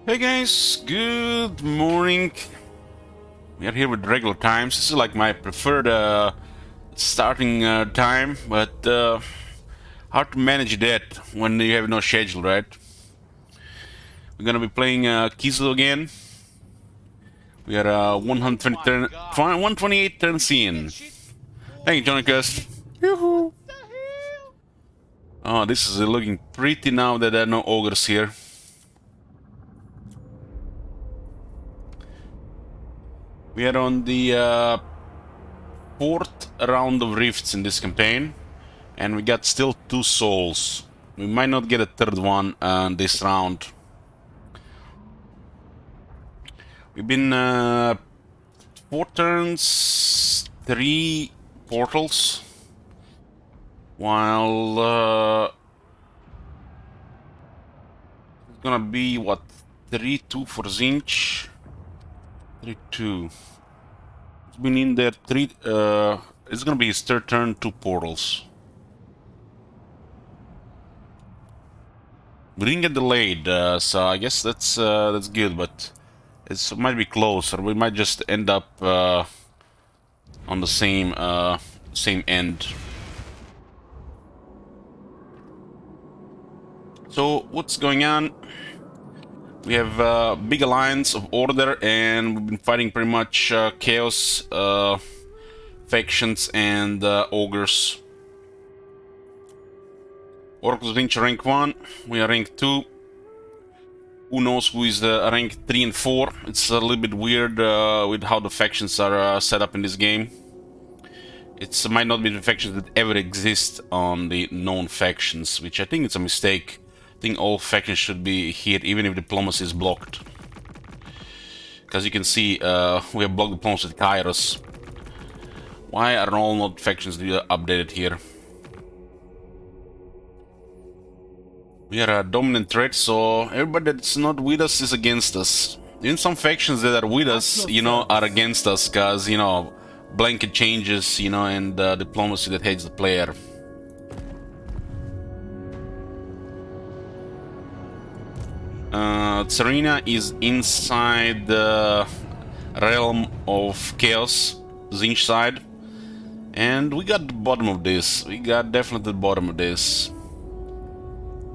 Hey guys, good morning. We are here with regular times. This is like my preferred starting time, but hard to manage that when you have no schedule, right? We're gonna be playing Kizu again. We are 128 turns in. Thank you, Jonicus. Yoo-hoo. Oh, this is looking pretty now that there are no ogres here. We are on the fourth round of rifts in this campaign, and we got still 2 souls. We might not get a third one this round. We've been 4 turns, 3 portals, while it's gonna be what, 3-2 for Zinch, 3-2. It's been in there 3. It's gonna be his third turn, 2 portals. We didn't get delayed, so I guess that's good, but it might be close, or we might just end up on the same end. So what's going on? We have a big alliance of order, and we've been fighting pretty much chaos, factions, and ogres. Oracles reach rank 1, we are rank 2. Who knows who is rank 3 and 4? It's a little bit weird with how the factions are set up in this game. It might not be the factions that ever exist on the known factions, which I think it's a mistake. I think all factions should be here, even if diplomacy is blocked. Because you can see, we have blocked diplomacy with Kairos. Why are all not factions updated here? We are a dominant threat, so everybody that's not with us is against us. Even some factions that are with us, you know, are against us, because, you know, blanket changes, you know, and diplomacy that hates the player. Tsarina is inside the realm of chaos, Zinch side, and we got the bottom of this. We got definitely the bottom of this.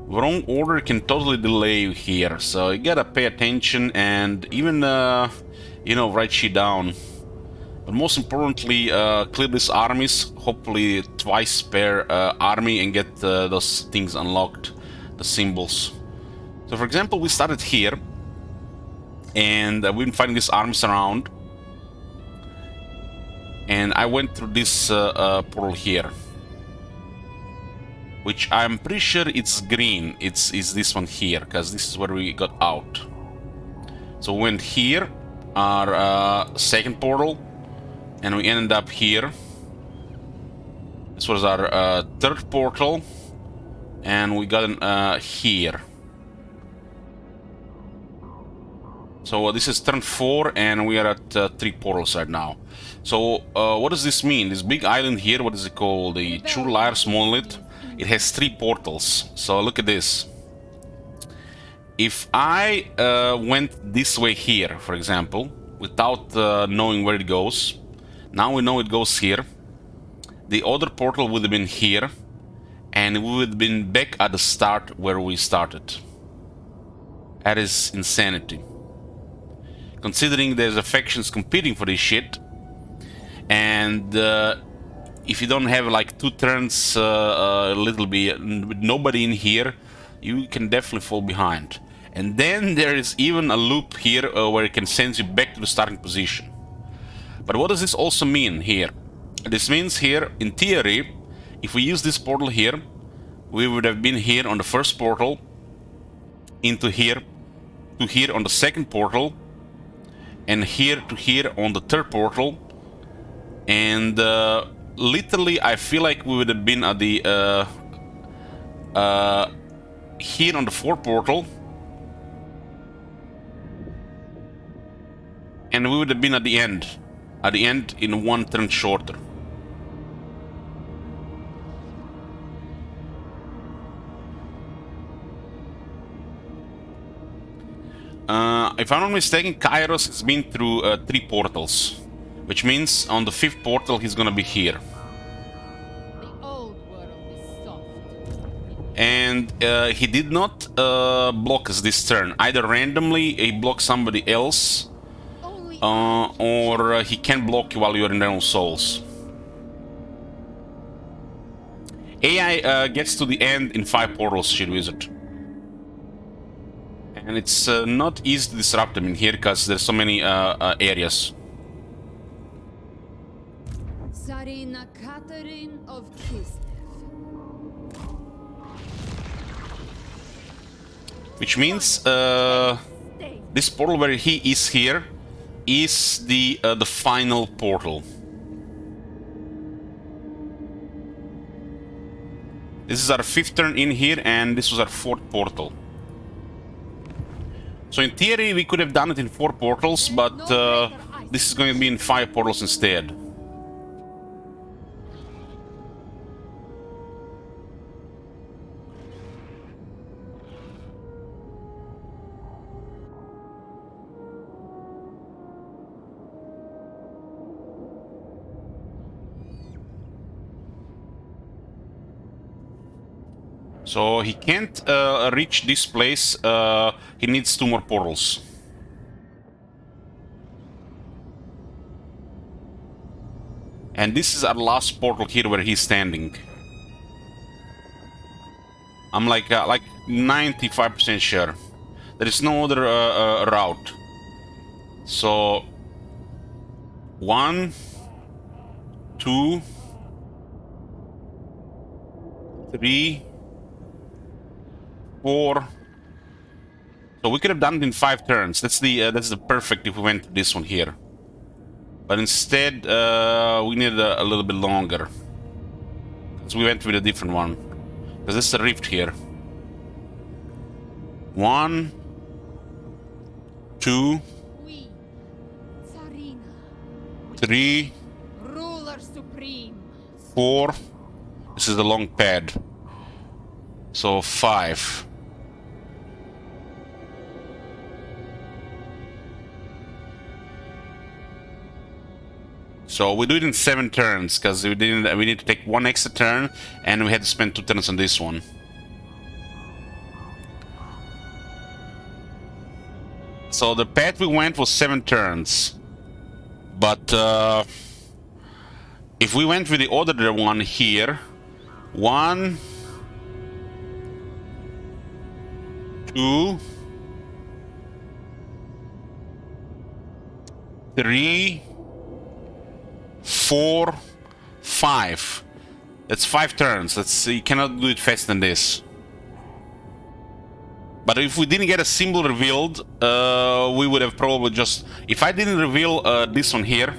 Wrong order can totally delay you here, so you gotta pay attention and even, you know, write shit down. But most importantly, clear these armies, hopefully twice per army, and get those things unlocked, the symbols. So for example, we started here, and we've been fighting these armies around, and I went through this portal here, which I'm pretty sure it's green. It's this one here, because this is where we got out. So we went here, our second portal, and we ended up here. This was our third portal, and we got here. So this is turn 4, and we are at 3 portals right now. So what does this mean? This big island here, what is it called? The True Liar's Monolith. It has 3 portals. So look at this. If I went this way here, for example, without knowing where it goes, now we know it goes here. The other portal would have been here, and we would have been back at the start where we started. That is insanity. Considering there's factions competing for this shit, and if you don't have like 2 turns a little bit with nobody in here, you can definitely fall behind. And then there is even a loop here where it can send you back to the starting position. But what does this also mean here? This means here, in theory, if we use this portal here, we would have been here on the first portal, into here, to here on the second portal, and here to here on the third portal. And literally, I feel like we would have been at the here on the fourth portal, and we would have been at the end in 1 turn shorter. If I'm not mistaken, Kairos has been through 3 portals, which means on the 5th portal he's gonna be here. The old world is soft. And he did not block us this turn. Either randomly he blocked somebody else, or he can block you while you're in Realm of Souls. AI gets to the end in 5 portals, Shield Wizard. And it's not easy to disrupt them in here because there's so many areas. Tsarina Catherine of Kislev. Which means this portal where he is here is the final portal. This is our 5th turn in here, and this was our 4th portal. So in theory, we could have done it in 4 portals, but this is going to be in 5 portals instead. So he can't reach this place. He needs 2 more portals. And this is our last portal here where he's standing. I'm like 95% sure. There is no other route. So 1, 2, 3, 4. So we could have done it in 5 turns. That's the perfect if we went to this one here. But instead, we needed a little bit longer. Because we went with a different one. Because there's a rift here. 1, 2, 3, Ruler supreme. 4. This is the long pad. So 5. So we do it in 7 turns because we need to take 1 extra turn, and we had to spend 2 turns on this one. So the path we went was 7 turns, but if we went with the other one here, 1, 2, 3, 4, 5. That's 5 turns. You cannot do it faster than this. But if we didn't get a symbol revealed, we would have probably just... If I didn't reveal this one here,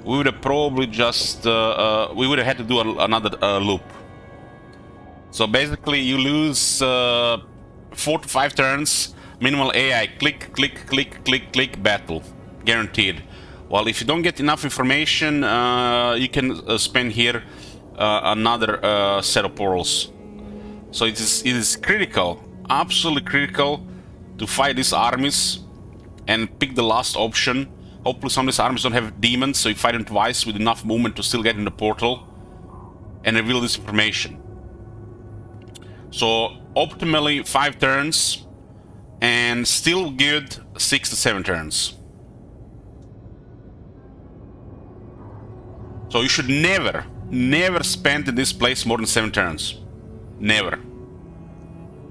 we would have probably just... we would have had to do another loop. So basically you lose 4 to 5 turns, minimal AI, click, click, click, click, click, battle. Guaranteed. Well, if you don't get enough information, you can spend here another set of portals. So it is critical, absolutely critical, to fight these armies and pick the last option. Hopefully some of these armies don't have demons, so you fight them twice with enough movement to still get in the portal and reveal this information. So optimally 5 turns, and still good 6 to 7 turns. So you should never spend in this place more than 7 turns. Never.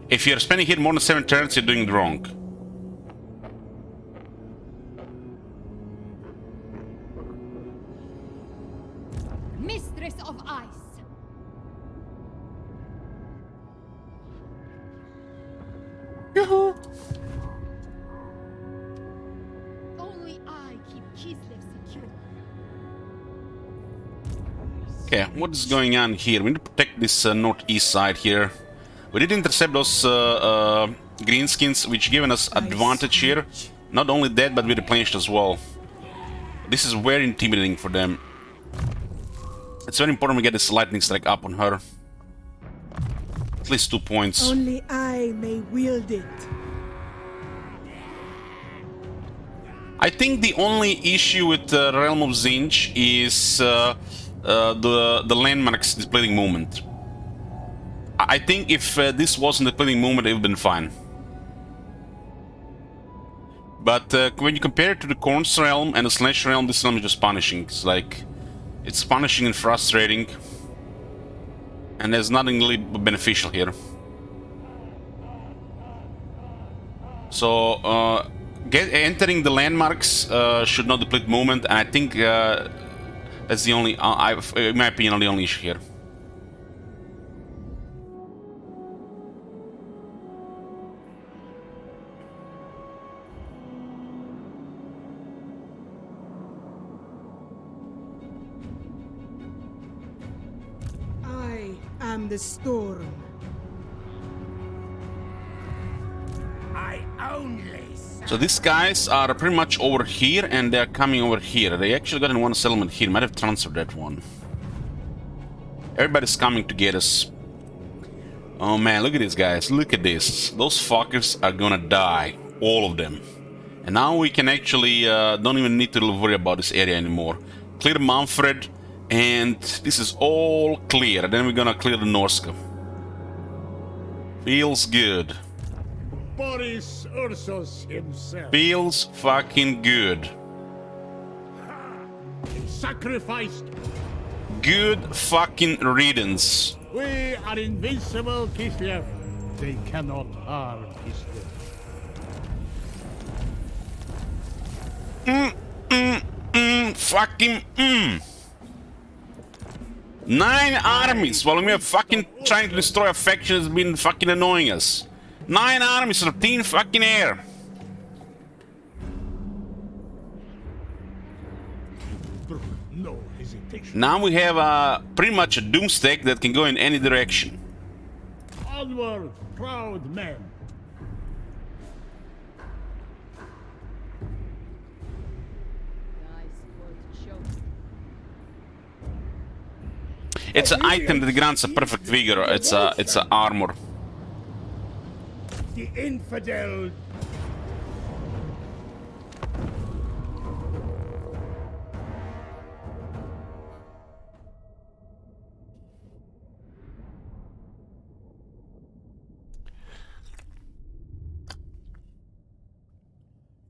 If you're spending here more than 7 turns, you're doing it wrong. Mistress of Ice. Yoo-hoo. Only I keep Kislev secure. Okay, what is going on here? We need to protect this northeast side here. We did intercept those greenskins, which given us advantage here. Not only that, but we replenished as well. This is very intimidating for them. It's very important we get this lightning strike up on her. At least 2 points. Only I may wield it. I think the only issue with the Realm of Zinj is the landmarks displaying movement. I think if this wasn't displaying movement, it would have been fine. But when you compare it to the Corn's Realm and the Slash Realm, this realm is just punishing. It's like, it's punishing and frustrating, and there's nothing really beneficial here. So entering the landmarks should not deplete movement, and I think that's the only, in my opinion, the only issue here. I am the storm. I only. So these guys are pretty much over here, and they're coming over here. They actually got in one settlement here. Might have transferred that one. Everybody's coming to get us. Oh man, look at these guys. Look at this. Those fuckers are gonna die. All of them. And now we can actually don't even need to worry about this area anymore. Clear Manfred, and this is all clear. And then we're gonna clear the Norska. Feels good. Boris Ursus himself. Feels fucking good. Sacrificed. Good fucking riddance. We are invincible, Kislev. They cannot harm Kislev. Fucking 9 armies while we are fucking trying to destroy a faction has been fucking annoying us. 9 armies in a thin fucking air. No hesitation. Now we have pretty much a doomstack that can go in any direction. Onward, proud men. Nice word to show. It's an item that grants a perfect vigor. It's a armor. The infidel.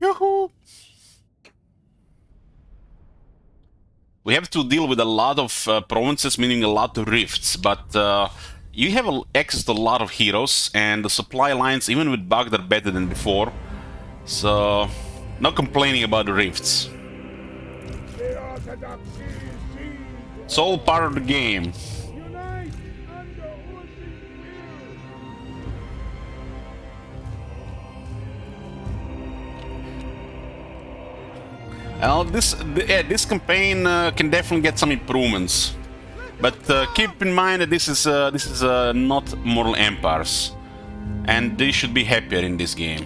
Yoo-hoo! We have to deal with a lot of provinces, meaning a lot of rifts, but you have access to a lot of heroes, and the supply lines, even with bugged, are better than before. So, not complaining about the rifts. It's all part of the game. Unite under Well, this campaign can definitely get some improvements, but keep in mind that this is not Mortal Empires, and they should be happier in this game.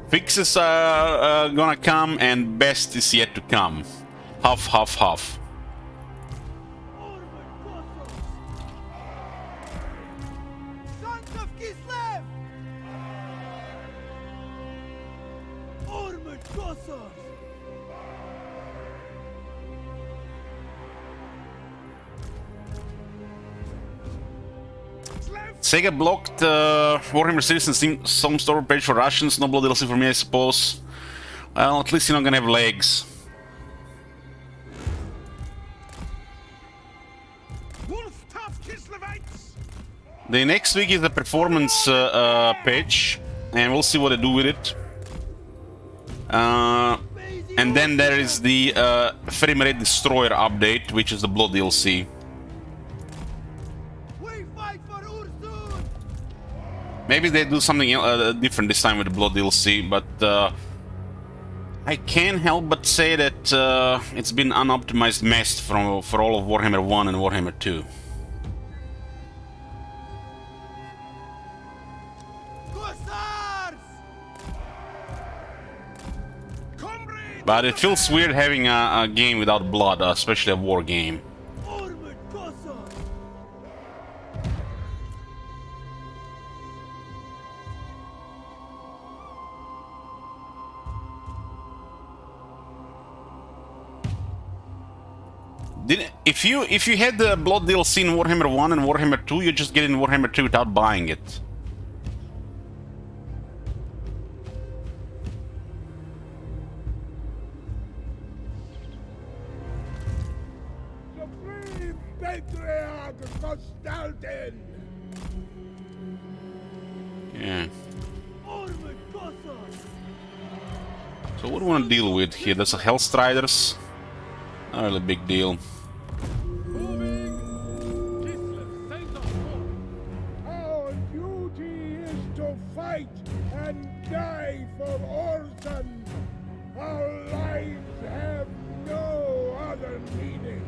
Fixes are gonna come, and best is yet to come. Huff, huff, huff. Sons of Kislev! Armored Cossacks! Sega blocked Warhammer Citizen some store page for Russians. No blood DLC for me, I suppose. Well, at least you're not gonna have legs. The next week is the performance page, and we'll see what they do with it. And then there is the Frame Rate Destroyer update, which is the blood DLC. Maybe they do something different this time with the blood DLC, but I can't help but say that it's been unoptimized mess for all of Warhammer 1 and Warhammer 2. But it feels weird having a game without blood, especially a war game. If you had the Blood DLC in Warhammer 1 and Warhammer 2, you just get in Warhammer 3 without buying it. Supreme Patriarch Constantine! Yeah. So what do we want to deal with here? There's a Hellstriders. Not really big deal. Our duty is to fight and die for Orson. Our lives have no other meaning.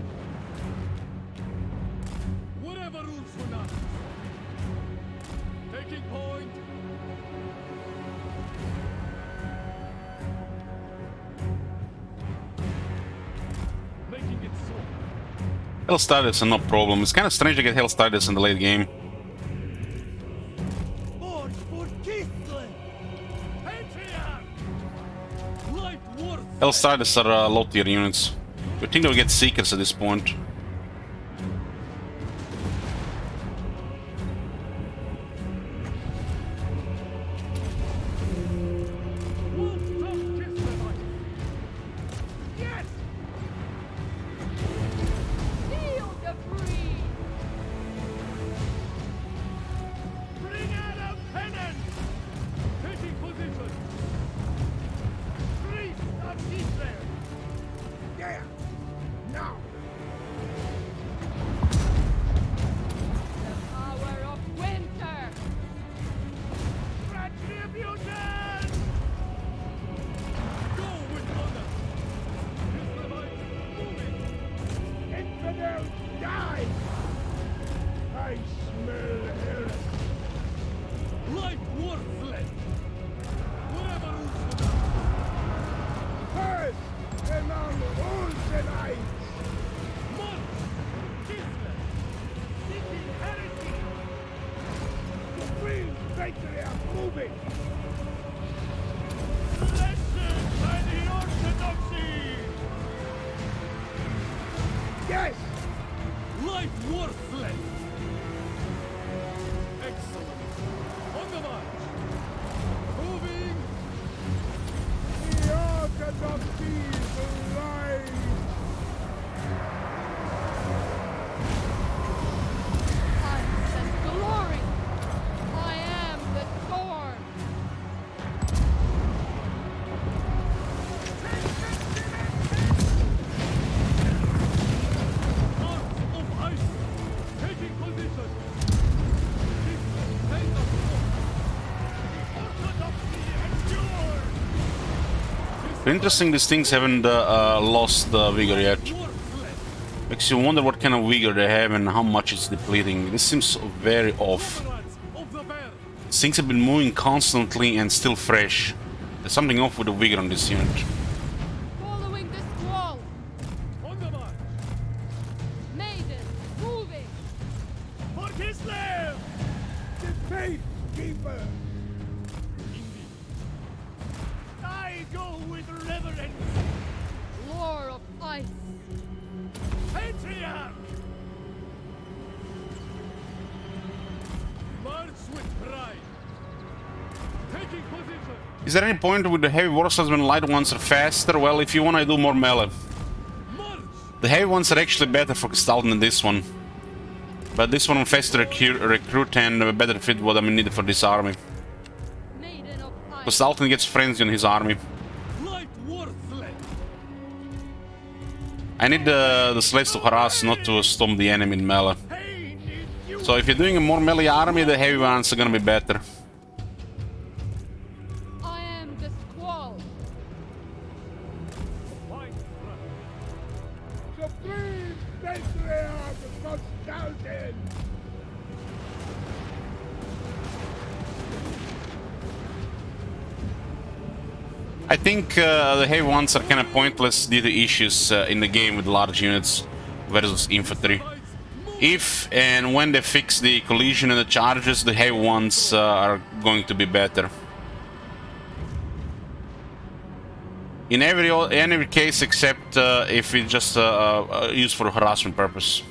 Whatever rules for now. Taking point. Making it so. Hellstriders are no problem. It's kind of strange to get Hellstriders in the late game. March for Kislev! Patriarch! Light worth. Hellstriders are low tier units. We think they'll get Seekers at this point. Yes! Shield the free! Bring out a pennant! Taking position! Priest of Israel! There! Now! The power of winter! Retribution! Go with honor! Israelites moving! Infidels die! I smell heresy. Light worthless! Whatever rules for now! First among Olsenites! March! Kislev! Seeking heresy! Supreme Patriarch moving! Blessed by the Orthodoxy! Yes! Light worthless! Excellent! On the march! Moving! The Orthodoxy's alive! Ice and glory! I am the storm! Arms of ice! Taking position! Take us Orthodoxy endures! Interesting, these things haven't lost vigor yet. Worthless! Makes you wonder what kind of vigor they have and how much it's depleting. This seems very off. Comrades of the bear! Things have been moving constantly and still fresh. There's something off with the vigor on this unit. Following the squall! On the march! Maiden, moving! For Kislev! The Faith Keeper! Indeed. I go with reverence! Lore of ice! Patriarch! March with pride! Taking position! Is there any point with the heavy war swords when light ones are faster? Well, if you want to do more melee. March! The heavy ones are actually better for Gestalten than this one. But this one will faster recruit and better fit what I'm needed for this army. Maiden of ice! Gestalten gets frenzy on his army. Light worthless! I need the slaves to harass, not to storm the enemy in melee. Pain is you! So if you're doing a more melee army, the heavy ones are gonna be better. I am the squall! White front. Supreme Patriarch Constantine! I think the heavy ones are kind of pointless due to issues in the game with large units versus infantry. If and when they fix the collision and the charges, the heavy ones are going to be better. In every case except if it's just used for harassment purpose.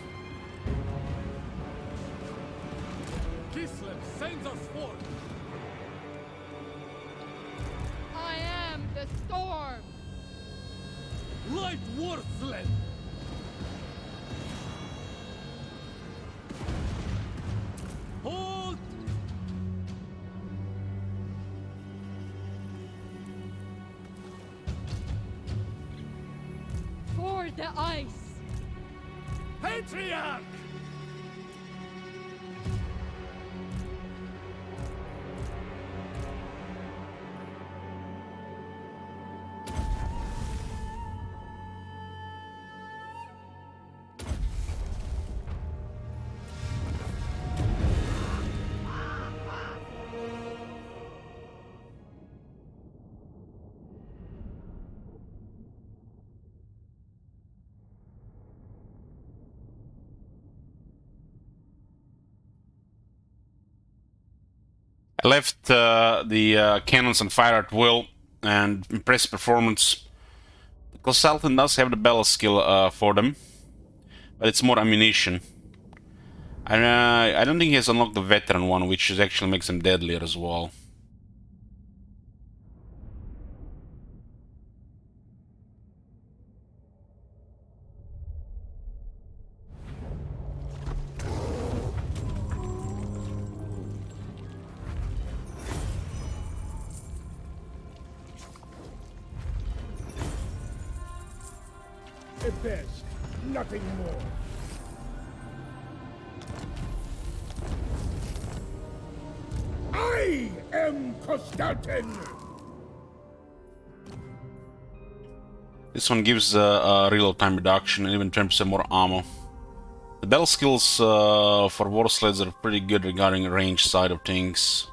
Kislev sends us forth. I am the storm. Light Warsland. Hold. For the ice. Patriarch. I left the cannons and fire at will, and impressive performance. The consultant does have the battle skill for them, but it's more ammunition. I don't think he has unlocked the veteran one, which actually makes him deadlier as well. At best, nothing more. I am Constantin! This one gives a reload time reduction and even 10% more ammo. The battle skills for war sleds are pretty good regarding range side of things.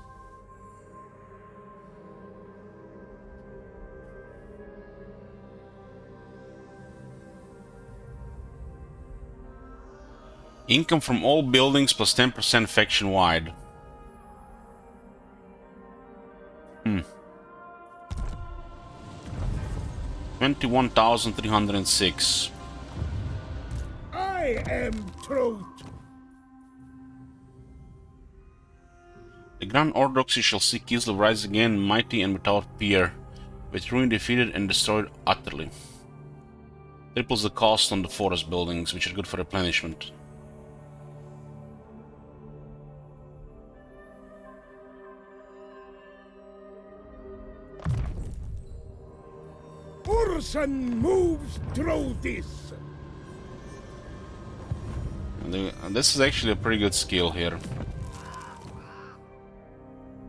Income from all buildings plus 10% faction wide. 21,306. I am truth! The Grand Orthodoxy shall see Kislev rise again, mighty and without peer, with ruin defeated and destroyed utterly. Triples the cost on the forest buildings, which are good for replenishment. Urson moves through this! And this is actually a pretty good skill here.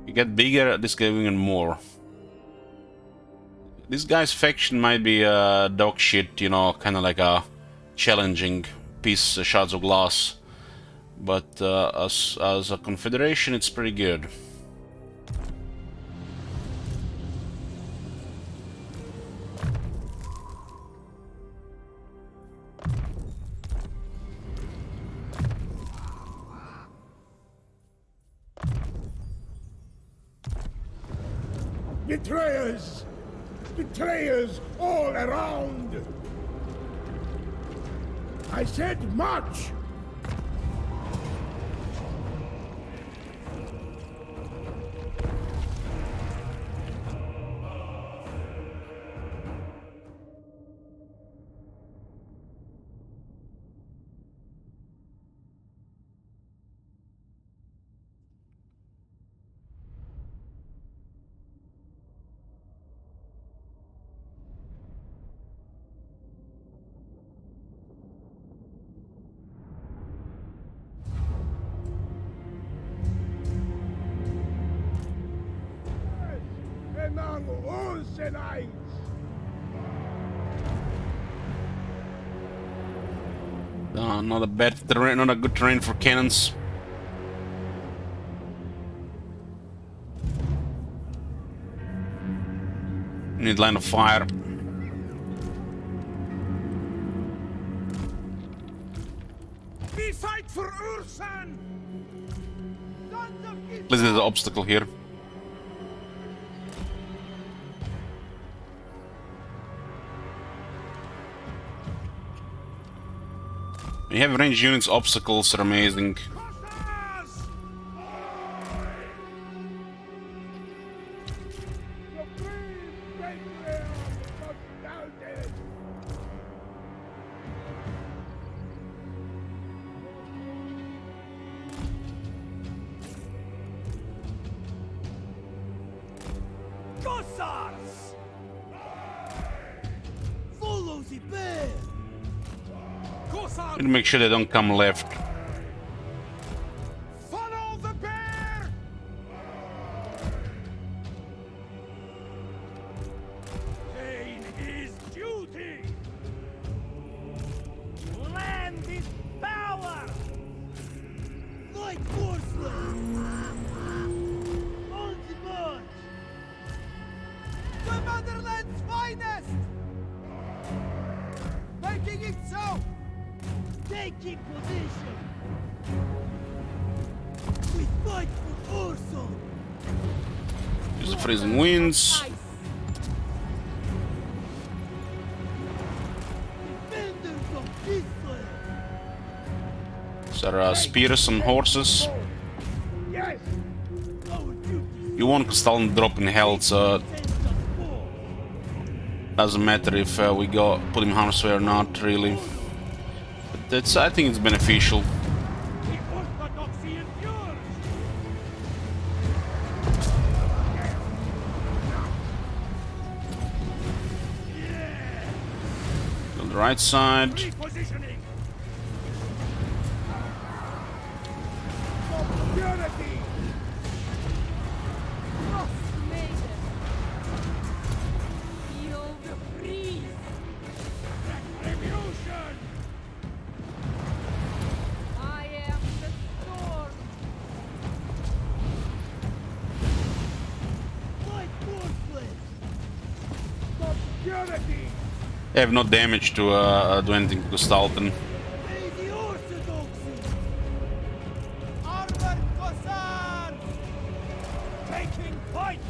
You get bigger, this gives even more. This guy's faction might be dog shit, you know, kind of like a challenging piece of shards of glass. But as a confederation, it's pretty good. Betrayers! Betrayers all around! I said march! Among Ursenites! Not a bad terrain, not a good terrain for cannons. Need line of fire. We fight for Ursan! This is the obstacle here. We have range units, obstacles are amazing. Cossars! Supreme Patriot of Dalton! Cossars! Follow the bear! Need to make sure they don't come left. Follow the bear! Pain is duty! Land is power! Like horsemen! On the march! The motherland's finest! Making it so! Taking position! We fight for Orson! Use the freezing winds. Ice. Defenders of Israel! These are spears and horses. Yes! Our duty You want Kristallen drop in health, so sends us forth! doesn't matter if we put him harm's way or not, really. But I think it's beneficial. The orthodoxy endures! On the right side. Repositioning! Security! Frost Maiden. Feel the breeze. Retribution! I am the storm. Like horsemen! Security! They have no damage to do anything to Kristallen. May the orthodoxy! Armored Cossars! Taking point!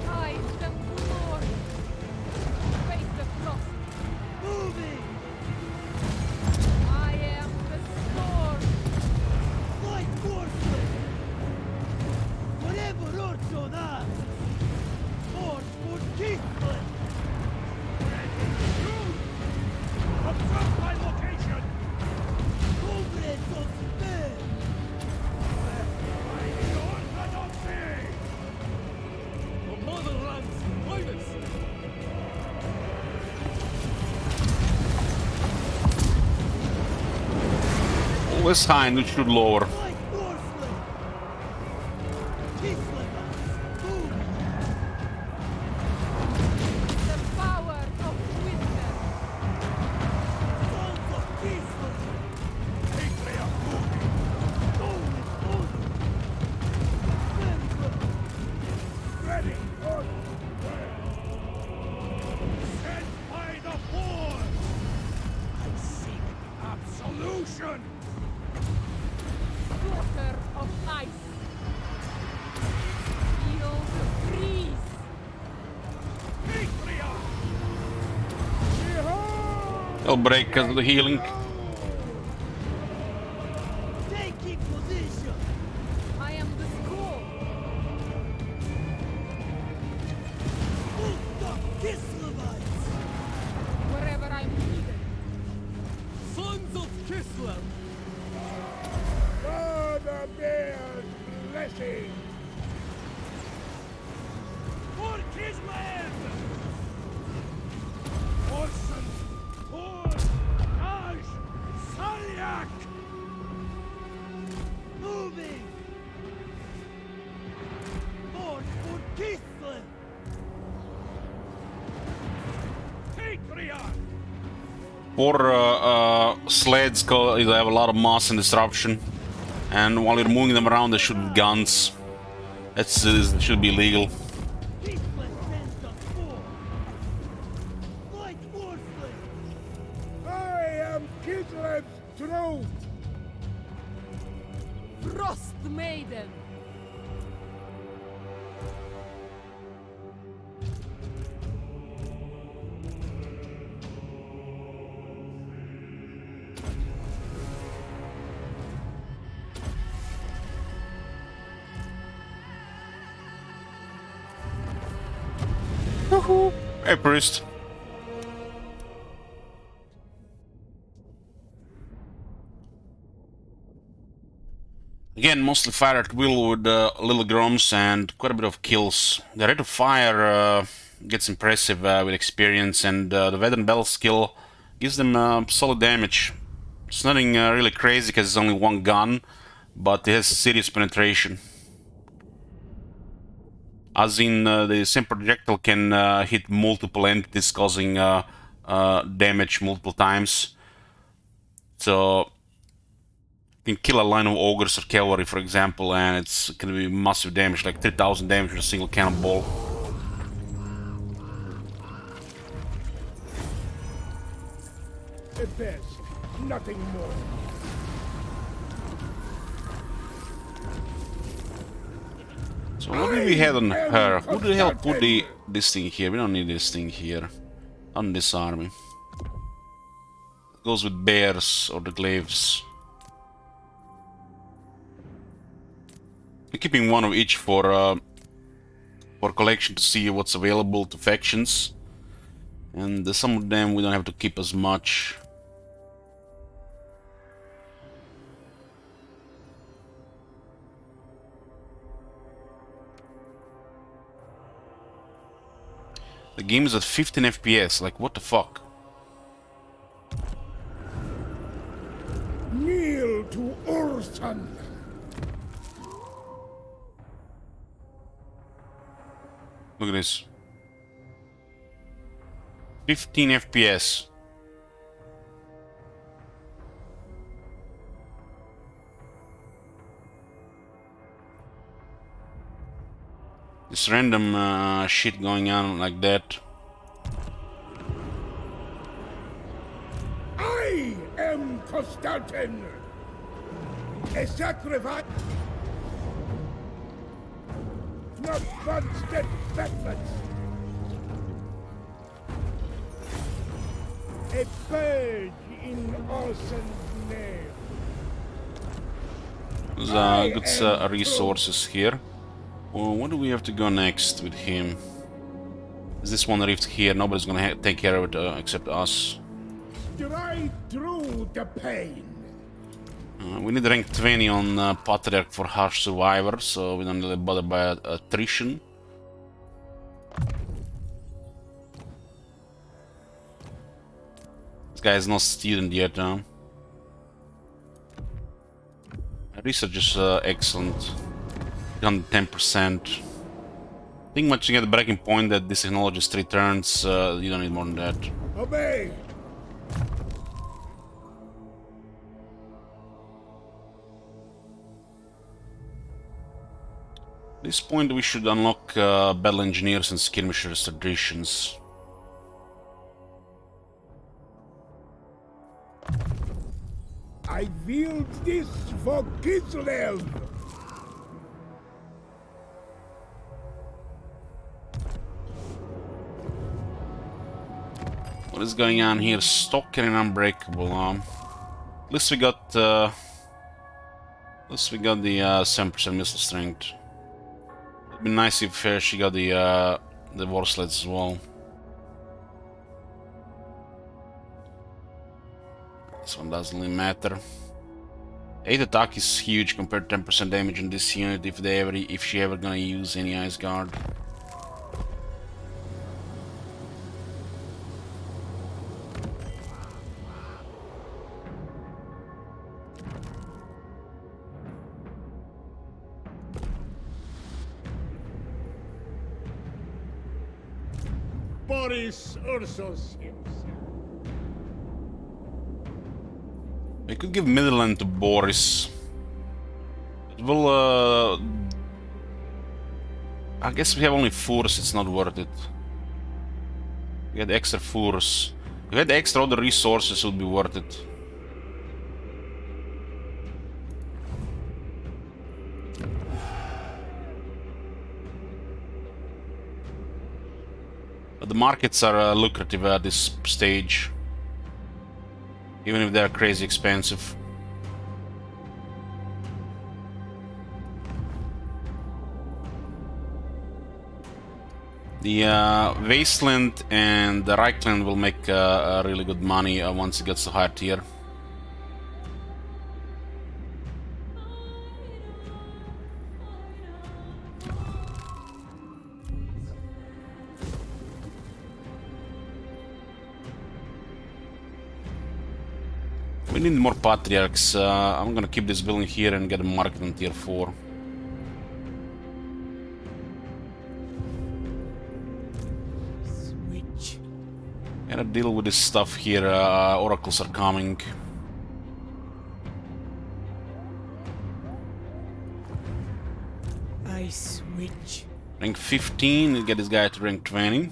I am glory. Face the frost. Moving! I am the storm. Like horsemen! Whatever Orson asks! March for Kismet! Observe my location! Comrades of Spain! By the orthodoxy! The motherland's finest! Always high and we should lower. Like horsemen! Kismet! Moving! The power of wisdom. Sons of Kismet! Patriot moving! Going on! Very good! Ready! Order! Sent by the Force! I seek absolution! Slaughter of ice. Feel the breeze. Patriot! They'll break because of the healing. Taking position! I am the skull. Full-stop Kislevites! Wherever I'm needed. Sons of Kislev! For the bear's blessing! For Kislev! Orson! Thor! Taj! Saryak! Moving! March for Kislev! Patriot! Four sleds they have a lot of mass and disruption. And while you're moving them around, they shoot with guns. That's should be legal. Kislev sends us forth! Like horsemen! I am Kislev's truth! Frost Maiden. Cuckoo. Hey, priest. Again, mostly fire at will with little groms and quite a bit of kills. The rate of fire gets impressive with experience, and the veteran battle skill gives them solid damage. It's nothing really crazy because it's only one gun, but it has serious penetration. As in, the same projectile can hit multiple entities, causing damage multiple times. So can kill a line of ogres or cavalry, for example, and it's gonna be massive damage, like 3,000 damage with a single cannonball. At best, nothing more. So what do we have on her? Who the hell put this thing here? We don't need this thing here. On this army. Goes with bears or the glaives. We're keeping one of each for collection to see what's available to factions, and some of them we don't have to keep as much. The game is at 15 FPS. Like, what the fuck? Kneel to Urson. Look at this. 15 FPS. This random shit going on like that. I am Constantin. A sacrifice. Not constant backwards. A purge in Orson's name. There's good resources here. Well, where do we have to go next with him? Is this one rift here? Nobody's gonna take care of it except us. Drive through the pain. We need rank 20 on Patriarch for Harsh Survivor, so we don't really bother by attrition. This guy is not student yet, huh? Research is excellent. On 10%. I think once you get the breaking point that this technology is 3 turns, you don't need more than that. Obey. At this point we should unlock battle engineers and skirmishers traditions. I wield this for Kislev. What is going on here? Stalker and Unbreakable, At least we got the 7% missile strength. It'd be nice if she got the war sleds as well. This one doesn't really matter. 8 attack is huge compared to 10% damage in this unit if she ever gonna use any Ice Guard. Boris Ursos himself. I could give Midland to Boris. It will, I guess we have only Furs, it's not worth it. We had extra Furs. If we had extra other resources, it would be worth it. But the markets are lucrative at this stage. Even if they're crazy expensive. The Wasteland and the Reichland will make really good money once it gets to higher tier. We need more Patriarchs. I'm gonna keep this building here and get a market on tier 4. Switch. Gotta deal with this stuff here. Oracles are coming. I switch. Rank 15, get this guy to rank 20.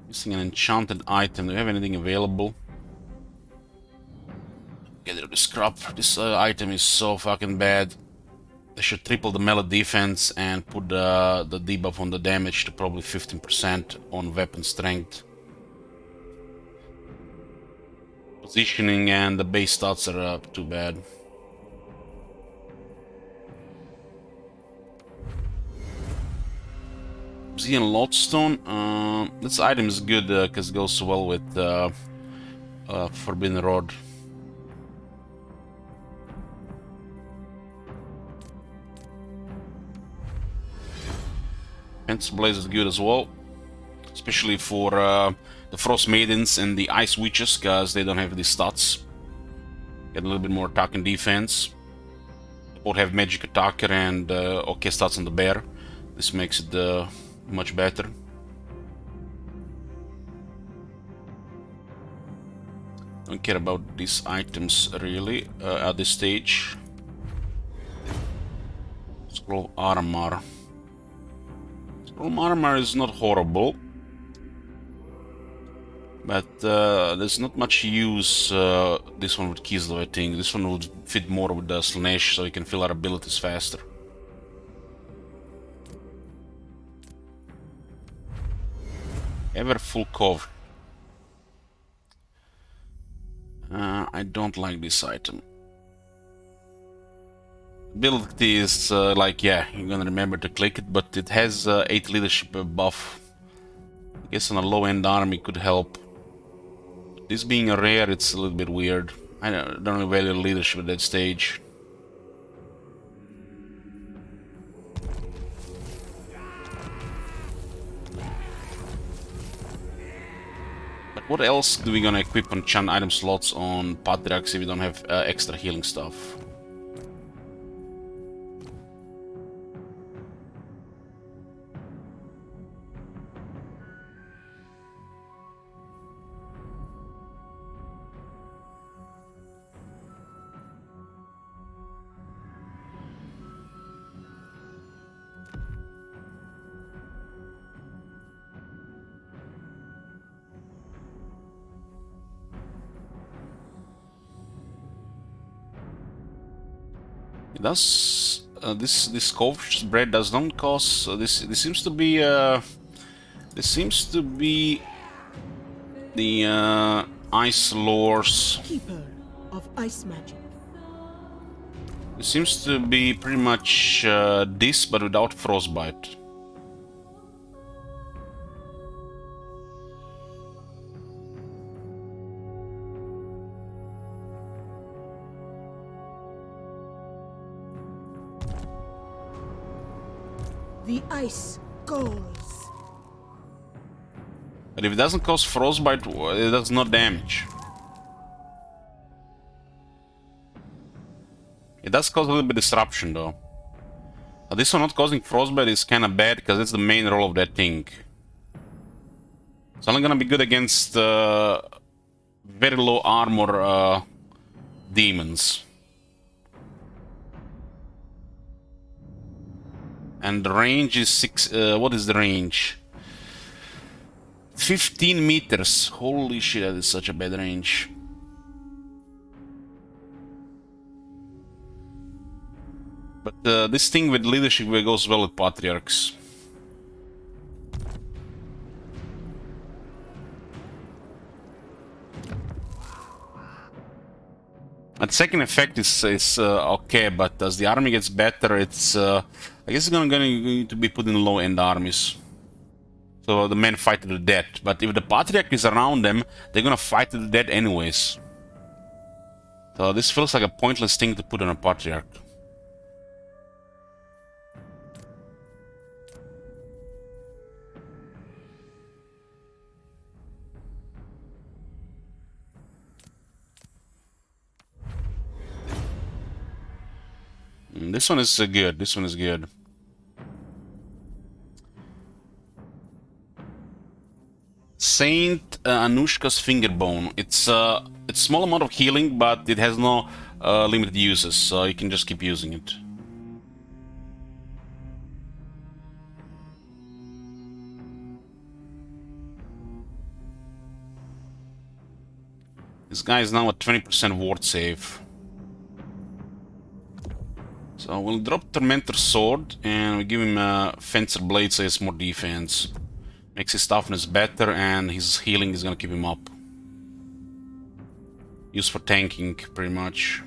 Missing an enchanted item. Do we have anything available? Get rid of this crap. This item is so fucking bad. They should triple the melee defense and put the debuff on the damage to probably 15% on weapon strength. Positioning and the base stats are too bad. Obsidian Lodestone. This item is good because it goes well with Forbidden Rod. Fence Blaze is good as well, especially for the Frost Maidens and the Ice Witches, because they don't have these stats. Get a little bit more attack and defense. Both have magic attacker and okay stats on the bear. This makes it much better. Don't care about these items really at this stage. Scroll Armor. Scroll Armor is not horrible, but there's not much use this one with keys though. I think this one would fit more with the Slanesh, so you can fill our abilities faster. Ever full cover. I don't like this item. Ability is like, yeah, you're gonna remember to click it, but it has 8 leadership buff. I guess on a low-end army could help. This being a rare, it's a little bit weird. I don't really value leadership at that stage. But what else do we gonna equip on Chan item slots on Patriarchs if we don't have extra healing stuff? It does this Scourge's bread does not cost. This seems to be the Ice Lord's. Keeper of ice magic. It seems to be pretty much this, but without frostbite. The ice goes. But if it doesn't cause frostbite, it does no damage. It does cause a little bit of disruption though. But this one not causing frostbite is kinda bad because it's the main role of that thing. It's only gonna be good against very low armor demons. And the range is 6. What is the range? 15 meters. Holy shit, that is such a bad range. But this thing with leadership goes well with Patriarchs. That second effect is okay, but as the army gets better, it's I guess it's going to be put in low-end armies. So the men fight to the death. But if the Patriarch is around them, they're gonna fight to the death anyways. So this feels like a pointless thing to put on a Patriarch. This one is good. This one is good. Saint Anushka's Fingerbone. It's small amount of healing, but it has no limited uses, so you can just keep using it. This guy is now at 20% ward save. So we'll drop Tormentor Sword and we give him a Fencer Blade so he has more defense. Makes his toughness better and his healing is gonna keep him up. Used for tanking, pretty much.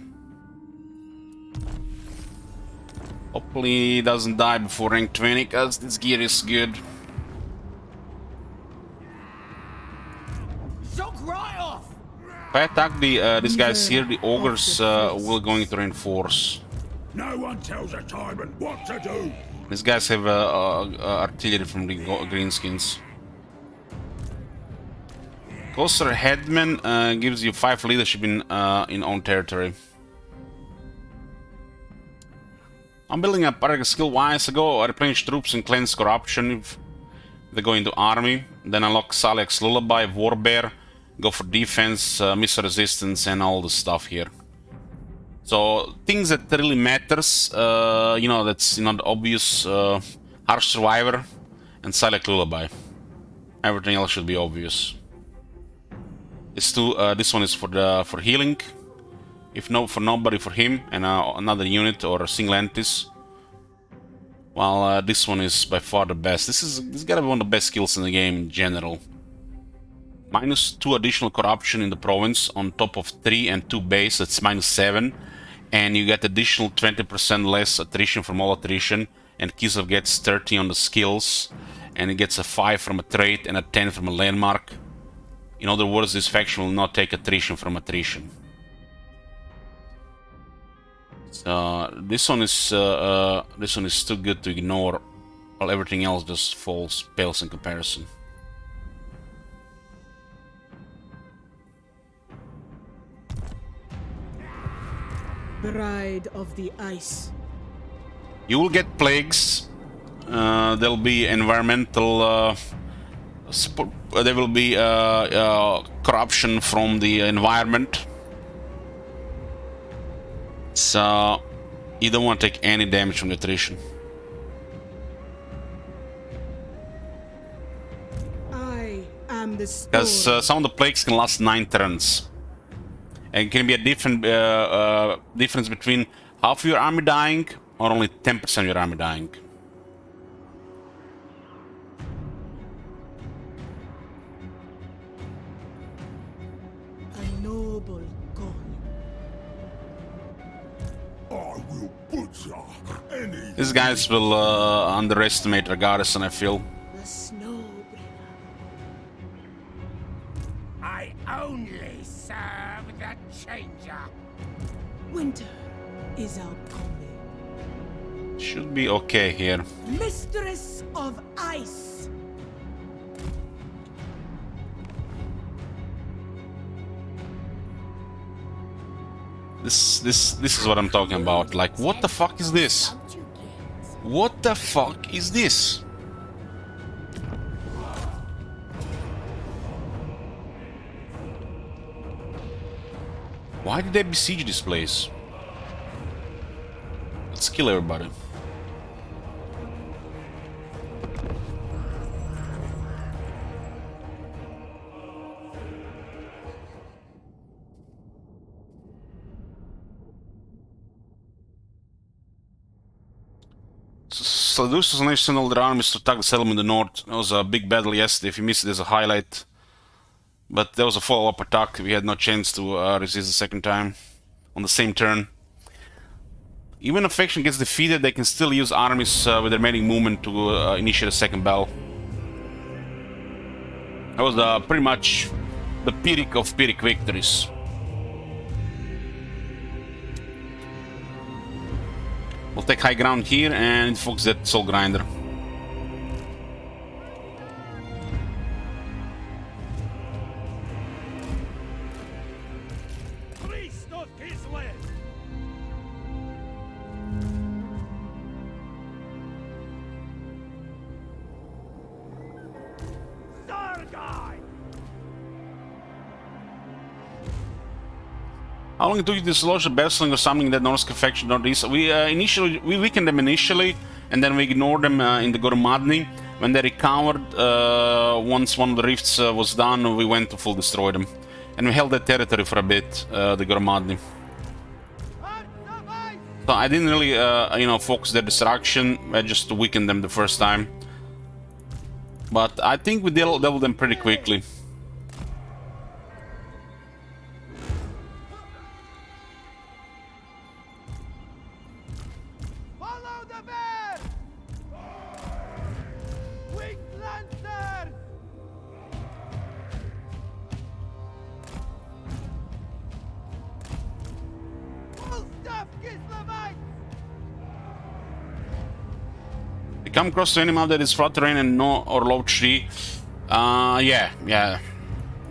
Hopefully he doesn't die before rank 20, cause this gear is good. Shock right off! If I attack these guys here, the ogres will going to reinforce. No one tells a tyrant what to do. These guys have artillery from the greenskins. Coaster Headman gives you 5 leadership in own territory. I'm building up Patriarch skill-wise. I go replenish troops and cleanse corruption if they go into army. Then unlock Saliak's Lullaby, Warbear, go for defense, missile resistance, and all the stuff here. So things that really matters, you know, that's not obvious. Harsh Survivor and Saliak Lullaby. Everything else should be obvious. This one is for healing. If no, for nobody, for him and another unit or a single entities. While this one is by far the best. This gotta be one of the best skills in the game in general. -2 additional corruption in the province on top of 3 and 2 base. That's -7. And you get additional 20% less attrition from all attrition, and Kislev gets 30 on the skills, and it gets a 5 from a trait and a 10 from a landmark. In other words, this faction will not take attrition from attrition. So this one is too good to ignore, while everything else just pales in comparison. Bride of the Ice. You will get plagues. There'll be environmental there will be corruption from the environment. So you don't want to take any damage from the attrition. I am the storm. Because some of the plagues can last 9 turns. And it can be a different difference between half of your army dying or only 10% of your army dying. A noble goal. I will butcher any. These guys will underestimate our garrison, I feel. The Snowbringer. I only serve the changer. Winter is our coming. Should be okay here. Mistress of Ice. This is what I'm talking about. Like, what the fuck is this? What the fuck is this? Why did they besiege this place? Let's kill everybody. Seleucus unleashed all their armies to attack the settlement in the north. It was a big battle yesterday. If you missed it, there's a highlight. But there was a follow-up attack. We had no chance to resist the second time. on the same turn. Even if a faction gets defeated, they can still use armies with their remaining movement to initiate a second battle. That was pretty much the Pyrrhic of Pyrrhic victories. We'll take high ground here and focus that Soul Grinder. How long it took you to dislodge the Bessling or something that Norse faction northeast? We initially weakened them initially, and then we ignored them in the Goromadni. When they recovered, once one of the rifts was done, we went to full destroy them, and we held that territory for a bit, the Goromadni. So I didn't really, you know, focus their destruction. I just weakened them the first time, but I think we dealt them pretty quickly. Come across to any map that is flat terrain and no or low tree. Yeah.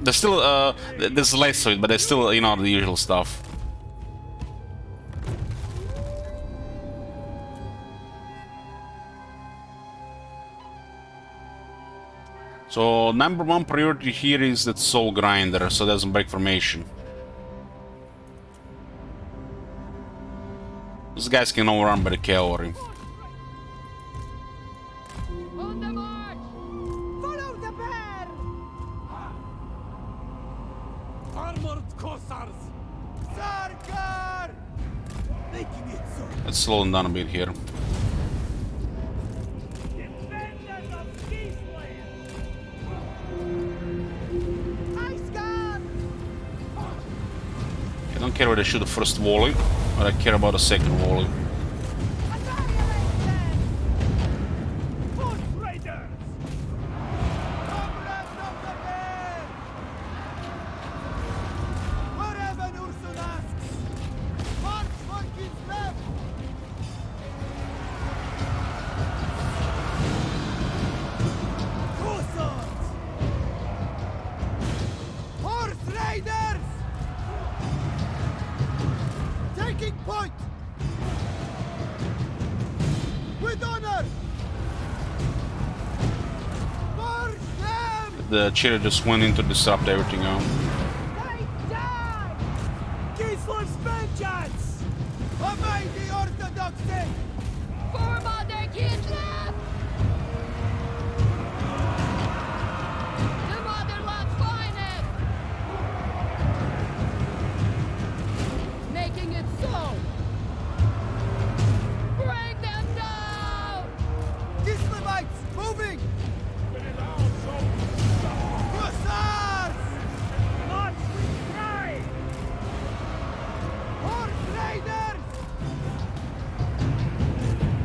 There's still there's less of it, but there's still, you know, the usual stuff. So number one priority here is that Soul Grinder, so it doesn't break formation. These guys can overrun by the cavalry. On the march! Follow the bear! Armored Cossars! Sarkar! Making it so. Let's slow them down a bit here. Defenders of Gisland! Ice gun! I don't care whether they shoot the first volley, but I care about the second volley. Foot Raiders! Comrades of the bear! Wherever Ursun asks, march for Kislev! Cossars! Horse Raiders! Taking point! With honor! For them! The cheetah just went in to disrupt everything else. They die! Kislev's vengeance! Obey the orthodoxy! For Mother Kislev! The motherland's finest! Making it so! Bring them down! Kislevites moving! Hussars! March with pride! Horse Raiders!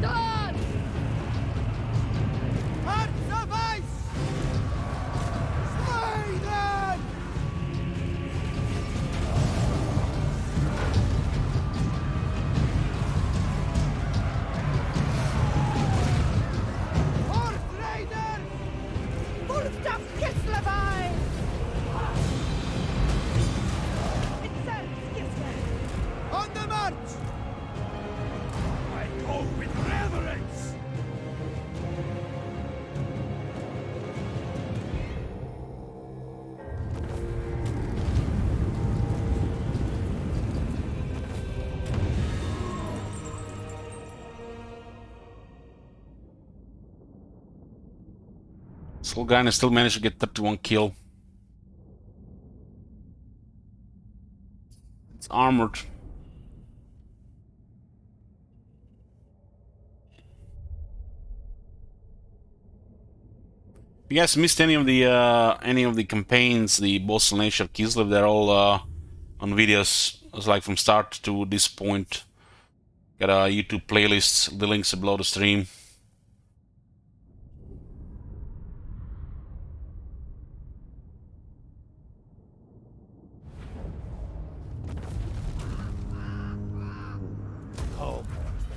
Done! Hearts of ice! Slay them! Horse Raiders! Wolfdaf Kislevai! Itself Kislev! On the march! I go with reverence! Solgana still managed to get 31 kill. It's armored. If you guys missed any of the campaigns, the Bossel Nation of Kislev, they're all on videos, it's like from start to this point. Got a YouTube playlist, the links are below the stream. Oh,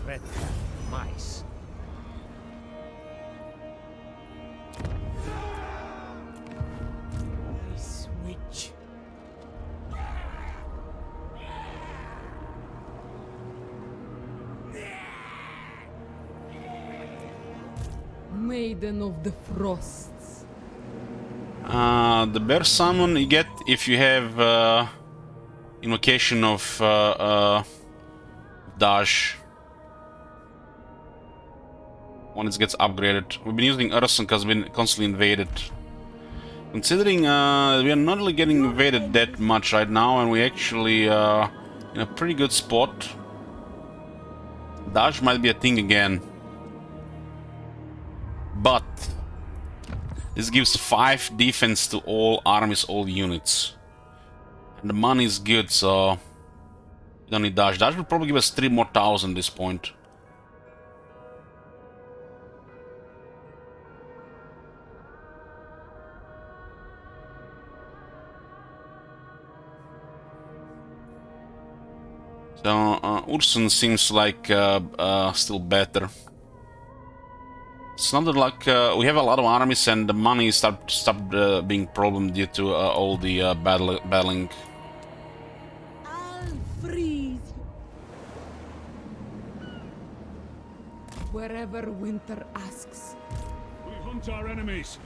red mice. Switch. Maiden of the Frosts. The bear summon you get if you have invocation of Dash. When it gets upgraded. We've been using Urson because we've been constantly invaded. Considering we are not really getting invaded that much right now, and we actually in a pretty good spot. Dash might be a thing again. But this gives 5 defense to all armies, all units. And the money is good, so you don't need Dash. Dash will probably give us 3 more thousand at this point. So Urson seems like still better. It's not that like we have a lot of armies and the money stopped being a problem due to all the battling. I'll freeze you. Wherever winter asks. We hunt our enemies.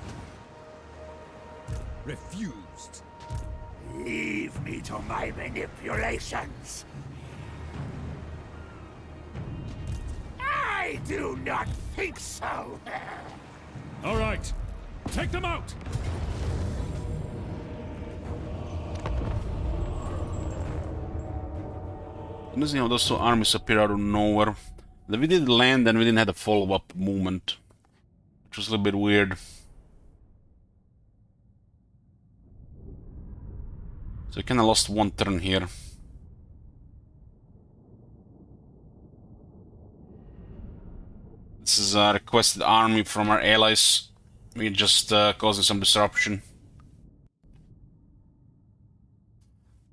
Refused. Leave me to my manipulations. I do not think so. All right. Take them out. Interesting how those 2 armies appear out of nowhere. We did land and we didn't have a follow-up movement, which was a little bit weird. So we kinda lost 1 turn here. This is a requested army from our allies. We're just causing some disruption.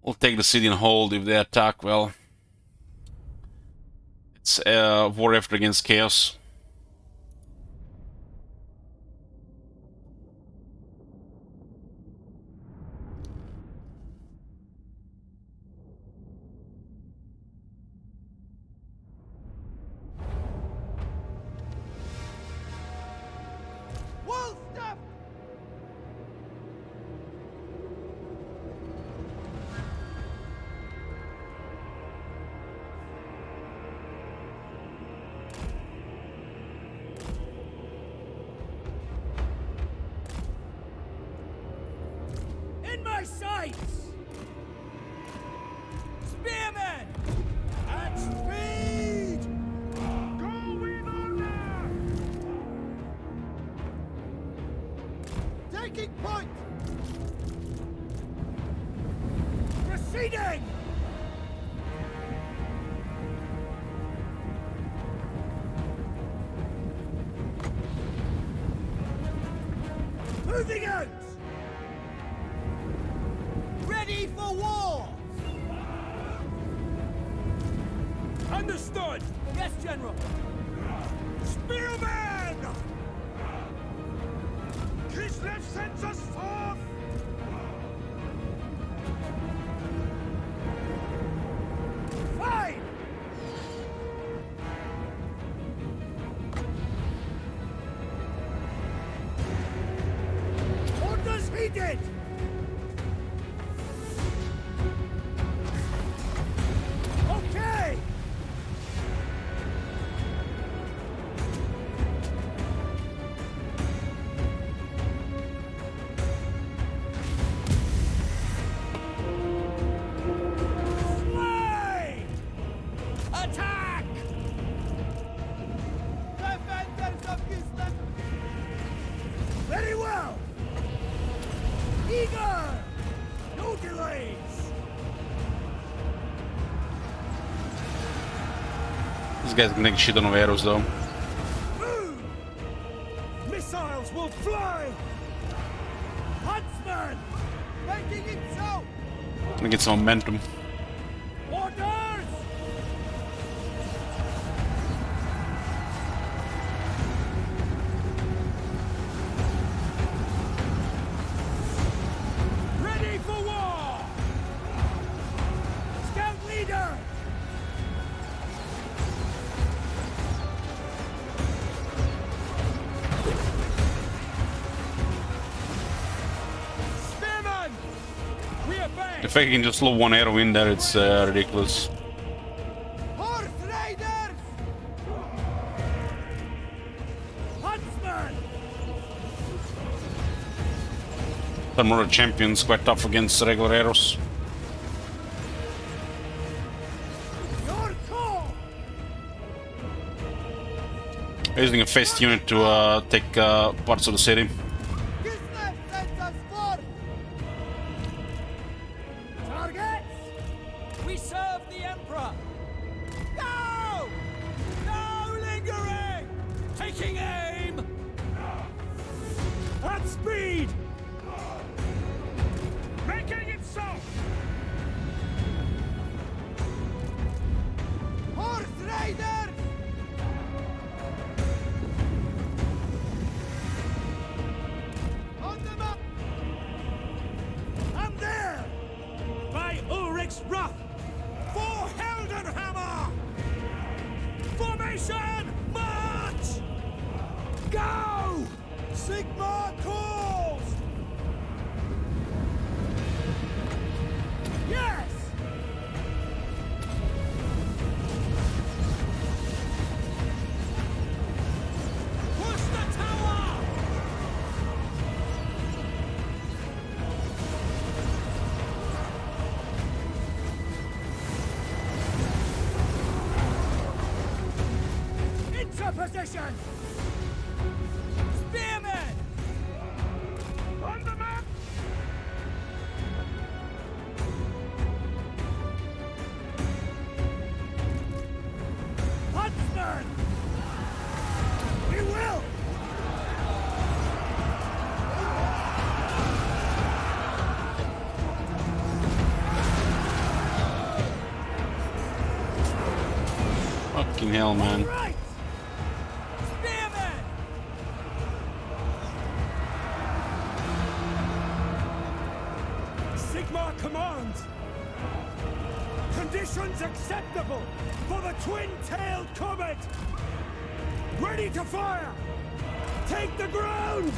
We'll take the city and hold if they attack, well. It's a war effort against chaos. Wolf stuff! In my sights! Spearmen! At speed! Going under! Taking point! Proceeding! Moving out! Ready for war! Understood! Yes, General! Spearman! Kislev sends us forth! Fine! Orders heeded! Okay! Slay! Attack! Defenders of Kislev! Very well! This guy's getting shit on of arrows though. Missiles will fly! Huntsman! Making it so! Gonna get some momentum. Orders! Ready for war! Scout leader! Spearman! We obey! The fact you can just lob one arrow in there, it's ridiculous. Horse Raiders! Huntsman! Armored champions quite tough against regular arrows. Your call! Using a fast unit to take parts of the city. Kislev sends us forth! Targets! We serve the Emperor! Go! No lingering! Taking aim! At speed! Making it so! Horse Raiders! On the map! I'm there! By Ulrich's Wrath! For Heldenhammer! Formation! March! Go! Sigma calls! Yes! Push the tower! Into position! Spearmen! On the map! Huntsman! We will! Fucking hell, man. Right! Spearmen! Sigma commands! Conditions acceptable for the twin-tailed comet! Ready to fire! Take the ground!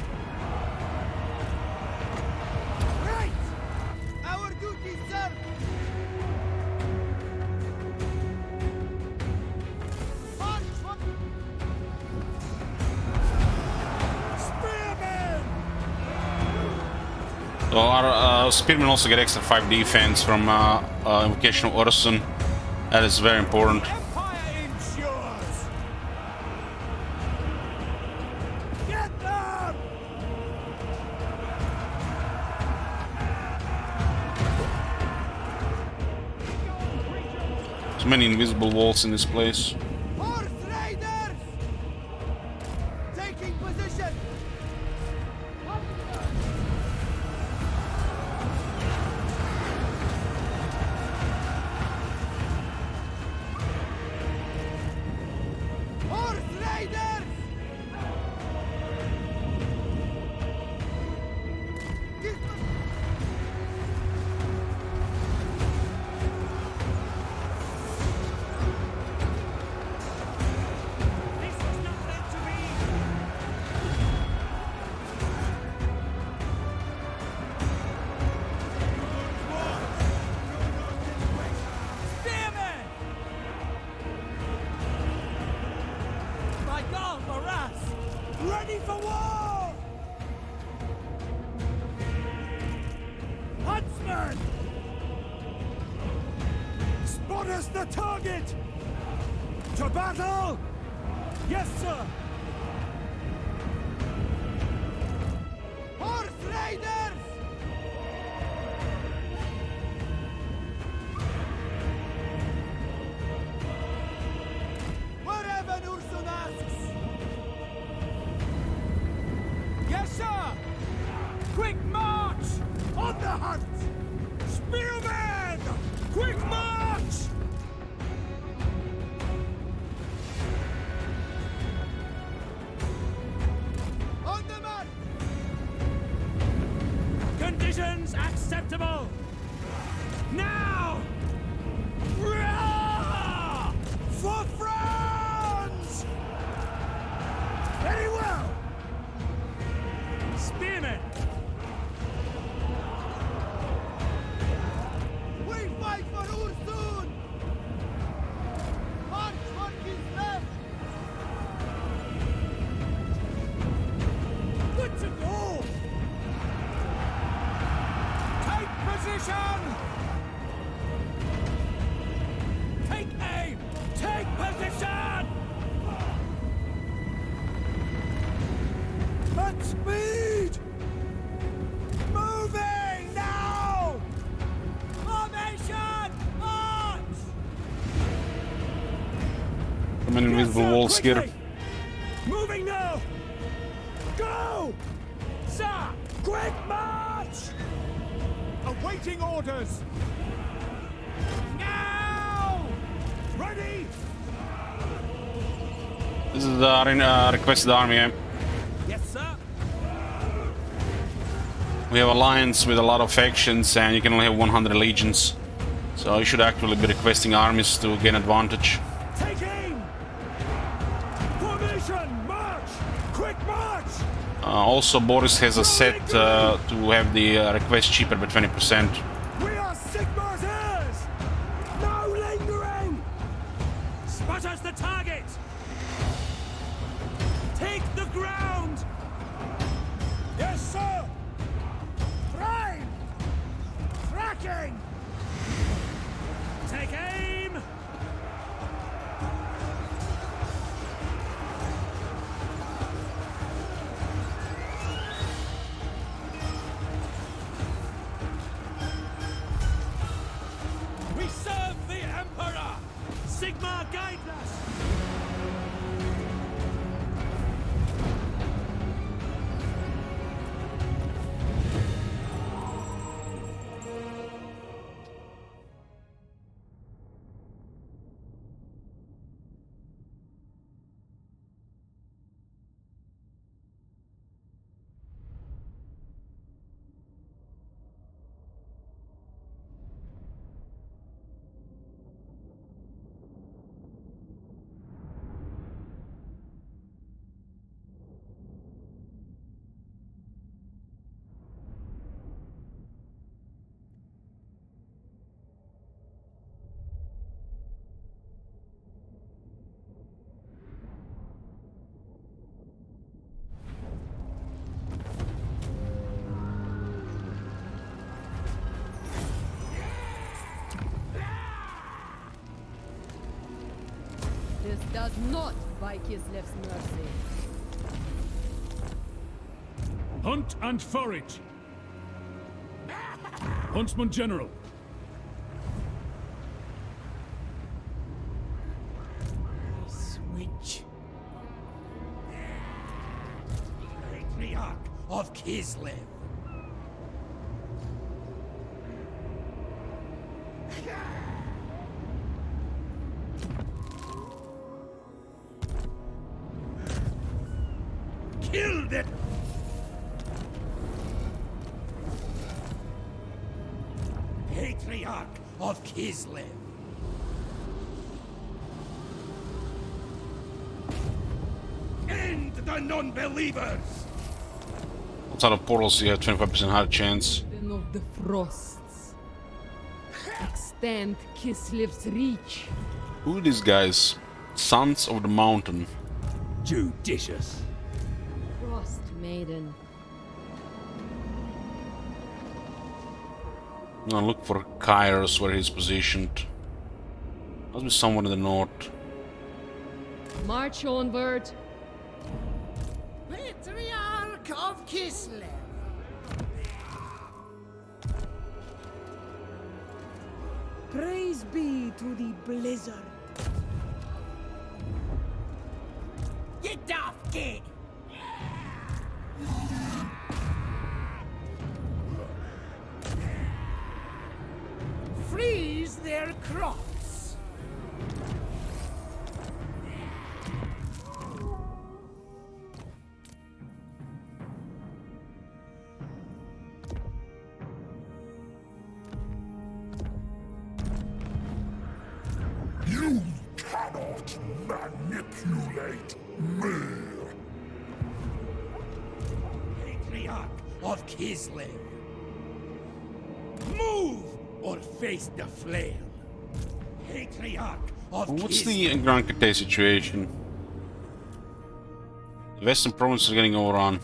Right! Our duty, sir! March! Spearmen! So our spearmen also get extra 5 defense from invocation of Orson. That is very important. Empire ensures! Get them! So many invisible walls in this place. Horse Raiders! Taking position! Horse Raiders! This was not meant to be! Spearmen! My God, Maras! Ready for war! Huntsman! Spot us the target! To battle! Yes, sir! Horse Raiders! Come in, Yes, invisible sir, walls here. quickly! Moving now! Go! Sir! Quick march! Awaiting orders! Now! Ready! This is the requested army. Eh? Yes, sir. We have alliance with a lot of factions, and you can only have 100 legions. So you should actually be requesting armies to gain advantage. Take aim! Formation! March! Quick march! Also, Boris has a set to have the request cheaper by 20%. We are Sigmar's heirs! No lingering! Spotter's the target! Take the ground! Yes, sir! Prime! Tracking! Take aim! We serve the Emperor! Sigmar guides us! This does not buy Kislev's mercy. Hunt and forage. Huntsman General. Switch. Patriarch of Kislev. Killed it! Patriarch of Kislev. End the non-believers! Outside of portals, you have 25% higher chance. Then of the frosts. Extend Kislev's reach. Who are these guys? Sons of the Mountain. Judicious. Frost Maiden. I'm gonna look for Kairos where he's positioned. Must be somewhere in the north. March onward. Patriarch of Kislev. Praise be to the blizzard. Get off, kid! Freeze their crops. You cannot manipulate me! Patriarch of Kislev. Move or face the flail. Patriarch of What's Kislev. the Grand Kate situation? The Western province is getting overrun.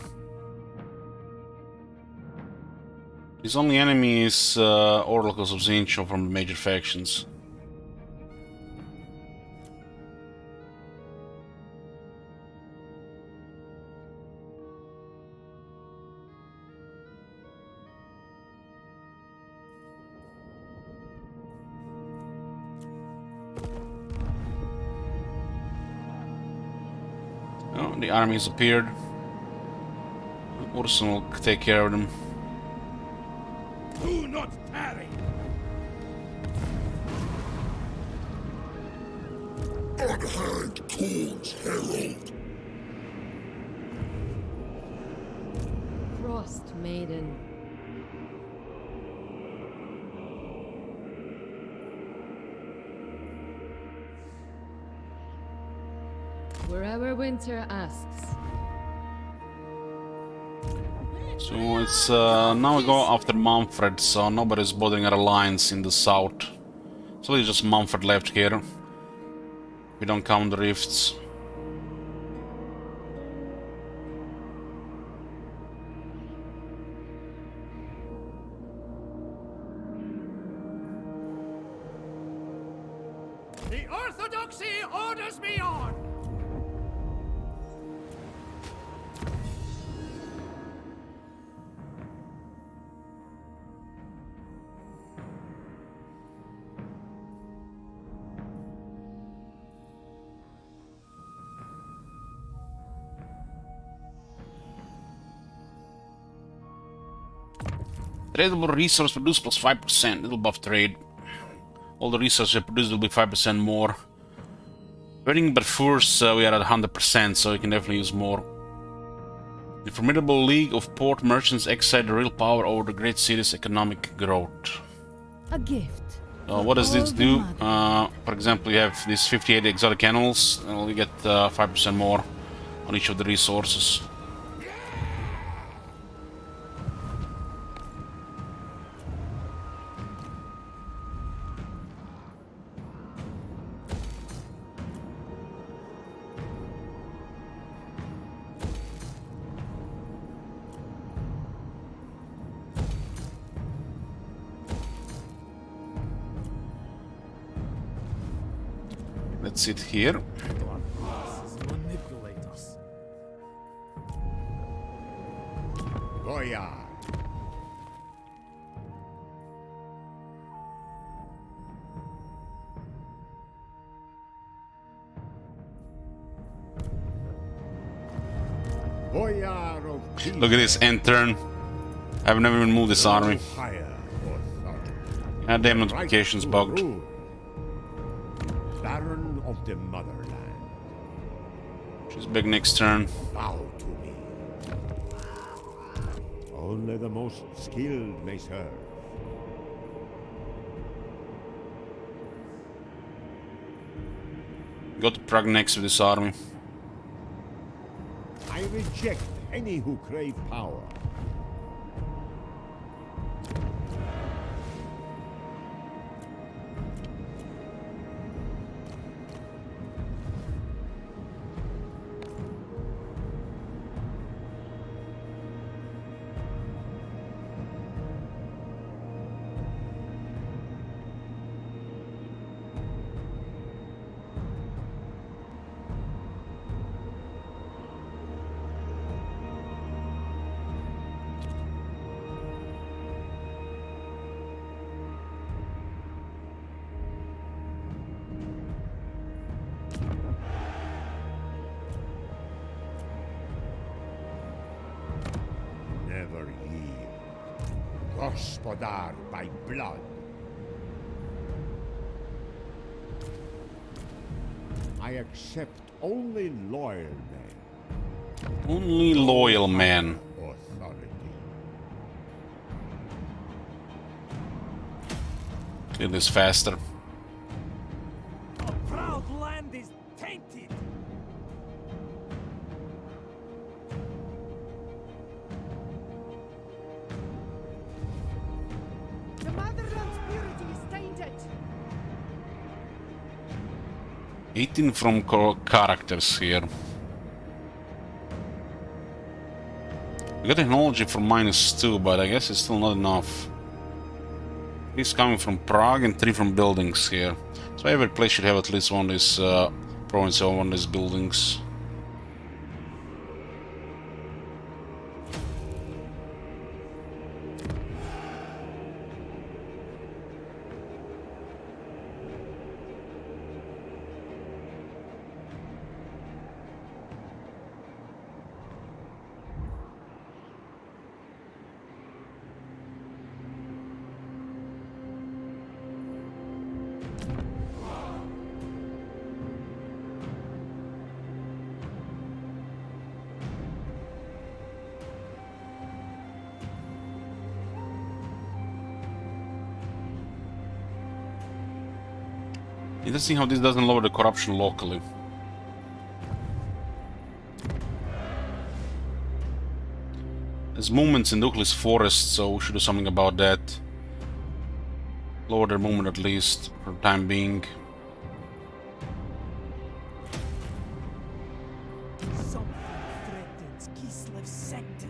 His only enemy is Oracles of Zincho from the major factions. Oh, the armies appeared. Urson will take care of them. Do not tarry! Unhand Corn's herald. Frost Maiden. Wherever winter asks. So it's now we go after Manfred, so nobody's bothering our alliance in the south. So it's just Manfred left here. We don't count the rifts. The Orthodoxy orders me on! Tradable resource produced plus 5%, little buff trade. All the resources produced will be 5% more. Wedding but first we are at 100%, so we can definitely use more. The formidable league of port merchants exercise the real power over the great city's economic growth. A gift. What does this do? For example, you have these 58 exotic animals, and you get 5% more on each of the resources. Let's sit here. Manipulate us. Goya. Look at this end turn. I've never even moved this army. God damn, notifications bugged. Baron of the motherland. She's big next turn. Bow to me. Only the most skilled may serve. Go to Prague next with this army. I reject any who crave power. Never yield. Gospodar by blood. I accept only loyal men. Only loyal man. Authority. Do this faster. Our proud land is tainted! The motherland's purity is tainted! 18 from characters here. We got technology for -2, but I guess it's still not enough. He's coming from Prague and 3 from buildings here. So every place should have at least one of these province or one of these buildings. Interesting how this doesn't lower the corruption locally. There's movements in Douglas Forest, so we should do something about that. Lower their movement at least, for the time being. Something threatens Kislev's sanctity.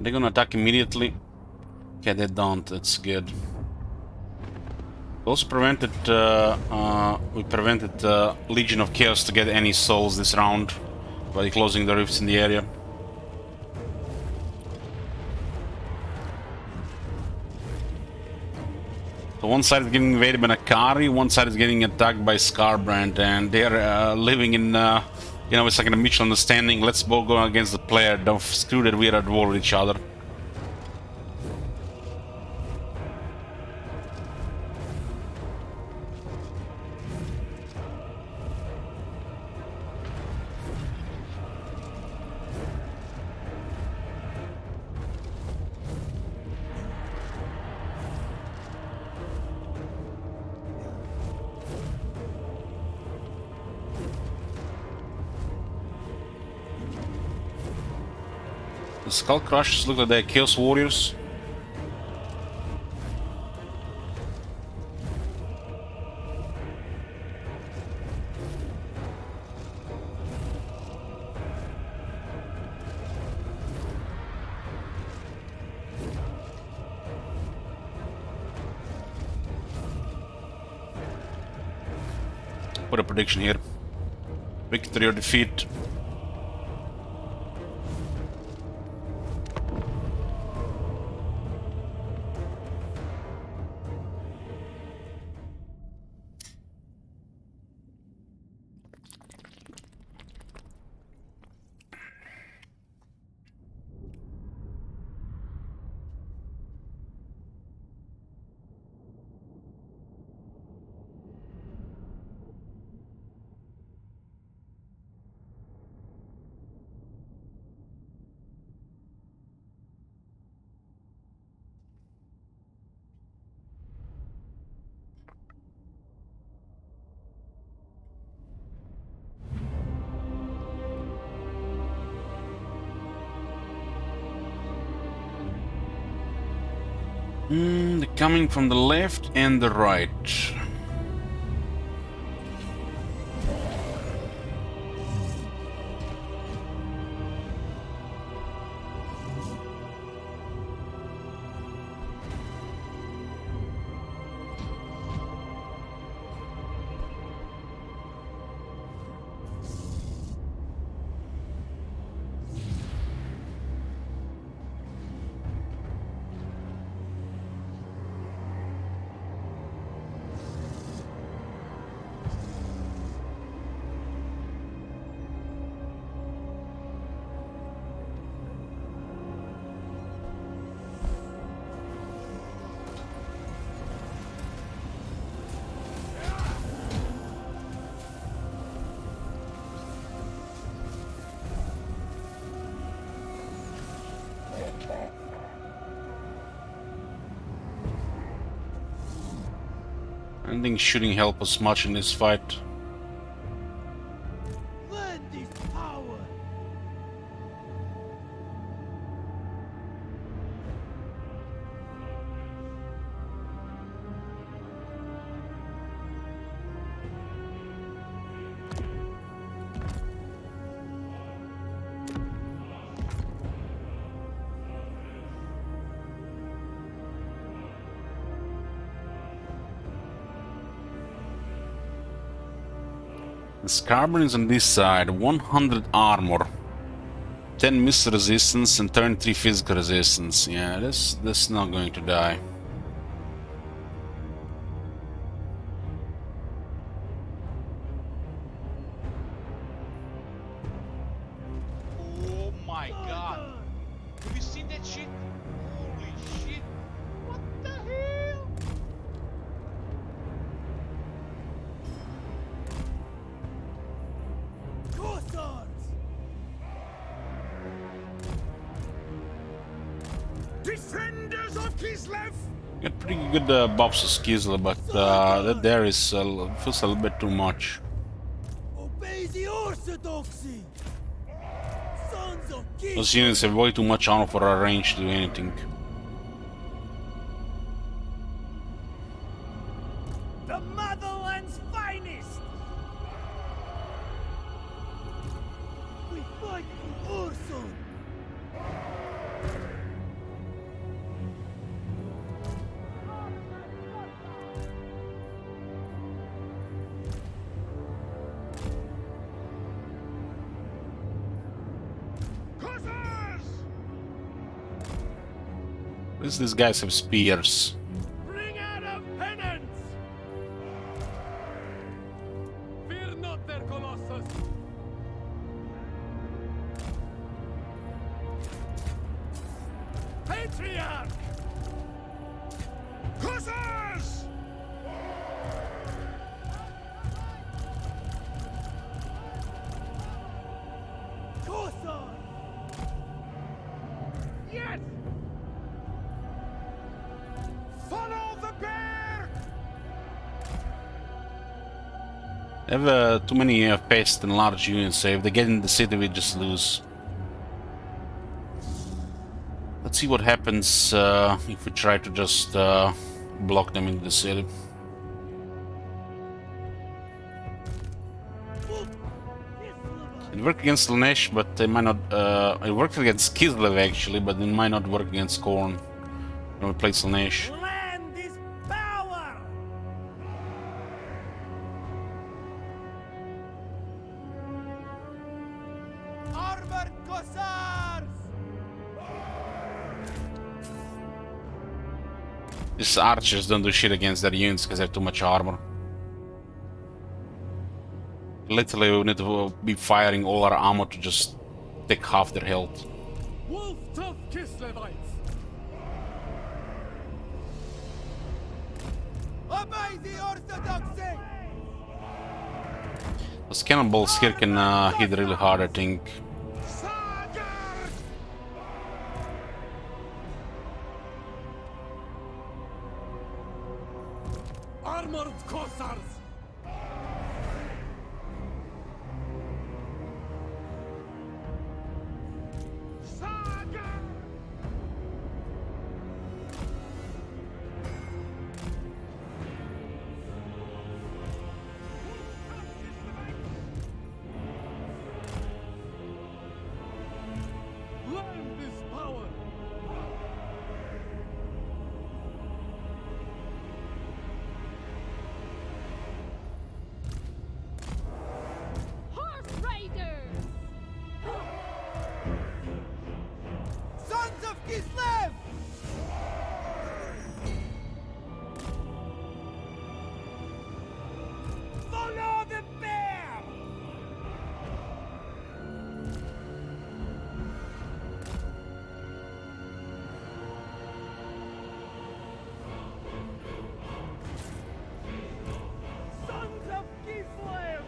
They're gonna attack immediately. Okay, they don't. That's good. We also prevented Legion of Chaos to get any souls this round by closing the rifts in the area. So one side is getting invaded by Nakari, one side is getting attacked by Scarbrand, and they're living in, you know, it's like a mutual understanding. Let's both go against the player. Don't screw that we're at war with each other. The Skull Crushers look like they're Chaos Warriors. Put a prediction here. Victory or defeat. They're coming from the left and the right. I don't think shooting help us much in this fight. Land is power. The Scarborough is on this side, 100 armor, 10 missile resistance and 33 physical resistance. Yeah, that's not going to die. my god! Have you seen that shit? Holy shit! What the hell? Cossars! Defenders of Kislev! Got pretty good buffs of Skizla, but that there is feels a little bit too much. Obey the orthodoxy! Sons of Those Kislev! units have way too much armor for our range to do anything. The motherland's finest! We fight for Ursun! At least these guys have spears. Bring out of penance! Fear not their colossus! Patriarch! Cossars! Cossars! Yes! Follow the bear! They have too many pests and large units, so if they get in the city, we just lose. Let's see what happens if we try to just block them into the city. It worked against Lanesh, but they might not. It worked against Kislev actually, but it might not work against Khorne when we play Lanesh. Land is power! Armored Cossars! These archers don't do shit against their units because they have too much armor. Literally, we need to be firing all our armor to just take half their health. Wolf tough Kislevites! Obey the orthodoxy! Those cannonballs here can hit really hard, I think. Sagar! Armored Cossars! Sagar! Land is power! Horse Raiders! Sons of Kislev! Follow the bear! Sons of Kislev!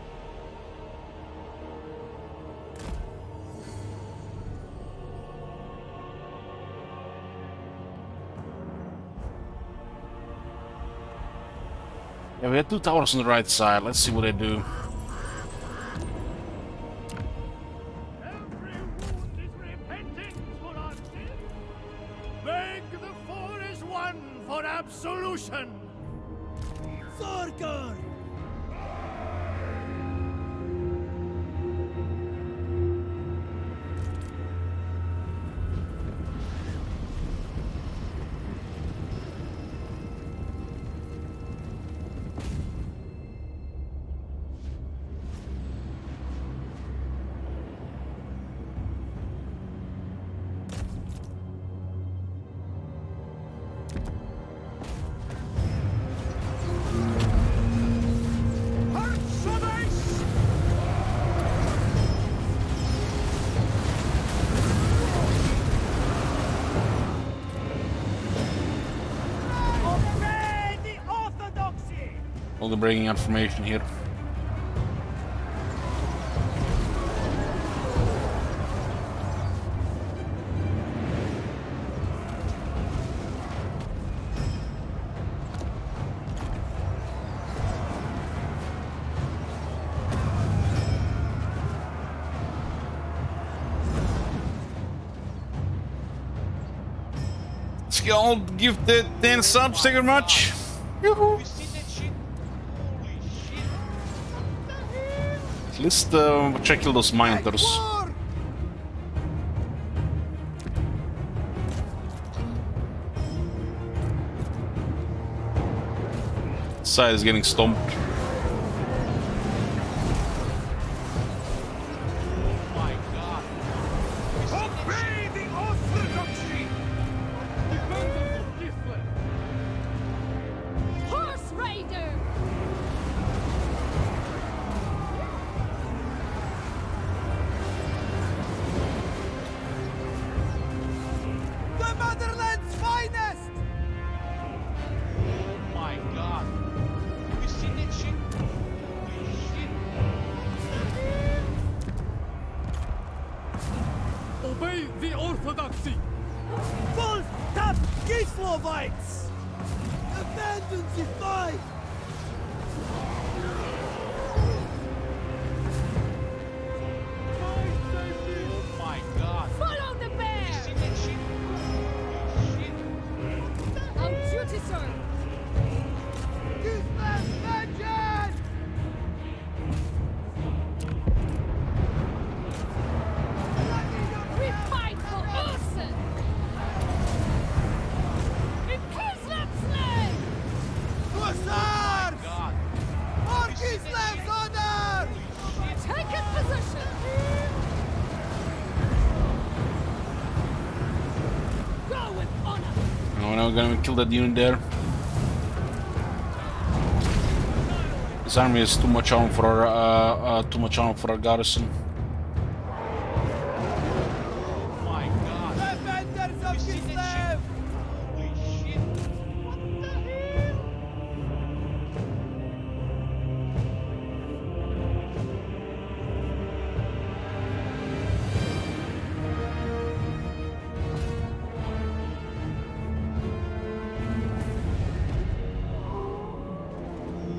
Yeah, we have two towers on the right side. Let's see what they do. Every wound is repentance for our sin! Beg the four is one for absolution! Sarkar! All the breaking information here. Y'all give the 10 subs, thank you very much. Have you seen that shit? Holy shit. What the hell? At least check kill those miners. Side is getting stomped. Oh my god. Obey the orthodoxy! Defenders of Kislev! Horse Raider! The motherland's finest! Oh my god. Have you seen that shit? Holy shit. Obey the orthodoxy! Full stop Kislovites! Abandon the fight! Oh my god. Follow the Have bear! you seen that shit? Holy shit. On duty, sir! Kislev vengeance! We fight for Ursen! In Kislev's name! Hussars! God. For Kislev's honor! Take his position! Go with honor! Oh, now we're gonna kill that unit there. This army is too much armor for our garrison. Oh my god. Defenders of You seen that Kislev! Holy shit. What the hell?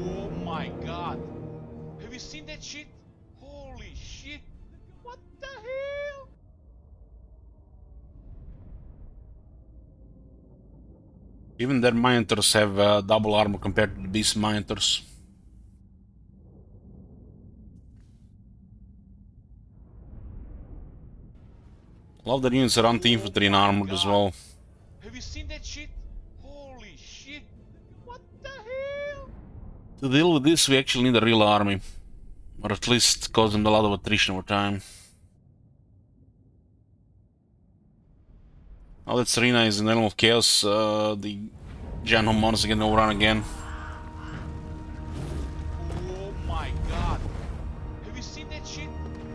Oh my god. Have you seen that shit? Holy shit. What the hell? Even their miners have double armor compared to these miners. A lot of their units are anti-infantry and armored as well. Have you seen that shit? Holy shit. What the hell? To deal with this, we actually need a real army. Or at least cause them a lot of attrition over time. Now that Serena is in the realm of chaos, the Janhom monsters are getting overrun again. Oh my god. Have you seen that shit?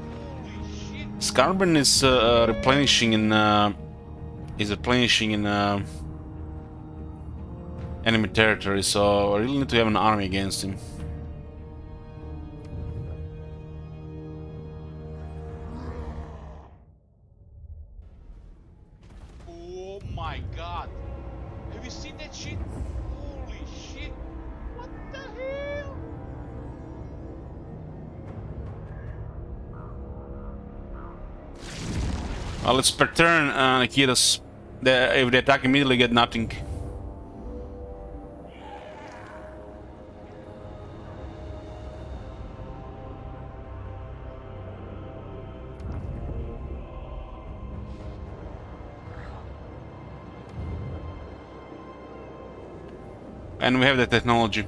Holy shit. Scarburn is replenishing in enemy territory, so I really need to have an army against him. Oh my god. Have you seen that shit? Holy shit. What the hell? Let's per turn, Nikitas. If they attack immediately, get nothing. And we have the technology.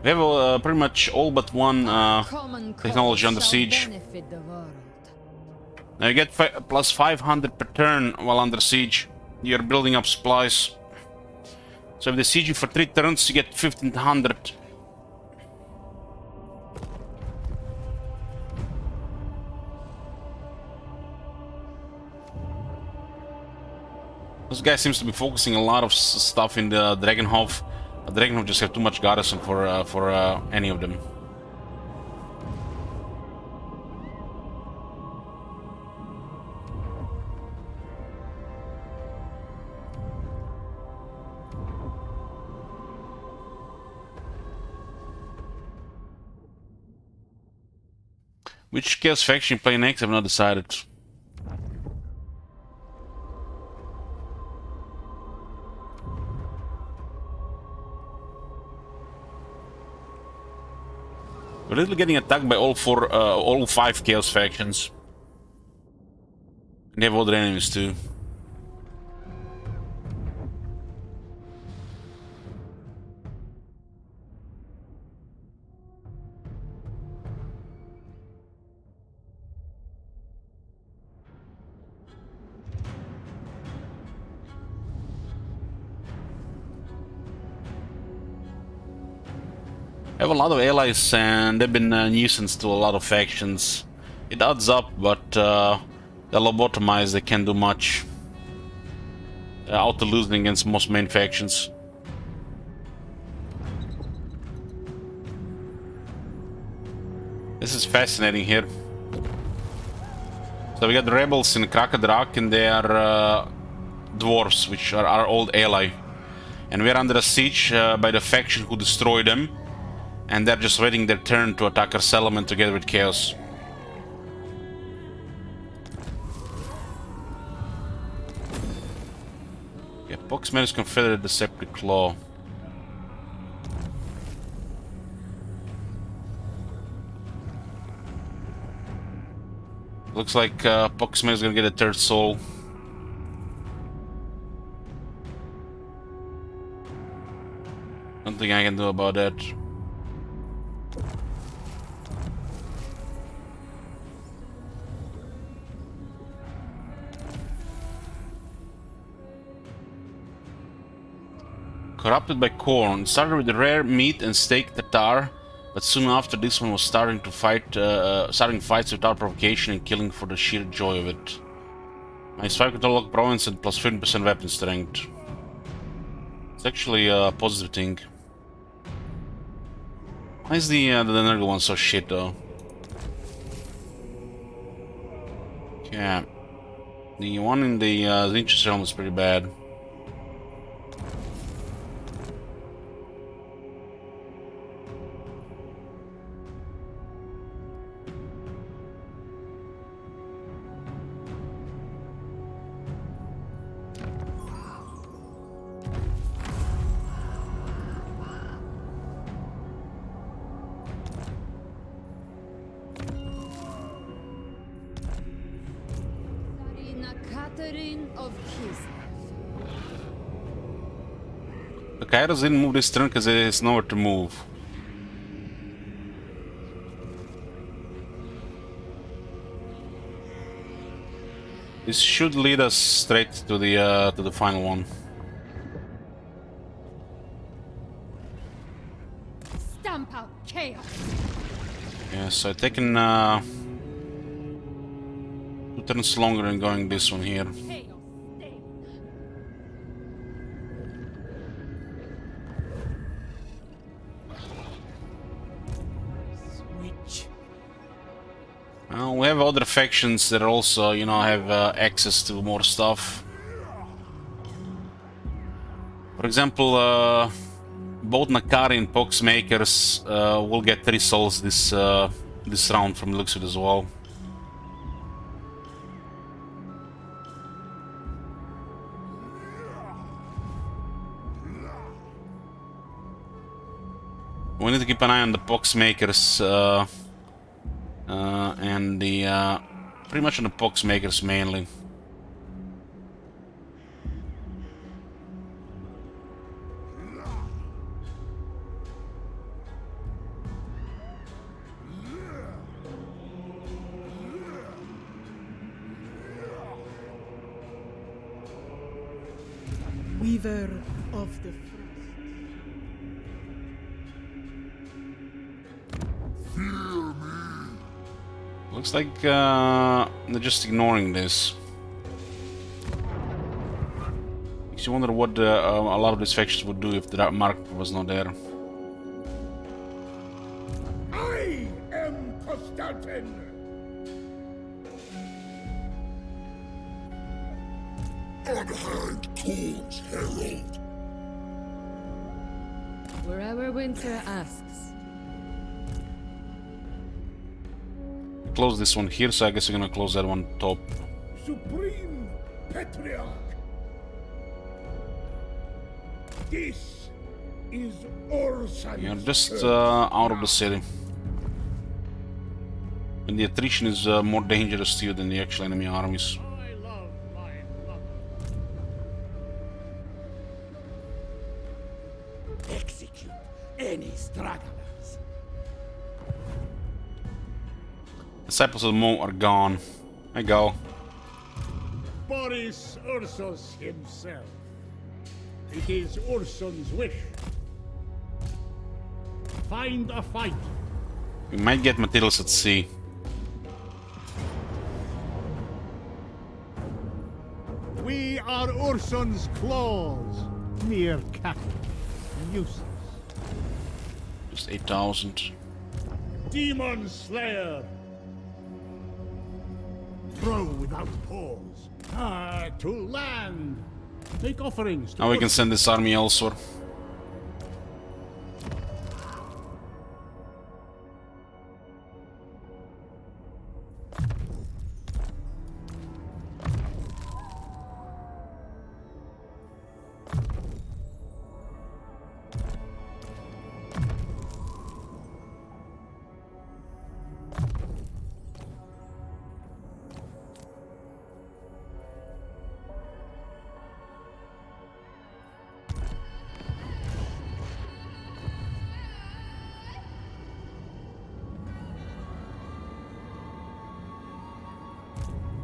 We have pretty much all but one technology under siege. Now you get plus 500 per turn while under siege. You're building up supplies. So if they siege you for 3 turns, you get 1500. This guy seems to be focusing a lot of stuff in the Dragonhof. Dragunov just have too much garrison for any of them. Which Chaos faction play next? I've not decided. We're literally getting attacked by all 5 Chaos factions. And they have other enemies too. I have a lot of allies and they've been a nuisance to a lot of factions. It adds up, but they're lobotomized, they can't do much. They're out to losing against most main factions. This is fascinating here. So we got the rebels in Krakadrak and they are dwarves, which are our old ally. And we're under a siege by the faction who destroyed them. And they're just waiting their turn to attack our settlement together with Chaos. Yeah, Poxmare's Confederate Deceptive Claw. Looks like Poxmare's gonna get a 3rd soul. Nothing I can do about that. Corrupted by corn. Started with rare meat and steak tartare, but soon after this one was starting fights without provocation and killing for the sheer joy of it. Minus 5 control lock province and plus 15% weapon strength. It's actually a positive thing. Why is the Nergal one so shit though? Yeah. The one in the Zinch's realm is pretty bad. The Kairos didn't move this turn because there is nowhere to move. This should lead us straight to the final one. Stamp out chaos. Yeah, so I've taken 2 turns longer than going this one here. Chaos. We have other factions that also, you know, have access to more stuff. For example, both Nakari and Poxmakers will get 3 souls this round from the looks of it as well. We need to keep an eye on the Poxmakers and the pretty much on the Poxmakers mainly. Weaver of the Frost. Looks like they're just ignoring this. Makes you wonder what a lot of these factions would do if the market was not there. I am Constantin! Unhand Corn's Herald. Wherever winter asks. Close this one here, so I guess we're gonna close that one top. Supreme Patriarch! This is Orsan's You're just turn. out of the city. And the attrition is more dangerous to you than the actual enemy armies. I love my love. Execute any stragglers. Disciples of the Mo are gone. There you go. Boris Ursus himself. It is Urson's wish. Find a fight. We might get materials at sea. We are Urson's claws. Mere cattle. Useless. Just 8,000. Demon Slayer. Throw without pause. To land. Make offerings to Now we can send this army elsewhere.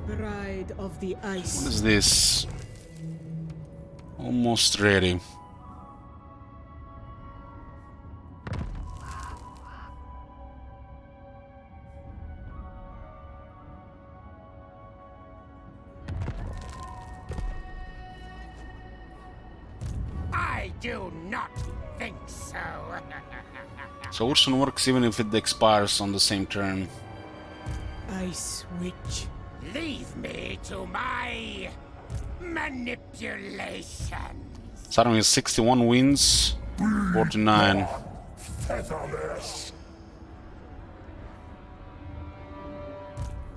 Bride of the Ice. What is this? Almost ready. I do not think so. So Urson works even if it expires on the same turn. Ice Witch. Leave me to my manipulations. This army has 61 wins, 49. Featherless.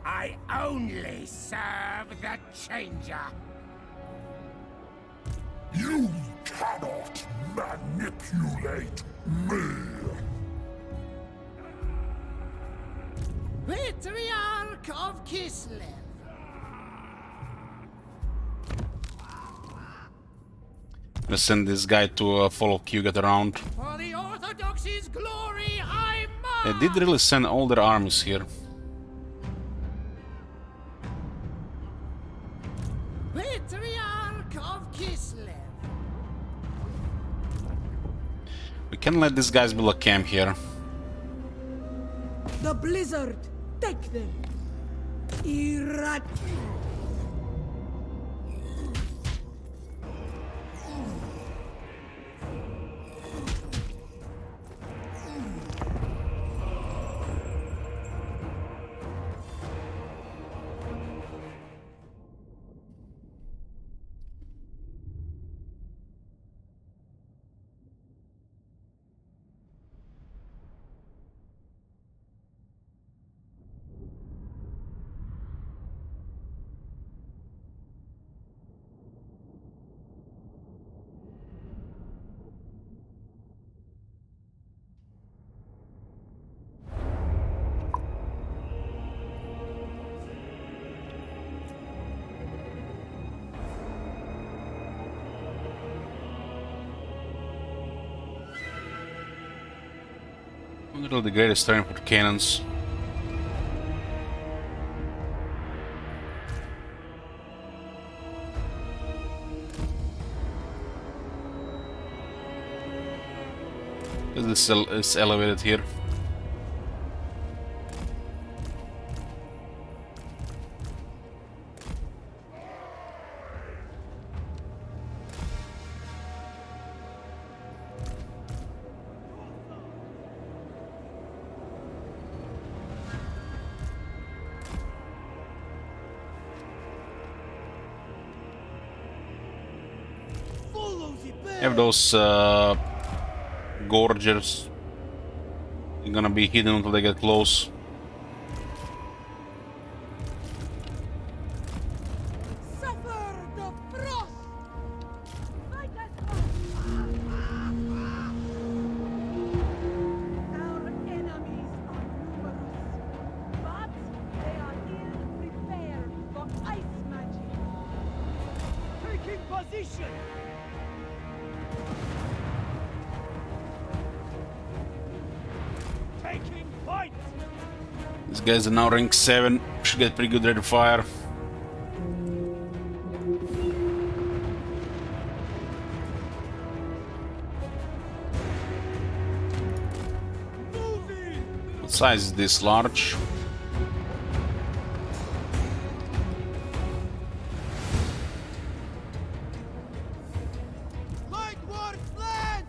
I only serve the changer. You cannot manipulate me. Patriarch of Kislev. Gonna send this guy to follow Q, get around. For the Orthodoxy's glory, I They must. did really send all their armies here. Patriarch of Kislev. We can let these guys build a camp here. The blizzard. Take them. Irat. Literally the greatest terrain for cannons. This is elevated here. Have those gorgers. They're gonna be hidden until they get close. Suffer the frost! Our enemies are numerous, but they are ill prepared for ice magic. Taking position! Taking point! These guys are now rank 7. Should get pretty good rate of fire. Moving! What size is this? Large? Light works land!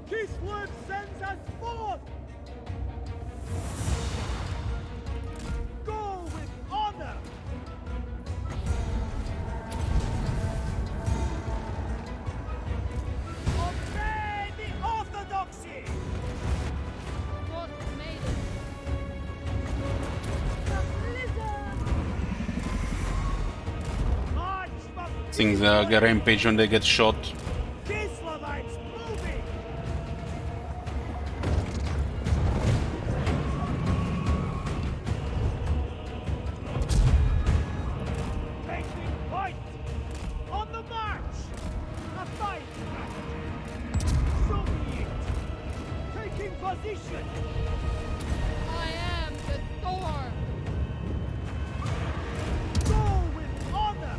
Kislev sends us forth! Go with honor! Obey the orthodoxy! Frost Maiden. The blizzard! March for Things get rampage when they get shot. Kislevites moving! Taking point! On the march! A fight! Soviet! Taking position! I am the storm. Go with honor!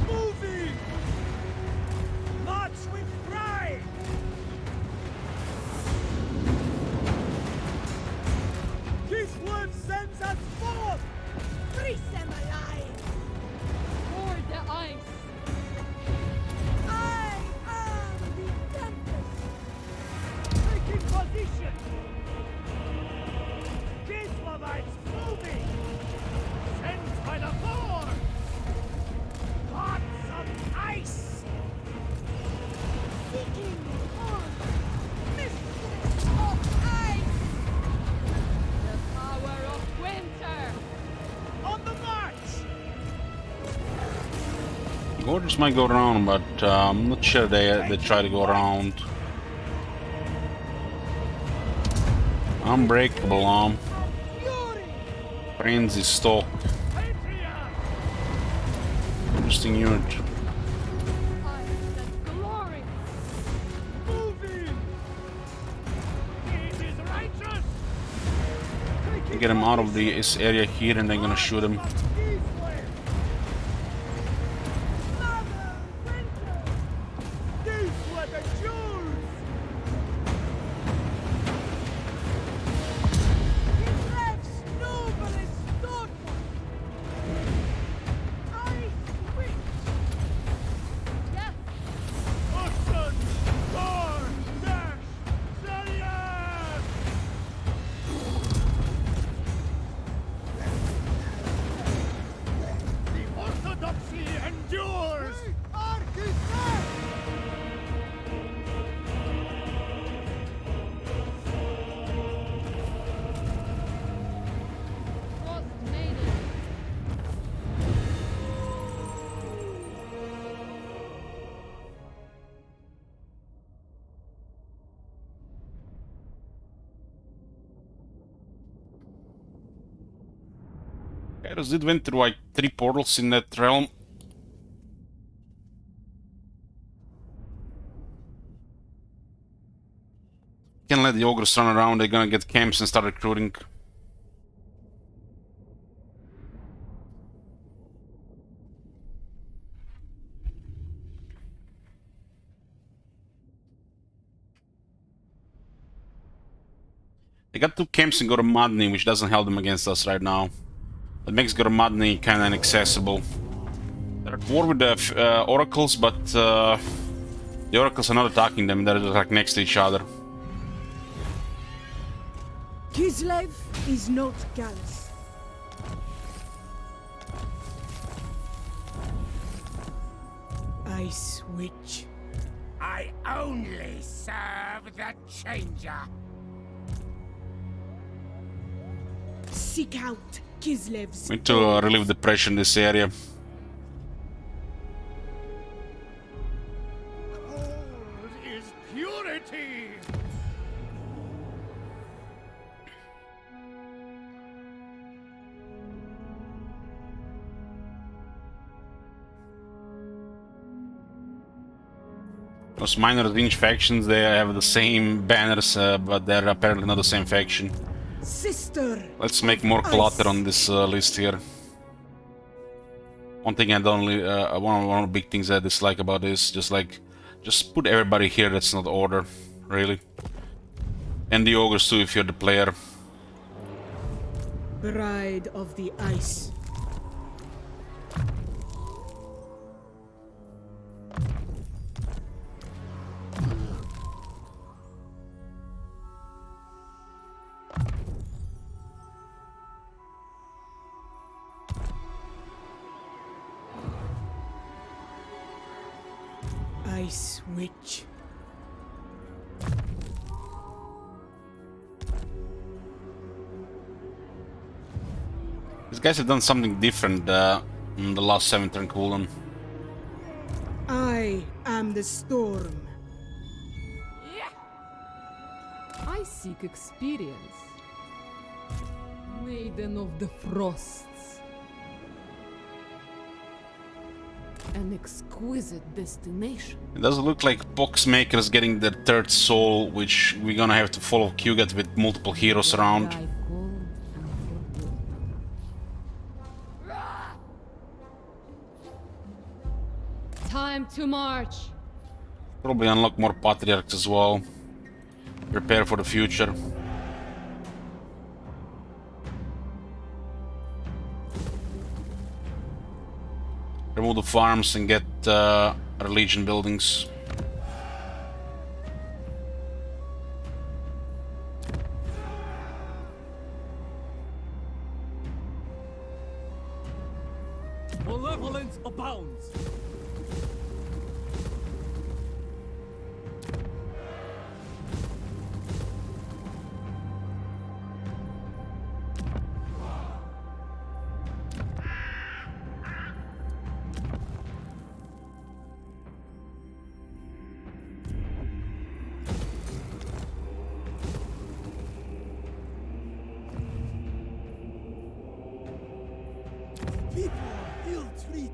Moving! March with pride! Kislev sends us forth! Freeze them alive! For the ice. I am the Tempest! Taking position! Kislevites moving! Sent by the Thor! Lots of ice! Seeking on! Mistress of ice! The power of winter. On the march! Gorgers might go around, but I'm not sure they try to go around. Unbreakable arm. Fury! Frenzy stock. Patriot! Interesting unit. Ice and glory. Moving! It is righteous! Get him out of this area here and they're gonna shoot him. These were the Jews! Kislev's noble is stood for! I switch! Yes. Ocean! Thor! Dash! Zelias! The orthodoxy endures! Frost Maiden. Kairos did went through like 3 portals in that realm. Can't let the ogres run around, they're gonna get camps and start recruiting. They got 2 camps in Goromadny, which doesn't help them against us right now. That makes Goromadny kinda inaccessible. They're at war with the oracles, but the oracles are not attacking them, they're like next to each other. Kislev is not Gallus. Ice Witch. I only serve the Changer. Seek out Kislev's. We need to relieve the pressure in this area. Cold is purity. Those minor range factions, they have the same banners, but they're apparently not the same faction. Sister. Let's make more clutter on this list here. One thing I don't one of the big things I dislike about this, just put everybody here. That's not order, really. And the ogres too, if you're the player. Bride of the Ice. Ice Witch. These guys have done something different in the last 7-turn cooldown. I am the storm. I seek experience. Maiden of the Frosts. An exquisite destination. It does look like Poxmaker's getting their third soul, which we're gonna have to follow Qget with multiple heroes around. Die cold and forgotten. Time to march. Probably unlock more Patriarchs as well. Prepare for the future. Remove the farms and get religion buildings. Malevolence abounds. People are ill-treated.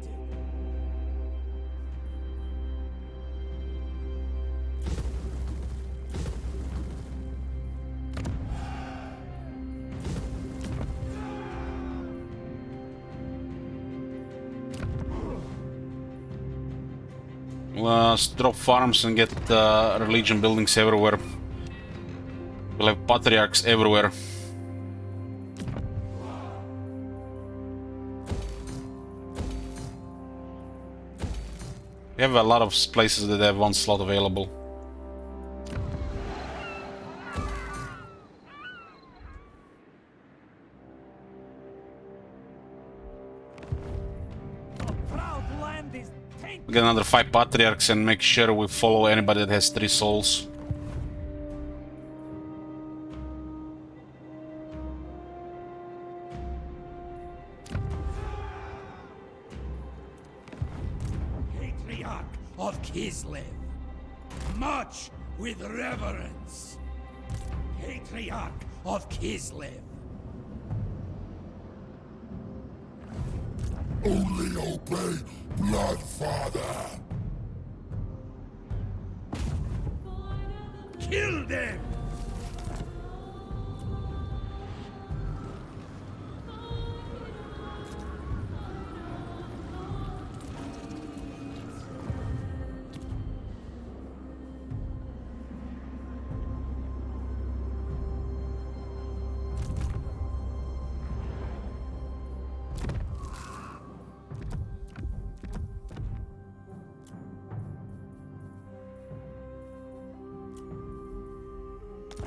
Let's drop farms and get religion buildings everywhere. We'll have Patriarchs everywhere. We have a lot of places that have one slot available. A proud land is tainted. We get another 5 Patriarchs and make sure we follow anybody that has 3 souls. Patriarch of Kislev. March with reverence. Patriarch of Kislev. Only obey Bloodfather. Kill them!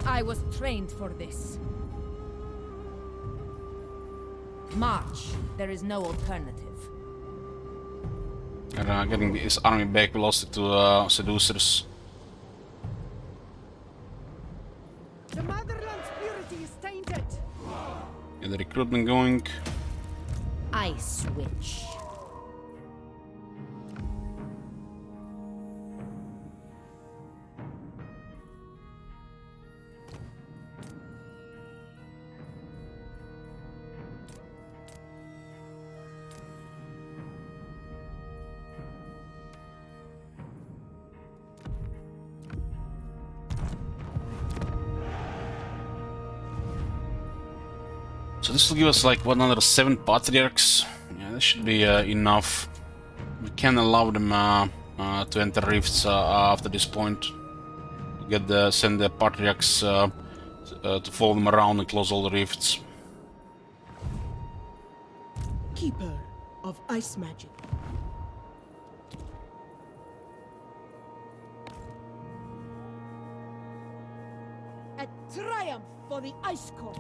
I was trained for this. March. There is no alternative. And getting his army back, we lost it to seducers. The motherland's purity is tainted. Get the recruitment going. I switch. So this will give us like what, another 7 patriarchs. Yeah, this should be enough. We can allow them to enter rifts after this point. Send the patriarchs to follow them around and close all the rifts. Keeper of ice magic. A triumph for the Ice Court.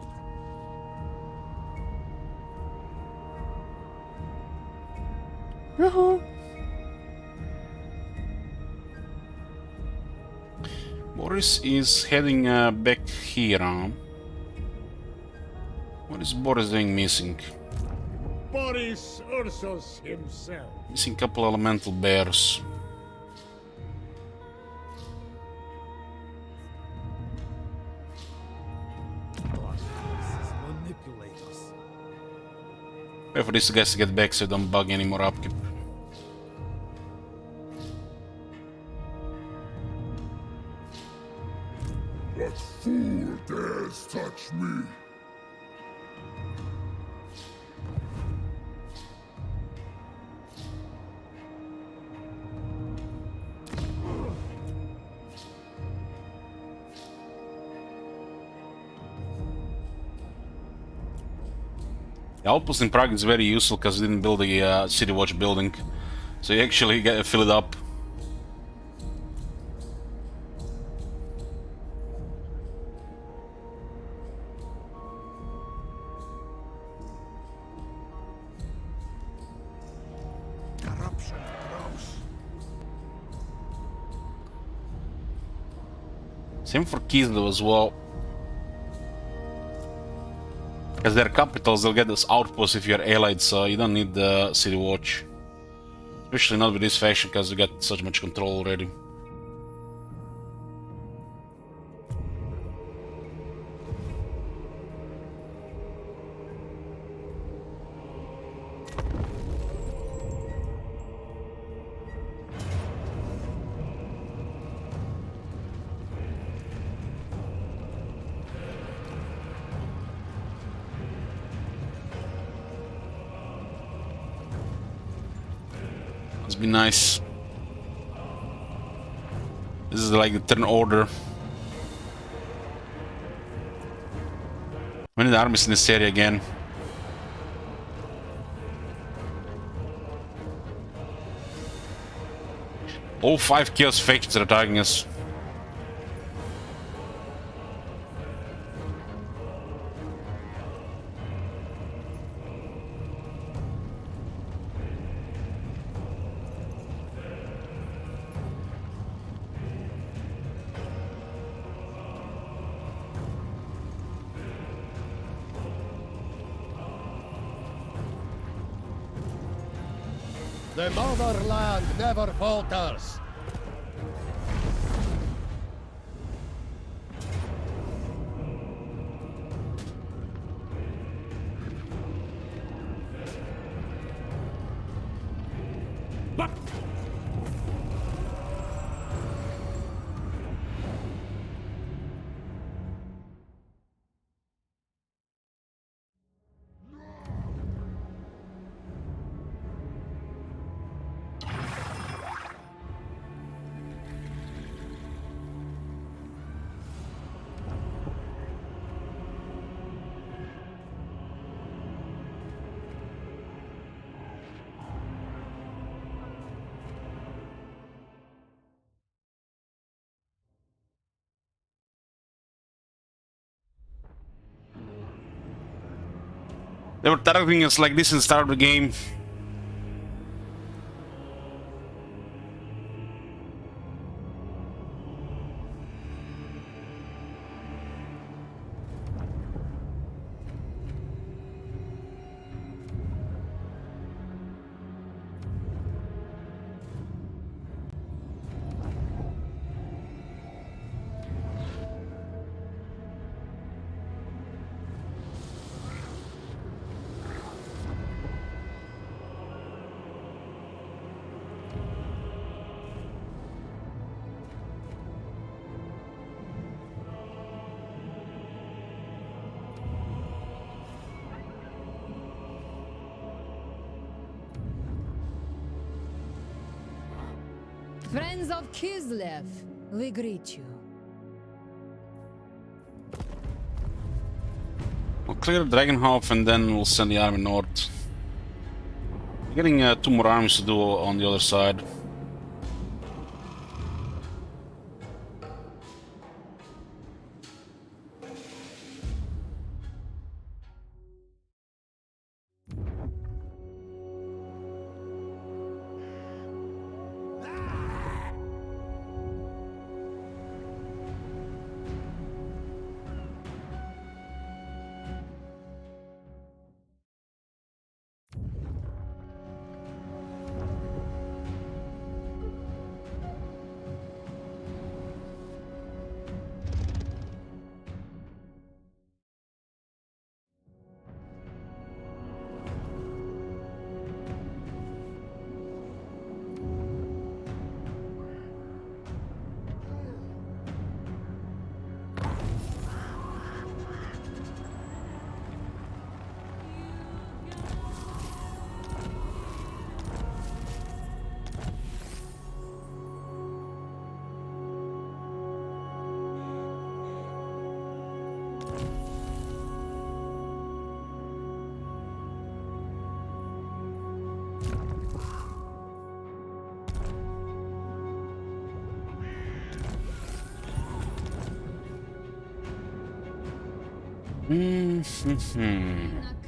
Boris is heading back here. What is Boris doing missing? Boris Ursus himself. Missing a couple elemental bears. Manipulators. Wait for these guys to get back so they don't bug any more upkeep. What fool dares touch me? The outpost in Prague is very useful because we didn't build a City Watch building. So you actually fill it up. Corruption grows. Same for Kislev as well. Because they're capitals, they'll get this outpost if you're allied, so you don't need the City Watch. Especially not with this faction, because you got such much control already. Must be nice. This is like the turn order. We need armies in this area again. All 5 chaos factions are attacking us. The motherland never falters. They were targeting us like this in the start of the game. Friends of Kislev, we greet you. We'll clear Dragonhof and then we'll send the army north. We're getting 2 more armies to do on the other side.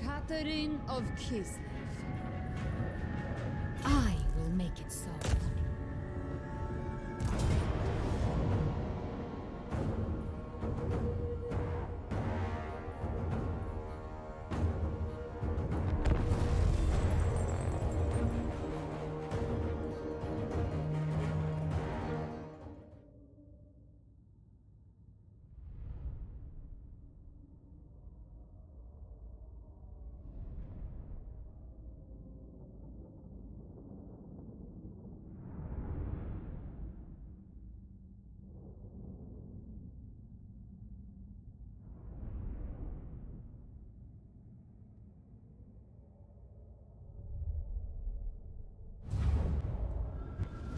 Catherine of Kislev. I will make it so.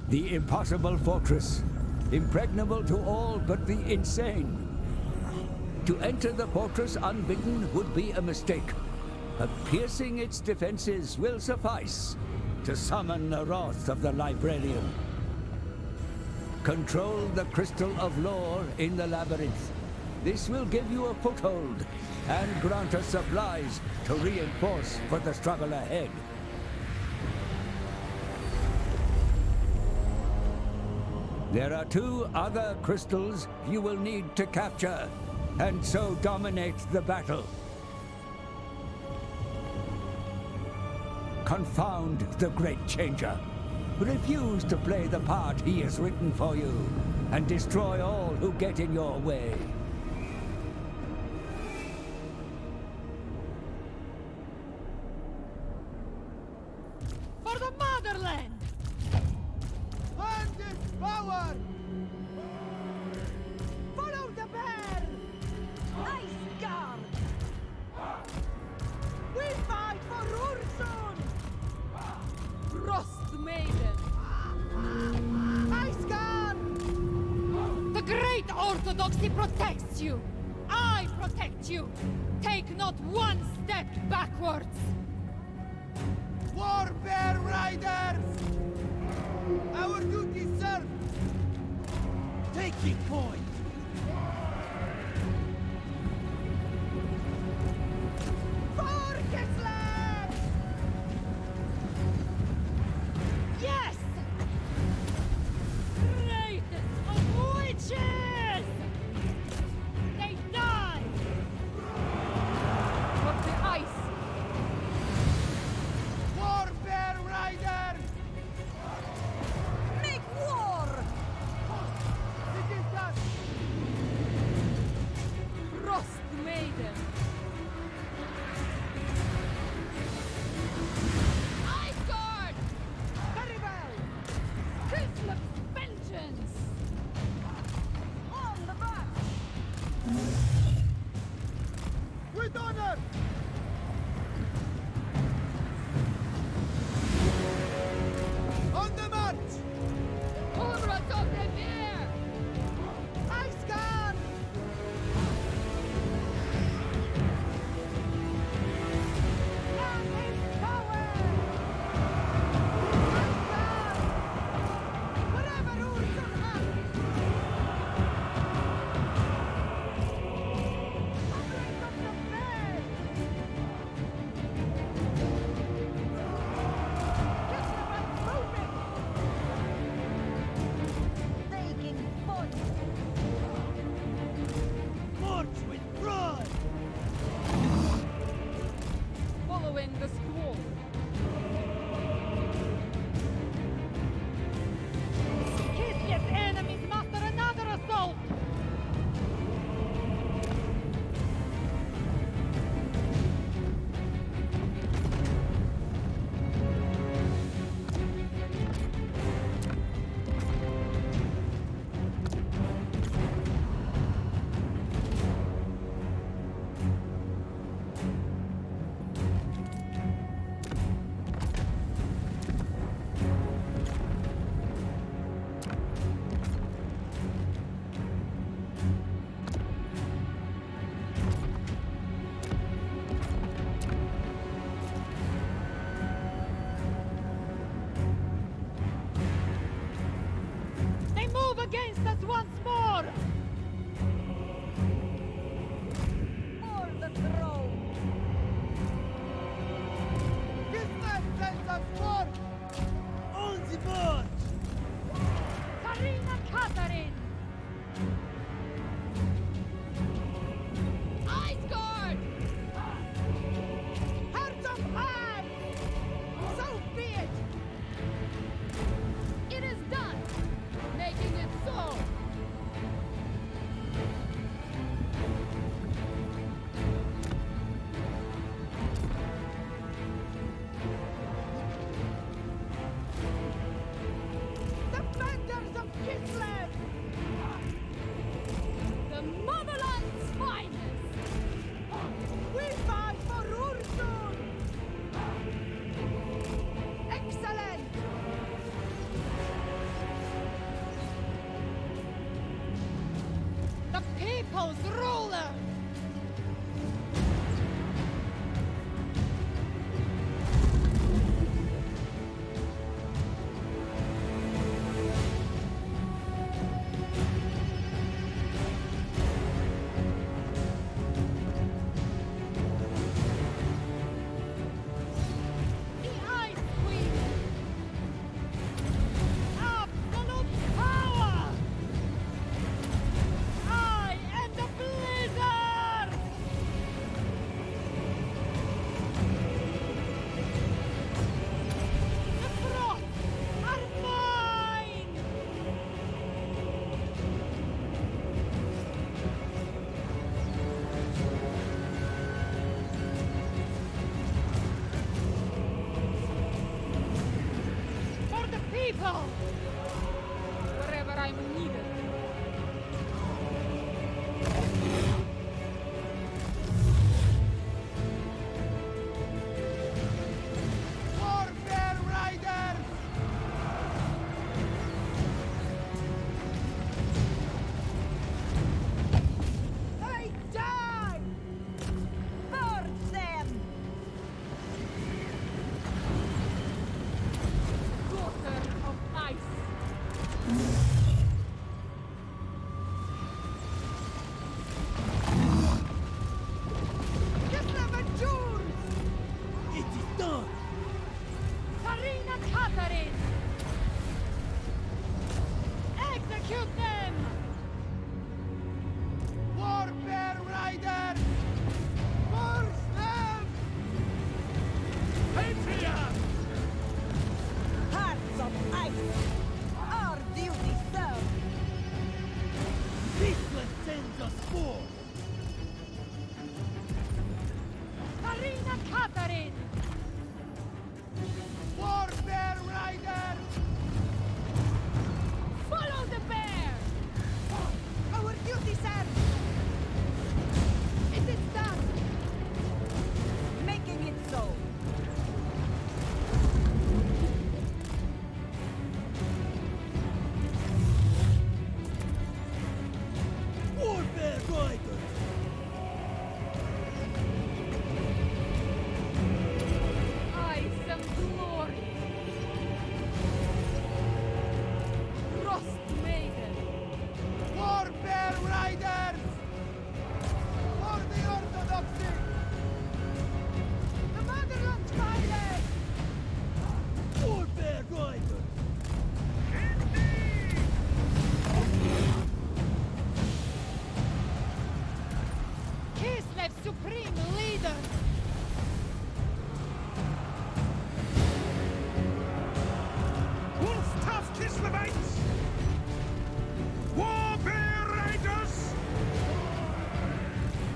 The impossible fortress, impregnable to all but the insane. To enter the fortress unbidden would be a mistake, but piercing its defenses will suffice to summon the wrath of the librarian. Control the crystal of lore in the labyrinth. This will give you a foothold and grant us supplies to reinforce for the struggle ahead. There are 2 other crystals you will need to capture, and so dominate the battle. Confound the Great Changer. Refuse to play the part he has written for you, and destroy all who get in your way. For the motherland! Power! Follow the bear! Ice Guard! We fight for Ursun! Frost Maiden! Ice Guard! The great Orthodoxy protects you! I protect you! Take not one step backwards! War Bear Riders! Our duty served! Taking point! For Kislev! Yes! Greatest of witches! They die! From the ice! War Bear Riders! Make war! It is done! Frost Maiden! Ice Guard! Very well! Kislev's vengeance! On the march! With honor! On the march! For people! Wherever I'm needed. Warfare Riders! They die! Burn them! Daughter of ice. It is done! Sarina Katarin! Execute them! Warfare Riders! Force them! Patriots! Hearts of ice! Our duty served! This one sends us forth! Sarina Katarin! Warfare Riders! Follow the bear! Our duty served! It is done! Making it so! Warfare Riders! Ice and glory! Frost Maiden! Warfare Riders! For the Orthodoxy! The motherland fighter! Warfare Riders! Kislev Supreme Leader! Wolf tough Kislevites! Warfare Riders!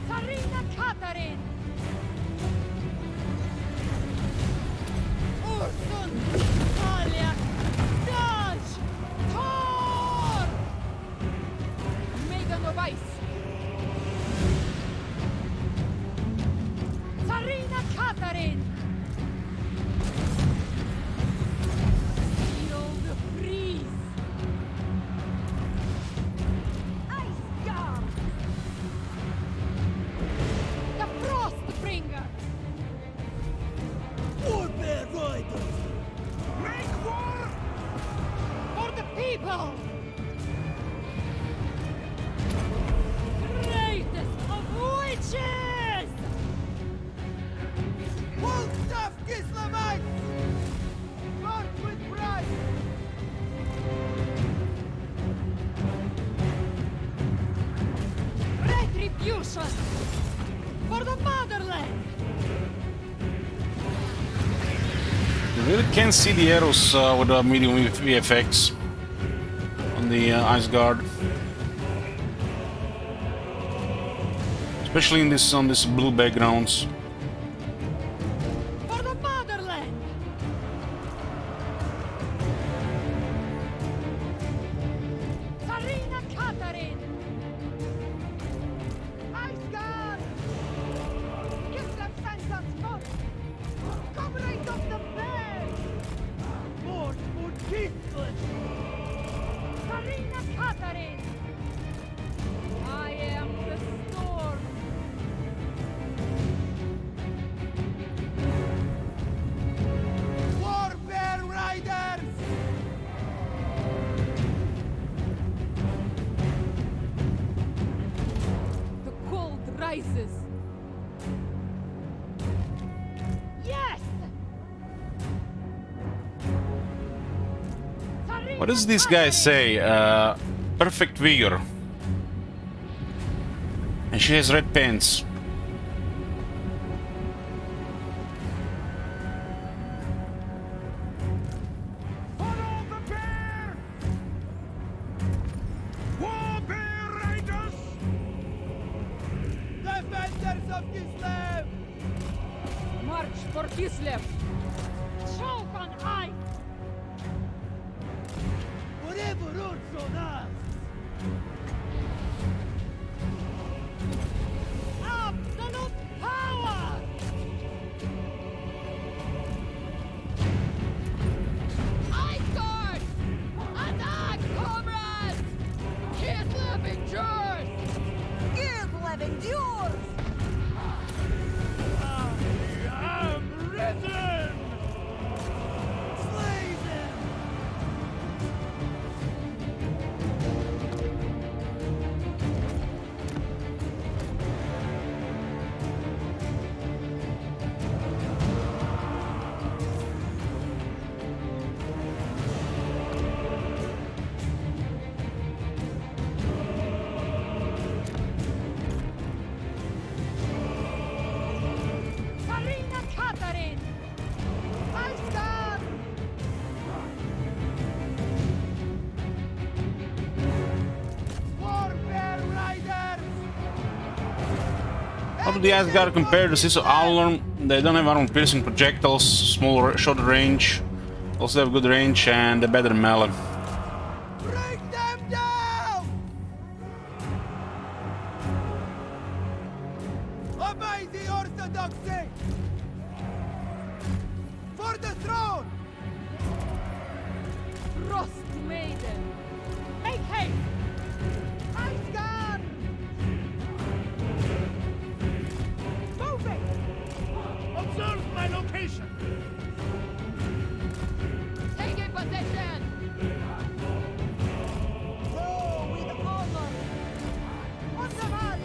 Sarina Katarin! Ursun! Talia! Daj! Thor! Maiden of Ice! Sarina Katarin! Feel the breeze! Ice Guard! The Frostbringer! Warfare Riders! Make war! For the people! Greatest of witches! Wolf tough Kislevites! March with pride! Retribution! For the motherland! You really can't see the arrows with the medium VFX on the Ice Guard, especially in this on this blue backgrounds. For the motherland! Sarina Katarin! Ice Guard! Kislev sends us forth! Comrades of the bear! Force for Kislev! Sarina Katarin! I am the storm! Warfare Riders! The cold rises! Yes! Sarina What does this guy say? Perfect vigor. And she has red pants. Follow the bear! Warfare Riders! Defenders of Kislev! March for Kislev! Choke on ice! for Ursunas! Absolute power! Iceguard! Attack, comrades! Kislev endures! Kislev endures! I am risen! Slay them! Karina Katarin! Iceguard! Warbear Riders! How do the Asgard compare to Siso Aulorn? They don't have armor-piercing projectiles, small short range. Also have good range and a better melee. Bring them down! Obey the orthodoxy! For the throne! Frost Maiden! Make haste! Iceguard! Moving! Observe my location! Taking possession! Go with honor! On the march!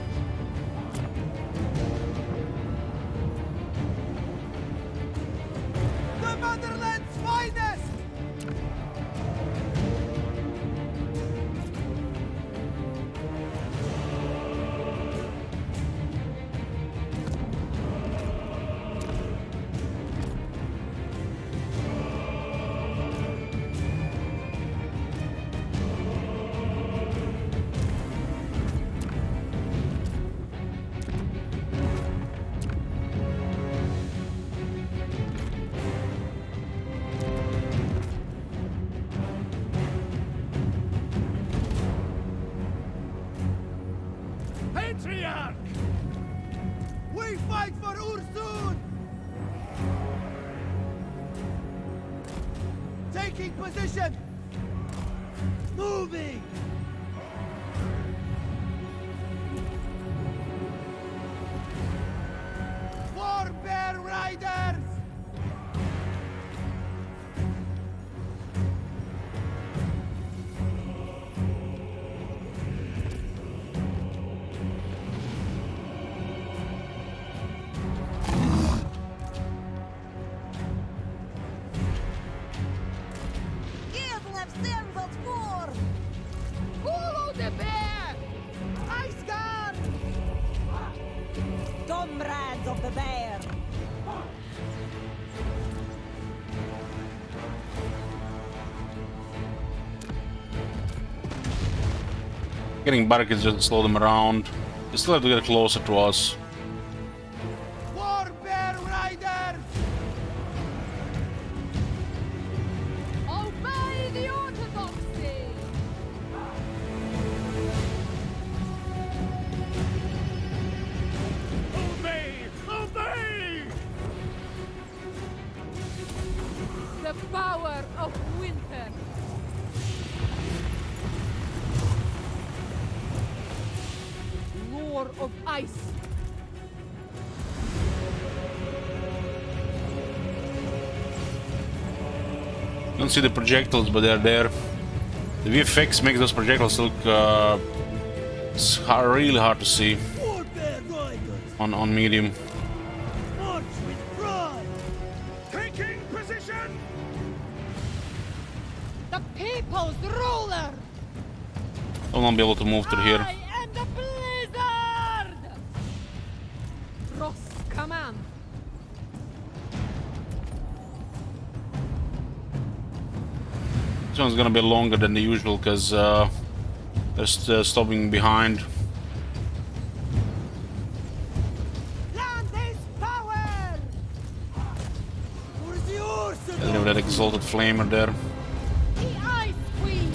The motherland's finest! Patriarch! We fight for Ursun! Taking position! Moving! Warbear Riders! Kislev stands us for! Follow the bear! Iceguard! Comrades of the bear! Getting barricades just to slow them around. They still have to get closer to us. Warbear Riders! Obey the orthodoxy! Obey! Obey! The power of winter! Lore of ice! Don't see the projectiles, but they're there. The VFX makes those projectiles look really hard to see Warbear Riders! on medium. March with pride! Taking position! The people's ruler! I won't be able to move through here. I am the blizzard! Frost command! This one's gonna be longer than the usual because they're stopping behind. Land is power! For the With that exalted flamer there. The Ice Queen!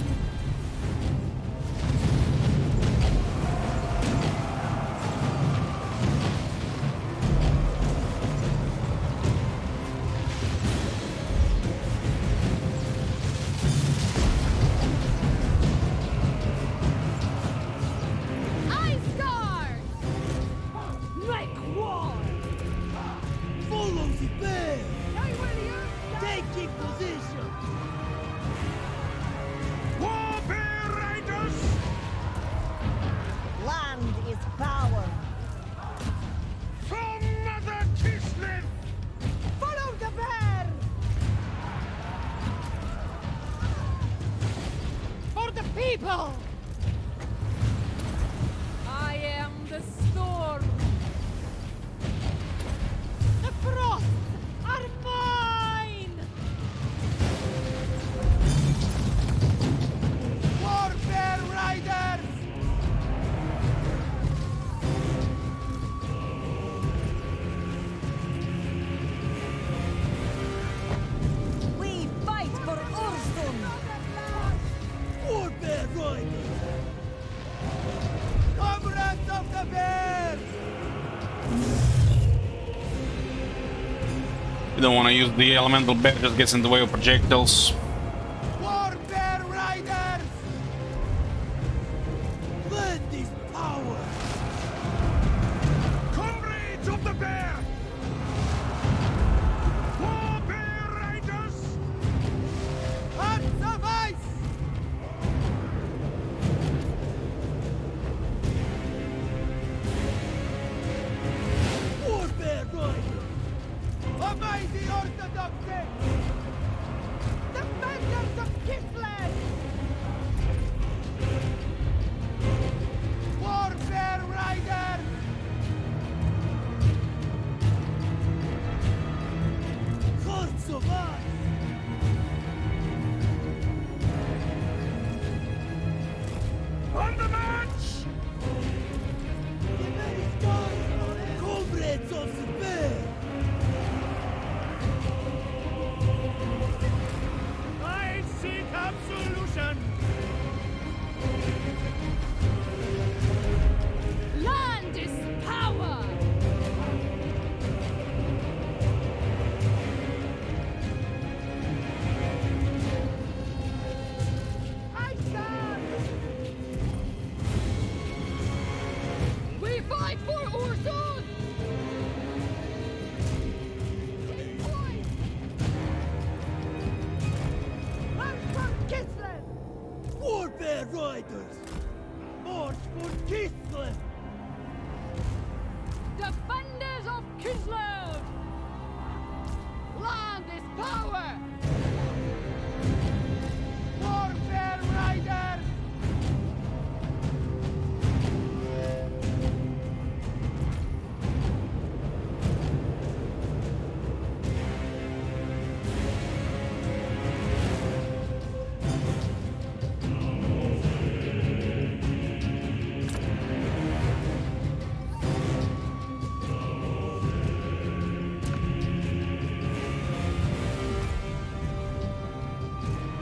battle! I am the storm! The frosts are mine! Warfare Riders! We fight for Ursum! Warfare Riders! Comrades of the Bear! You don't want to use the elemental bear, just gets in the way of projectiles. Warfare Riders! Lend is power! Comrades of the Bear! Warfare Riders! Hearts of Ice! Warfare Riders! A mighty orthodoxy! Defenders of Kislev! Warfare Riders! Hearts of Ice! On the march! The very skies are comrades of the bear! I seek absolution! Land is power! I stand! We fight for Urzon! And for Kislev! Warfare Riders! March for Kislev! Defenders of Kislev! Land is power! Warfare Riders!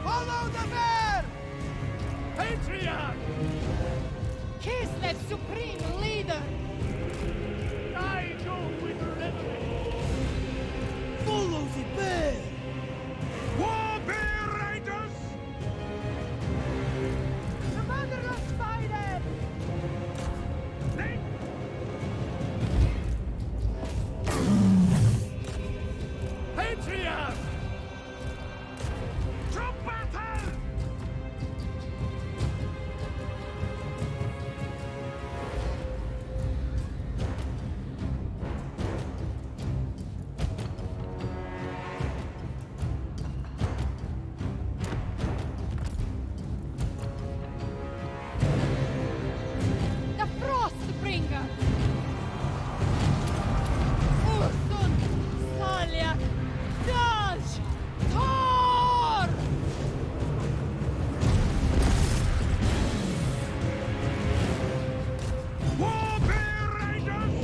Follow the bear! Patriarch! Kislev supreme leader! I go with reverence! Follow the bear! Warfare Riders! Commander of Spiders! Patriarch! To battle! The Frostbringer! Ursun! Salyak! Daj! Thor! Warfare Riders!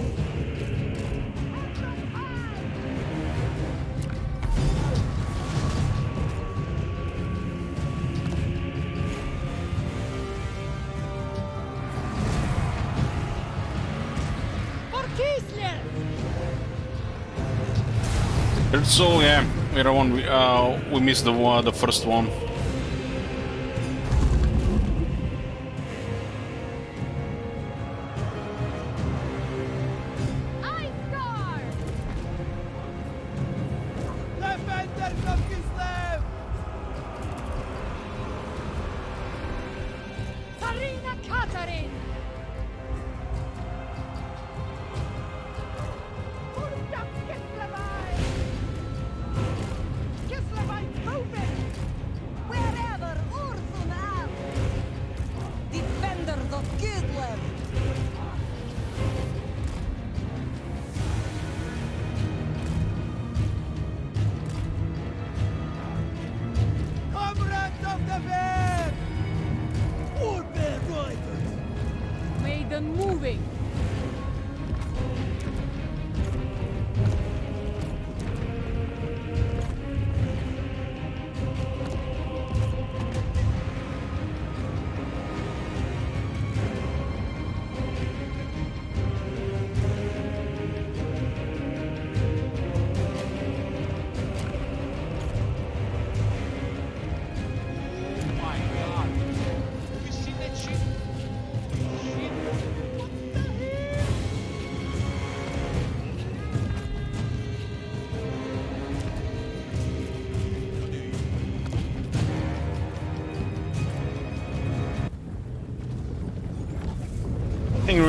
For Kislev! So yeah, we don't want, we missed the first one. Iceguard! Defenders of Kislev! Sarina Katarin! Urdak Kislevite! Kislevite movement!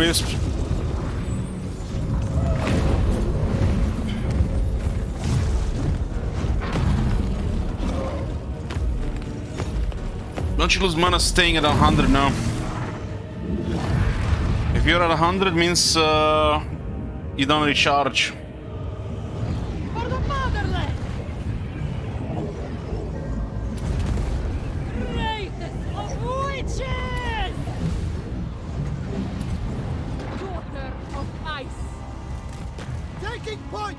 crisps. Don't you lose mana staying at 100 now? If you're at 100 means you don't recharge. For the motherland! Greatest of witches! Daughter of ice! Taking point!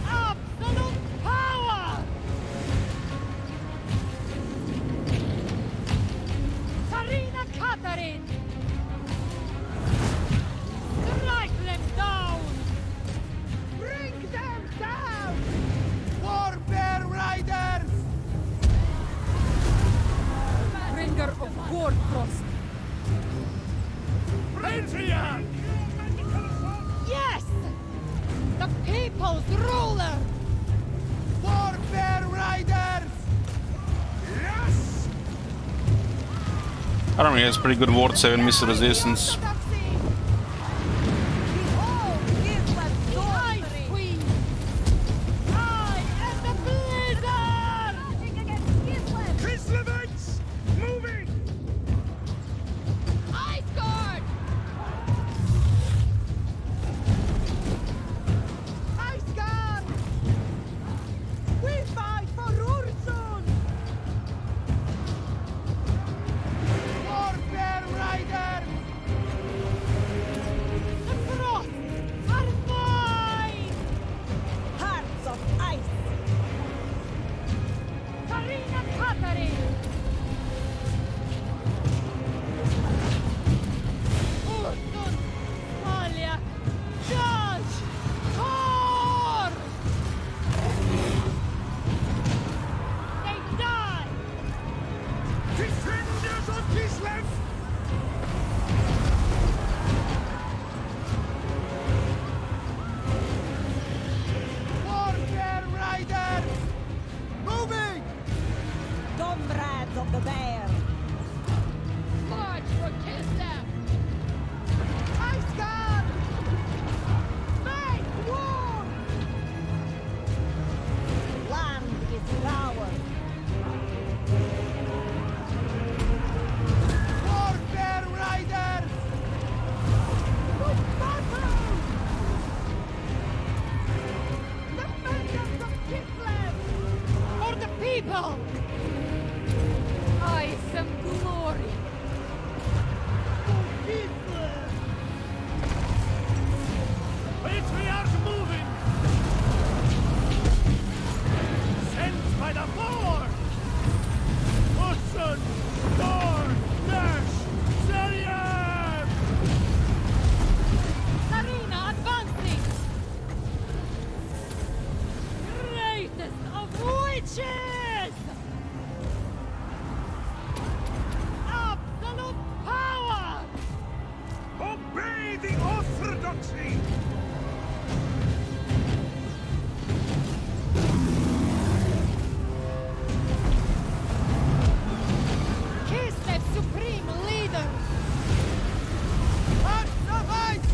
Absolute power! Sarina Catherine! Strike them down! Bring them down! Warbear Riders! Bringer of Warfrost! Patriarch! Yes! The people's ruler! Warbear Riders! Yes! I don't know, he has pretty good ward 7 missile resistance. Behold, Islam's Ice sorcery! Queen! I am the Blizzard! Marching against Islam! Kislevites! Moving! Ice Guard! Ice Guard! We fight for Ursun! Warbear Riders! The Frost are mine! Hearts of ice! Sarina Catherine! Ursun! Malia! Judge! Thor! They die! Defenders of Kislev! Warbear Riders! Moving! Comrades of the bear! March for Kislev! Ice Guard! Make war! Land is ours! Warbear Riders! To battle! Defenders of Kislev! For the people! I some glory! Patriarch moving! Sent by the Four! Ursun! Thor! Nash! Zerian! Sarina advancing! Greatest of witches! Absolute power! Obey the orthodoxy! Kislev supreme leader! Hearts of Ice!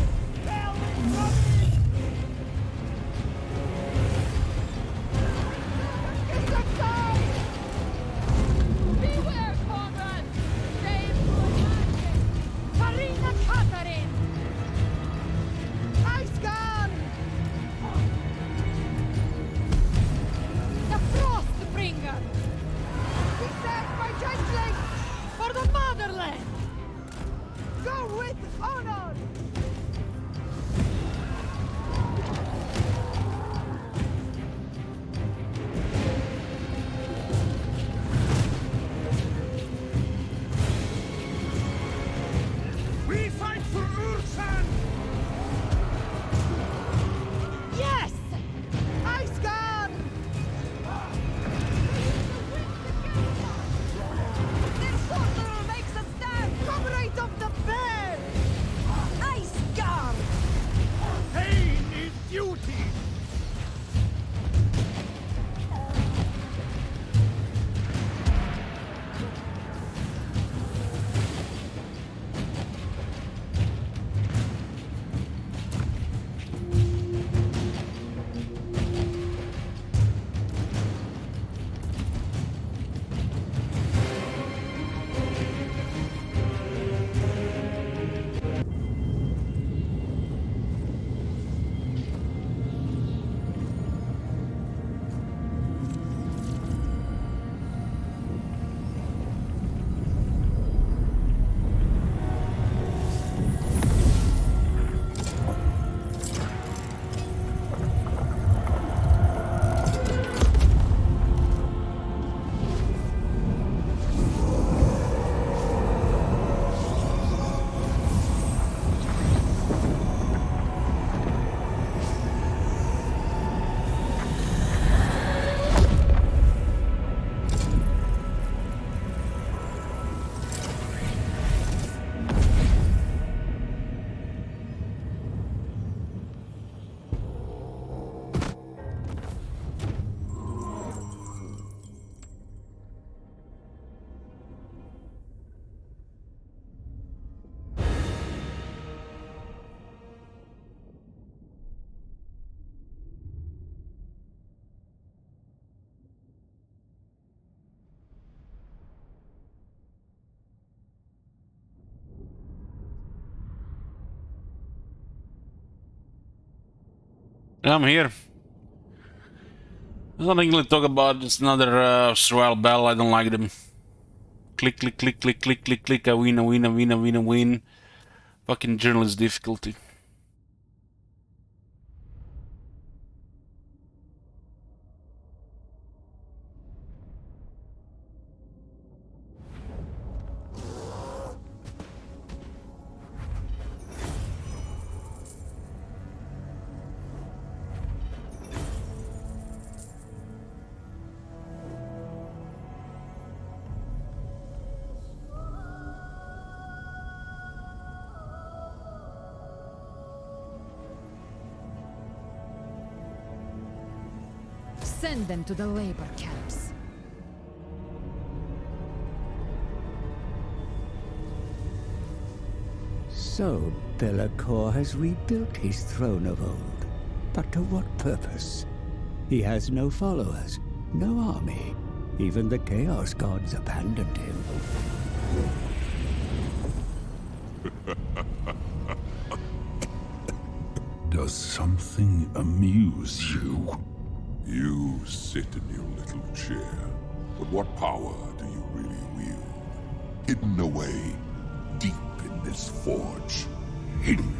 Beware, comrades! Save for magic! Sarina Catherine! Ice Guard! I'm here. There's nothing to talk about. It's another survival battle. I don't like them. Click, click, click, click, click, click, click. I win, I win, I win, I win, I win. Fucking journalist difficulty. Send them to the labor camps. So, Belacor has rebuilt his throne of old. But to what purpose? He has no followers, no army. Even the Chaos Gods abandoned him. Does something amuse you? You sit in your little chair, but what power do you really wield? Hidden away, deep in this forge. Hidden.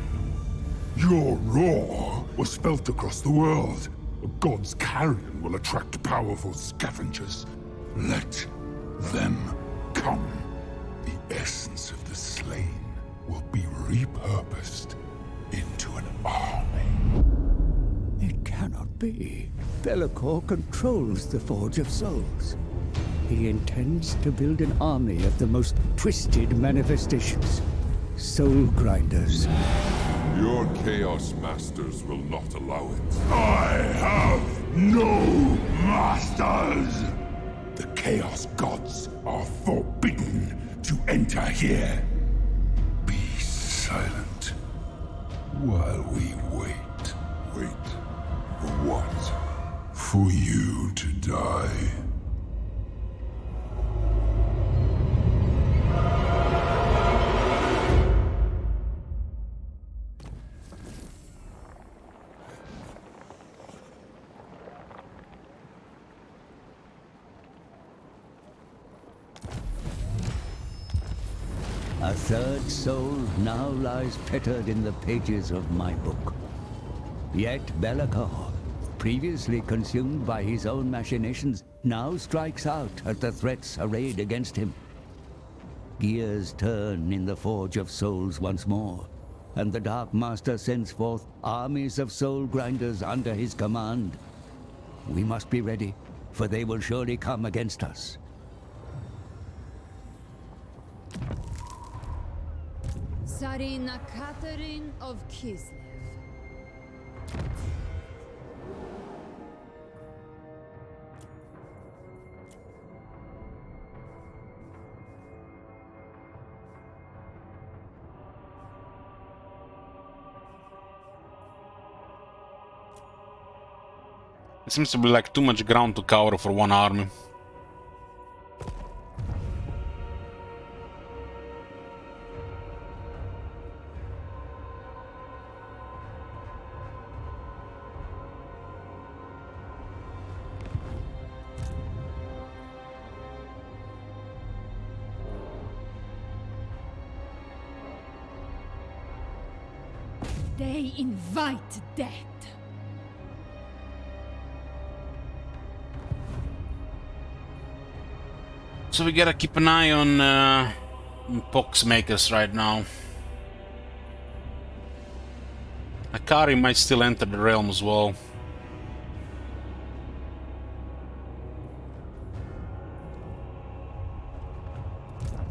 Your roar was felt across the world. A god's carrion will attract powerful scavengers. Let them come. The essence of the slain will be repurposed into an army. It cannot be. Belacor controls the Forge of Souls. He intends to build an army of the most twisted manifestations. Soul grinders. Your Chaos Masters will not allow it. I have no masters! The Chaos Gods are forbidden to enter here. Be silent while we wait. Wait for what? For you to die. A third soul now lies fettered in the pages of my book. Yet Belacor, previously consumed by his own machinations, now strikes out at the threats arrayed against him. Gears turn in the Forge of Souls once more, and the Dark Master sends forth armies of soul grinders under his command. We must be ready, for they will surely come against us. Tsarina Catherine of Kislev. It seems to be like too much ground to cover for one army. They invite death. So we gotta keep an eye on pox makers right now. Akari might still enter the realm as well.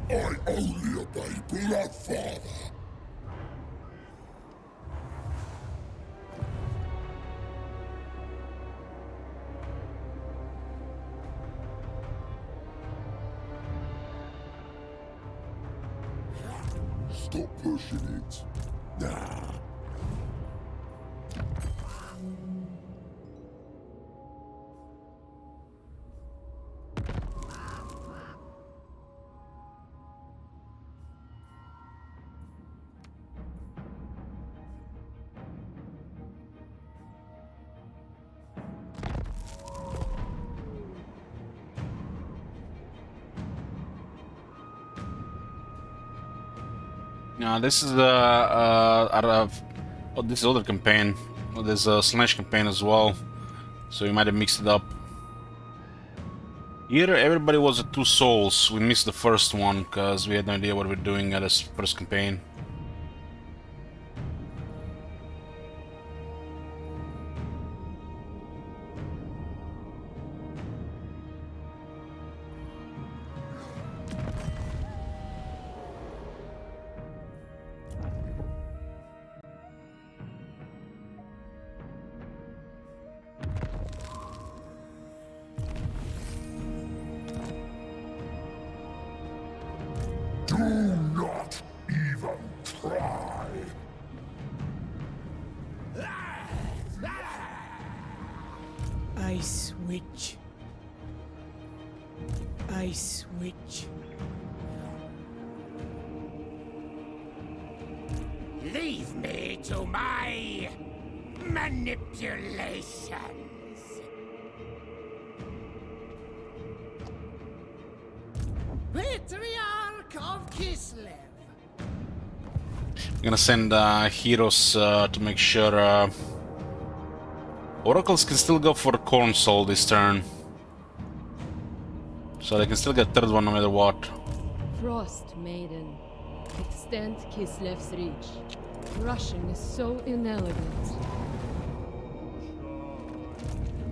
I only obey Bloodfather. Stop pushing it. Nah. This is oh, this is other campaign. Well, there's a Slash campaign as well, so you might have mixed it up. Here, everybody was at 2 souls. We missed the first one because we had no idea what we were doing at this first campaign. Do not even try. Ice Witch. Ice Witch. Leave me to my manipulations. Patriarch of Kislev. I'm gonna send heroes to make sure Oracles can still go for Corn Soul this turn. So they can still get third one no matter what. Frost Maiden. Extend Kislev's reach. Rushing is so inelegant.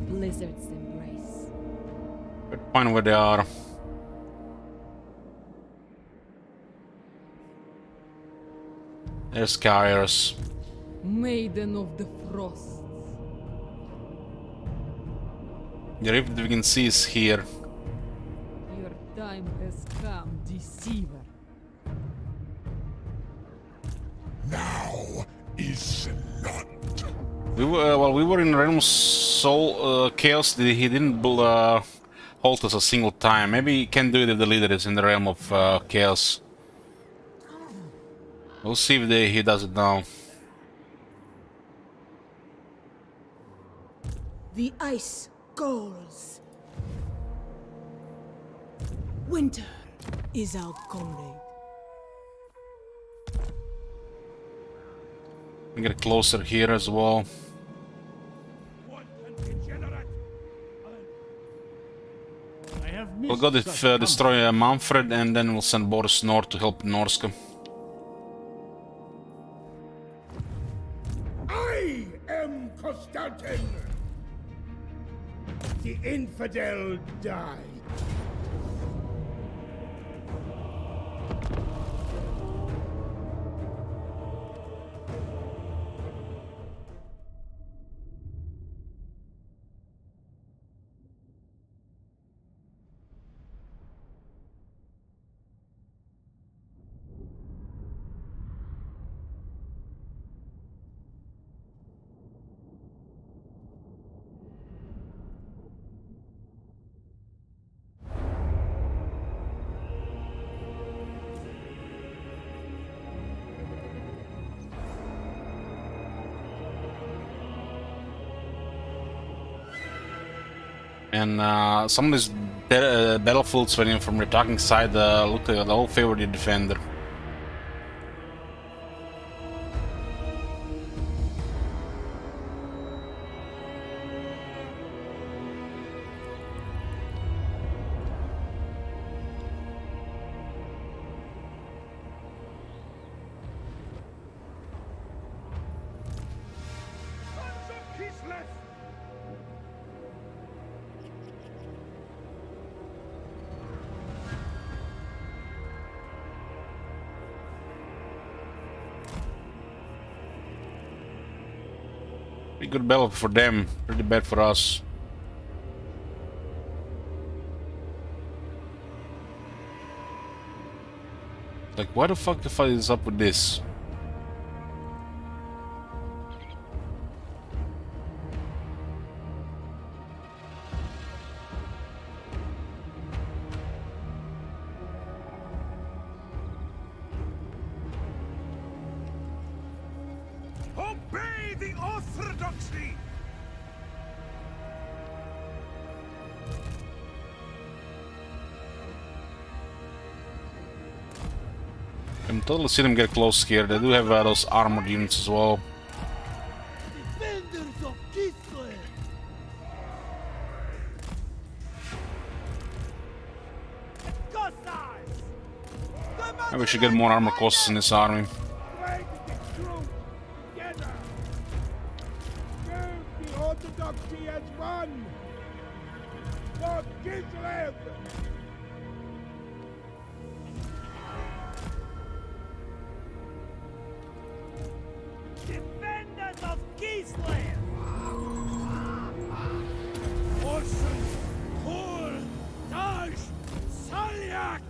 Blizzard's embrace. But find where they are. There's Carriers. Maiden of the Frosts. The rift we can see is here. Your time has come, deceiver. Now is not. We were while we were in Realm Soul Chaos. He didn't halt us a single time. Maybe he can do it if the leader is in the realm of Chaos. We'll see if he does it now. The ice calls. Winter is our comrade. We get closer here as well. I have We'll go destroy Manfred and then we'll send Boris north to help Norska. I am Constantin. The infidel died. And some of these battlefields when you're from your attacking side look like they'll favor the defender. Pretty good battle for them, pretty bad for us. Like, why the fuck the fight is up with this? Obey the orthodoxy. can totally see them get close here. They do have those armored units as well. Defenders of Kislev! Cossacks! Maybe we should get more armor costs in this army. Drag the troops together! Serve the Orthodoxy as one! For Kislev! Defenders of Kislev! Orson, Kol, Taj, Salyak!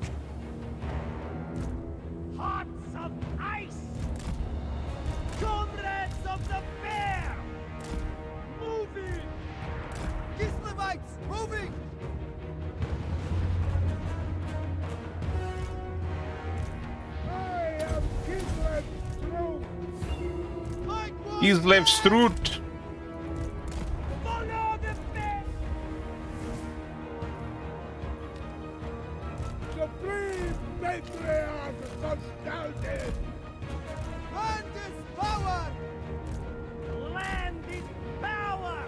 Hearts of ice! Comrades of the bear! Moving! Kislevites, moving! I am Kislev's troops! He's left Stroot. Follow the bear! The three patriarchs of Stalin! Land is power! Land is power!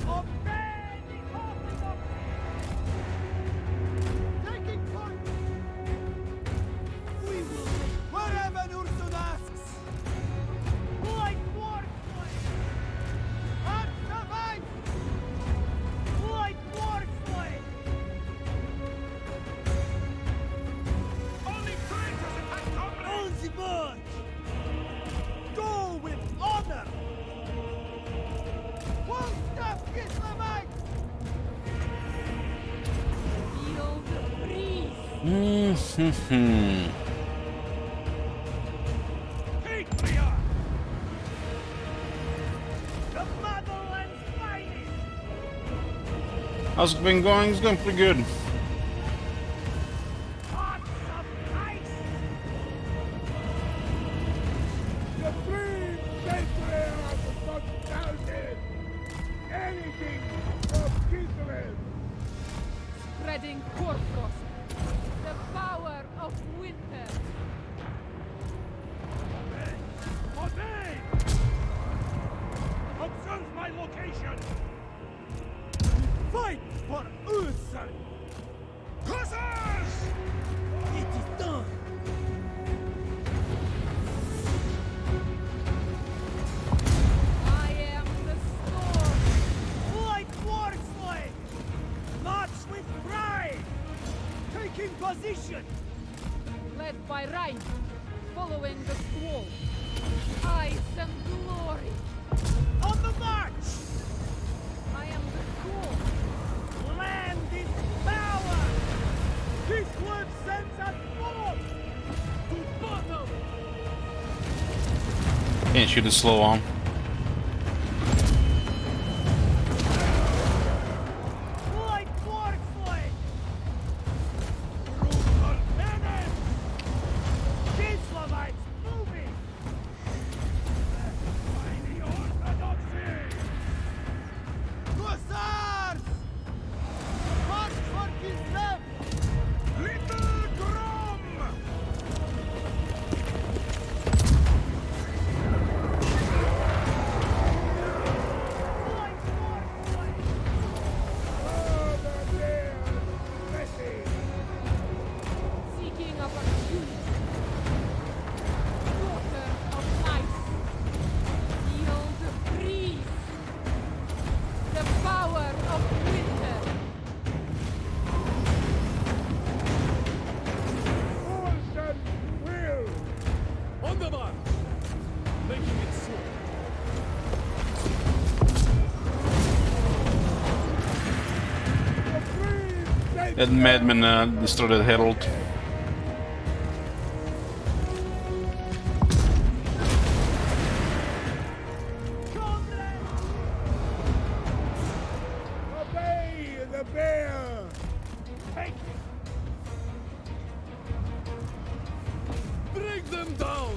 Obey the Orthodoxy! Taking point! We will wherever Ursun asks! Like warslave! And survive! Like warslave! Only traitors attack comrades! On the march! Go with honor! Won't stop Kislevites! Feel the breeze! Patriarch! The motherland's finest! How's it been going? It's going pretty good. Hearts of ice! The three patriarchs of Stalin! Anything for Kislev! Spreading hoarfrost. The power of winter. Obey! Observe my location! Fight for Ursun! Hussars! It is done! I am the storm. Like warslave! March with pride! Taking position! Led by Rhein. Following the squall. Ice and glory. On the march! I am the squall. Land is power! This word sends us forth! To battle! Can't shoot it slow on. Like warslave! Brutal menace! Kislevites moving! By the Orthodoxy! Hussars! March for Kislev! Little drum! Like warslave! Oh, the bear's blessing! Seeking opportunity. Daughter of ice. Feel the breeze. The power of winter. Orson will! On the march! Making it soon! The three That madman destroyed that herald. Comrades! Obey the bear! Take it! Bring them down!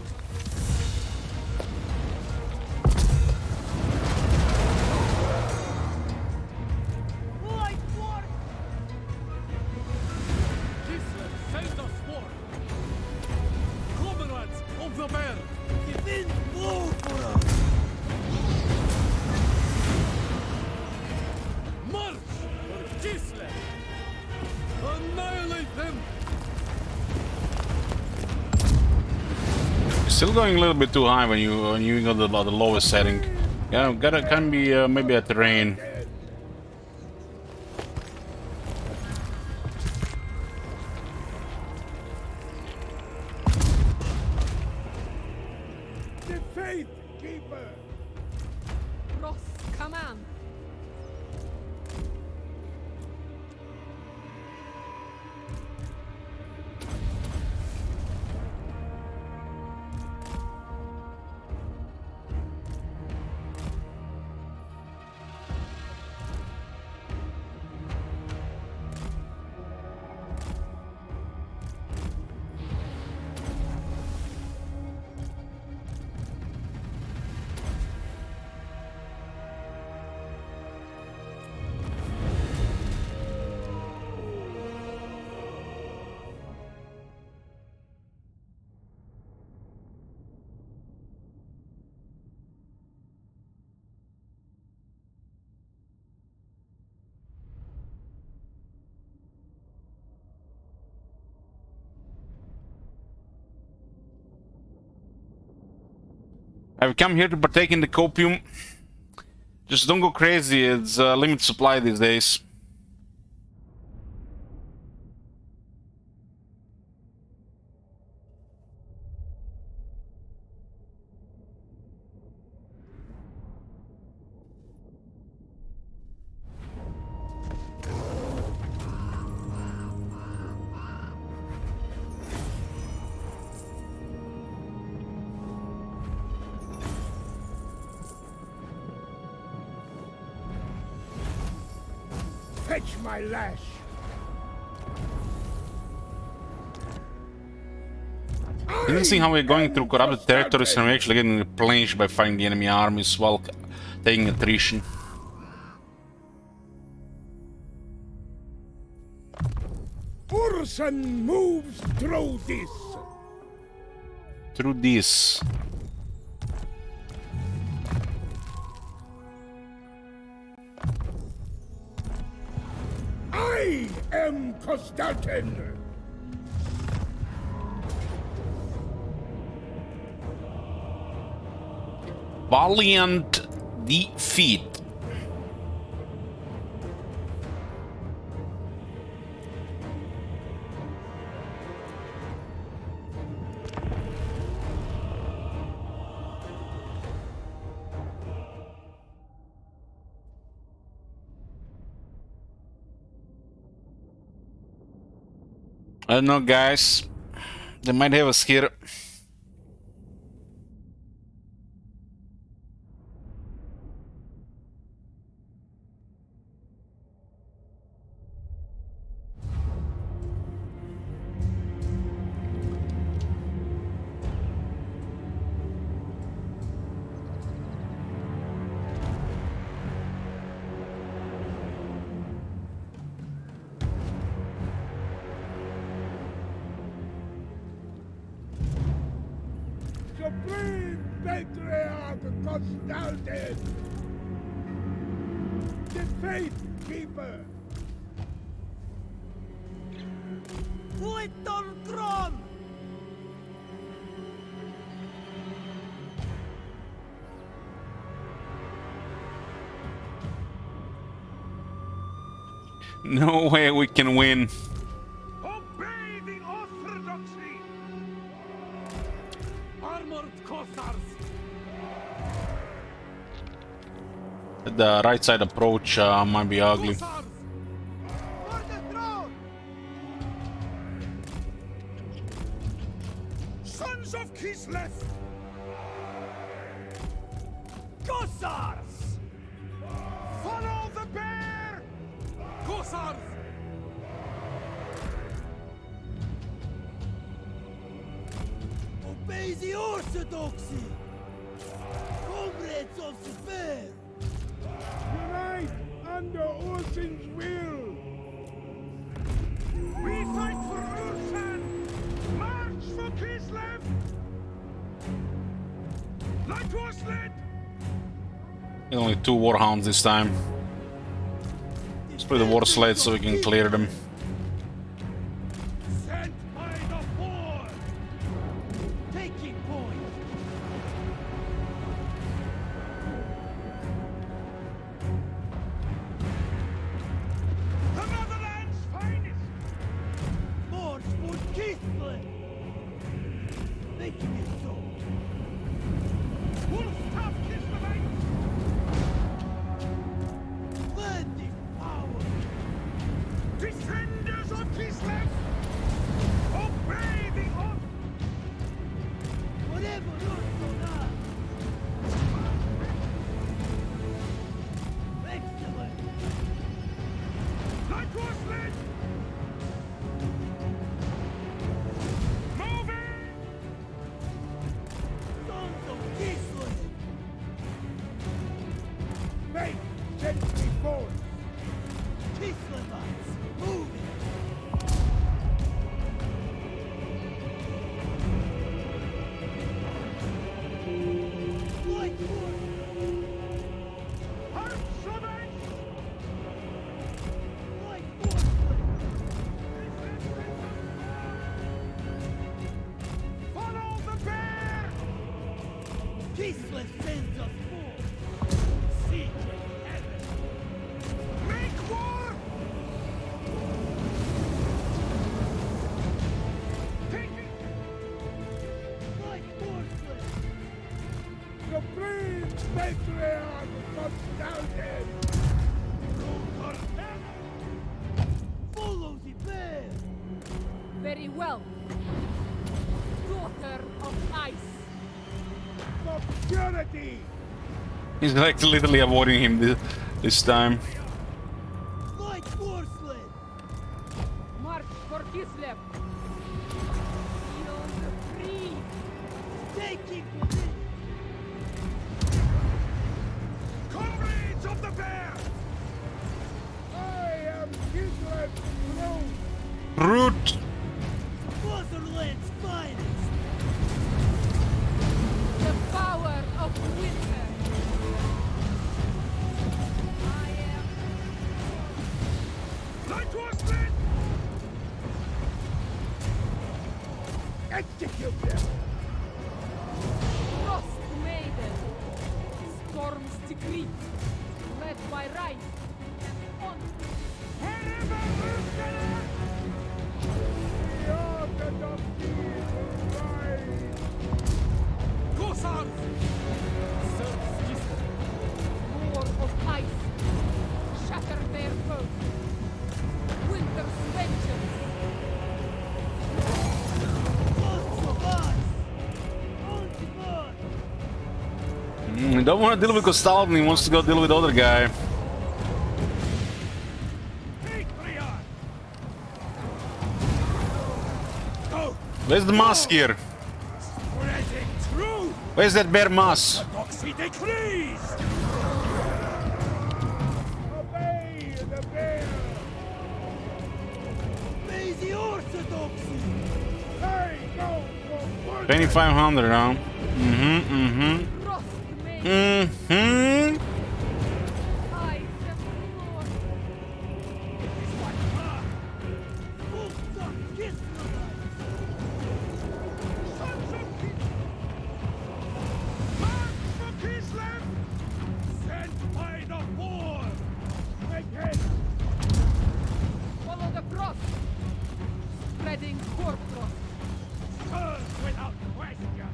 Like war! Kislev, there! The wind blow for us! March for Kislev! Annihilate them! You're still going a little bit too high when you got the lowest setting. Yeah, can be maybe a terrain. The Faith Keeper! Ross, command. I've come here to partake in the copium. Just don't go crazy, it's a limited supply these days. Fetch my lash! Interesting how we're going through corrupted territories and we're actually getting replenished by fighting the enemy armies while taking attrition. Urson moves through this! Through this. I am Constantin! Valiant defeat. I don't know, guys. They might have us here. Supreme Patriarch Constantin! The Faith Keeper! Uittorgrom! No way we can win. Obey the Orthodoxy! Armored Cossars! The right side approach might be ugly. Cossars! For the throne! Sons of Kislev! Cossars! Follow the bear! Cossars! Obey the Orthodoxy! Comrades of the bear! Unite under Urson's will! We fight for Urson! March for Kislev! And only 2 warhounds this time. Let's put the war sleds so we can clear them. Sent by the four! Taking point! The Netherlands' finest! More for Keithland! Making it so! Wolfstop Kislevites! Landing power! Defenders of Kislev! Obey the order! Whatever order! Excellent! Like horsemen! Moving! Sons of Kislev! Make gently forward! Kislevites, moving! Light force! Archevents! Light force! Follow the bear! Kislev sends us forth! Siege of heaven! Make war! Taking! Like horsemen! The brave patriarch of Downhead! Follow the bear! Very well. Daughter of ice. For purity! He's like literally avoiding him this time. Like horsemen! March for Kislev. Feel the breeze. Taking position! Comrades of the bear! I am Kislev Throne! Root! Motherland's finest! The power of winter. I am Like horsemen! Execute them! Frost Maiden. Storm's decree. Led by right and on. The Orthodox rise! Cossacks! War of ice. Shatter their foes. Winter's vengeance. Lots of us! On the march! He don't want to deal with Kostalin, he wants to go deal with the other guy. Patriarch! Go! Where's the mask here? Spreading truth! Where's that bear mask? Orthodoxy decrees! Obey the bear! Obey the orthodoxy! Hey, go for work! 2500, huh? Frost Maiden. I am Lord. Wolfstop Kislevites! Sons of Kislev! March for Kislev! Sent by the four! Make haste! Follow the frost. Spreading hoarfrost. Serve without question!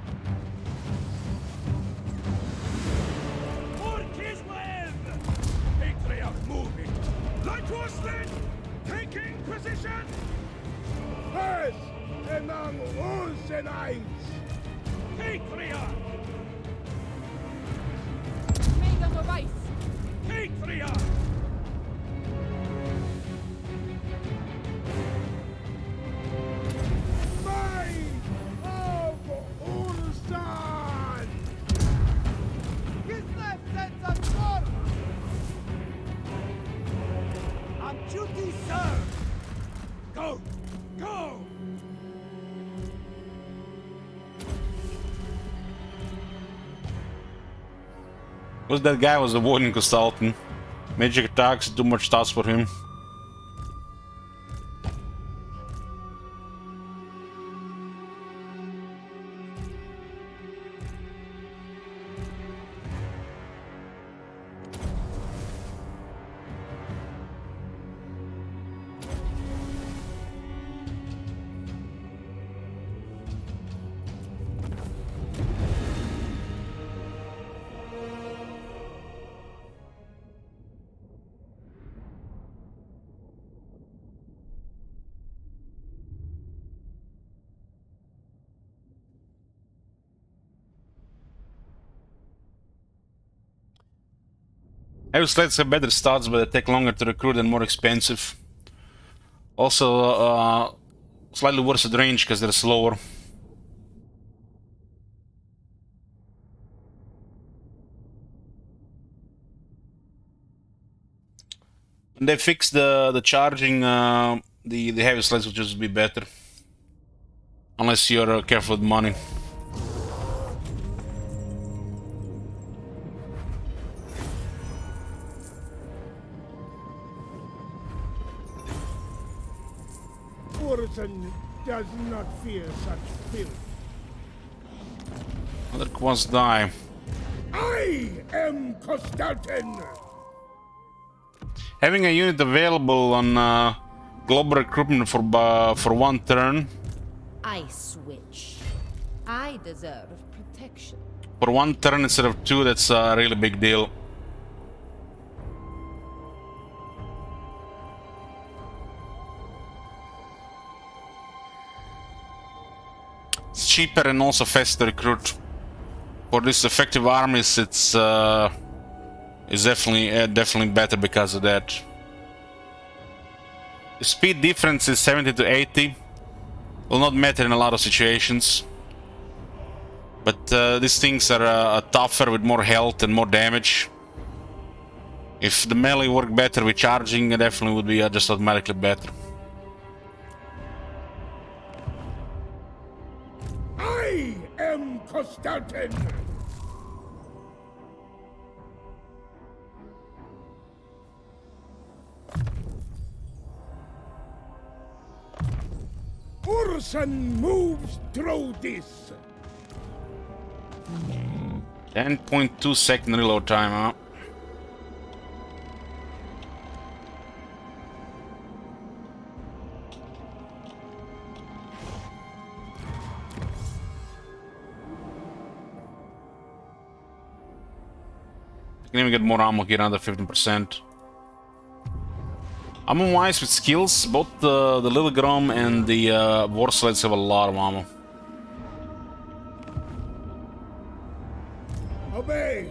Was that guy was a warning consultant. Magic attacks, too much tasks for him. Heavy sleds have better stats, but they take longer to recruit and more expensive. Also, slightly worse at range because they're slower. When they fix the charging, the heavy sleds will just be better. Unless you're careful with money. Urson does not fear such filth. Other quads die. I am Constantin! Having a unit available on global recruitment for one turn. Ice Witch. I deserve protection. For one turn instead of two, that's a really big deal. It's cheaper and also faster to recruit. For these effective armies, it's definitely better because of that. The speed difference is 70 to 80. Will not matter in a lot of situations. But these things are tougher with more health and more damage. If the melee worked better with charging, it definitely would be just automatically better. I am Constantin! Urson moves through this! 10.2 second reload time, huh? You can even get more ammo here, another 15%. Ammo-wise, with skills, both the Little Grom and the War Sleds have a lot of ammo. Obey!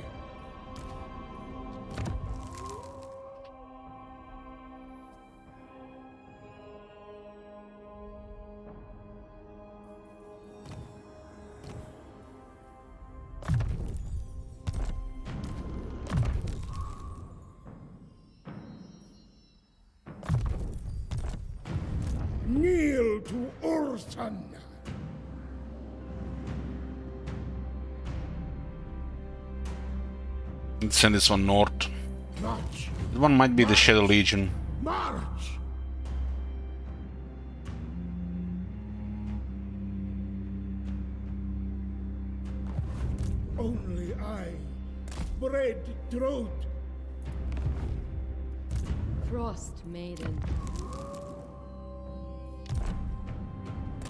Kneel to Urson! Let's send this one north. March! This one might be the Shadow Legion. March! Only I, bread throat. Frost Maiden.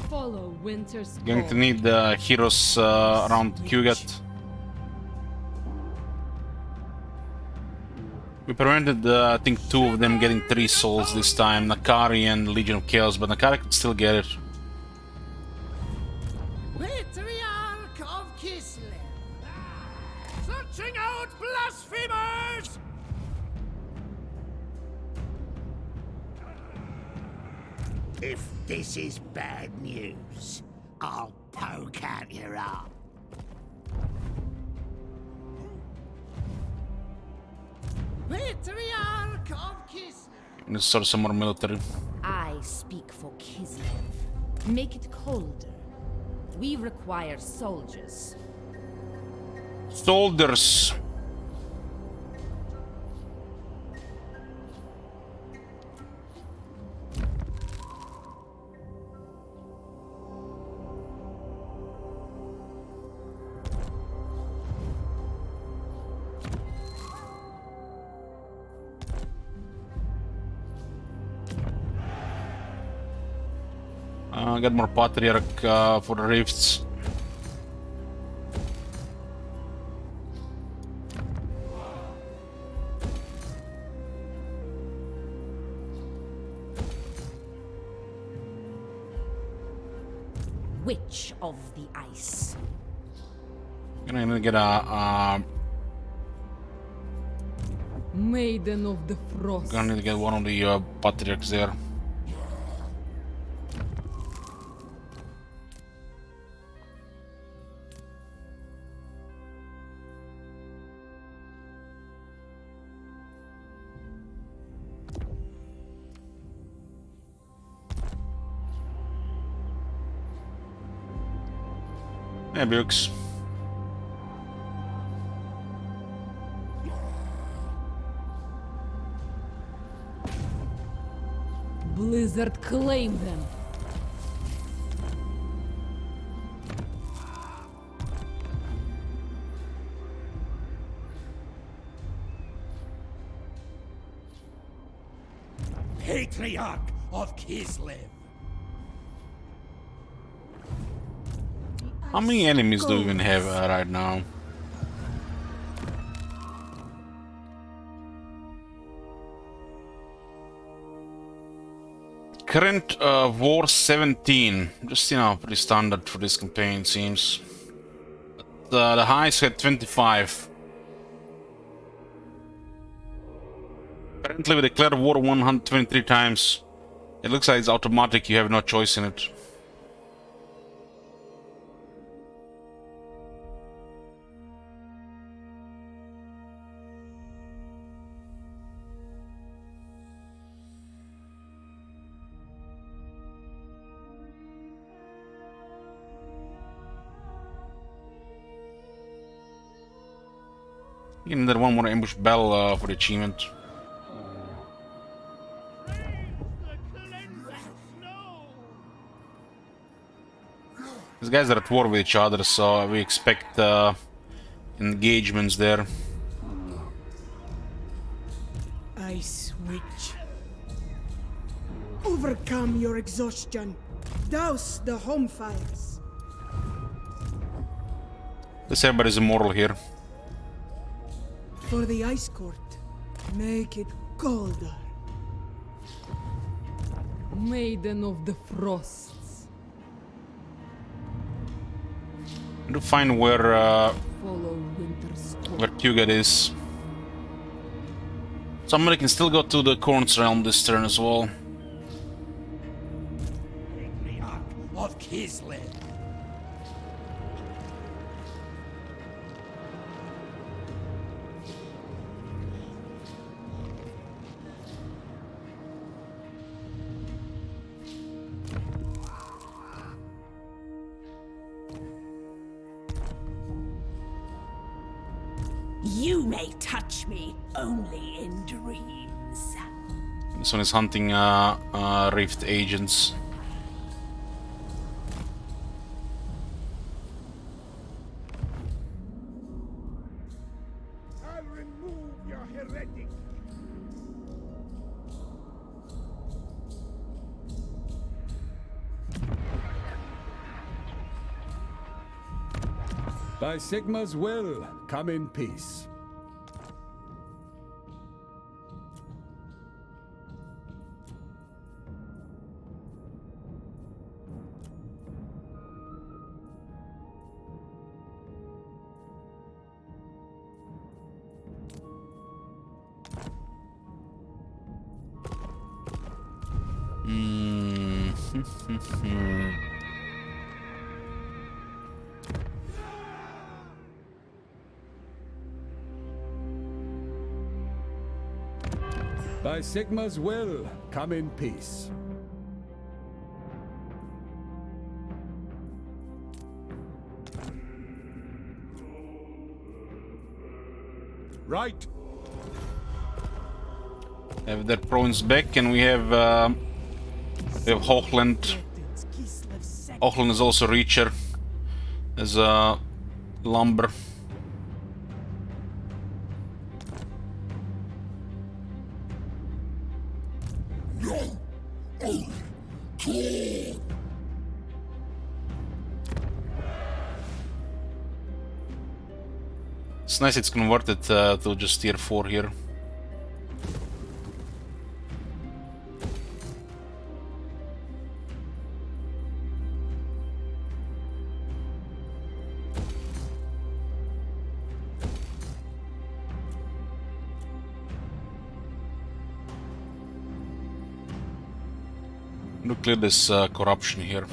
Follow Winter's Going to call. need the heroes around Kugat. We prevented, I think, 2 of them getting 3 souls this time, Nakari and Legion of Chaos, but Nakari could still get it. Patriarch of Kislev! Searching out blasphemers! If this is bad news, I'll poke out your arm. Patriarch of Kislev! And start some more military. I speak for Kislev. Make it colder. We require soldiers. Soldiers! Get more patriarch for the rifts. Witch of the Ice. Gonna get a. Maiden of the Frost. Gonna need to get one of the patriarchs there. Yeah, Bukes. Blizzard claim them. Patriarch of Kislev. How many enemies do we even have right now? Current war 17. Just, you know, pretty standard for this campaign, seems. But, the highest had 25. Apparently we declared war 123 times. It looks like it's automatic, you have no choice in it. Getting there one more ambush bell for the achievement. These guys are at war with each other, so we expect engagements there. Ice Witch. Overcome your exhaustion. Douse the home fires. This everybody's immortal here. For the Ice Court, make it colder. Maiden of the Frosts. To find where Follow Winter's Kugat is. Somebody can still go to the Corn's realm this turn as well. Patriarch of Kislev. You may touch me only in dreams. This one is hunting Rift agents. I'll remove your heretic. By Sigma's will, come in peace. By Sigma's will, come in peace. Right. Have that province back, and we have Hochland. Hochland is also Reacher as lumber. It's nice it's converted to just tier 4 here. To clear this corruption here.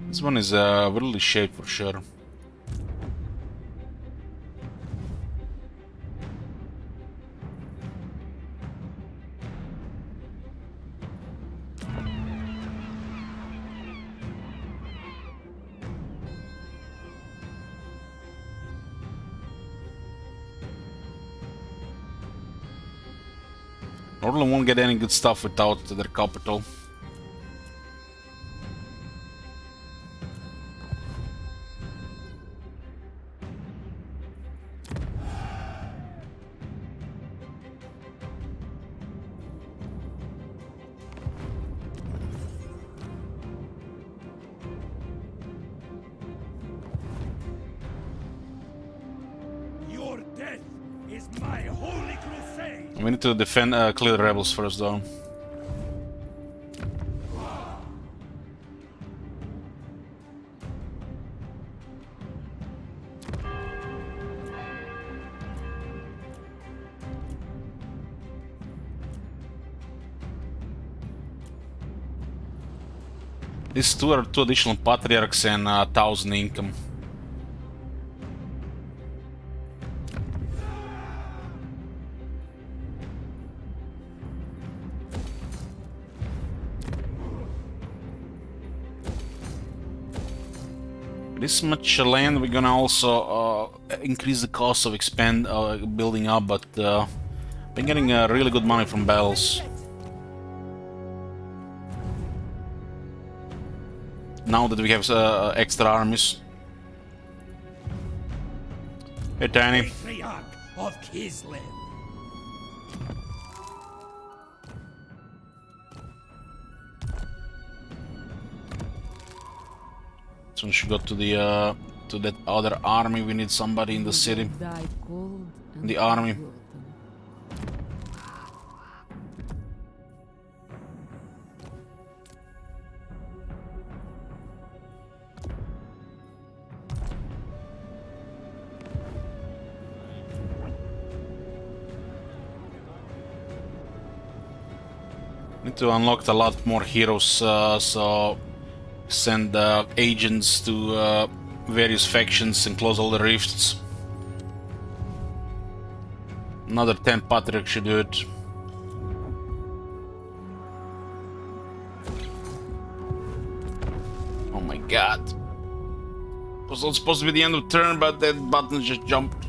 This one is weirdly shaped for sure. Northern won't get any good stuff without their capital. Your death is my holy crusade! We need to defend, clear the rebels first though. These two are 2 additional patriarchs and 1,000 income. This much land, we're gonna also increase the cost of building up, but been getting really good money from battles. Now that we have extra armies. Hey, Tiny. Patriarch of Kislev. So we should go to the to that other army. We need somebody in the city. In the army. Need to unlock a lot more heroes, so send agents to various factions and close all the rifts. Another 10 patriarchs should do it. Oh my god. It was not supposed to be the end of turn, but that button just jumped.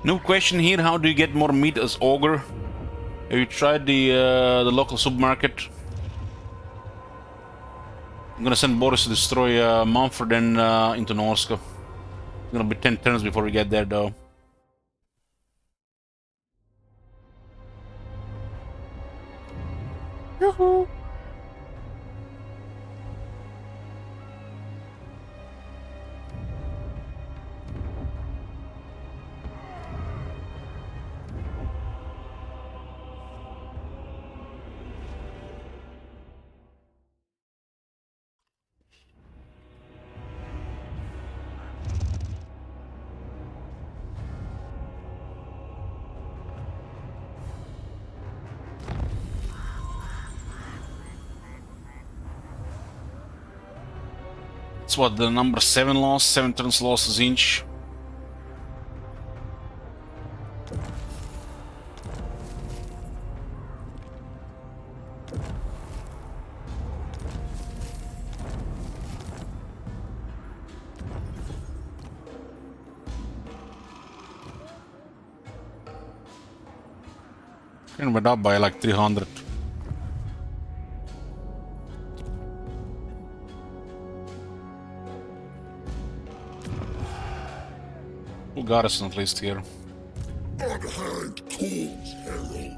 New question here, how do you get more meat as ogre? Have you tried the local supermarket? I'm gonna send Boris to destroy Mumford and into Norska. It's gonna be 10 turns before we get there though. Yoo-hoo. It's what, the number 7 loss, 7 turns losses each. And went up by like 300. Full garrison at least here. Unhanged calls, Herald.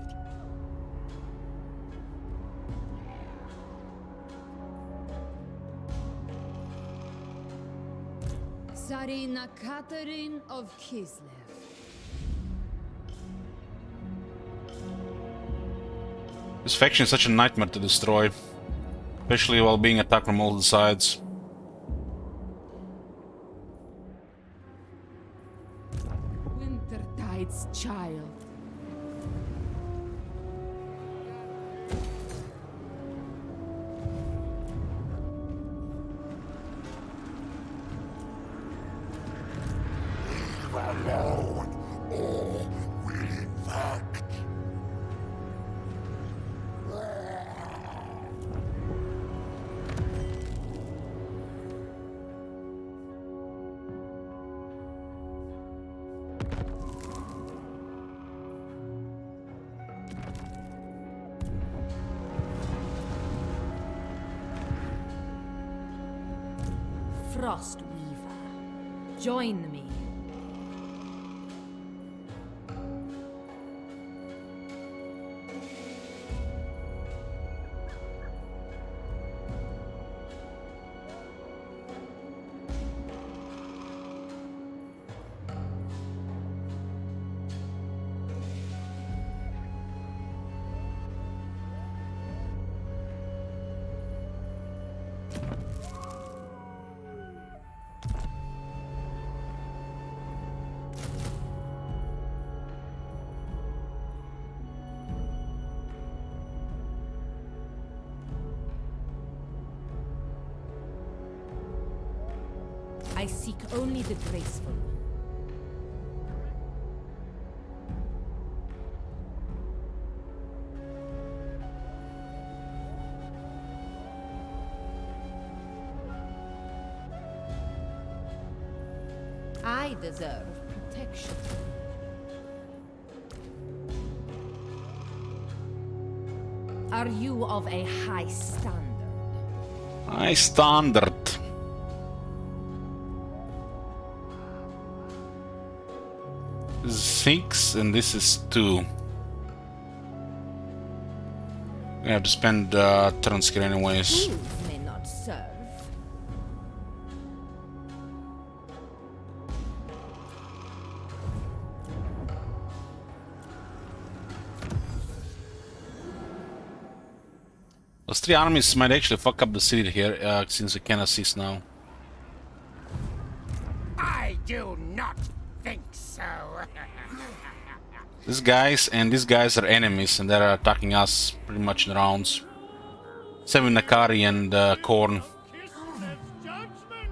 Tsarina Catherine of Kislev. This faction is such a nightmare to destroy, especially while being attacked from all the sides. Wintertide's child. Alone, or will infect. Frostweaver, join me. I seek only the graceful. I deserve protection. Are you of a high standard? High standard. This is 6 and this is 2. We have to spend turns here anyways. Fools may not serve. Those 3 armies might actually fuck up the city here, since we can assist now. I do not think so. These guys and these guys are enemies, and they're attacking us pretty much in rounds. 7 Nakari and Korn. Kislev's judgment!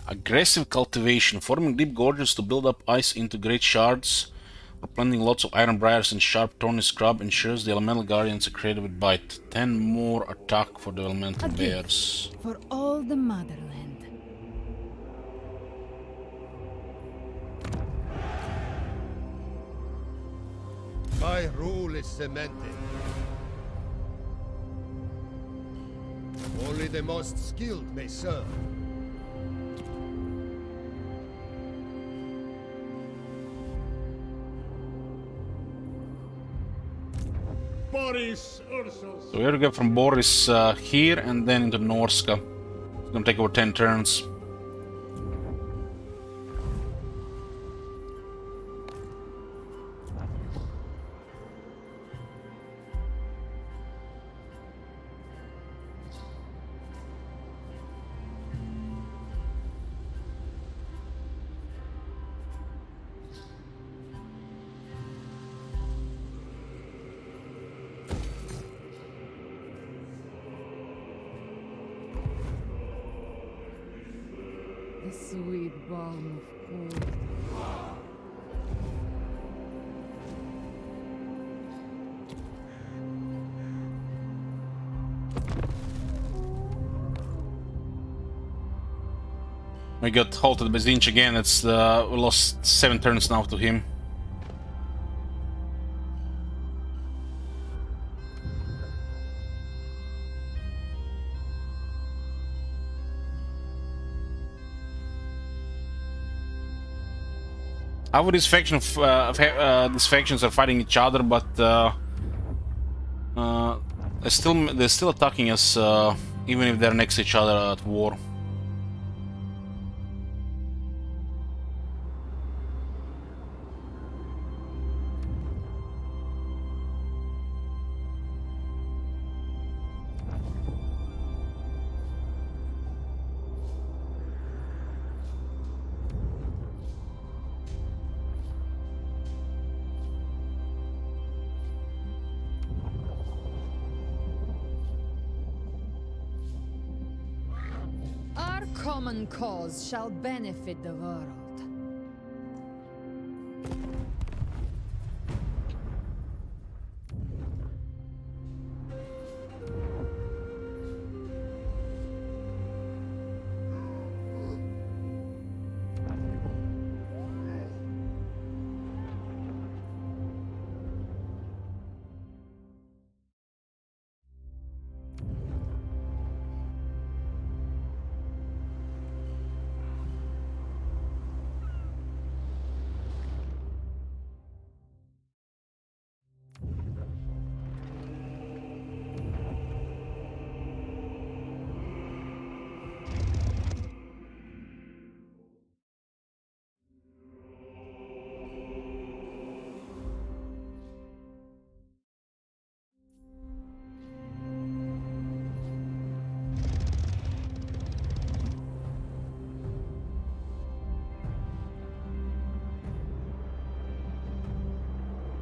Aggressive cultivation, forming deep gorges to build up ice into great shards, or planting lots of iron briars and sharp thorny scrub ensures the elemental guardians are created with bite. 10 more attack for the elemental bears. For all the motherland. My rule is cemented. Only the most skilled may serve. Boris Ursus. So we have to get from Boris here and then into Norska. It's gonna take over 10 turns. The sweet balm of cold. We got halted by Zinch again. It's we lost 7 turns now to him. How would this faction these factions are fighting each other, but they're still attacking us, even if they're next to each other at war. Our common cause shall benefit the world.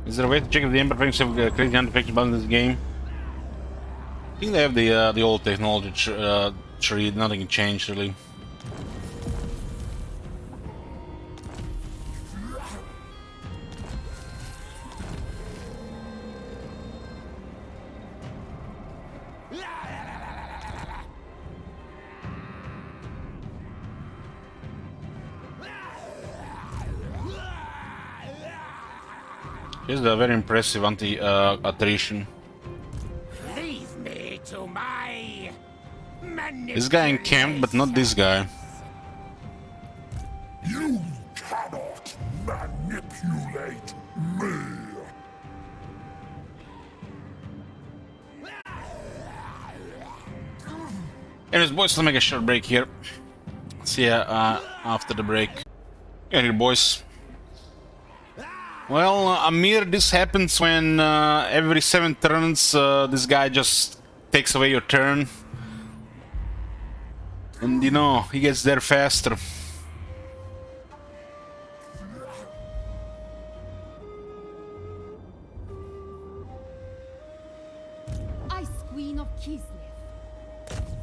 Is there a way to check if the Emperor factions have crazy anti-faction buttons in this game? I think they have the old technology tree. Nothing changed really. Here's a very impressive anti-attrition. Leave me to my This guy encamped, but not this guy. You cannot manipulate me! Anyways, boys, let's make a short break here. See ya after the break. Yeah, here, boys. Well, Amir, this happens when every 7 turns this guy just takes away your turn. And you know, he gets there faster. Ice Queen of Kislev.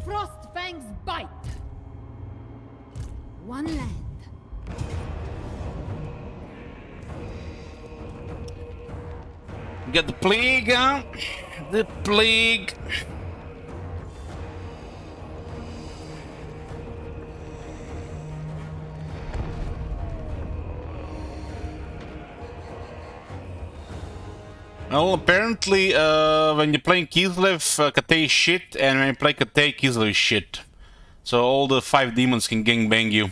Frostfang's bite. One land. Get the plague, huh? The plague. Well, apparently, when you're playing Kislev, Kate is shit, and when you play Kate, Kislev is shit. So all the 5 demons can gangbang you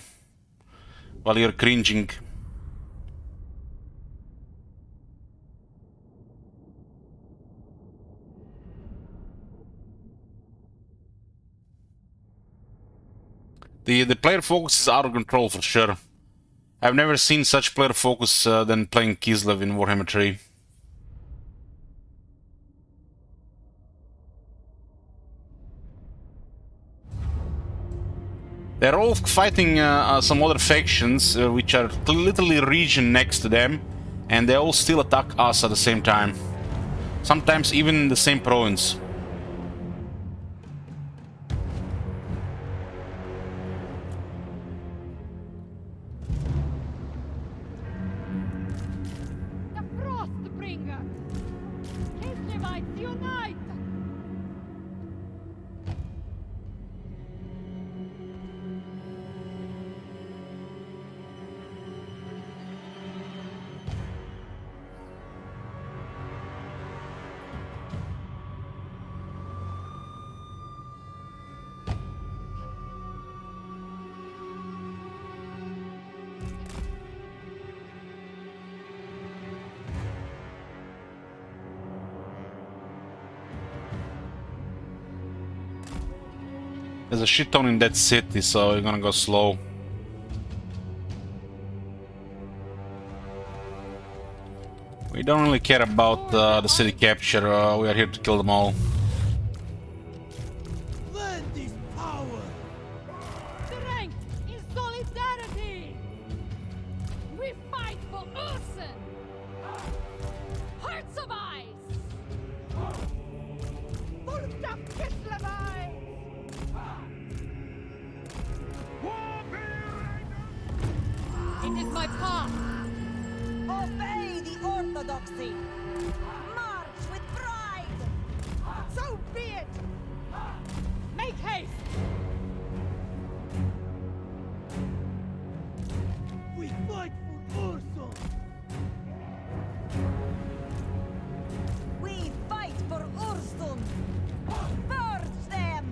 while you're cringing. The player focus is out of control for sure. I've never seen such player focus than playing Kislev in Warhammer 3. They're all fighting some other factions, which are literally region next to them, and they all still attack us at the same time. Sometimes even in the same province. The Frostbringer! Kislevites unite! There's a shit ton in that city, so you're gonna go slow. We don't really care about the city capture, we are here to kill them all. Lend this power! Strength in solidarity! We fight for Ursen! Hearts of ice! For the Kislevites! It is my path! Obey the orthodoxy! March with pride! So be it! Make haste! We fight for Ursul! We fight for Ursun! Purge them!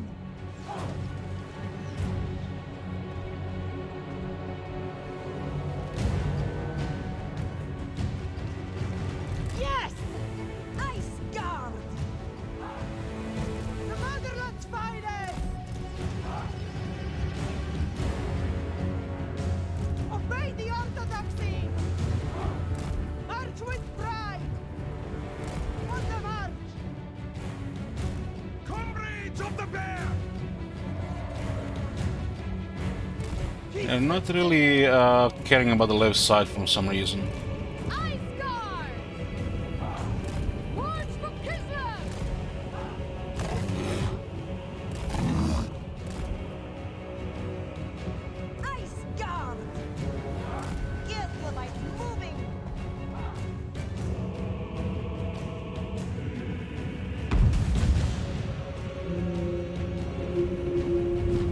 Yes! Ice Guard! The Motherland's finest! Obey the orthodoxy! March with pride! On the march! Comrades of the bear! They're not really caring about the left side for some reason. Ice Guard! March for Kislev! Ice Guard! Kislevites moving!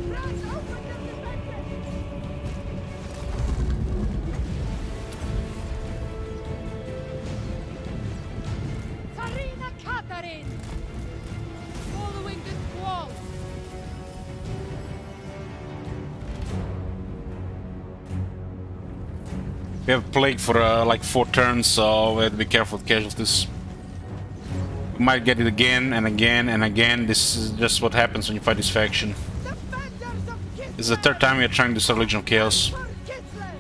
Press open the defenses! Tsarina Catherine! Following the squall! We have plague for like 4 turns, so we have to be careful with casualties. We might get it again and again and again. This is just what happens when you fight this faction. Defenders of Kislev! This is the 3rd time we are trying this Legion of Chaos. For Kislev!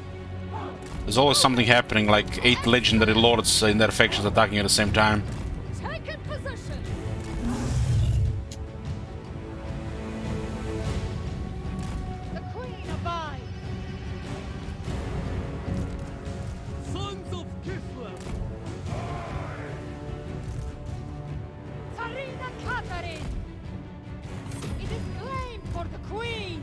There's always something happening, like 8 legendary lords in their factions attacking at the same time. Taken position! The Queen abides! Sons of Kislev! Tsarina Catherine! It is claimed for the Queen!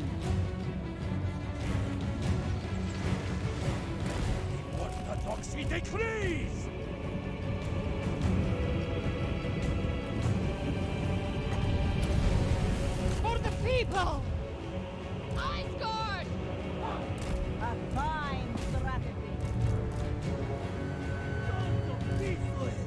Orthodoxy decrees! For the people! Ice Guard! A fine strategy! Sons of Kislev!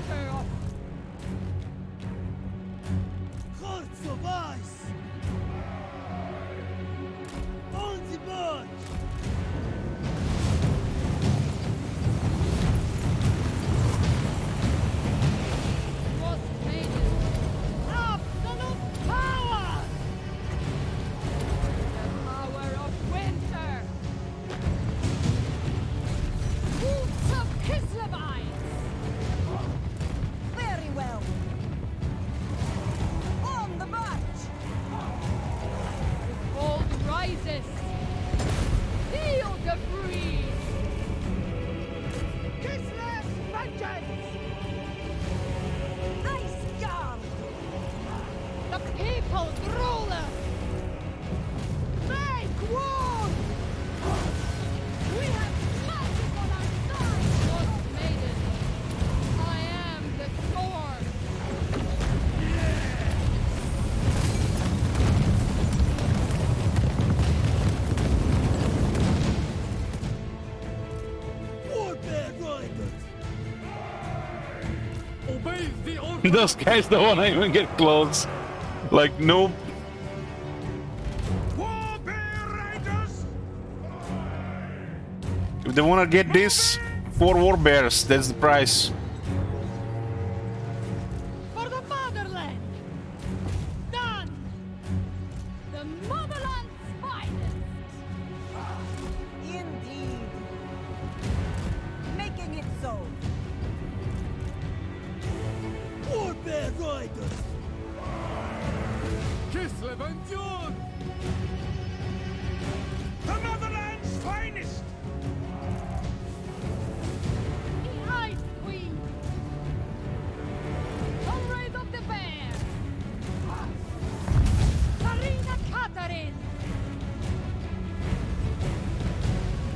slaughter of Hearts of ice! On the march! was maiden. Absolute power! The power of winter! Wolves of Kislevites! Very well. On the march! The cold rises! Feel the breeze! Kislev vengeance! Ice Guard! The people's ruler! Make war! We have magic on our side! Lost maiden! I am the sword! Warbear riders! Obey the order. Those guys don't want to even get close. Like, nope. Warbear riders! If they want to get this, 4 war bears, that's the price. For the motherland! Done! The motherland's finest! Indeed. Making it so. Warbear riders! Kislev endure. The motherland's finest! The Ice Queen! Comrade of the Bear! Sarina Katarin!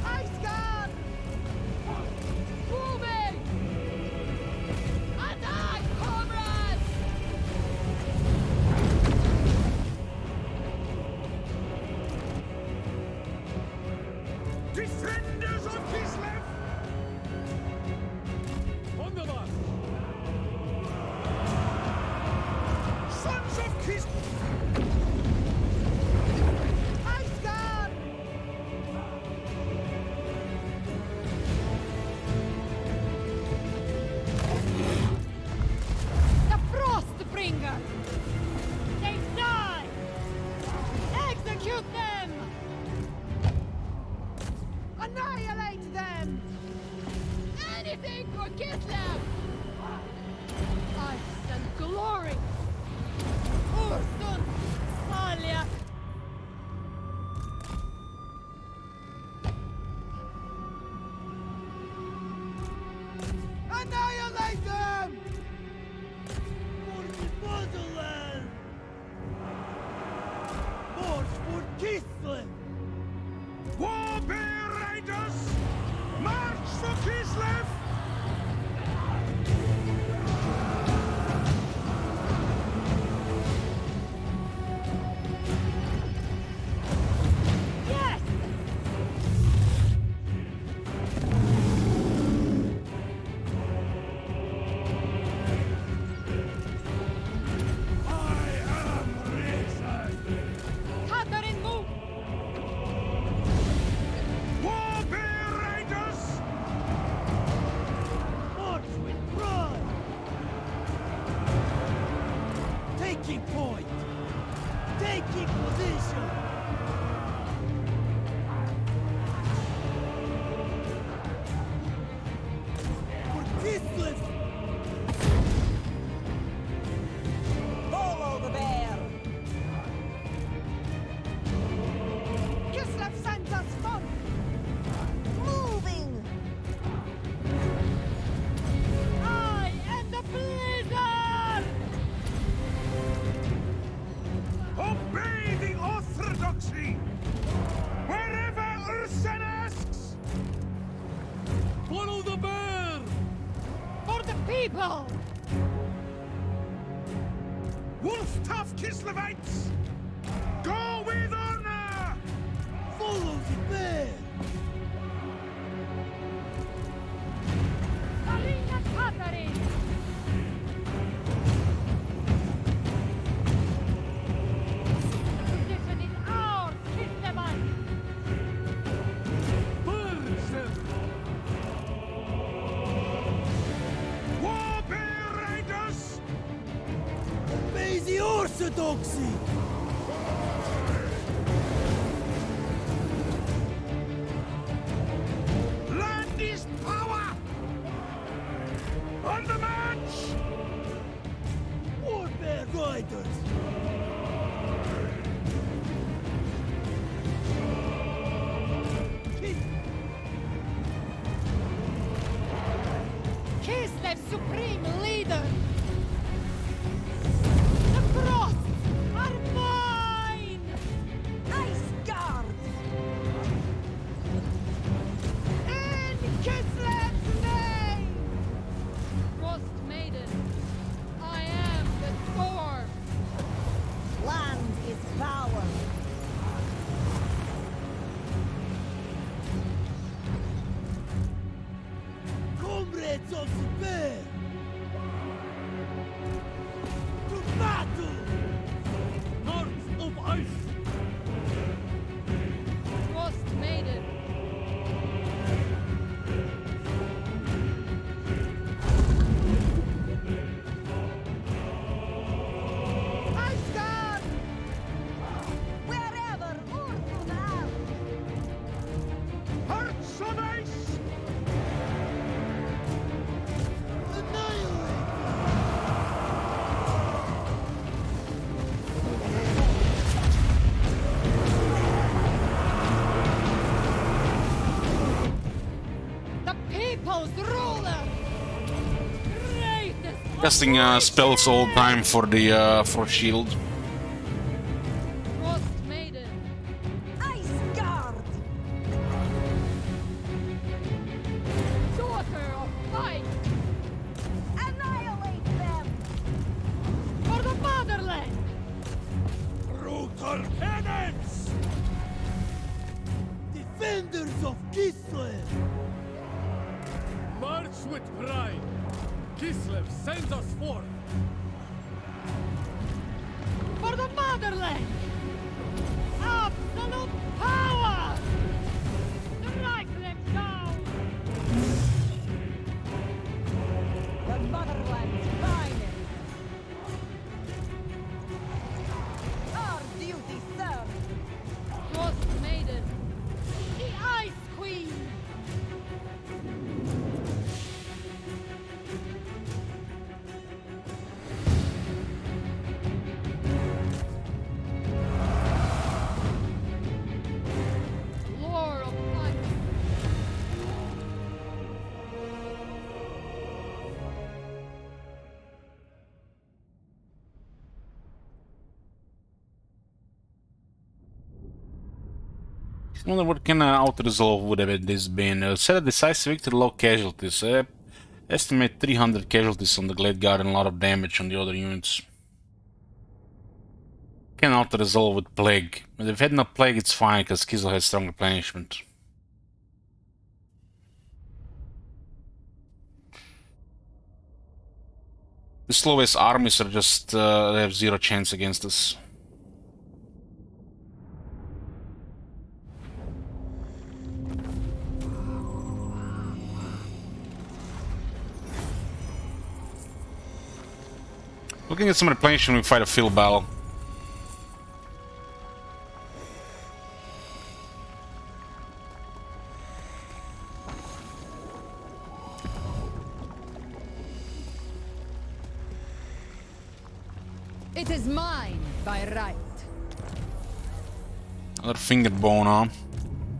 Ice Guard! Moving! And I, comrades! Defenders of Kislev! On the march. Sons of Kislev! Ice Guard! The Frostbringer! They die! Execute them! Annihilate them! Anything for Kislev! Ice and glory! Ursun! Salyak! Annihilate them! For the motherland! March for Kislev! Warbear riders! March for Kislev! Yes! I am risen! Katarin, move! Warbear riders! March with pride! Taking point! Taking position! For Kislev! Follow the bear. Kislev sends us forth! Moving. I am the blizzard! Obey the orthodoxy! Wherever Ursen asks! Follow the bear. For the people! Wolf tough Kislevites! Go with honor! Follow the bear! Sarina Katarin! Orthodoxy! Land is power! On the march! Warfare riders! Kislev, supreme leader! The frosts are mine! Ice guards! In Kislev's name! Frost maiden, I am the storm! Land is power! Comrades of the bear! To battle! Hearts of ice! Frost maiden! Ice guard! Wherever Urthun are! Hearts of ice! Annihilate! The people's ruler! Greatest Casting spells all the time for the for shield. Frost maiden! Ice guard! Daughter of light! Annihilate them! For the motherland! Brutal cannons! Defenders of Kislev! March with pride! Kislev sends us forth! For the motherland! Absolute power! Strike them down! The motherland's finest! Our duty served! Frost maiden! The Ice Queen! Lord of light! I wonder what kind of auto-resolve would have this been. Set a decisive victory, low casualties. Estimate 300 casualties on the Glade Guard and a lot of damage on the other units. Can auto-resolve with Plague. But if it had no Plague, it's fine, because Kislev has strong replenishment. The slowest armies are just, they have zero chance against us. Looking at some replenishment, we fight a field battle. It is mine by right. Another fingered bone, huh?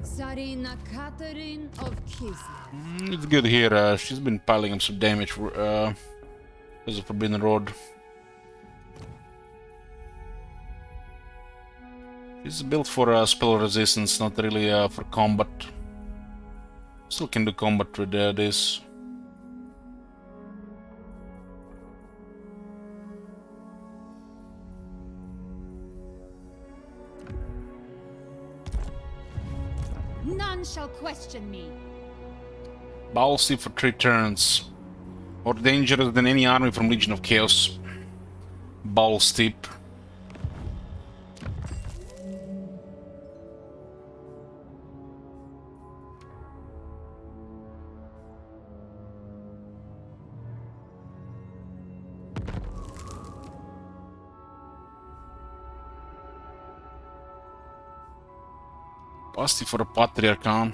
Tsarina Catherine of Kislev. It's good here. She's been piling up some damage because of Forbidden Road. She's built for spell resistance, not really for combat. Still can do combat with this. None shall question me. Ballsy for 3 turns. More dangerous than any army from Legion of Chaos. Ball steep. Busty for the Patriarch, huh?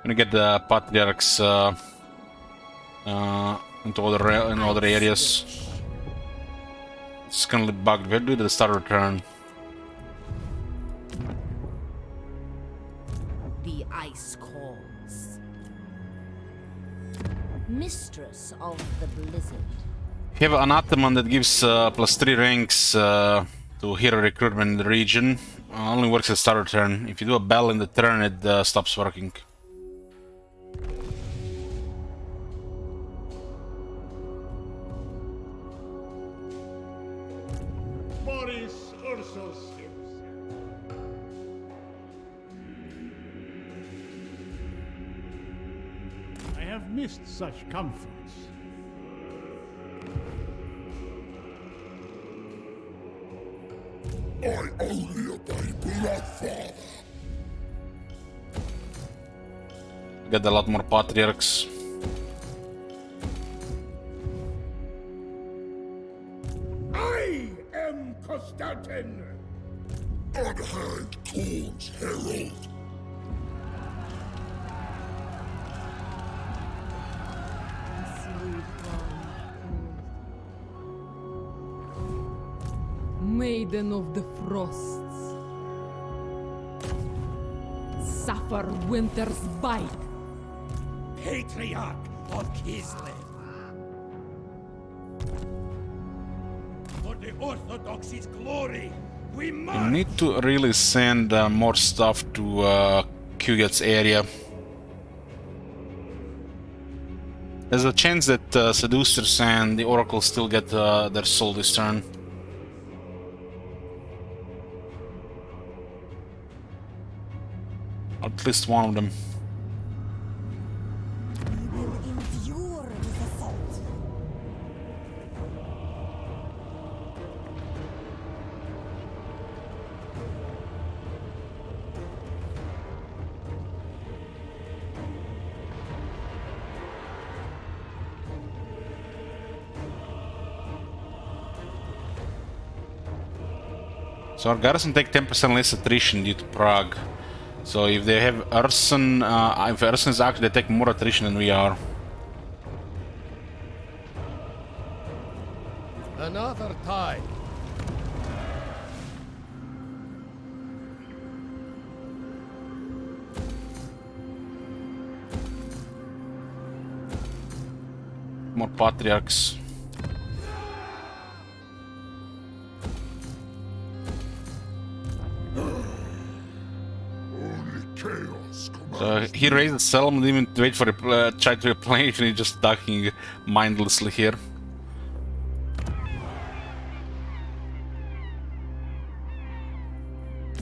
Gonna get the Patriarchs into other areas. It's currently bugged. Where do the start return? The ice calls. Mistress of the blizzard. You have an Ataman that gives +3 ranks to hero recruitment in the region. Only works at start turn. If you do a bell in the turn, it stops working. Boris Ursus himself. I have missed such comforts. I only obey Bloodfather. Get a lot more Patriarchs. I am Constantin, unhanged Corn's herald. Maiden of the Frosts. Suffer winter's bite. Patriarch of Kislev. For the Orthodoxy's glory, we must... You need to really send more stuff to Kuget's area. There's a chance that Seducers and the Oracle still get their soul this turn. At least one of them. We will endure this assault. So our garrison take 10% less attrition due to Prague. So if they have Urson, if Urson is active, they take more attrition than we are. Another time. More Patriarchs. So he raised the Selm, didn't even wait for a try to replenish, and he's just ducking mindlessly here.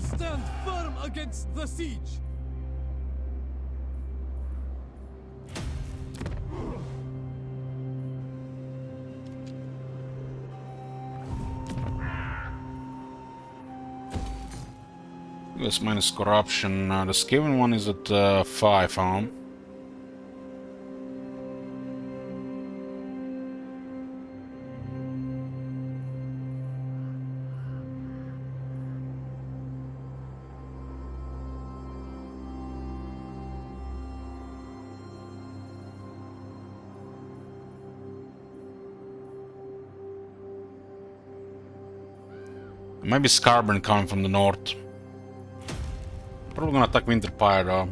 Stand firm against the siege. US minus corruption. The Skaven one is at 5, huh? Maybe Scarburn coming from the north. Probably gonna attack Winterpire though.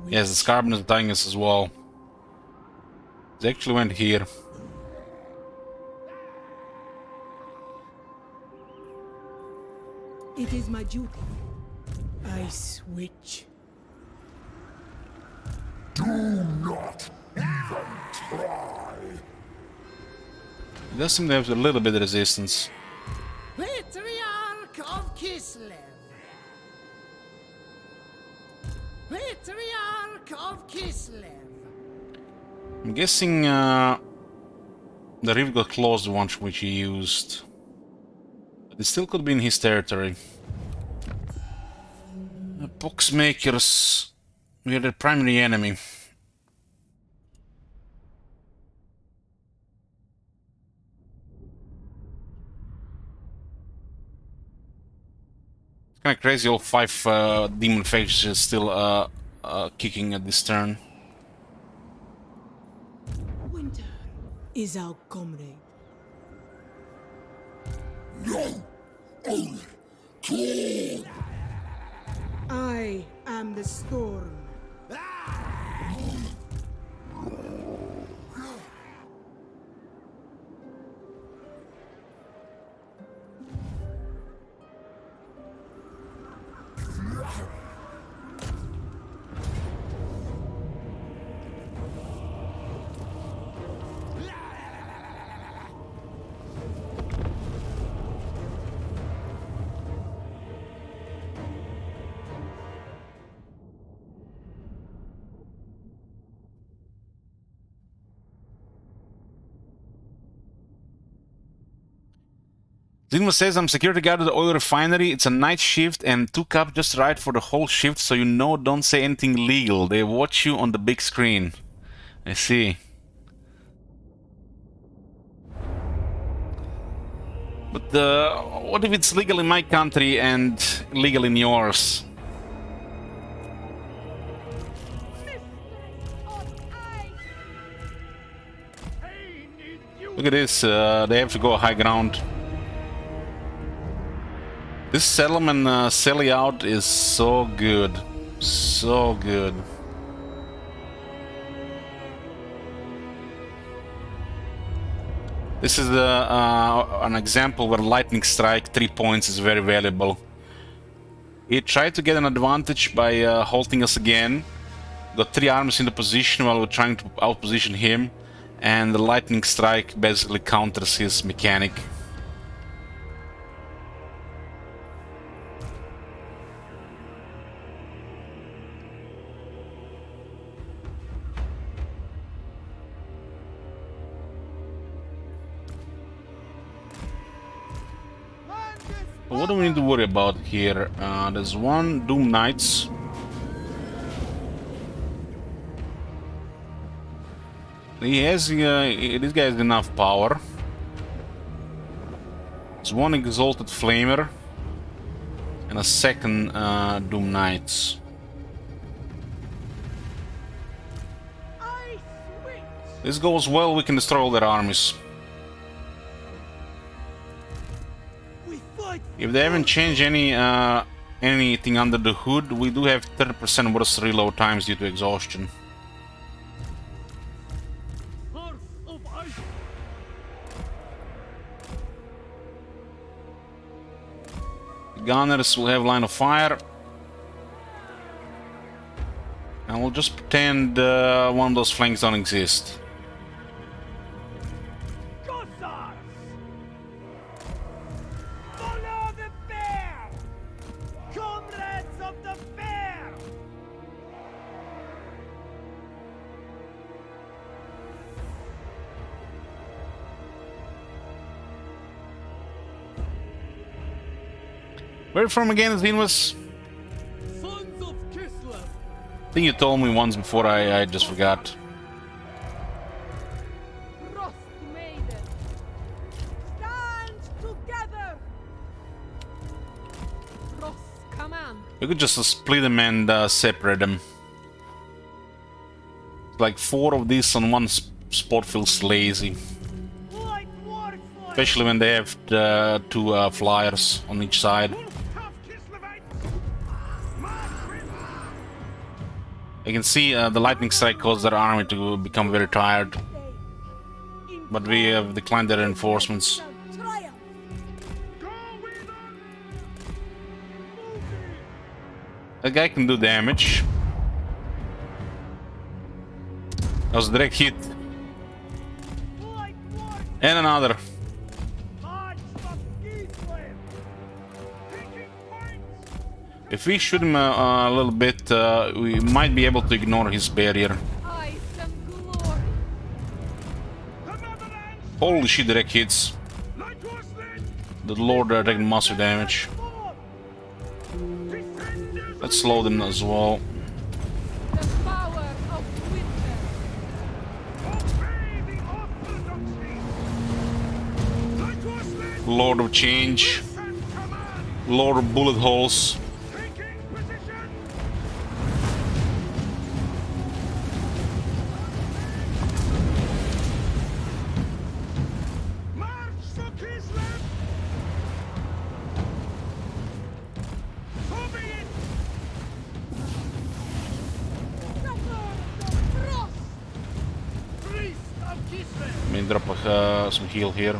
Yes, the Scarburn is attacking us as well. They actually went here. It is my duty. I switch. Do not even try. It does seem to have a little bit of resistance. Patriarch of Kislev. Patriarch of Kislev. I'm guessing The rift got closed, the one which he used. But it still could be in his territory. Boxmakers. We are the primary enemy. It's kind of crazy, all 5 demon factions still kicking at this turn. Winter is our comrade. No! Only Tor! I am the storm. Zinma says, I'm security guard at the oil refinery. It's a night shift and 2 cups just right for the whole shift, so you know don't say anything illegal. They watch you on the big screen. I see. But what if it's legal in my country and illegal in yours? Look at this, they have to go high ground. This settlement selling out is so good. So good. This is an example where lightning strike 3 points is very valuable. He tried to get an advantage by halting us again. Got 3 armies in the position while we're trying to outposition him. And the lightning strike basically counters his mechanic. What do we need to worry about here? There's 1 Doom Knights. He has, this guy has enough power. There's 1 Exalted Flamer and a 2nd Doom Knights. This goes well, we can destroy all their armies. If they haven't changed anything under the hood, we do have 30% worse reload times due to exhaustion. The gunners will have line of fire. And we'll just pretend one of those flanks don't exist. Where from again, Zinwas? Sons of Kislev. I think you told me once before, I just forgot. Frost Maiden. Stand together. Frost command. We could just split them and separate them. Like 4 of these on one spot feels lazy. Especially when they have 2 flyers on each side. You can see the lightning strike caused their army to become very tired. But we have declined their reinforcements. That guy can do damage. That was a direct hit. And another. If we shoot him a little bit, we might be able to ignore his barrier. Holy shit, direct hits. The Lord are taking massive damage. Let's slow them as well. The power of winter. Lord of Change. Lord of Bullet Holes. Let me drop some heal here.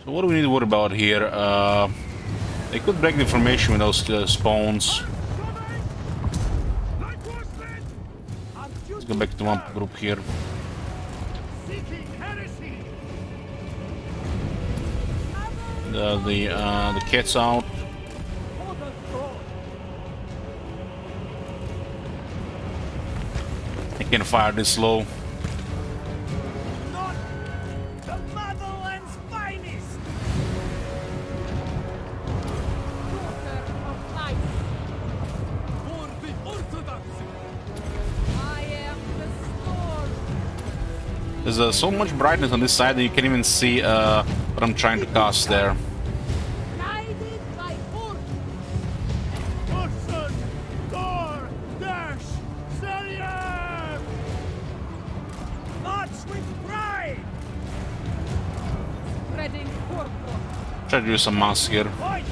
So what do we need to worry about here? They could break the formation with those spawns. Let's go back to one group here. The cat's out. I can fire this slow. Not the motherland's finest. Daughter of light. For the orthodoxy. I am the storm. There's so much brightness on this side that you can't even see what I'm trying to cast there. Guided by order. Urson, Thor, Dash, Celia! March with pride. Spreading purple. Try to do some mass here. Fight.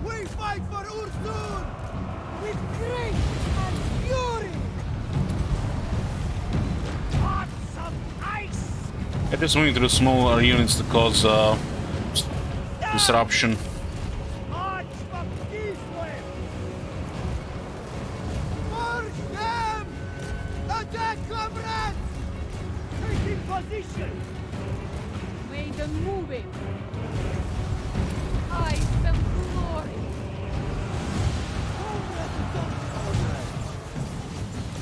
We fight for Ursun! With grace and fury. Hearts of ice. I'm just moving through small units to cause disruption. March for Kislev. March them! Attack, comrades! Taking position. Maiden moving. Ice and glory.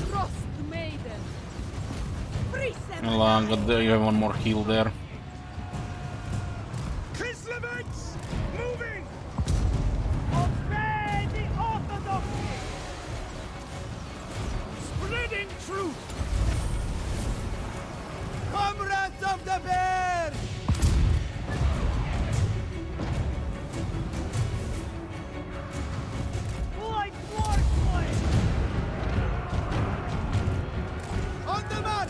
Frost maiden. Well, you have one more heal there. Kislevets moving. Obey the orthodoxy. Spreading truth. Comrades of the bear! Like warslave. On the march!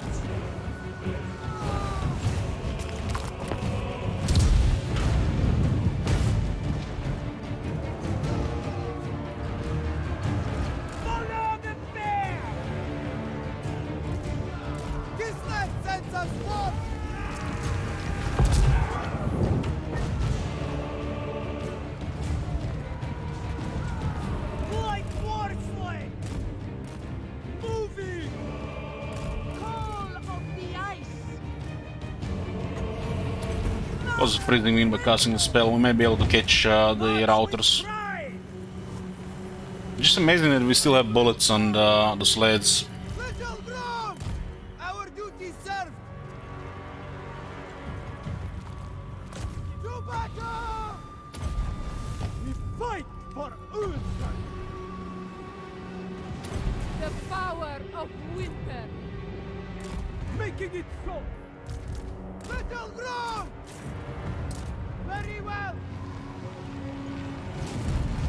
Follow the bear. Kislev sends us forth! Like warslave. Moving. Call of the ice. Was freezing wind by casting the spell. We may be able to catch the routers. Pride. Just amazing that we still have bullets on the sleds. Little Grom! Our duty served! To battle! We fight for Ulster. The power of winter. Making it so. Little Grom! Very well!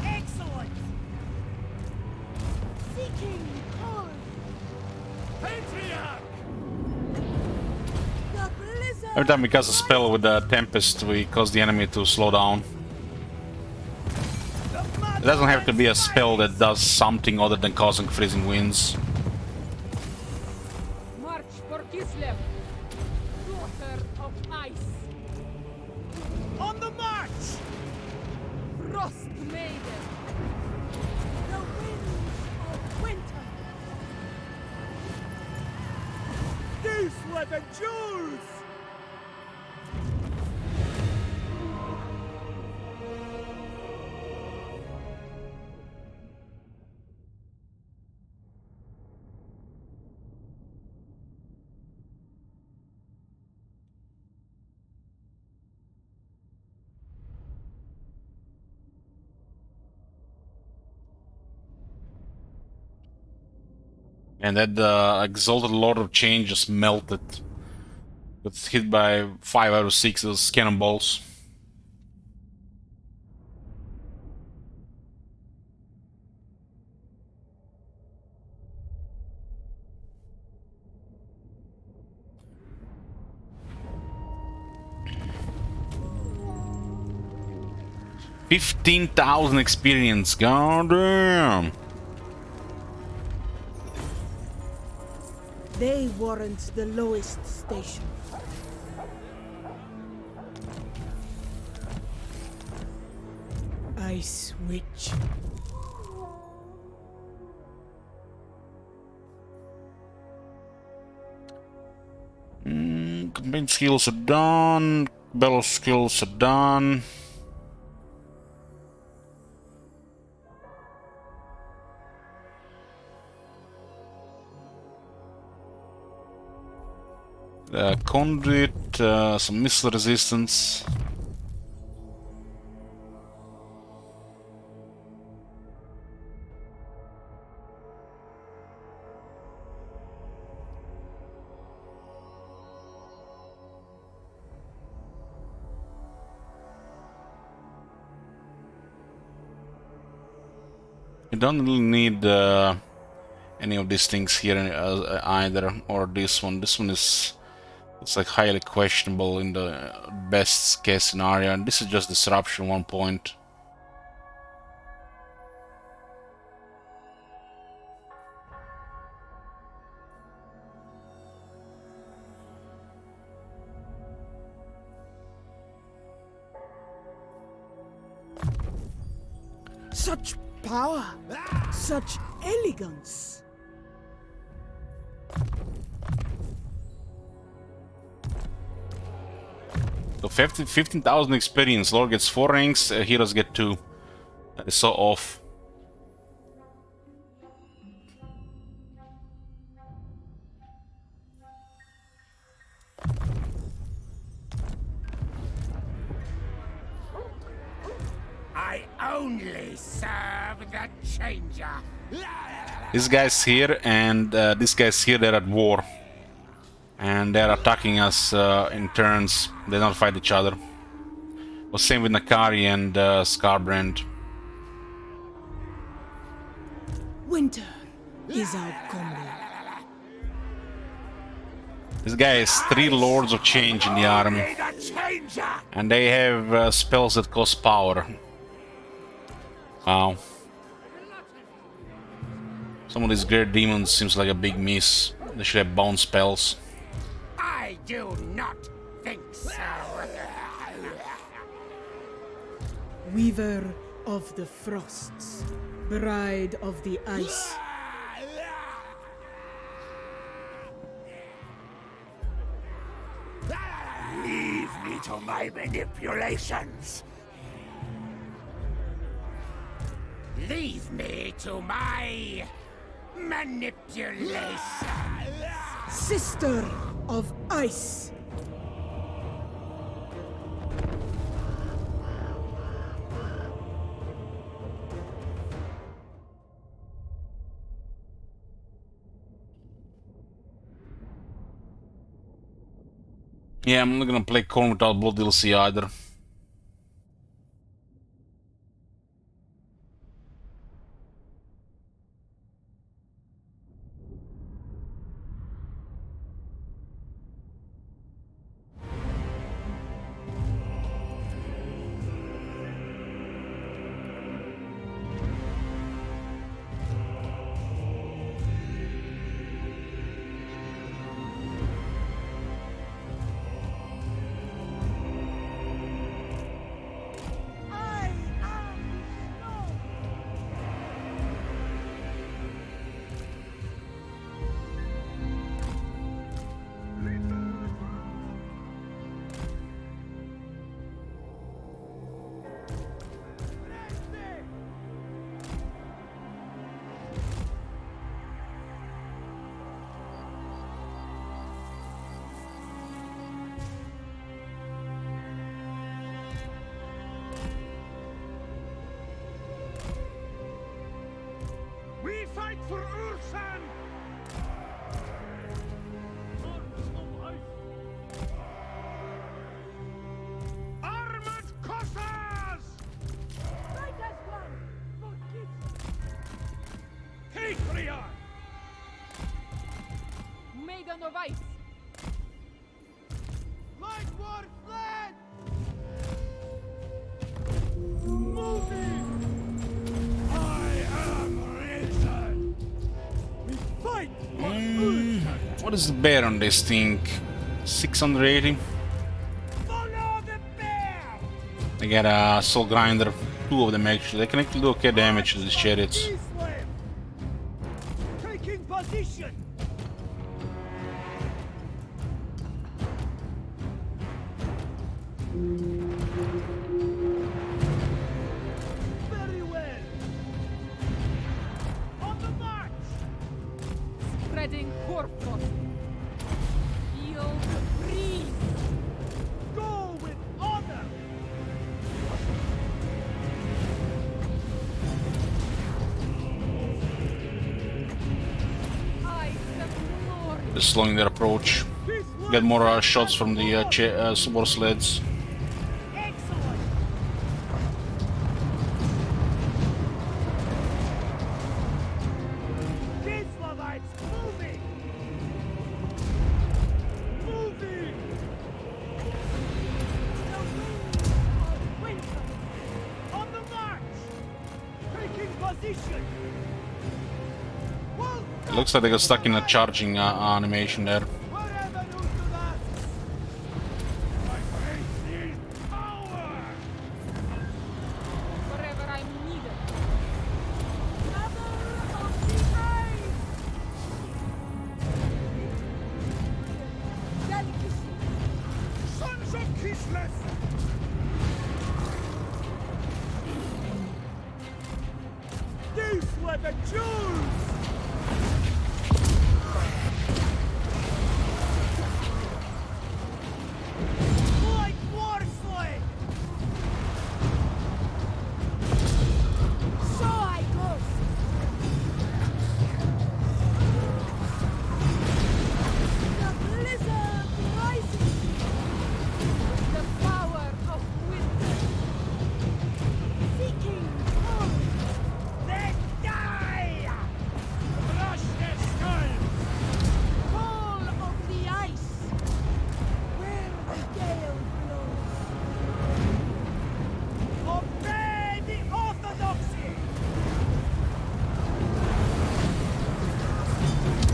Excellent. Seeking cold. Patriarch. The blizzard. Every time we cast a spell with the Tempest, we cause the enemy to slow down. It doesn't have to be a spell that does something other than causing freezing winds. March for Kislev. Daughter of ice. On the march. Frost maiden. The winds of winter. These were the Jews. And that Exalted Lord of Change just melted. Got hit by 5 out of 6 of those cannonballs. $15,000 experience, goddamn! They warrant the lowest station. Ice Witch. Campaign skills are done. Battle skills are done. Conduit, some missile resistance. You don't really need any of these things here either, or this one. This one is, it's like highly questionable in the best case scenario, and this is just disruption 1 point. Such power! Such elegance! So 15,000 experience. Lord gets 4 ranks, heroes get 2. That is so off. I only serve the changer. This guy's here and this guy's here, they're at war. And they're attacking us in turns. They don't fight each other. Well, same with Nakari and Scarbrand. Winter is our comrade. This guy has 3 Lords of Change in the army. And they have spells that cost power. Wow. Some of these great demons seems like a big miss. They should have bound spells. I do not think so. Weaver of the Frosts, Bride of the Ice. Leave me to my manipulations. Leave me to my manipulations. Sister of Ice. Yeah, I'm not gonna play Corn without Blood DLC either. What is the bear on this thing? 680. I got a soul grinder, 2 of them actually. They can actually do okay damage to these chariots. Taking position. Very well. On the march. Spreading corpus. Feel the breeze. Go with honor. I the glory. They're slowing their approach. Get more shots from the war sleds. Excellent. Kislavites moving. Moving. The winds of winter. On the march. Taking position. Well, It looks like they got stuck in a charging animation there. whatever you do that. My face is power. Wherever I'm needed. Mother of the ice. Delicacy. Sons of Kislev. These were the Jews. Like war slave. So I go. The blizzard rises. The power of winter. Seeking home. They die. Crush their skulls. Fall of the ice. Where the gale blows. Obey the orthodoxy.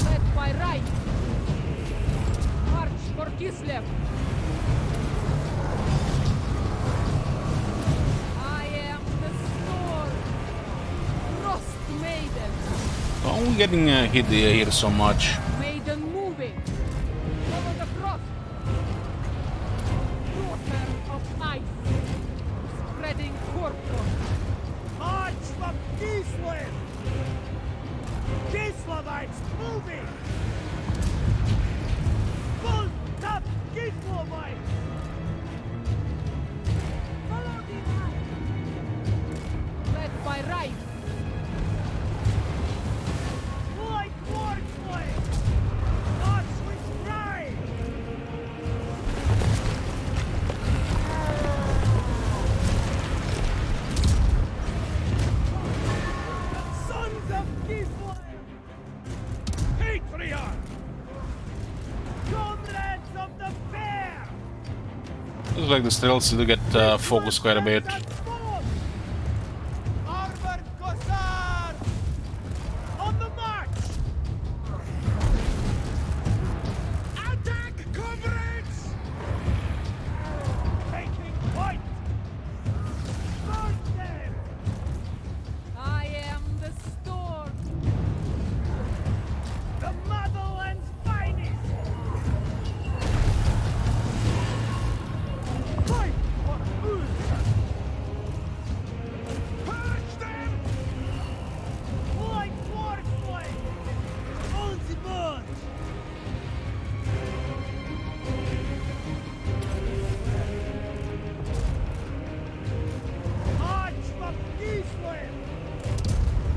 Led by right. March for Kislev. I am the storm. Frost maiden. Why are we getting hit here so much? Maiden moving. Follow the frost. Daughter of ice. Spreading corpus. March from Kislev. Kislavites moving. Full top Kislevites. Follow the line. Led by right. Like war slaves. March with pride. Sons of Kislev. Patriarch. Comrades of the bear. Looks like the stealths do get focused quite a bit. Armored Kossar! On the march! Attack, comrades! Taking point! Burn them! I am the storm. The motherland's finest! Fight for Ulster! Purge them! Like war slaves! On the march! March from Kislev!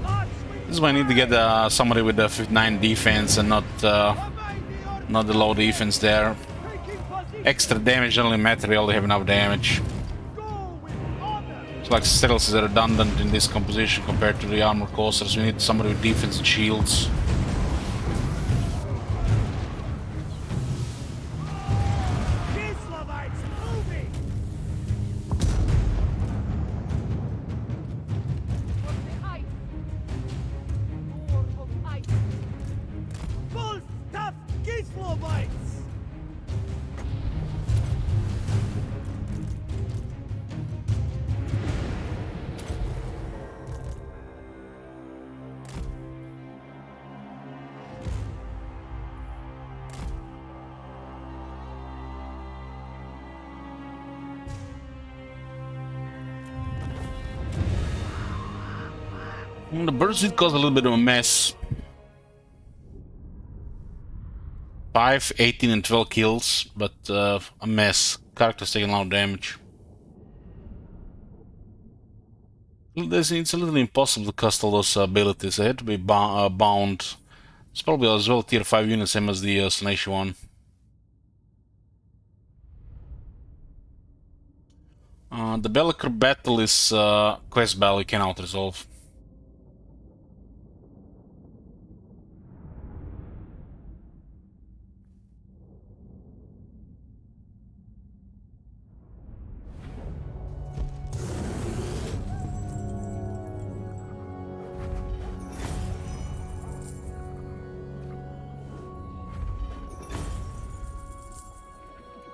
March with This is why I need to get somebody with the 59 defense and not the low defense there. taking position! Extra damage doesn't really matter, they only have enough damage. Go with honor! It's like stealth is redundant in this composition compared to the armor coasters. We need somebody with defense and shields. Kislavites moving! For the ice. War of ice. Full stuff Kislev! The birds did cause a little bit of a mess. 5, 18 and 12 kills, but a mess. Characters taking a lot of damage. It's a little impossible to cast all those abilities. They had to be bound. It's probably as well tier 5 unit, same as the Slanesh one. The Belliker battle is quest battle you cannot resolve.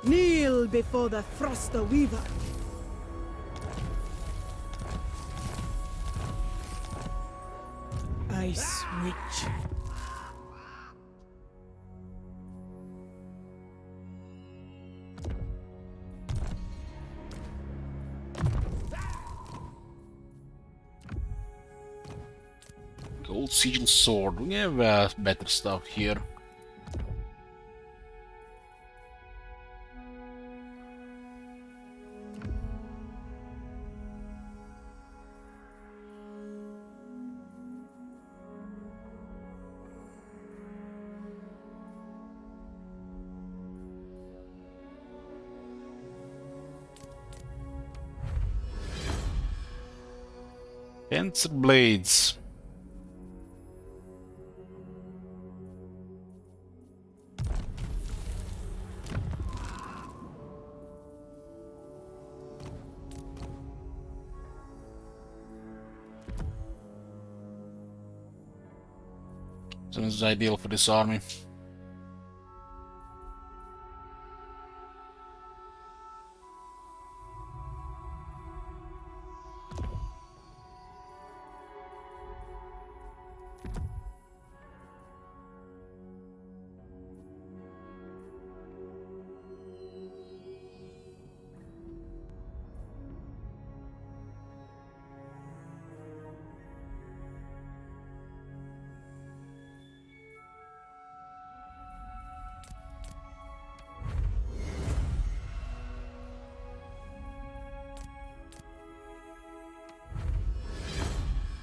Kneel before the Froster Weaver. Ice Witch. Gold Sigil Sword. We have better stuff here. Cancer Blades. So this is ideal for this army.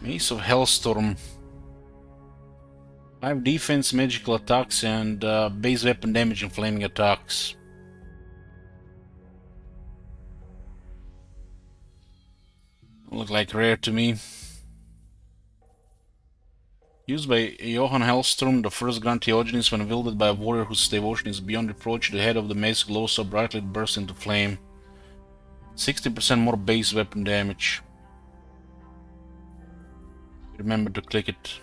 Mace of Hellstorm. 5 defense, magical attacks, and base weapon damage and flaming attacks. Look like rare to me. Used by Johann Hellstorm, the first Grand Theogenes, when wielded by a warrior whose devotion is beyond reproach, the head of the mace glows so brightly it bursts into flame. 60% more base weapon damage. Remember to click it.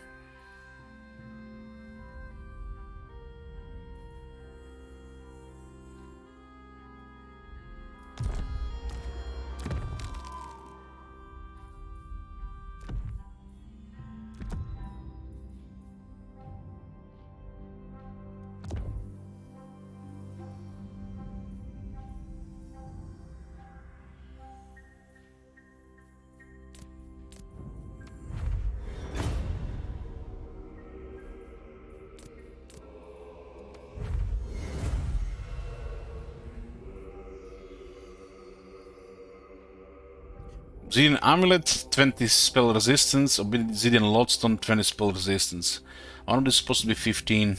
Obsidian Amulet, 20 spell resistance. Obsidian Lodestone, 20 spell resistance. One of these is supposed to be 15.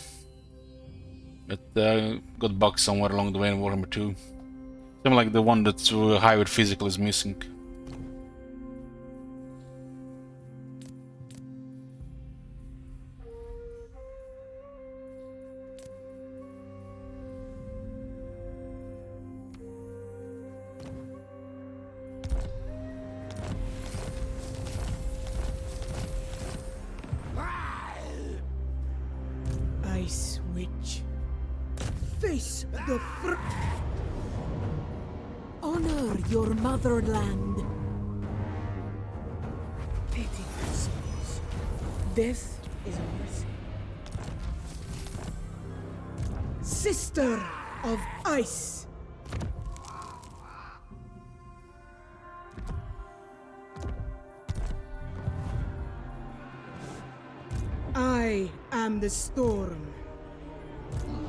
But got bugged somewhere along the way in Warhammer 2. Something like the one that's high with physical is missing. Ice Witch. Face the honor your motherland. Pitiful souls. Death is a mercy. Sister of Ice. I am the storm.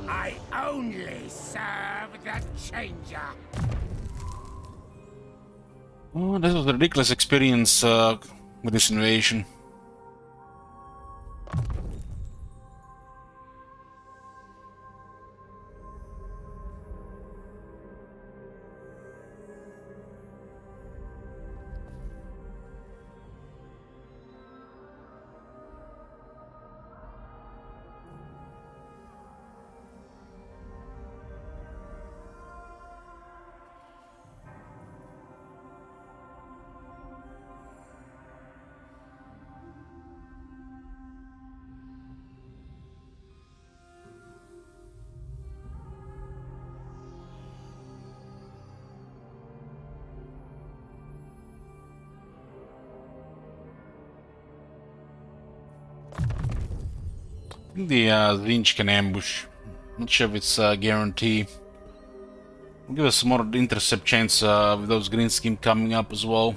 I only serve the changer. Oh, this was a ridiculous experience with this invasion. I think the Zinch can ambush. Not sure if it's a guarantee. Will give us more intercept chance with those green scheme coming up as well.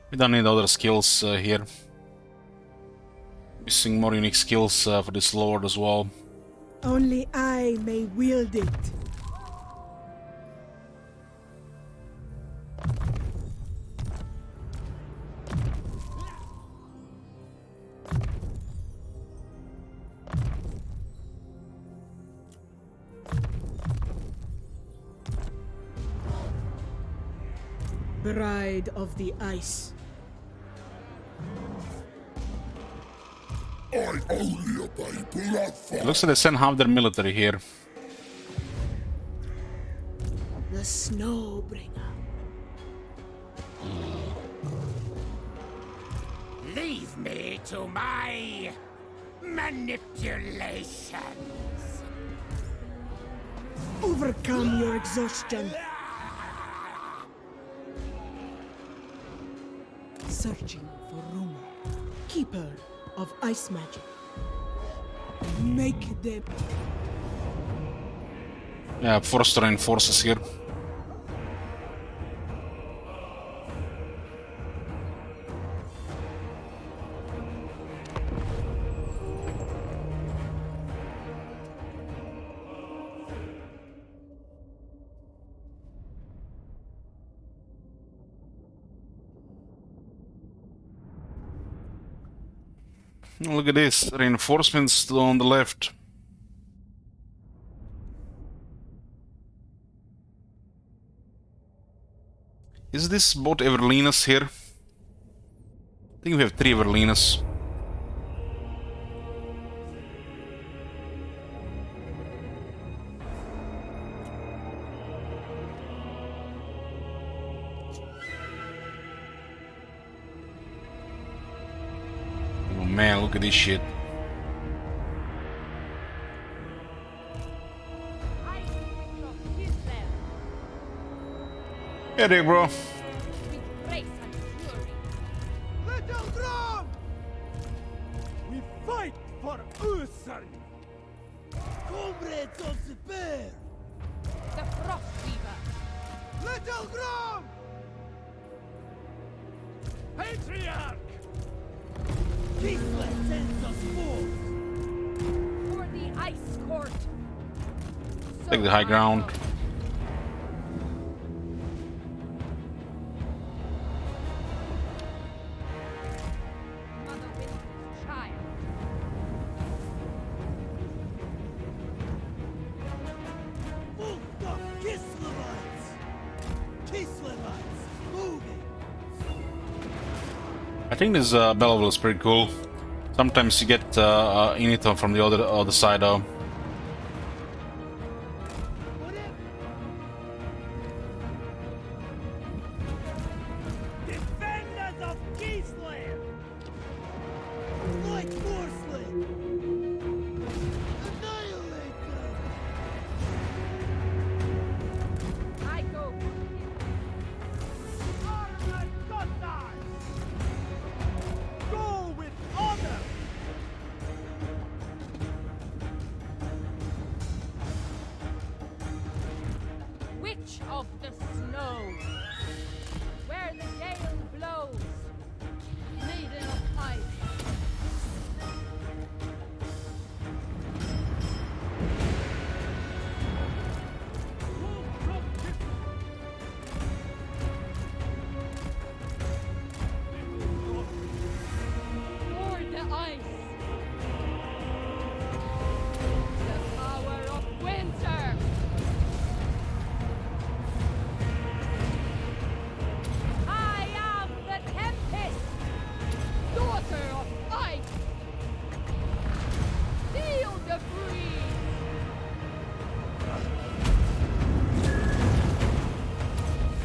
We don't need other skills here. Missing more unique skills for this lord as well. Only I may wield it. Bride of the Ice. I only obey blood. It looks like they sent half their military here. The Snowbringer. Leave me to my manipulations. Overcome your exhaustion. Searching for Rumor, keeper of ice magic. Make them. Yeah, forced to reinforce us here. Look at this, reinforcements on the left. Is this boat Everlinas here? I think we have 3 Everlinas. Oh man, look at this shit. Hey there, bro. Little drum! We fight for Usan! Comrades of the bear! The Frost Weaver. Little drum! Patriarch! Kisla sends us forth! For the Ice Court. Take the high ground. Mother Wind's child. Move up, Kislevites! Kislevites, moving! I think this Belleville is pretty cool. Sometimes you get Inito from the other side though. Defenders of Keysland! Like Forceland! Annihilate them! I go. Armored Gotthard! Go with honor! Witch of the snow. Where the gale blows. ice. For the ice. The power of winter. I am the Tempest, daughter of ice. Feel the breeze.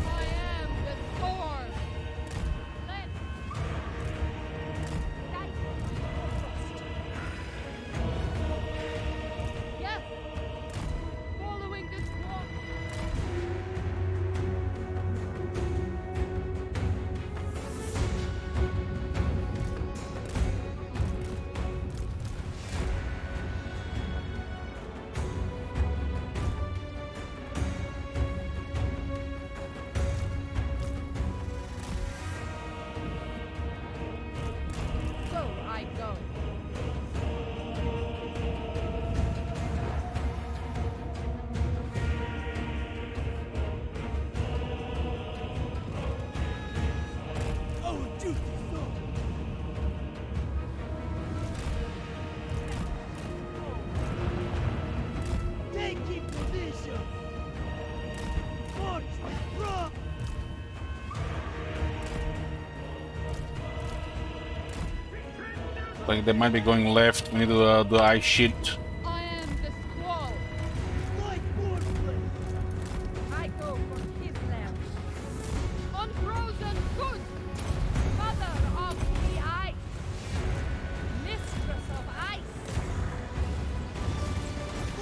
I am the storm. Let yes, following the squad. So I go. Our duty, sir. Taking position. March with rock. Like they might be going left. We need to do ice shit. I am the squall. Light forcefully. I go for Kislev. Unfrozen good. Mother of the ice. Mistress of ice.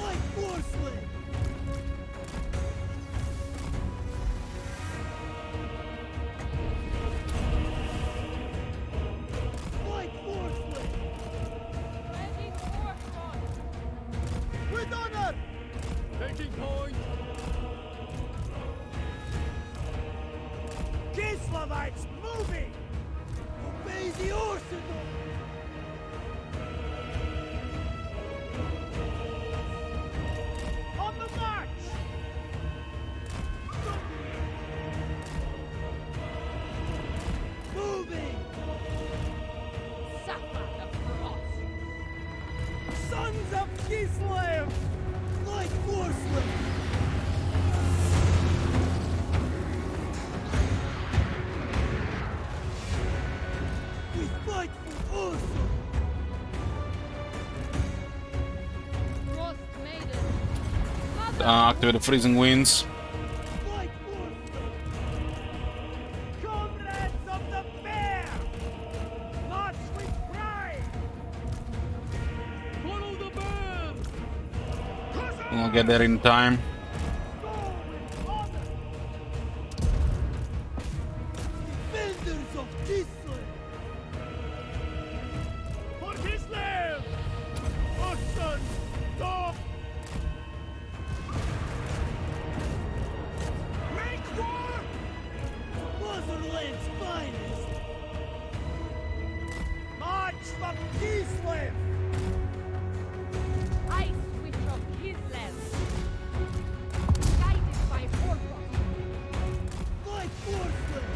Light forcefully. Light forcefully. Ready for front. With honor. Taking point. Kislevites moving. Obey the Orthodox. On the march. Moving. Suffer the frost. Sons of Kislev. Light forcefully. We fight for Ursa. Frost maiden. Activate the freezing winds. Fight forcefully. Comrades of the bear. March with pride. Follow the bear. We'll get there in time. Go with honor. Defenders of Kislev. For Kislev. Our sons, stop. Make war. Motherland's finest. March from Kislev. Ice witch of Kislev. Guided by Horfrost. Fight forcefully.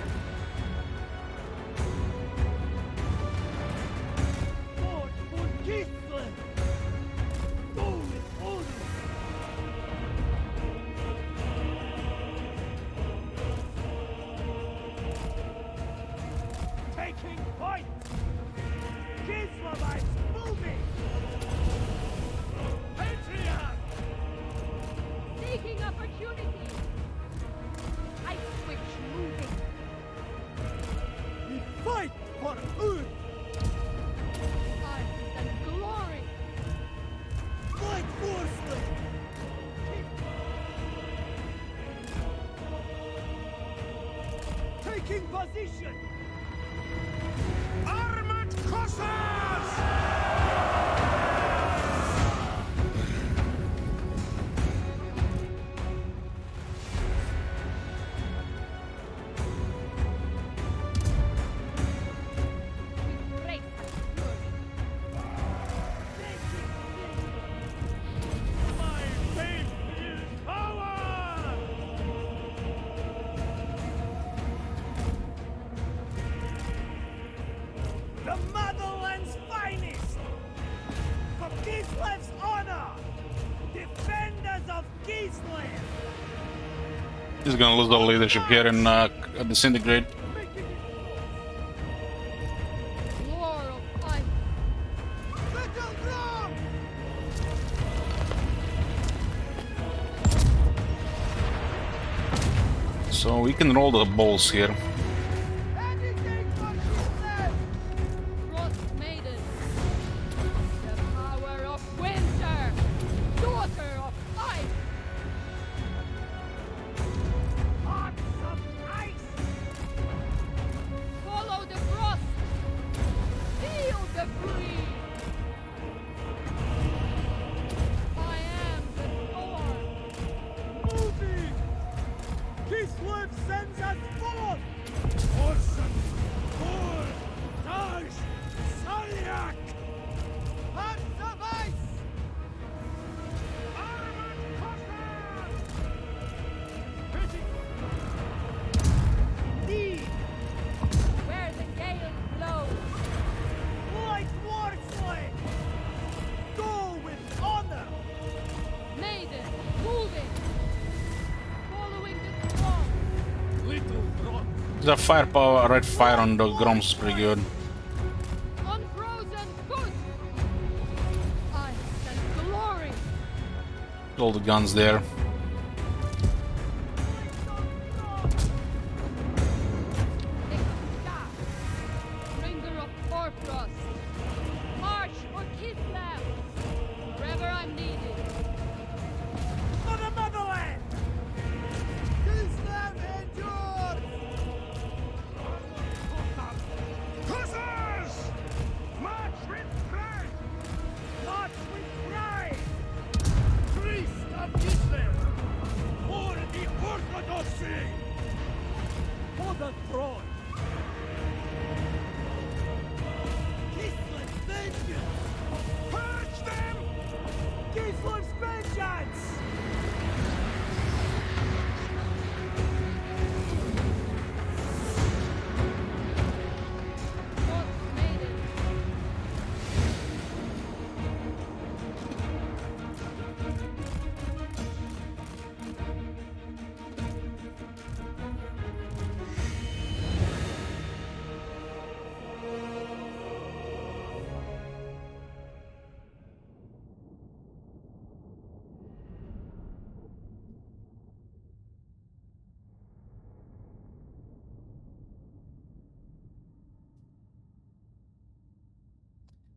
Forge for Kislev. Go with honor. Taking point. Kislevites moving. Patriot. Seeking opportunity. Ice witch moving. We fight for Earth. Ice and glory. Fight forcefully. Taking position. Armored Cossacks. Break He's gonna lose all leadership here in Disintegrate. War of ice. So we can roll the balls here. Frost Maiden. The power of winter. Daughter of ice. Hearts of ice. Follow the frost. Feel the breeze. I am the storm. Moving! Kislev sends us forth! Orson! Thor! Taj! Salyak! Hearts of ice! Lead! Where the gale blows. Like war slave! Go with honor! Maiden, moving. Following the throng. Little drop! The firepower, red fire on the Groms is pretty good. Unfrozen good. Ice and glory. All the guns there. Nika, bringer of Orfrost. March or Kislev. Wherever I'm needed. For the motherland! Kislev endures! Hussars! March with pride! March with pride! Priest of Kislev! For the Orthodoxy! For the throne! Kislev's vengeance! Purge them! Kislev's vengeance! Frost Maiden.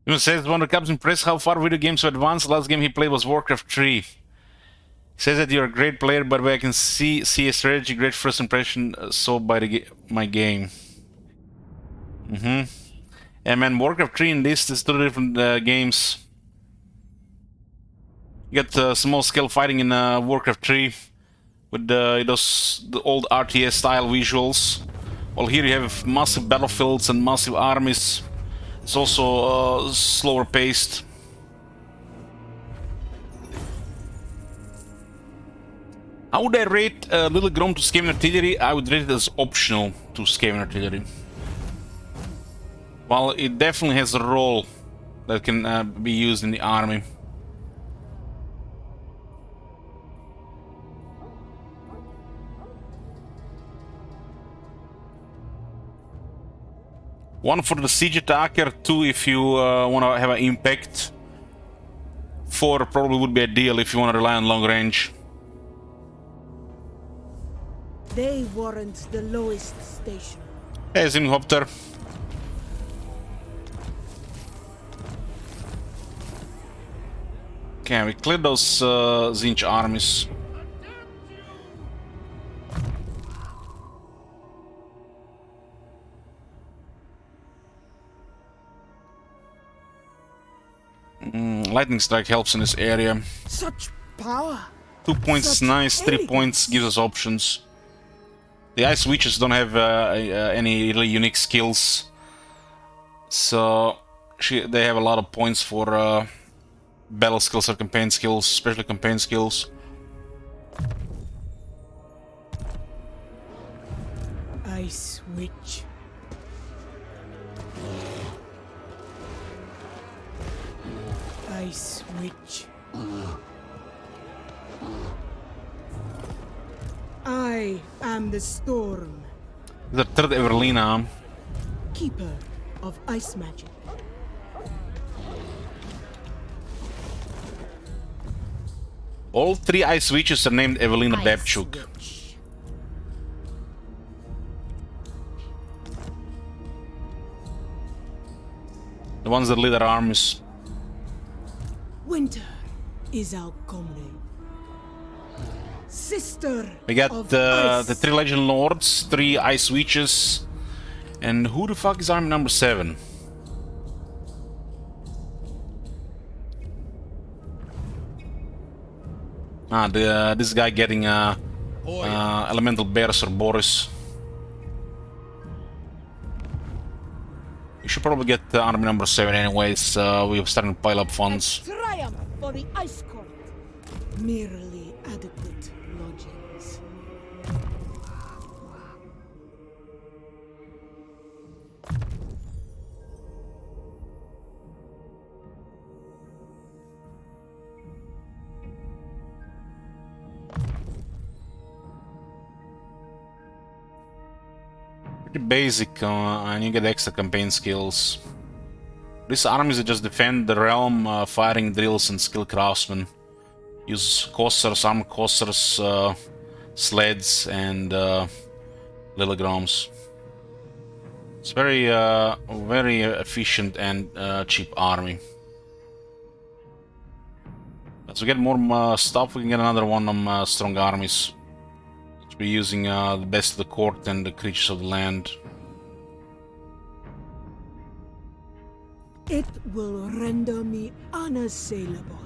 Even says Wonder Cubs impressed how far video games have advanced. The last game he played was Warcraft 3. He says that you're a great player, but I can see a strategy, great first impression so by my game. And man, Warcraft 3 and this is two different games. You got small scale fighting in Warcraft 3 with those the old RTS style visuals. While here you have massive battlefields and massive armies. It's also slower paced. How would I rate Little Grom to Skaven Artillery? I would rate it as optional to Skaven Artillery. While it definitely has a role that can be used in the army. One for the siege attacker, two if you want to have an impact. Four probably would be ideal if you want to rely on long range. They warrant the lowest station. Hey, Zimhopter. Okay, we cleared those Zinch armies. Lightning Strike helps in this area. Such power! 2 points is nice, 3 points gives us options. The Ice Witches don't have any really unique skills. So they have a lot of points for battle skills or campaign skills, especially campaign skills. Ice Witch. Ice Witch. I am the storm, The third Evelina. keeper of ice magic. All 3 ice witches are named Evelina Ice Babchuk. witch. The ones that lead our armies. Winter is our comrade. Sister We got of the ice. 3 legend lords, 3 ice witches, and who the fuck is army number 7? Ah, this guy getting elemental bears or Boris. We should probably get army number 7 anyways. We're starting to pile up funds. Triumph for the Ice Court. Merely adequate lodgings. Pretty basic, and you get extra campaign skills. These armies that just defend the realm, firing drills and skilled craftsmen. Use cossers, armored cossers, sleds, and lilligrams. It's very, very efficient and cheap army. As we get more stuff, we can get another one of strong armies. We're using the best of the court and the creatures of the land. It will render me unassailable.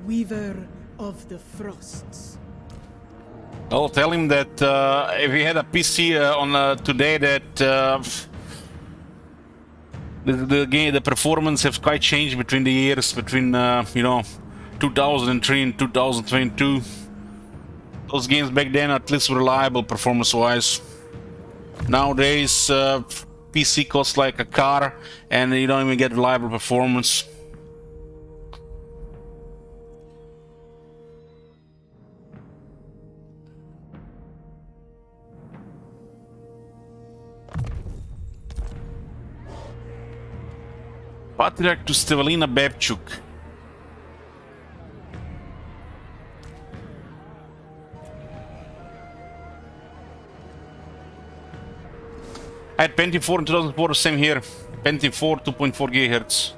Weaver of the Frosts. I'll tell him that if he had a PC on today, that the performance has quite changed between the years, between you know, 2003 and 2022. Those games back then at least were reliable performance-wise. Nowadays, PC costs like a car, and you don't even get reliable performance. Patriarch to Stevelina Babchuk. I had Pentium 4 in 2004, same here. Pentium 4, 2.4 GHz.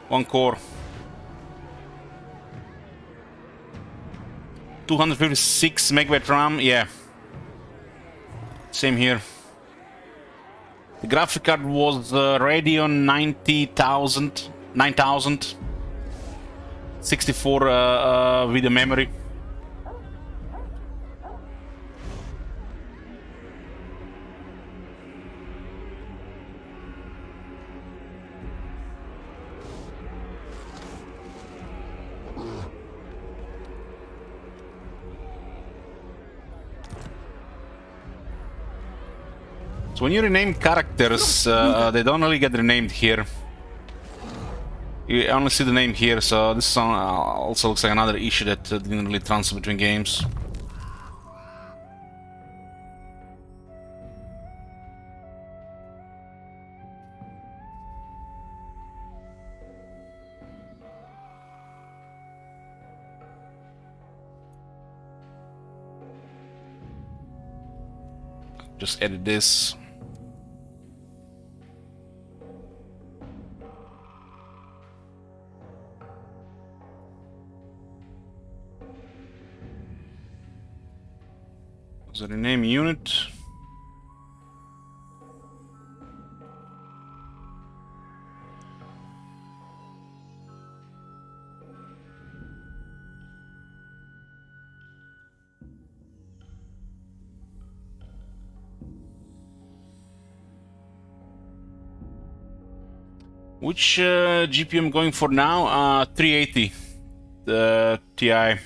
1 core. 256 megabyte RAM, yeah. Same here. The graphic card was Radeon 9000, 64 video memory. So when you rename characters, they don't really get renamed here. You only see the name here, so this also looks like another issue that didn't really transfer between games. Just edit this. So rename unit. Which GPU I'm going for now? 380, the Ti.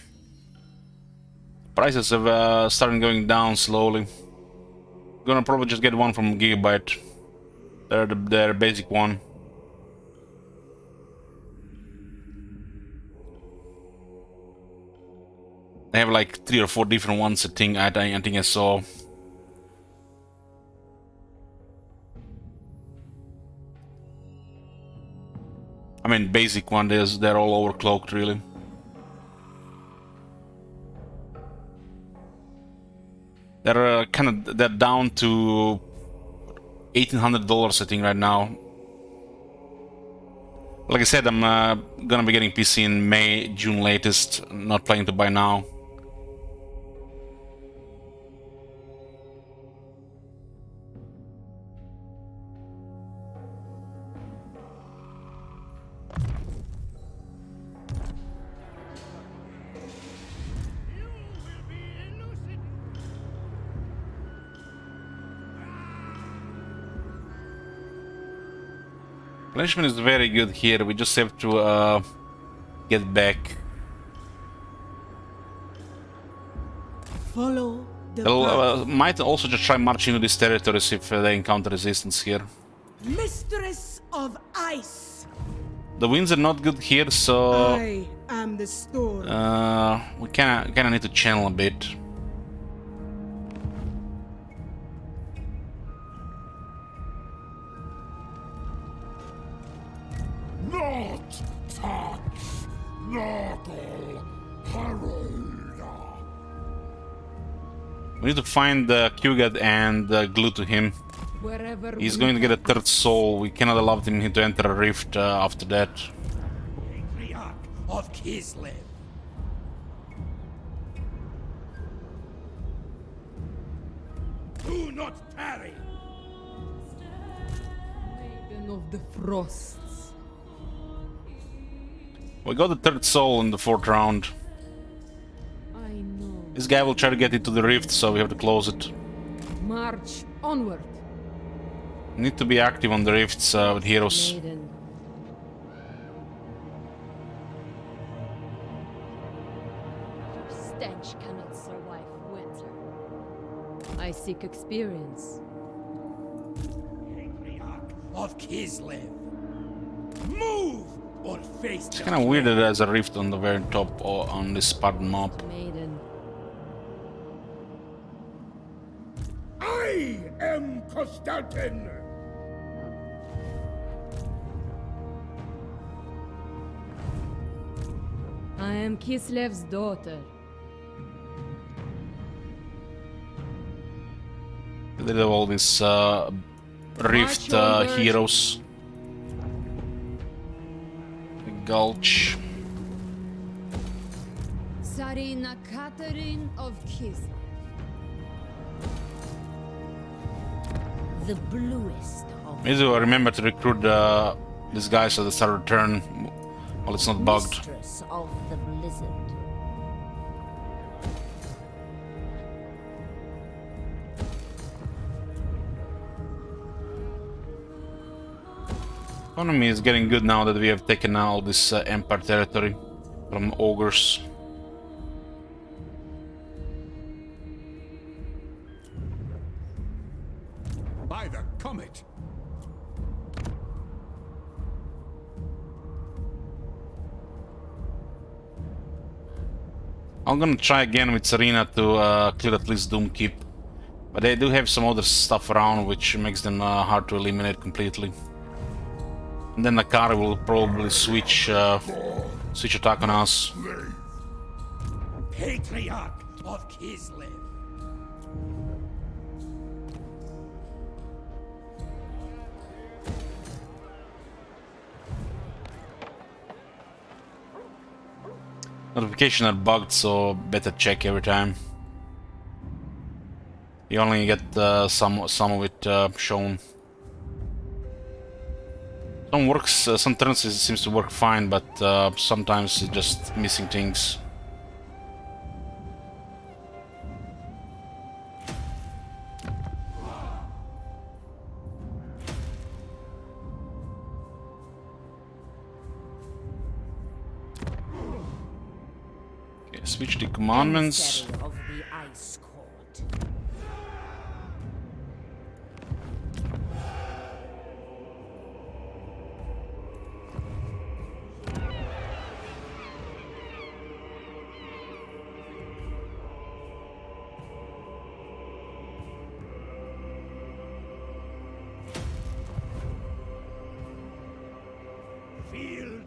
Prices have started going down slowly. Gonna probably just get one from Gigabyte. They're their basic one. They have like 3 or 4 different ones. I think I saw. I mean, basic one. They're all overclocked, really. They're they're down to $1,800, I think, right now. Like I said, I'm gonna be getting PC in May, June latest. Not planning to buy now. Replenishment is very good here. We just have to get back. Follow the They'll might also just try marching into these territories if they encounter resistance here. Mistress of Ice. The winds are not good here, so I am the storm. we kinda need to channel a bit. Not touch, Noggle, Harold. We need to find the Q-Gad and glue to him. Wherever He's going to get a 3rd soul. We cannot allow him to enter a rift after that. Patriarch of Kislev. Do not tarry. Maiden of the Frosts. We got the 3rd soul in the 4th round. I know. This guy will try to get into the rift, so we have to close it. March onward. Need to be active on the rifts with heroes. Maiden. Your stench cannot survive winter. I seek experience. Patriarch of Kislev. Move or face. It's kind of weird that there's a rift on the very top or on this Spartan map. Maiden. I am Konstantin. I am Kislev's daughter. They have all these rift heroes. The Gulch. Tsarina Catherine of Kislev. The bluest of Maybe I remember to recruit these guys so they start return while it's not bugged. mistress of the blizzard. Economy is getting good now that we have taken all this Empire territory from ogres. By the comet. I'm gonna try again with Serena to clear at least Doomkeep. But they do have some other stuff around which makes them hard to eliminate completely. And then Nakari will probably switch attack on us. Patriarch of Kislev. Notifications are bugged, so better check every time. You only get some of it shown. Some works, some turns it seems to work fine, but sometimes it's just missing things. Okay, switch the commandments. Emissary of the Ice Court.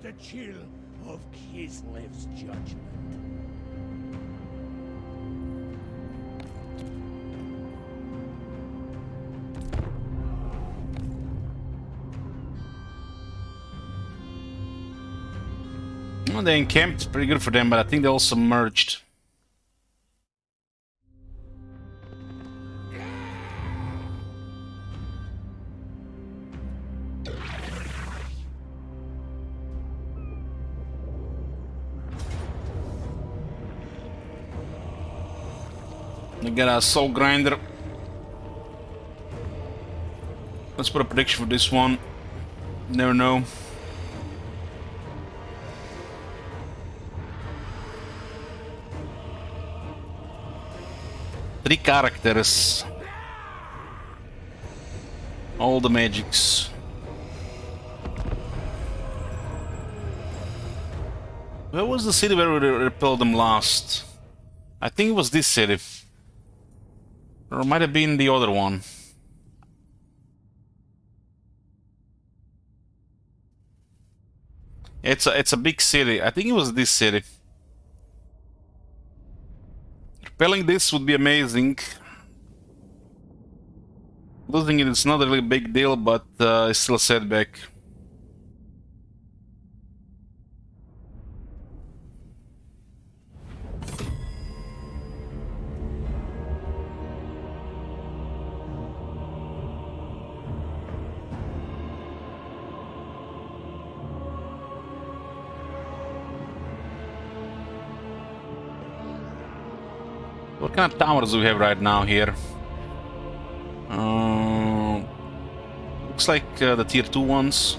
the chill of Kislev's judgment. Well, they encamped, pretty good for them, but I think they also merged. They got a soul grinder. Let's put a prediction for this one. Never know. Three characters. All the magics. Where was the city where we repelled them last? I think it was this city. Or it might have been the other one. It's a big city. I think it was this city. Repelling this would be amazing. Losing it is not a really big deal, but it's still a setback. What kind of towers do we have right now here? Looks like the tier 2 ones.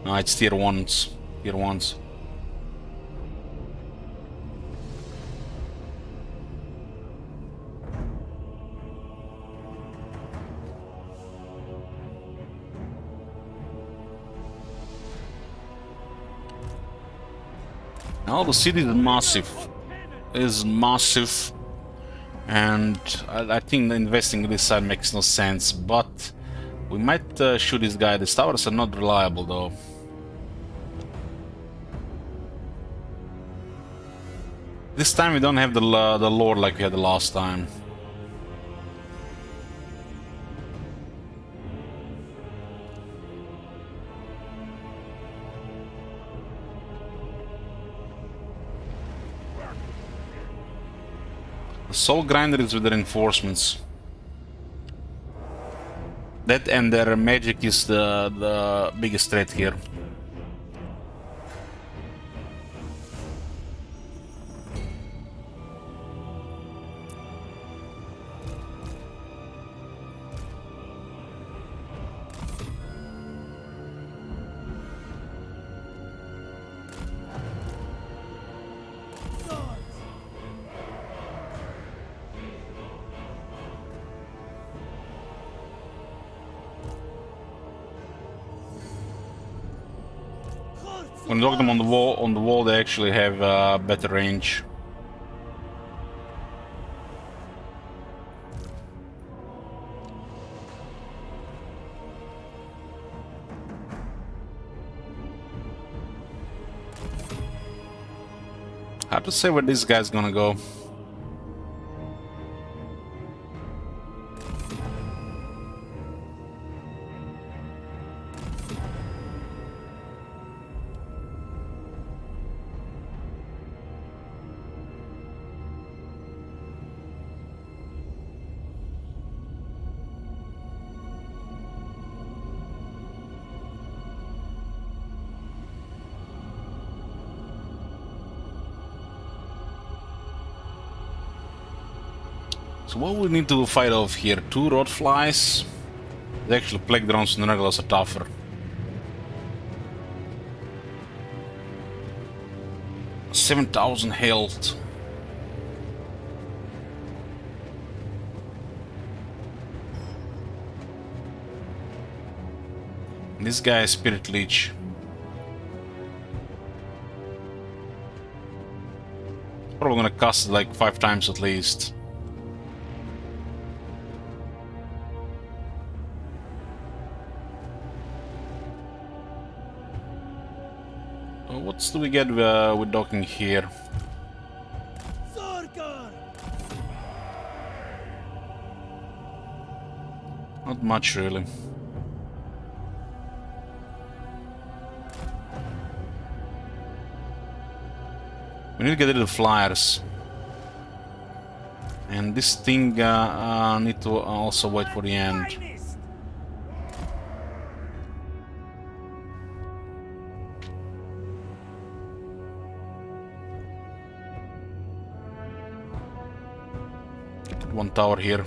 No, it's tier 1s. Tier 1s. Now the city is massive, and I think investing in this side makes no sense, but we might shoot this guy. The towers are not reliable though. This time we don't have the lord like we had the last time. The soul grinder is with the reinforcements. That and their magic is the biggest threat here. When you lock them on the wall, they actually have better range. Hard to say where this guy's gonna go. So what we need to fight off here? 2 rot flies. The actual plague drones and regulars are tougher. $7,000 health. This guy is Spirit Leech. Probably probably gonna cost it like 5 times at least. What do we get with docking here? Not much, really. We need to get rid of the flyers. And this thing need to also wait for the end. One tower here.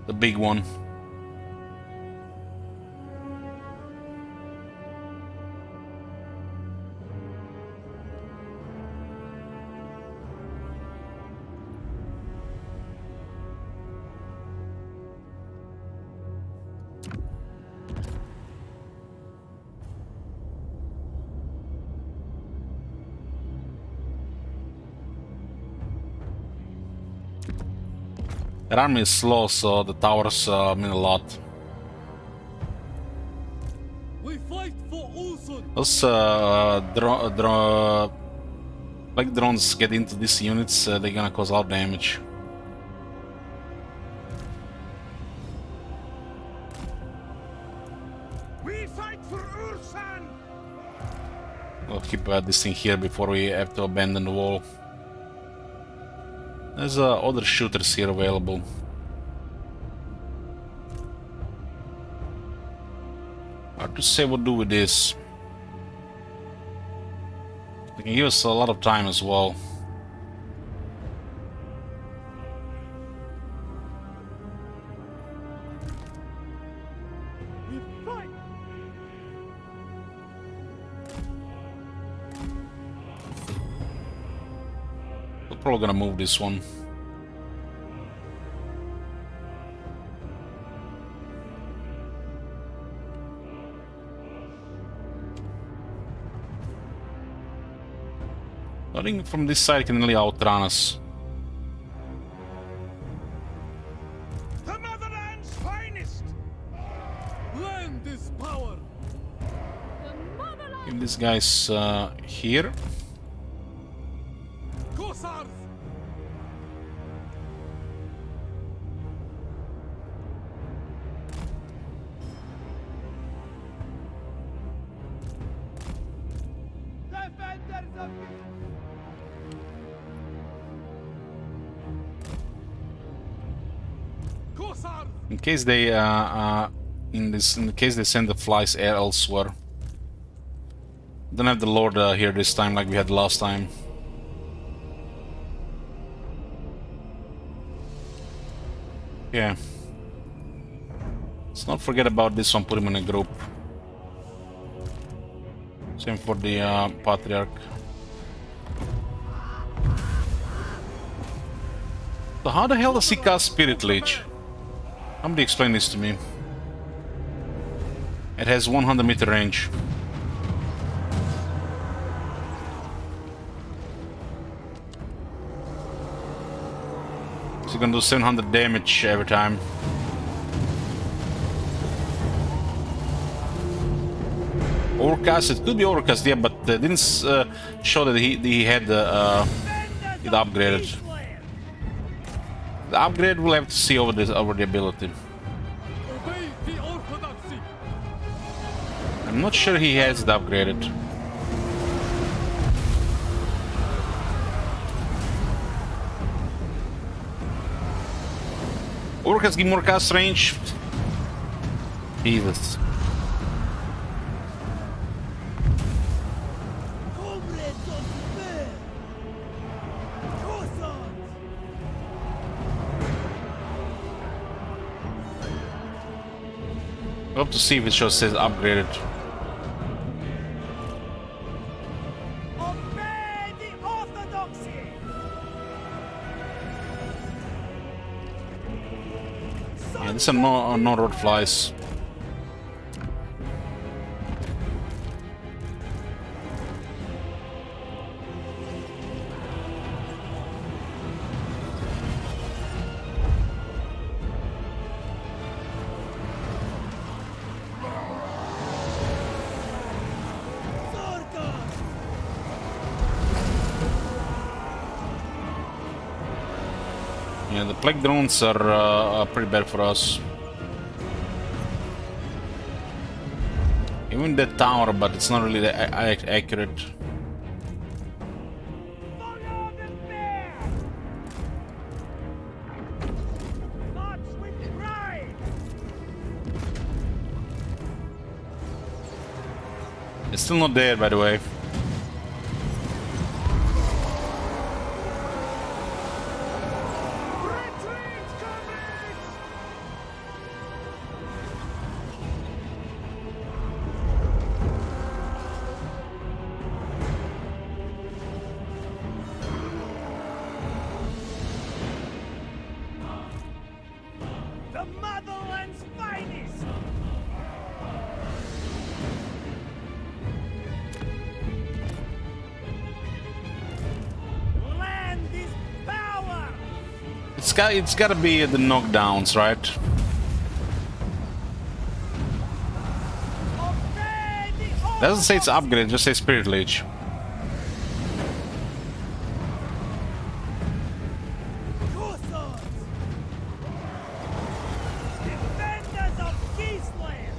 The big one. Their army is slow, so the towers mean a lot. We fight for Ulsun. Those like drones get into these units, they're gonna cause a lot of damage. We fight for Ursan! We'll keep this thing here before we have to abandon the wall. There's other shooters here available. Hard to say what to do with this. They can give us a lot of time as well. We're probably gonna move this one. Nothing from this side can really outrun us. The motherland's finest! Land is power. Give these guys here. Cossars. Defenders of Cossars. In case they in case they send the flies elsewhere. Don't have the Lord here this time like we had last time. Yeah. Let's not forget about this one, put him in a group. Same for the Patriarch. So how the hell does he cast Spirit Leech? Somebody explain this to me. It has 100-meter range. So you're gonna do 700 damage every time. Overcast, it could be overcast, yeah, but didn't show that he had it upgraded. The upgrade we'll have to see over the ability. Obey the orthodoxy. I'm not sure he has it upgraded. Overcast give more cast range. Jesus. Hope to see if it just says upgraded. Obey the orthodoxy! Yeah, These are no road flies. Yeah, the plague drones are pretty bad for us. Even the tower, but it's not really that accurate. It's still not there, by the way. The motherland's finest! Land is power! It's gotta be the knockdowns, right? Doesn't say it's upgraded, just say Spirit Leech. Defenders of Gisland!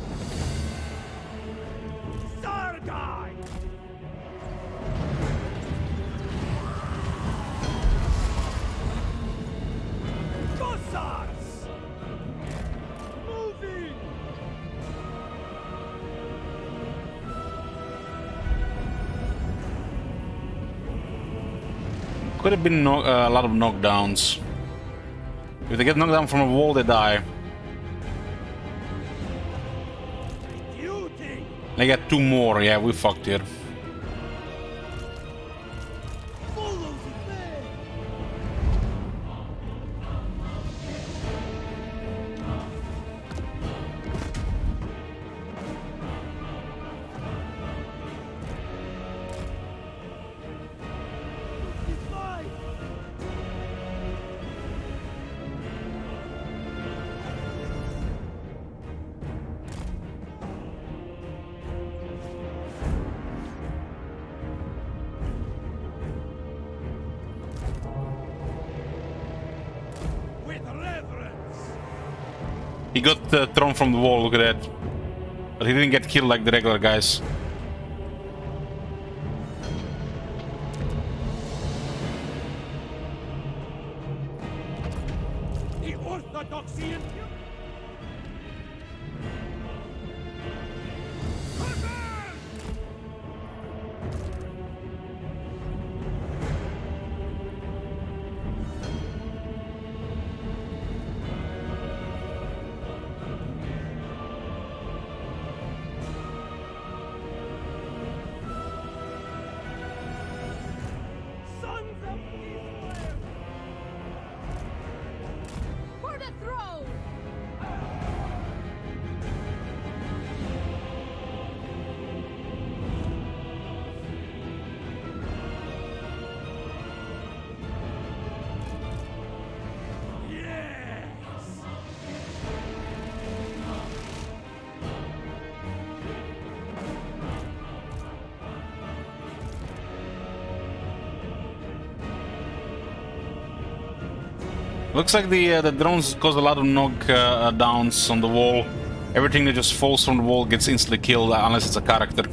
Sargai! Cossacks! Moving! Could have been a lot of knockdowns. If they get knocked down from a wall, they die. Duty! They get 2 more, yeah, we fucked here. Follow the man! With reverence! He got thrown from the wall, look at that. But he didn't get killed like the regular guys. The orthodoxy in sons of Israel! For the throne! Yes! Looks like the drones cause a lot of knockdowns on the wall. Everything that just falls from the wall gets instantly killed unless it's a character.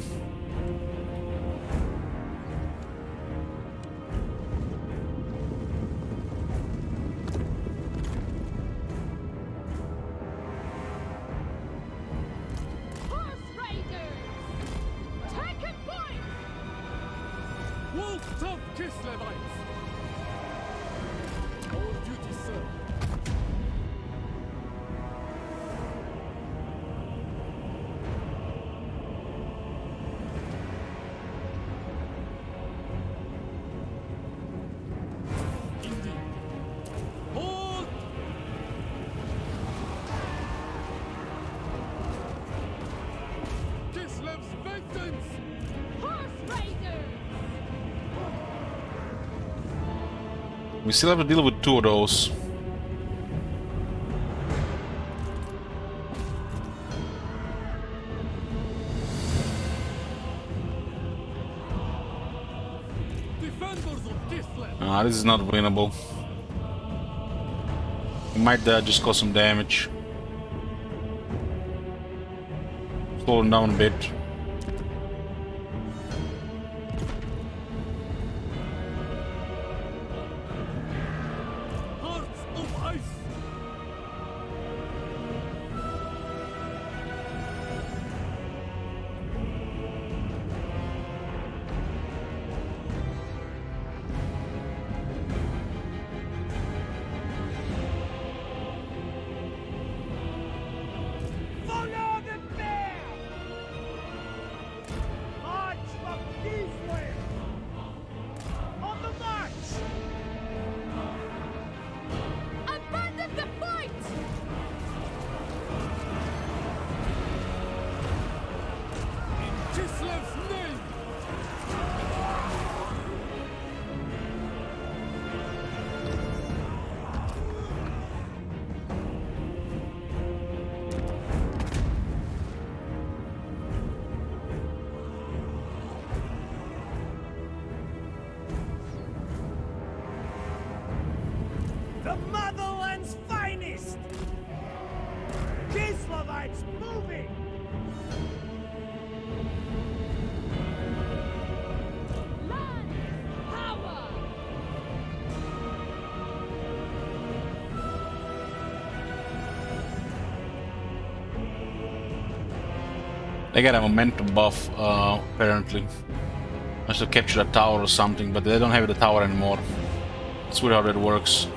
Horse Raiders! Take a point! Wolf of Kislevites! All duty served. Indeed. Hold! We still have to deal with 2 of those. This is not winnable. We might just cause some damage. Slow him down a bit. Hearts of ice! Follow the bear! March from Eastward! On the march! Abandon the fight! Kislev's name! The motherland's finest! Kislevites moving! Land! Power! They got a momentum buff, apparently. Must have captured a tower or something, but they don't have the tower anymore. It's weird how that works.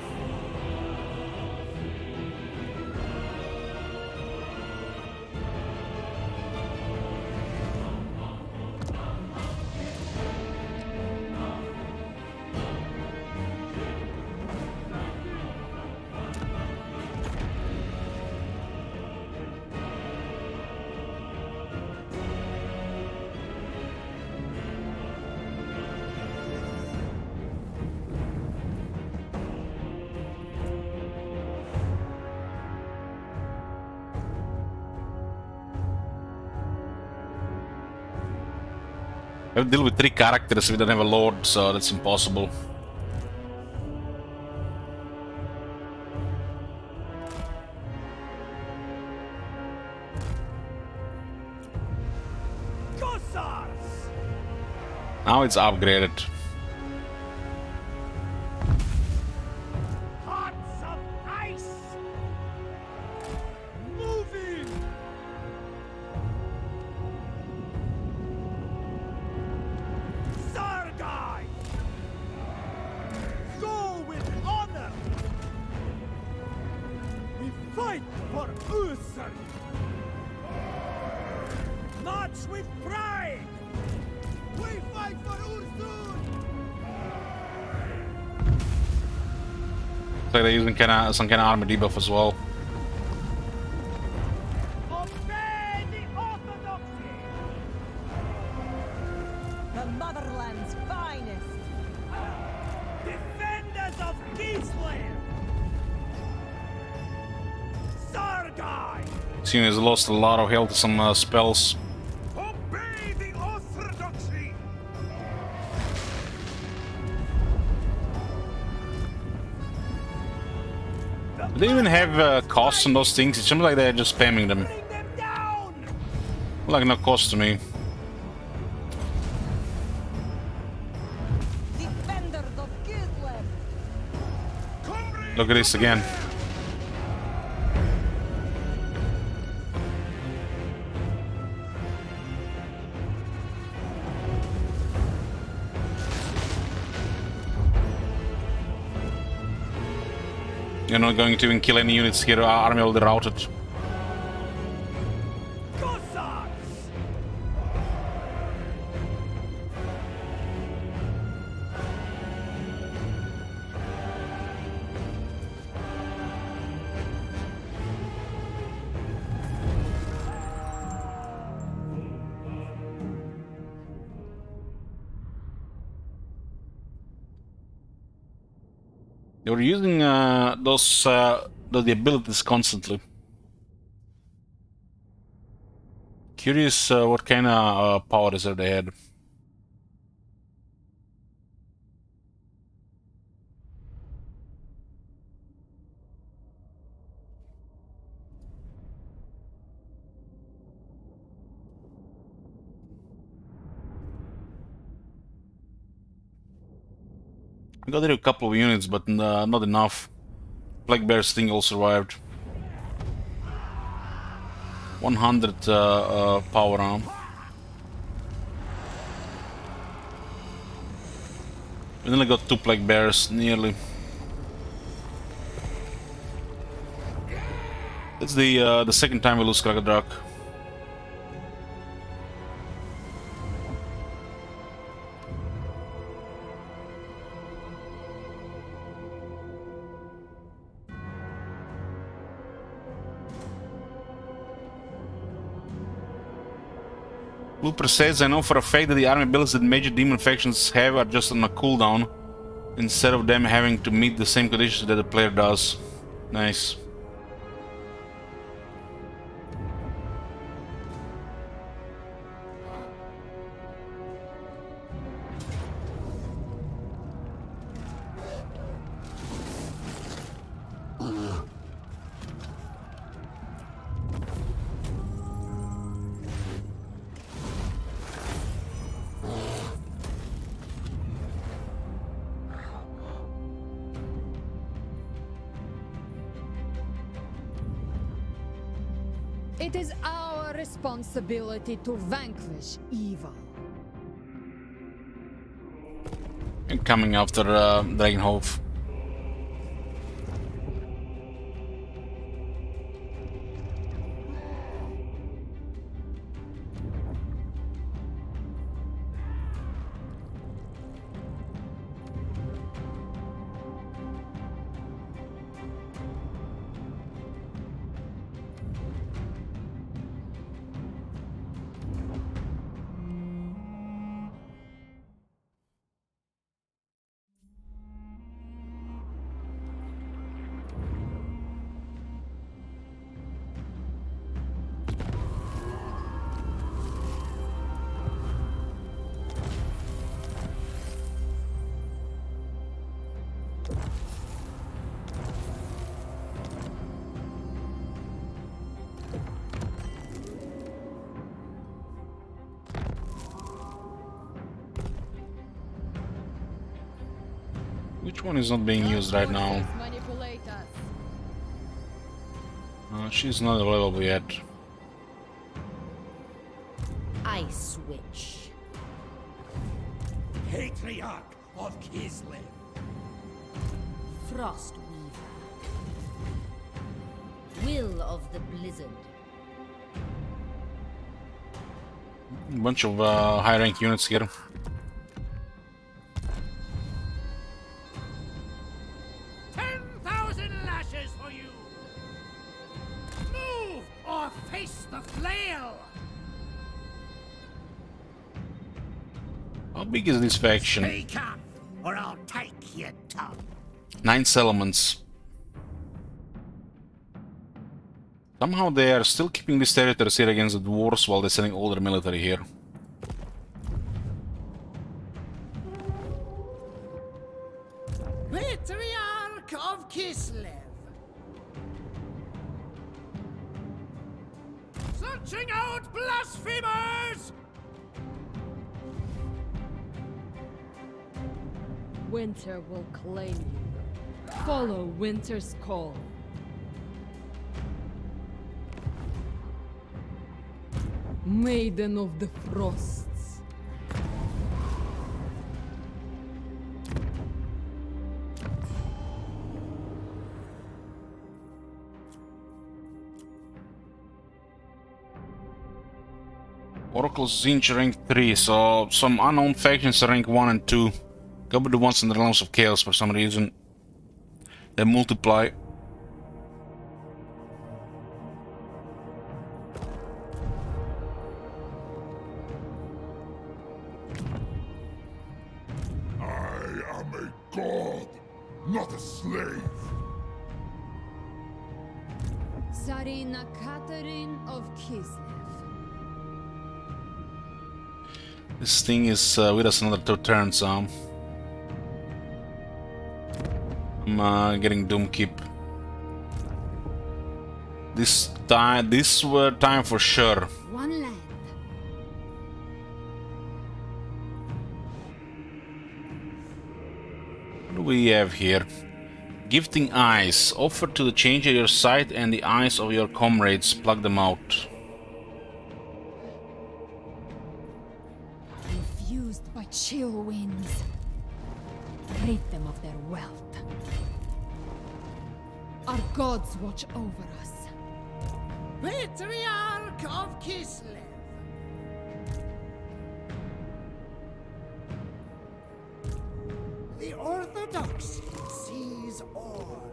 We have to deal with 3 characters, we don't have a lord, so that's impossible. Cossars! Now it's upgraded. Hearts of ice! Moving! Sargai! Go with honor! We fight for Ursur! March with pride! We fight for Ursur! Looks like they're using some kind of armor debuff as well. Obey the orthodoxy! The motherland's finest! Defenders of Kislev! Sargai! Seeing has lost a lot of health to some spells. Obey the orthodoxy! Do they even have costs on those things? It seems like they're just spamming them. Bring them down! Like no cost to me. Defenders of Kislev! Look at this again. You're not going to even kill any units here, our army already routed. Cossacks! They were using the abilities constantly. Curious what kind of powers they had. I got rid of a couple of units, but not enough. Black Bear Sting all survived. 100 power arm. We only got 2 Black Bears, nearly. That's the second time we lose Kragadrak. Looper says, I know for a fact that the army builds that major demon factions have are just on a cooldown, instead of them having to meet the same conditions that the player does. Nice. It is our responsibility to vanquish evil. And coming after Dragonhof. Which one is not being used right now? She's not available yet. Ice Witch. Patriarch of Kislev. Frost Weaver. Will of the Blizzard. A bunch of high rank units here. How big is this faction? Speak up, or I'll take your tongue. 9 settlements. Somehow they are still keeping these territories here against the dwarves while they're sending all their military here. Patriarch of Kislev. Searching out blasphemers! Winter will claim you. Follow Winter's call. Maiden of the Frosts. Oracle Zinch rank 3, so some unknown factions are rank 1 and 2. Go with the ones in the realms of chaos for some reason. They multiply. I am a god. not a slave. Tsarina Catherine of Kislev. This thing is with us another 2 turns, I'm getting Doom Keep. This time for sure. One land. What do we have here? Gifting eyes. Offer to the changer your sight and the eyes of your comrades. Plug them out. Infused by chill winds. Rid them of their wealth. Our gods watch over us. Patriarch of Kislev. The Orthodox sees all.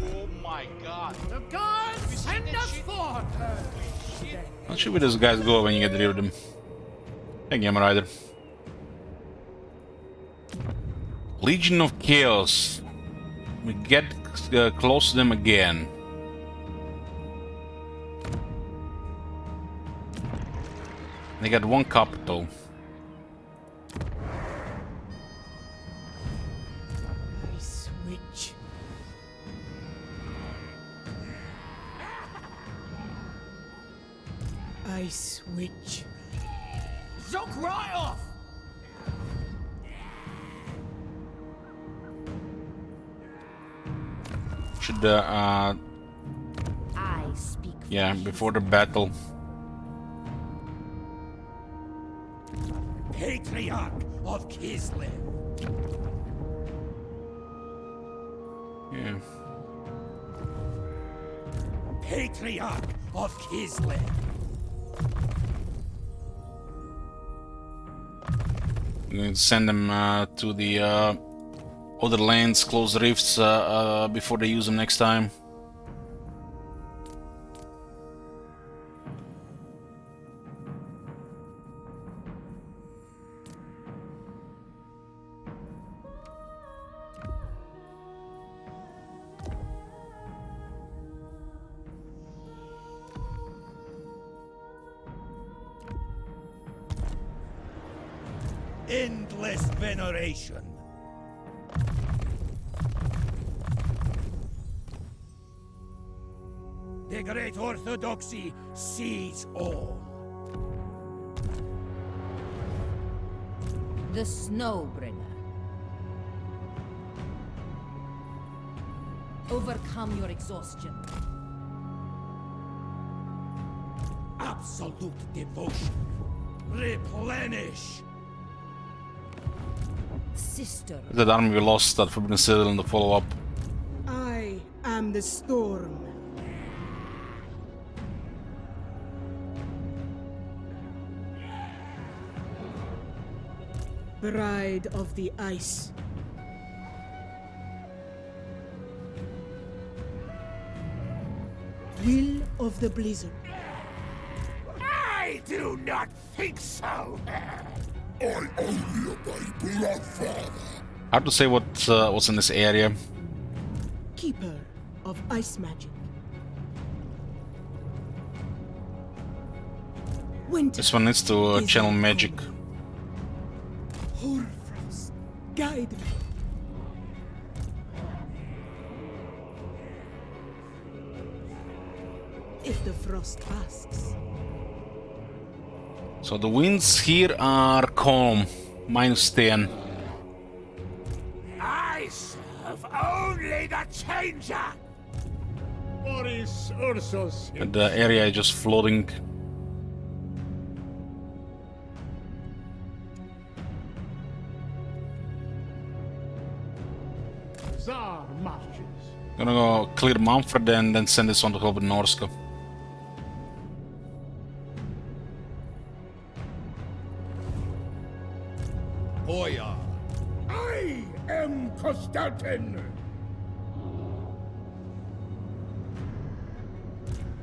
Oh my god. The gods send us forth. How should we these guys go when you get rid of them? Hey, Game Rider. Legion of Chaos. We get close to them again. They got 1 capital. I switch. I switch. Zook right off. Should I speak. yeah, before the battle. Patriarch of Kislev. Yeah. Patriarch of Kislev. I'm going to send them to the other lands, close the rifts before they use them next time. Endless veneration. The great orthodoxy sees all. The Snowbringer. Overcome your exhaustion. Absolute devotion. Replenish. Sister. That army we lost at Forbidden Citadel in the follow-up. I am the storm. Bride of the ice. Will of the blizzard. I do not think so. I only obey Bloodfather. Hard to say what's in this area. Keeper of ice magic. Winter. This one needs to is channel our magic. calling. Hoarfrost, guide me. If the frost asks. So the winds here are calm, -10. I serve only the changer. Boris Ursus. And the area is just floating. Tsar marches. Gonna go clear Manfred and then send this on to Hobbit Norska. Hoya. I am Konstantin.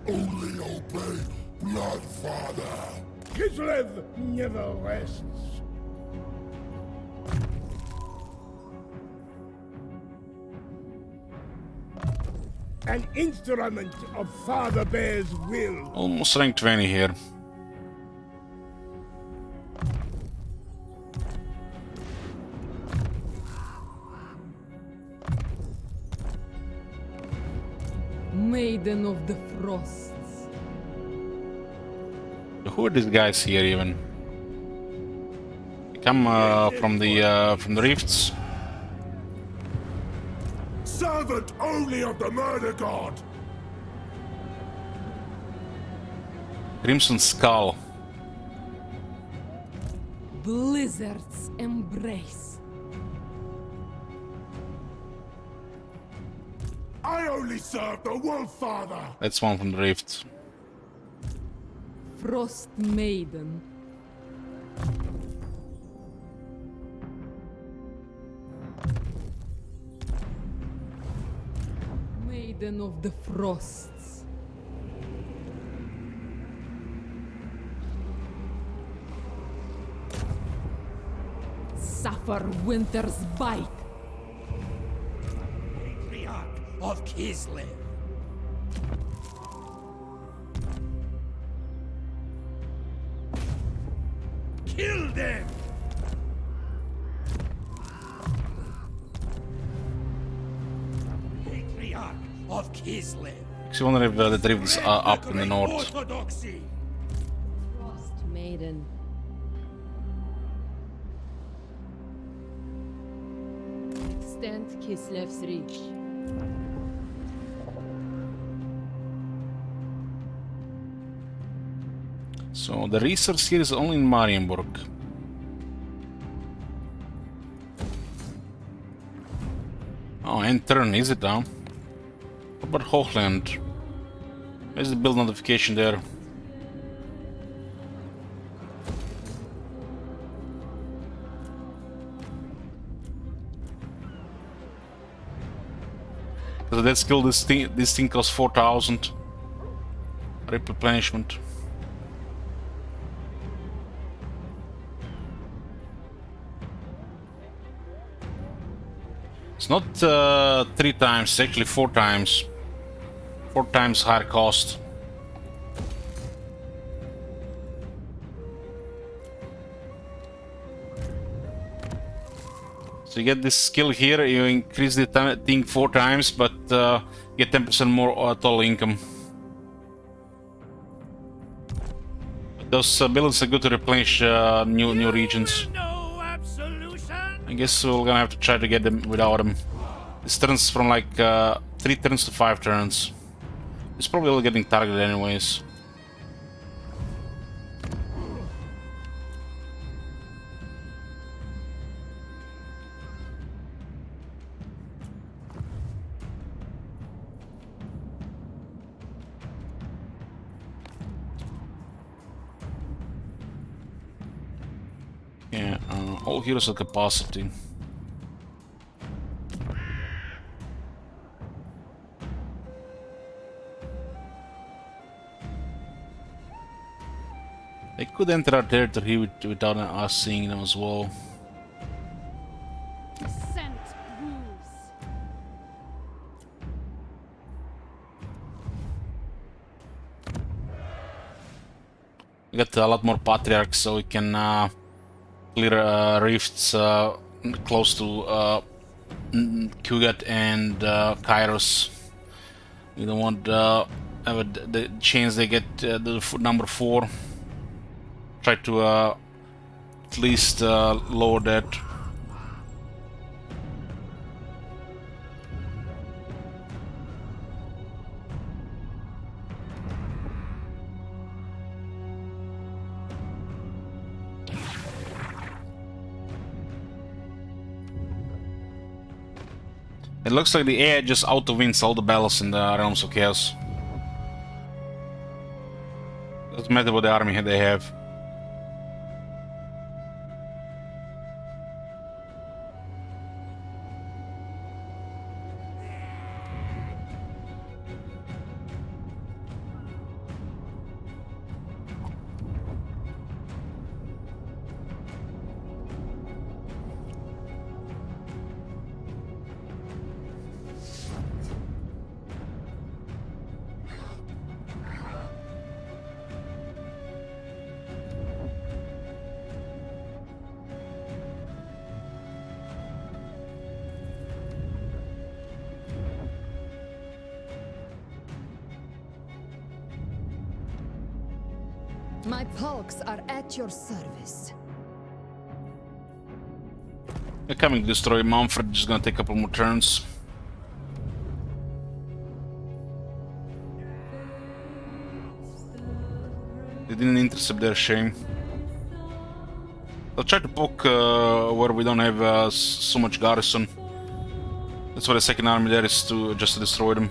Only obey Bloodfather. Kislev never rests. An instrument of Father Bear's will. Almost rank 20 here. Maiden of the Frosts. Who are these guys here even? They come from the rifts. Servant only of the murder god! Crimson Skull. Blizzard's embrace. I only serve the Wolf Father! That's one from the rifts. Frost Maiden. Maiden of the Frosts. Suffer winter's bite. Patriarch of Kislev. Kill them! Patriarch of Kislev. I wonder if the drifts are up in the north. Orthodoxy. Frost Maiden. Extend Kislev's reach. So the research here is only in Marienburg. Oh, and turn, is it now? What about Hochland? Where's the build notification there? So that skill, this thing costs 4,000. Replenishment. It's not 3 times, it's actually 4 times. 4 times higher cost. So you get this skill here, you increase the thing 4 times, but get 10% more total income. Those abilities are good to replenish new regions. I guess we're gonna have to try to get them without them. This turns from like 3 turns to 5 turns. It's probably all getting targeted anyways. Yeah, all heroes have capacity. They could enter our territory without us seeing them as well. Scent bruise. We got a lot more patriarchs, so we can clear rifts close to Kugat and Kairos. We don't want the chance they get the number 4. Try to at least lower that. It looks like the AI just auto-wins all the battles in the Realms of Chaos. Doesn't matter what the army they have. My pulks are at your service. They're coming to destroy Manfred, just gonna take a couple more turns. They didn't intercept their shame. I'll try to poke where we don't have so much garrison. That's why the second army there is to just to destroy them.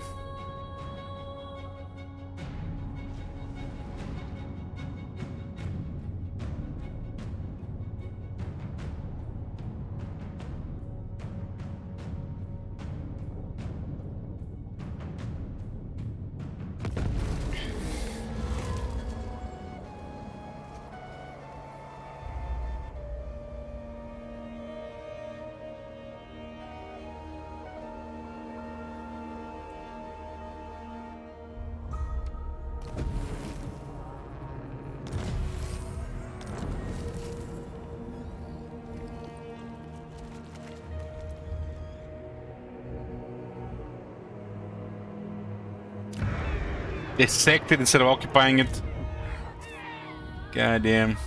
They sacked it instead of occupying it. God damn.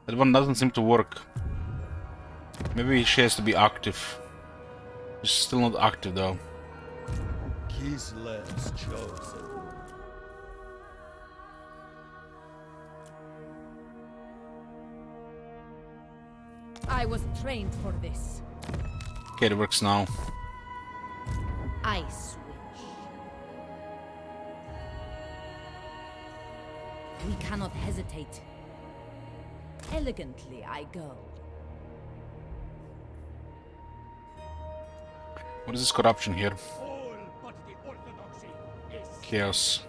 That one doesn't seem to work. Maybe she has to be active. She's still not active though. Kislev's chosen. I was trained for this. Okay, it works now. I switch. We cannot hesitate. Elegantly I go. What is this corruption here? All but the orthodoxy is Chaos.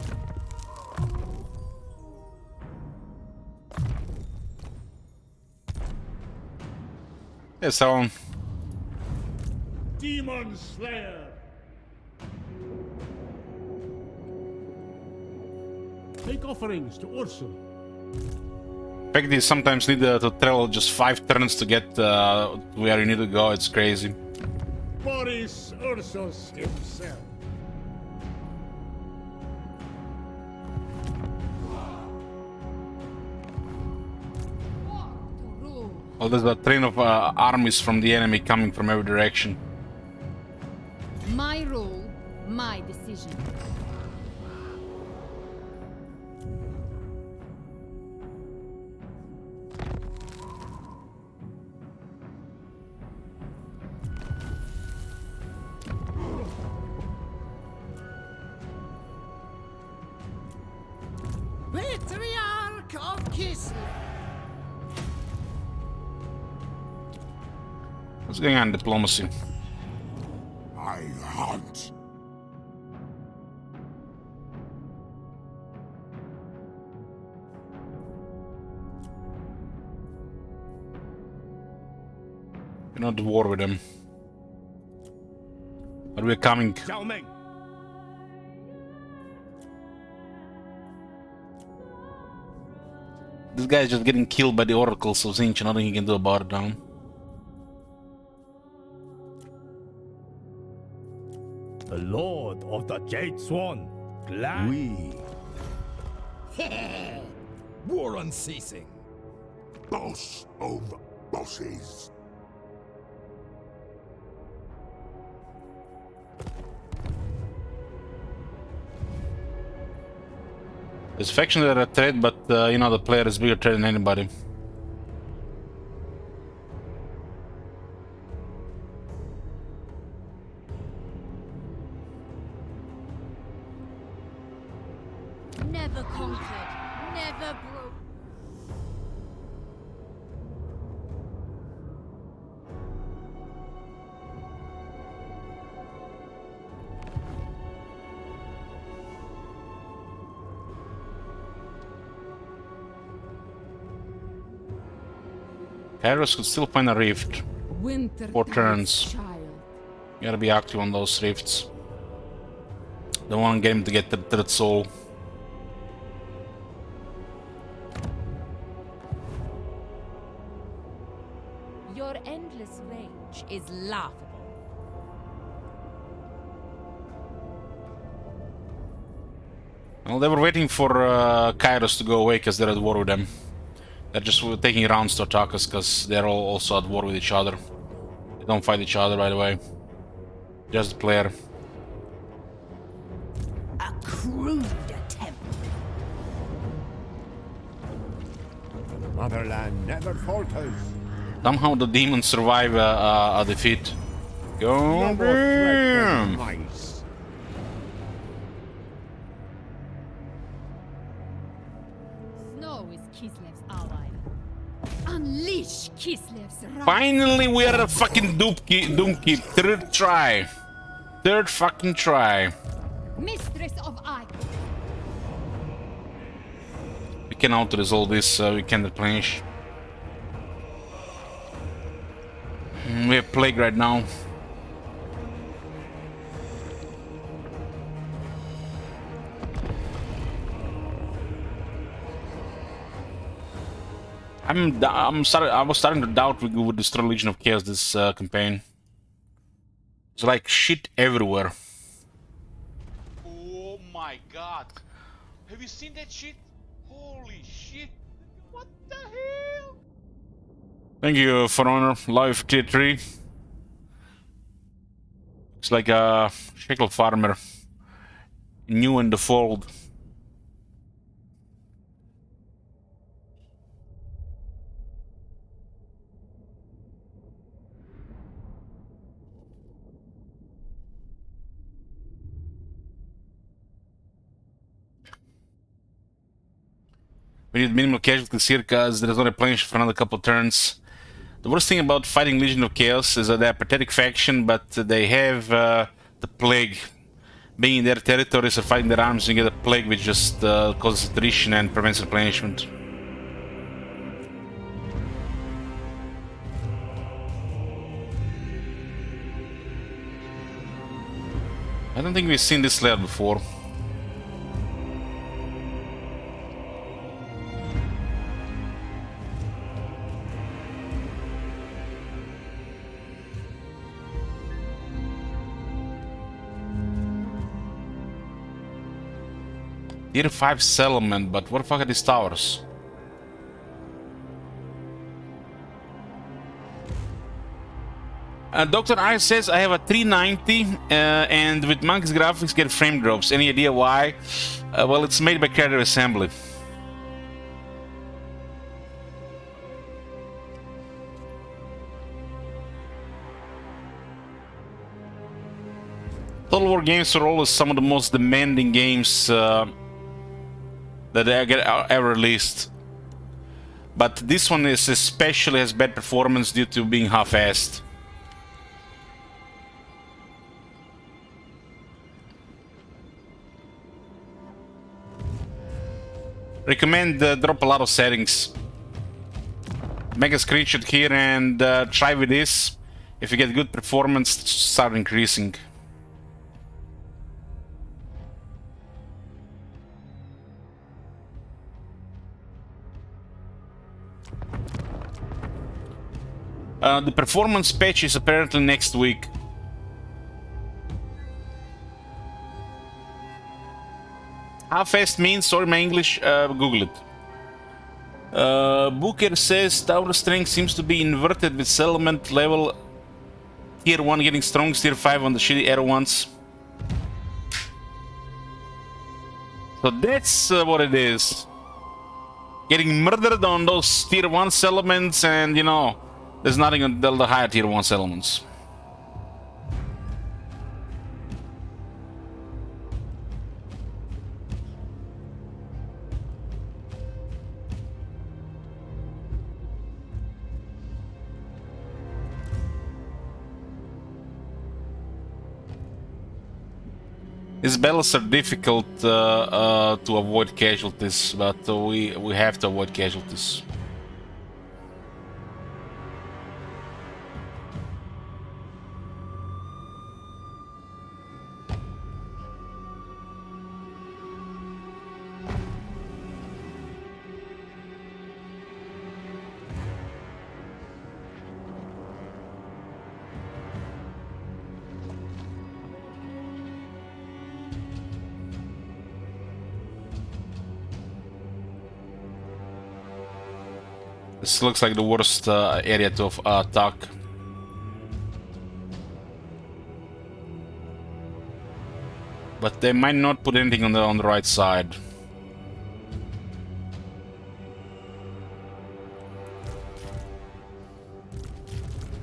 Yes, someone. Demon Slayer! Make offerings to Ursul. In fact, you sometimes need to travel just 5 turns to get where you need to go. It's crazy. Boris Ursus himself. Oh, there's a train of armies from the enemy coming from every direction. My rule, my decision. Patriarch of Kislev. What's going on in diplomacy? I hunt. We're not at war with them. But we're coming. Xiao Meng. This guy's just getting killed by the oracles of Zinch, nothing he can do about it now. The Lord of the Jade Swan. Glad. We. War unceasing. Boss of bosses. There's factions that are a threat, but you know, the player is bigger threat than anybody. Never conquered, never broke. Kairos could still find a rift. Winter 4 tides, turns. child. You gotta be active on those rifts. Don't want to get him to get the third soul. Your endless rage is laughable. Well, they were waiting for Kairos to go away because they're at war with them. They're just taking rounds to attack us because they're all also at war with each other. They don't fight each other, by the way. Just the player. A crude attempt. Motherland never falters. Somehow the demons survive a defeat. Go damn! Mice. Snow is Kislev's ally. Unleash Kislev's wrath. Finally, we are a fucking Doomkeep. Third try. Third fucking try. Mistress of Ike. We can auto-resolve this, we can replenish. We have Plague right now. I was starting to doubt we would destroy Legion of Chaos this campaign. It's like shit everywhere. Oh my god. Have you seen that shit? Holy shit. What the hell? Thank you, For Honor. Live tier 3. It's like a shekel farmer. New in the fold. We need minimal casualties here because there's no replenishment for another couple turns. The worst thing about fighting Legion of Chaos is that they're a pathetic faction, but they have the Plague. Being in their territories or fighting their arms, you get a Plague which just causes attrition and prevents replenishment. I don't think we've seen this layer before. Tier 5 settlement, but what the fuck are these towers? Dr. I says I have a 390 and with Monkey's graphics get frame drops. Any idea why? Well, it's made by Creative Assembly. Total War games are always some of the most demanding games that they get ever released. But this one is especially has bad performance due to being half-assed. Recommend drop a lot of settings. Make a screenshot here and try with this. If you get good performance, start increasing. The performance patch is apparently next week. How fast means? Sorry, my English. Google it. Booker says tower strength seems to be inverted with settlement level tier 1 getting strong, tier 5 on the shitty arrow ones. So that's what it is. Getting murdered on those tier 1 settlements, and you know, there's nothing on the higher tier 1 settlements. These battles are difficult to avoid casualties, but we have to avoid casualties. This looks like the worst area to attack. But they might not put anything on the right side.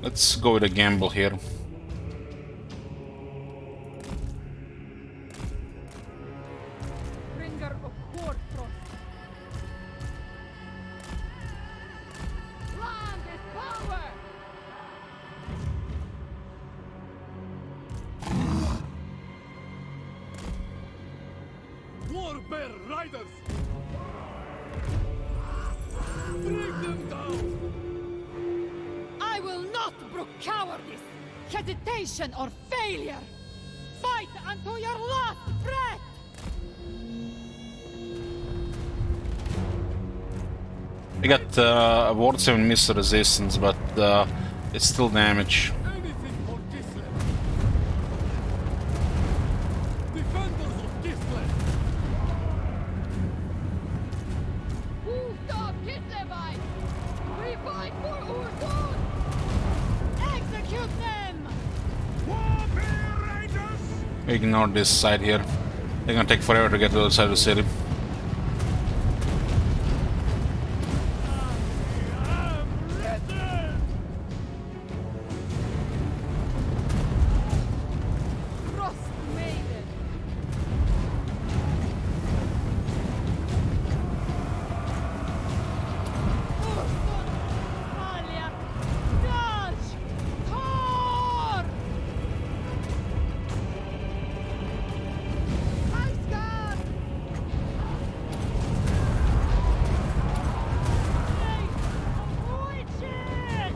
Let's go with a gamble here. Bringer of Warfrost. Land is power! Warbear riders! Bring them down! I will not brook cowardice, hesitation, or failure! Fight until your last breath! I got Ward 7 missile resistance, but it's still damage. Anything for Kislev! Defenders of Kislev! Stop Kislevite! We fight for Urdun! Execute them! Warbear Raiders! Ignore this side here. They're gonna take forever to get to the other side of the city. Frost Maiden! Urdun! Alia! Dodge! Thor! Iceguard! Witches!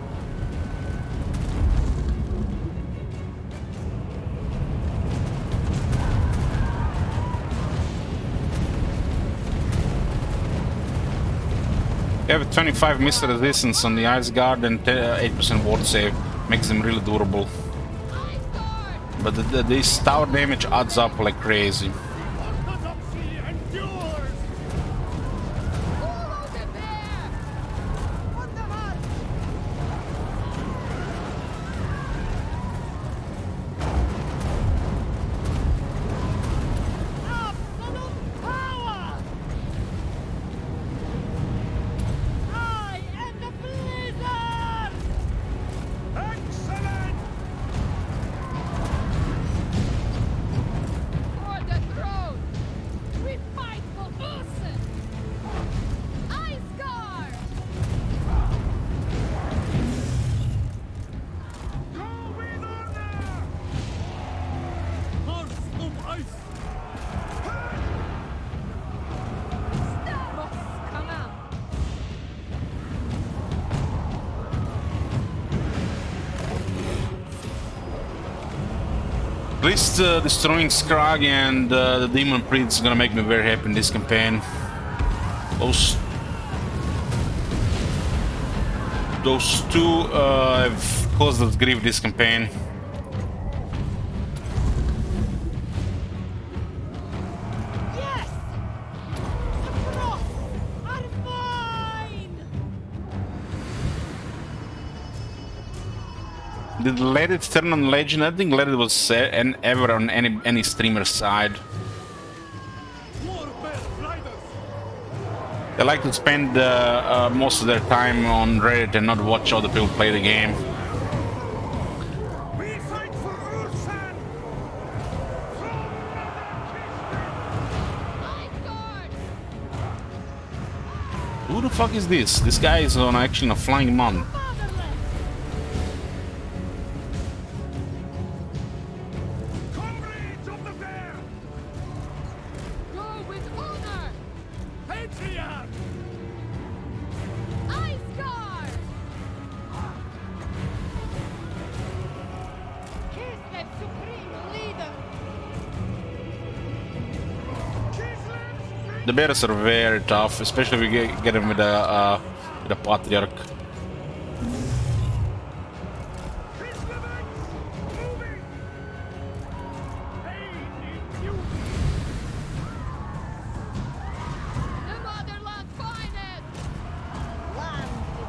They have 25 missile resistance on the Ice Guard and 8% ward save. Makes them really durable. But this tower damage adds up like crazy. Orthodoxy endures! Follow the bear! On the march! Absolute power! I am the blizzard! Excellent! For the throne! We fight for Ursen! Iceguard! Go with honor! Hearts of ice! Stavros Canal! At least destroying Skrag and the Demon Priest is gonna make me very happy in this campaign. Those two have caused us grief this campaign. Yes! The Frosts are mine! Did Let It turn on Legend? I think Let It was ever on any streamer's side. Warbear riders! They like to spend most of their time on Reddit and not watch other people play the game. We fight for Ursan! Iceguard! Who the fuck is this? This guy is on actually a flying mount. Fatherland! Comrades of the bear! Go with honor! Patriarch! Iceguard! Kislev Supreme Leader! The bears are very tough, especially if we get them with a Patriarch. The motherland finest! Land is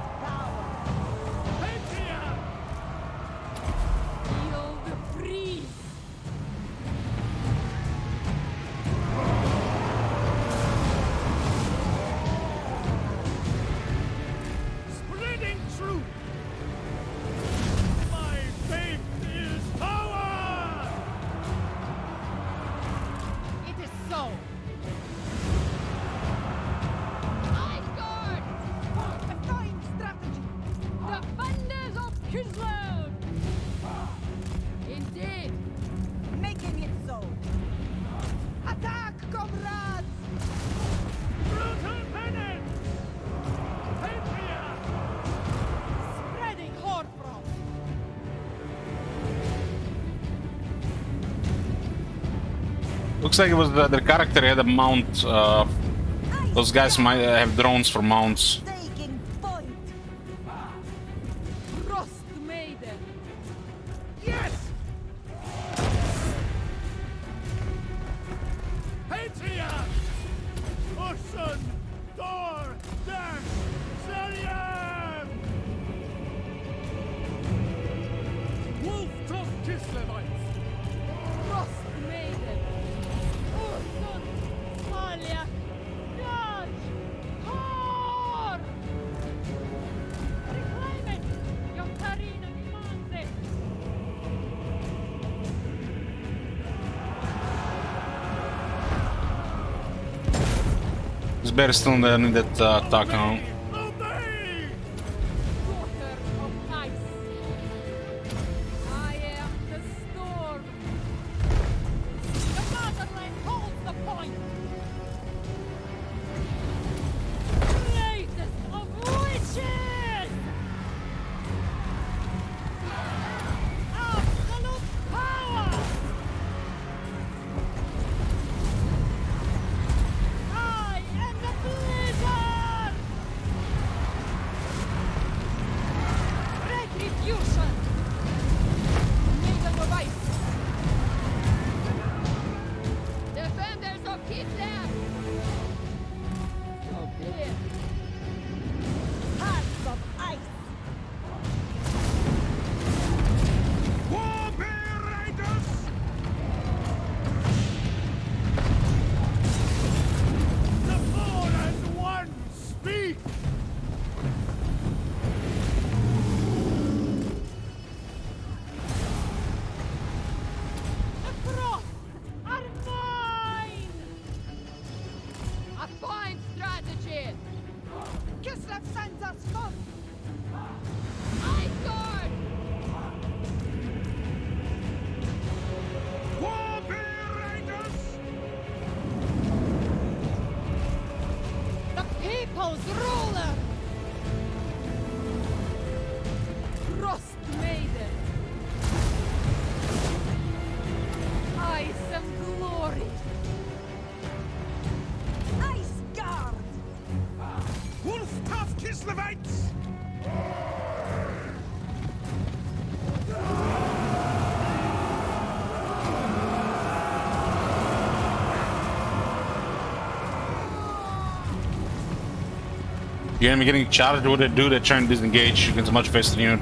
looks like it was their character had a mount. Those guys might have drones for mounts. Taking point. Frost Maiden. Yes! Patria! Ursun! Thor! Dash! Zerian! Wolf Tough Kislevites! Frost Maiden. Ursun. Talia. Dodge. Thor! Reclaim it! Your Tarina demands it! This bear is still in that attack now. Obey! Daughter of ice. I am the storm. The motherland holds the point. Greatest of witches. Absolute power. I am the blizzard. Retribution. Maiden of ice. Defenders of Kitland. So clear. Hearts of ice. Warbear Riders! The four as one speak! The frost are mine. A fine strategy. Kislev sends us forth. I guard. Warbear Riders! The people's ruler. Frost Maiden. Ice and glory. Ice Guard. Wolf Tough Kislevites! The enemy getting charged, what they do, they try and disengage against a much faster unit.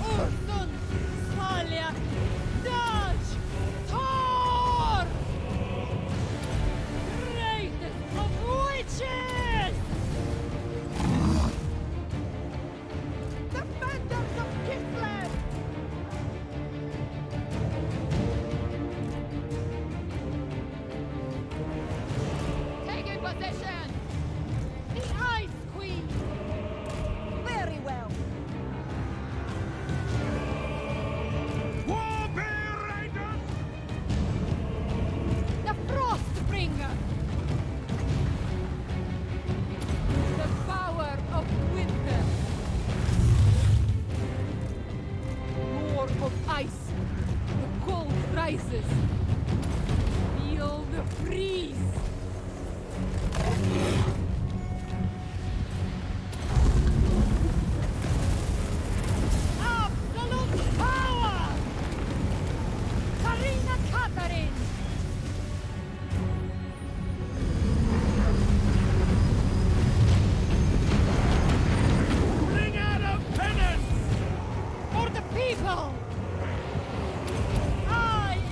Ursun. Talia. Dodge. Thor. Greatest of witches. Defenders of Kislev. Taking possession. The Ice Queen. Very well. Warbear Riders! The Frostbringer. The power of winter. More of ice. The cold rises. Feel the freeze. Absolute power. Karina Katarin. Bring out a penance! For the people! I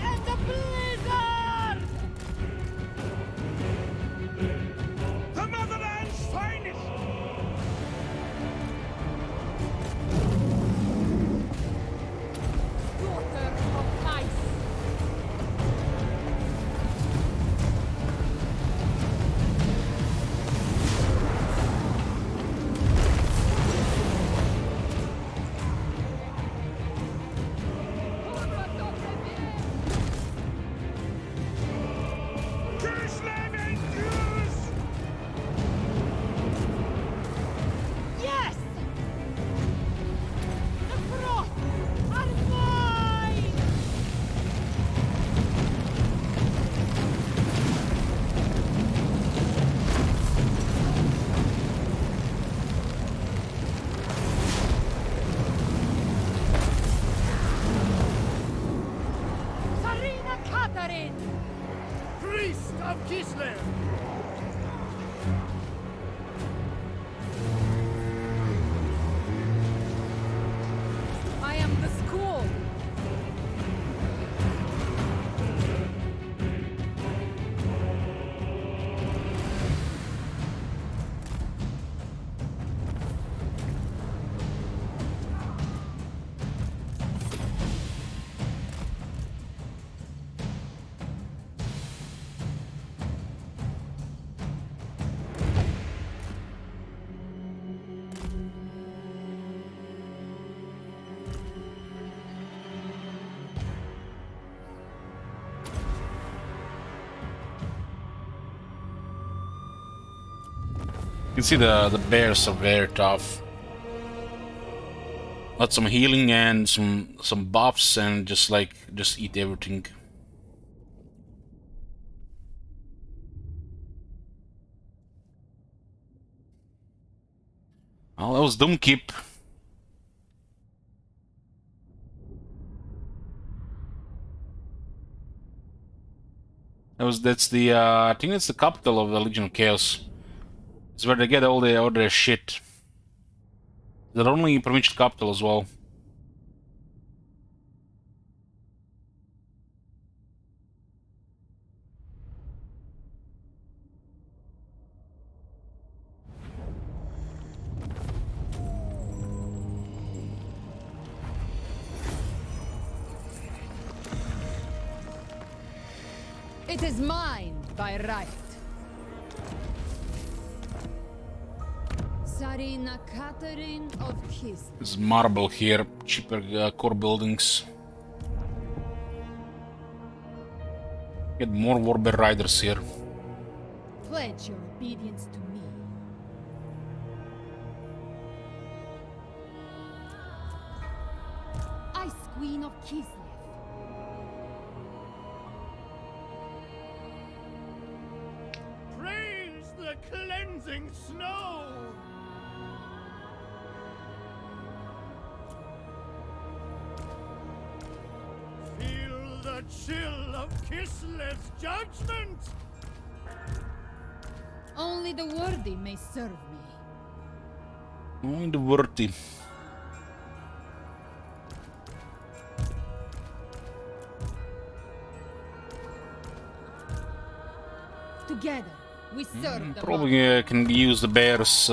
am the blizzard! The motherland's finest! Daughter of ice! of Kislev! I am the school. You can see the bears are very tough. Got some healing and some buffs and just eat everything. Well, that was Doomkeep. That's the I think it's the capital of the Legion of Chaos. It's where they get all their shit. They're only provincial capital as well. It is mine by right. Sarina Catherine of Kis. There's marble here, cheaper core buildings. Get more Warbear Riders here. Pledge your obedience to me. Ice Queen of Kislev. Praise the cleansing snow! Feel the chill of Kislev's judgment! Only the worthy may serve me. Only the worthy. Together, we serve the Probably can use the bears.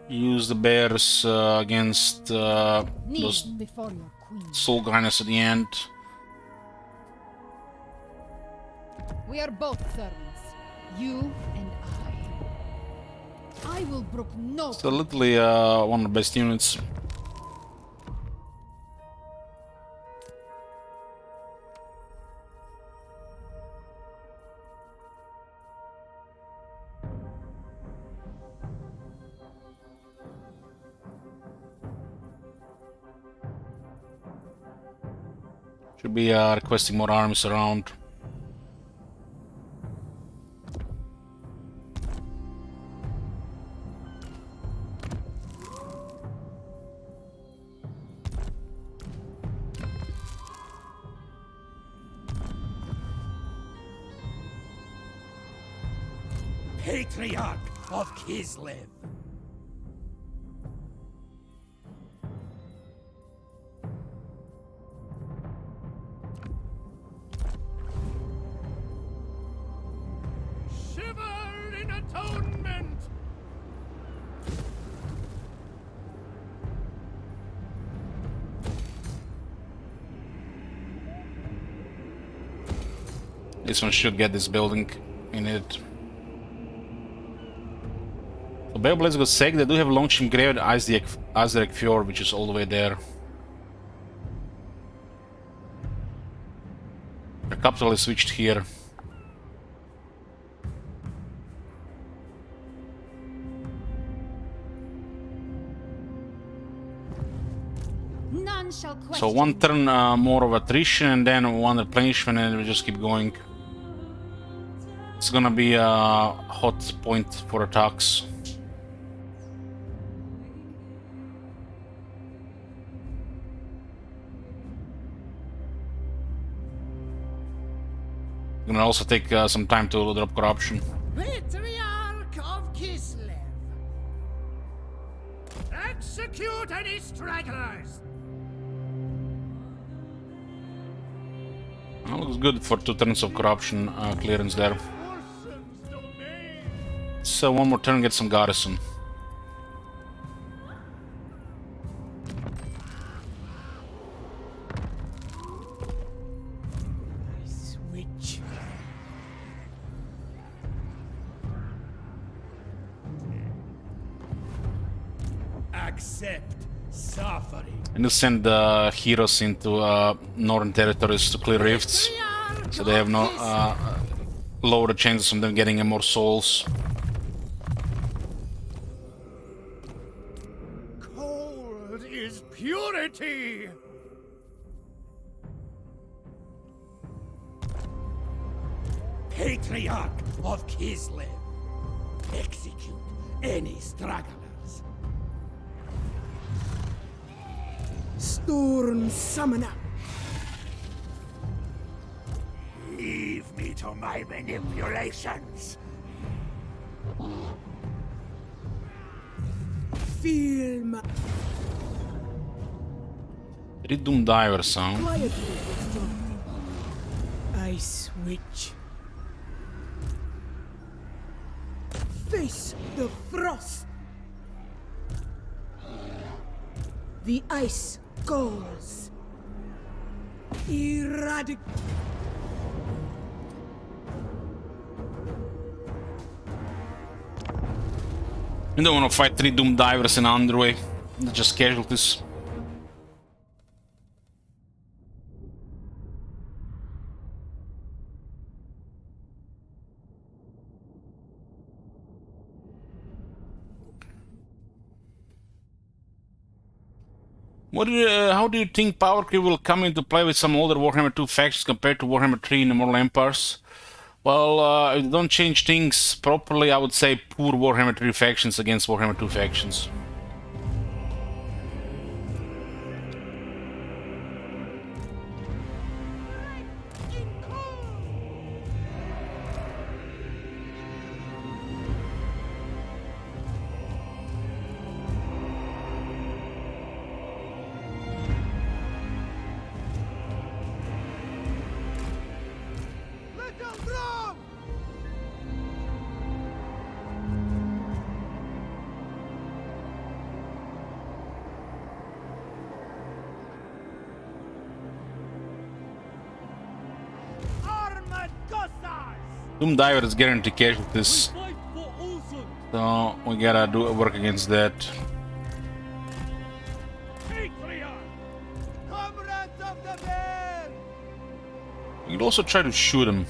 Use the bears against those before your queen. soul grinders at the end. We are both servants, you and I. I will brook no. It's literally one of the best units. Should be requesting more armies around. Patriarch of Kislev. Shiver in atonement! This one should get this building in it. So Beoblades got sake, they do have launching graveyard Azerek Fjord, which is all the way there. The capital is switched here. None shall question. So one turn more of attrition and then one replenishment and we just keep going. It's gonna be a hot point for attacks. Gonna also take some time to drop corruption. Patriarch of Kislev. Execute any stragglers. That looks good for 2 turns of corruption clearance there. So one more turn, get some garrison. Switch. Accept suffering. And to send heroes into northern territories to clear rifts, so they have no lower chances of them getting more souls. Cold is purity. Patriarch of Kislev. Execute any stragglers. Storm Summoner. Leave me to my manipulations. Feel my... 3 Doom Divers, huh? Quietly. Ice Witch. Face the frost. The ice calls. Eradicate. You don't want to fight 3 Doom Divers in underway. They're just casualties. How do you think Power Creep will come into play with some older Warhammer 2 factions compared to Warhammer 3 and Immortal Empires? Well, if you don't change things properly, I would say poor Warhammer 3 factions against Warhammer 2 factions. Doom Diver is guaranteed casualties, so we gotta do work against that. You could also try to shoot him.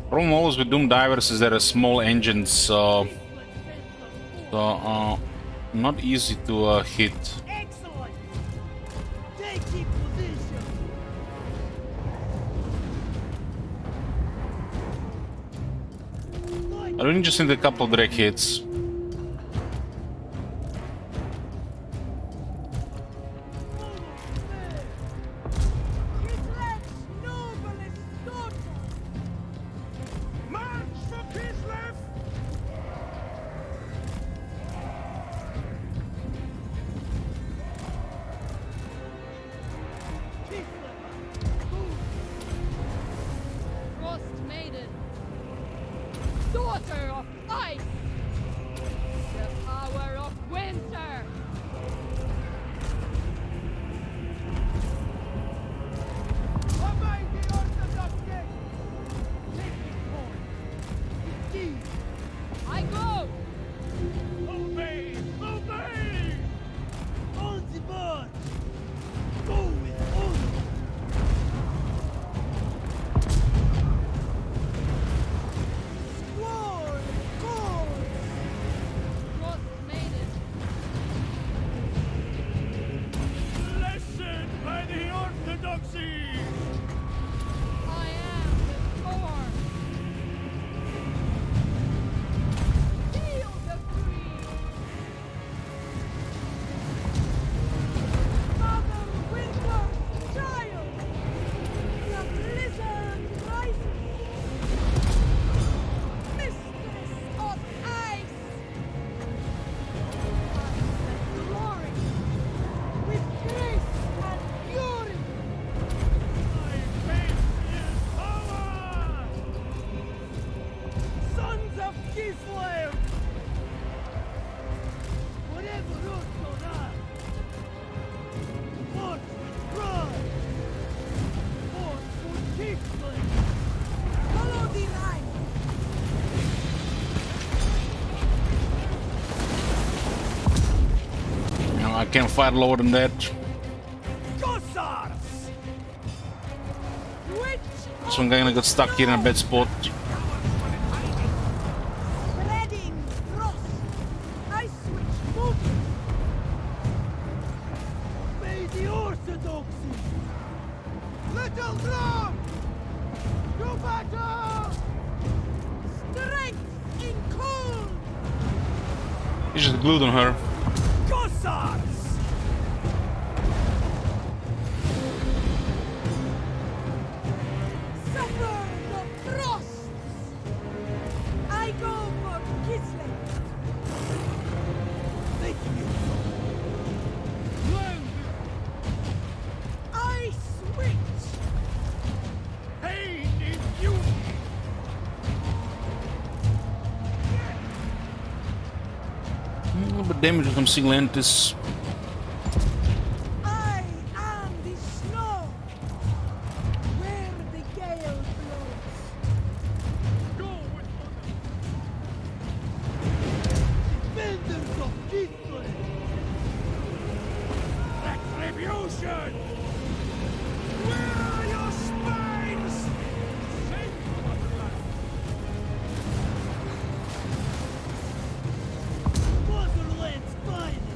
Problem always with Doom Divers is they're small engines, so not easy to hit. Excellent. Take the position. I really just need a couple of direct hits. Frost Maiden, daughter of ice, the power of winter. Obey the Orthodox Gate. Taking point. Indeed. can't fire lower than that. Gossars! Which So I'm gonna get stuck here in a bad spot. Spreading frost. Ice switch movement. Obey the orthodoxy! Little drum! To battle! Strength in cold. He's just glued on her. Gossars! Suffer the frosts. I go for Kislev. Make me I switch. Pain in you! But damage from Siglantis. I am the snow. Where the gale blows. Go with defenders of Kislev! retribution! Where are your spines? Save motherland! Motherland's finest!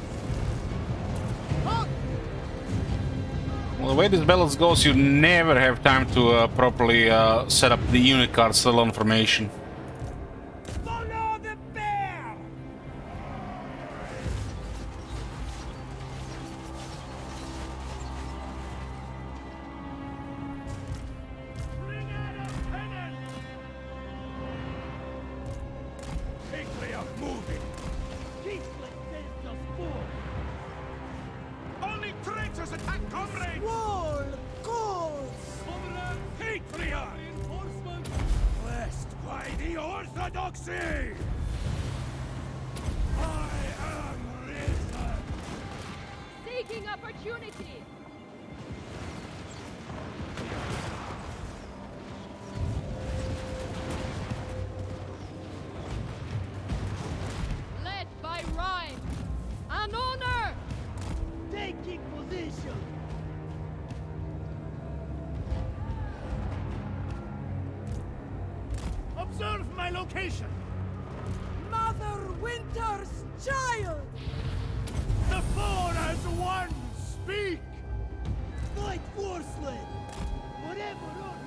Well, the way this balance goes, you never have time to properly set up the unit cards, still on formation. Follow the bear! Bring out a penance! Quickly up moving! Kislev sends us forth! Only traitors attack comrades! Wall calls! Patriot! Reinforcement! Blessed by the orthodoxy! I am risen! Seeking opportunity. Led by rhyme. An honor. Taking position! Observe my location! Mother Winter's child. The four as one speak! Fight Forceland! Whatever orthodox!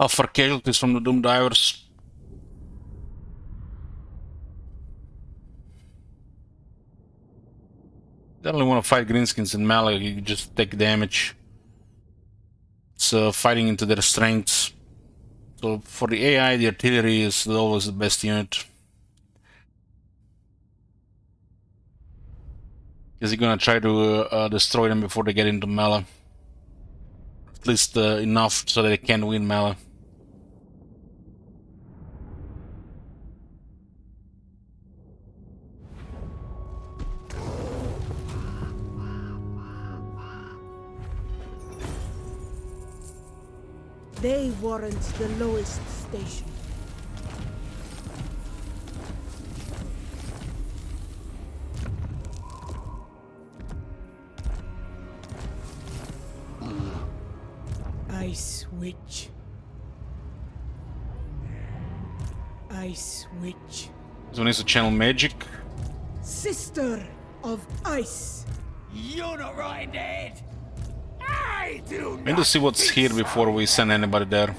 For casualties from the Doom Divers. Definitely want to fight Greenskins in melee, you just take damage. It's fighting into their strengths. So for the AI, the artillery is always the best unit. Because you're gonna try to destroy them before they get into melee. At least enough so that they can win melee. They warrant the lowest station. I switch. I switch. So needs to channel magic. Sister of Ice. You're not right, Dad! I do We need to see what's here before we send anybody there.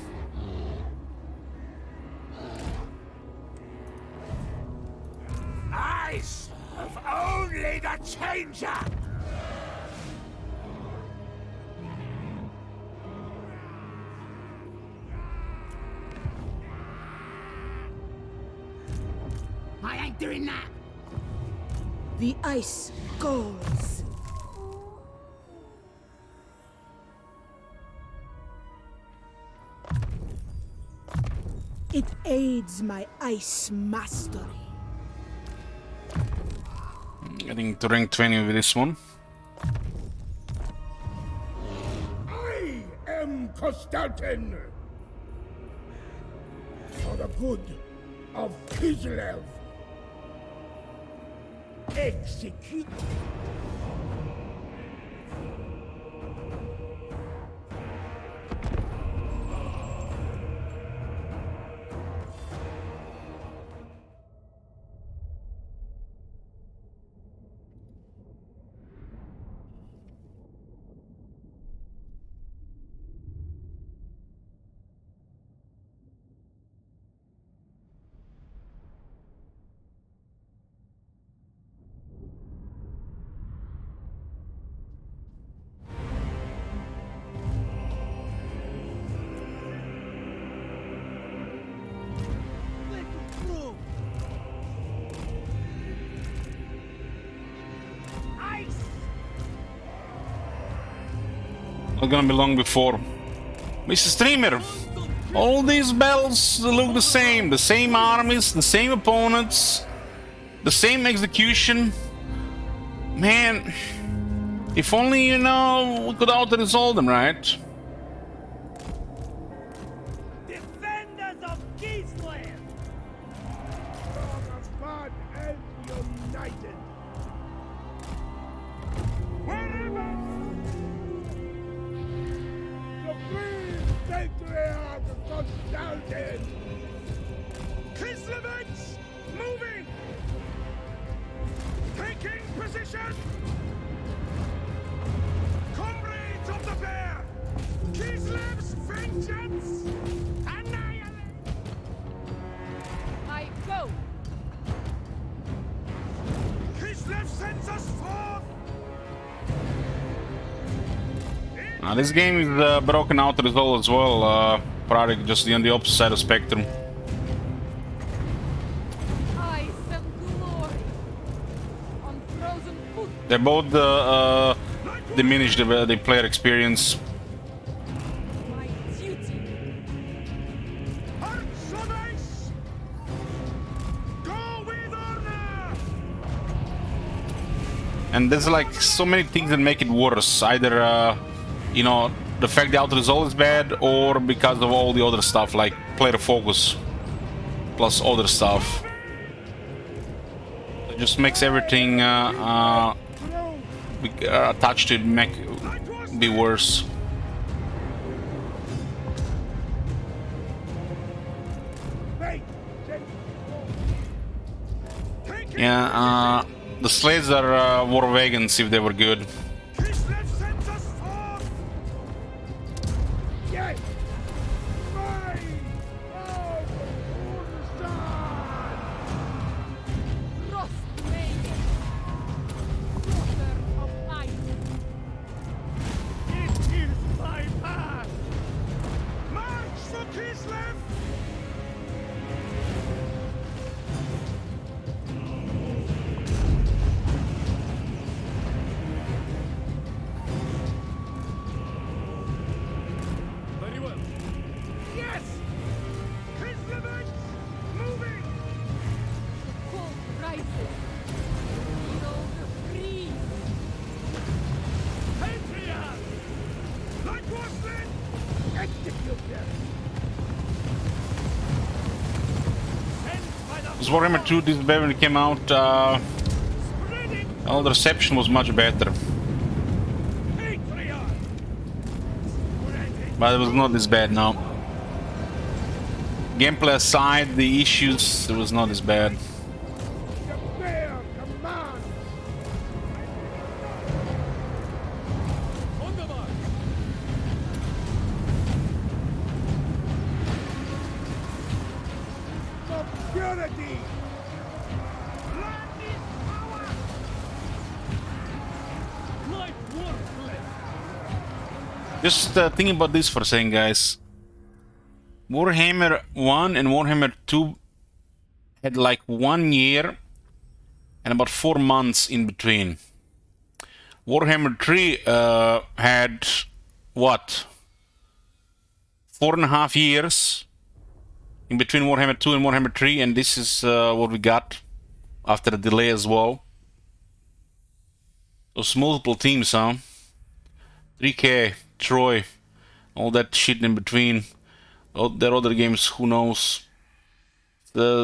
I serve only the changer! The ice calls. It aids my ice mastery. Getting to rank 20 with this one. I am Konstantin. For the good of Kislev. Execute. Not gonna be long before. Mr. Streamer, all these battles look the same armies, the same opponents, the same execution. Man, if only you know we could auto-resolve them, right? Defenders of Kislev! Strong and united. Wherever the free patriarch Konstantin. Kislevets! Moving! Taking position! Comrades of the bear! Kislev's vengeance! Annihilate! I go. Kislev sends us forth! Now this game is broken out to resolve as well, probably just on the opposite side of spectrum. Ice and glory. On frozen foot. They both diminish the player experience. My duty. Hearts of ice! Go with honor! And there's like so many things that make it worse. Either, you know, the fact the auto resolve is bad, or because of all the other stuff like player focus plus other stuff. It just makes everything attached to it be worse. Yeah, the sleds are war wagons if they were good. Kislev sends us forth! Yes! Mine! Of Kurdistan! Frost maiden. Daughter of ice. It is my path! March for Kislev! Very well. Yes! Kislevets! Moving! Cold rises. Feel the breeze. Patriot! Like Wasland! Execute them! Sent by the Because Warhammer 2 this when it came out, spreading well, the reception was much better, Patriot! Spreading but it was not this bad now. Gameplay aside, the issues, it was not as bad. The bear commands! on the march! For purity! Land is ours! Life worthless! Just thinking about this for a second, guys. Warhammer 1 and Warhammer 2 had like 1 year and about 4 months in between. Warhammer 3 had what? 4.5 years in between Warhammer 2 and Warhammer 3, and this is what we got after the delay as well. Those multiple teams, huh? 3K, Troy, all that shit in between. Oh, there are other games, who knows?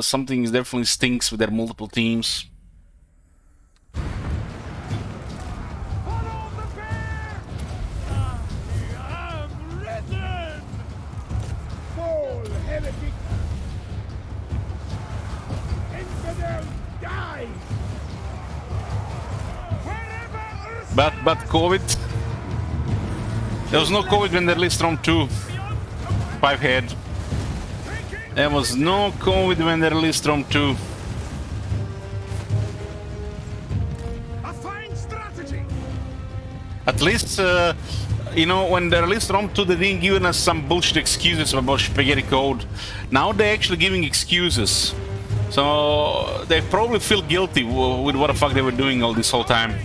Something definitely stinks with their multiple teams. But COVID. There was no COVID when they released Rome 2. 5 head. There was no COVID when they released Rome 2. A fine strategy. At least, you know, when they released Rome 2, they didn't give us some bullshit excuses about spaghetti code. Now they're actually giving excuses. So they probably feel guilty with what the fuck they were doing all this whole time.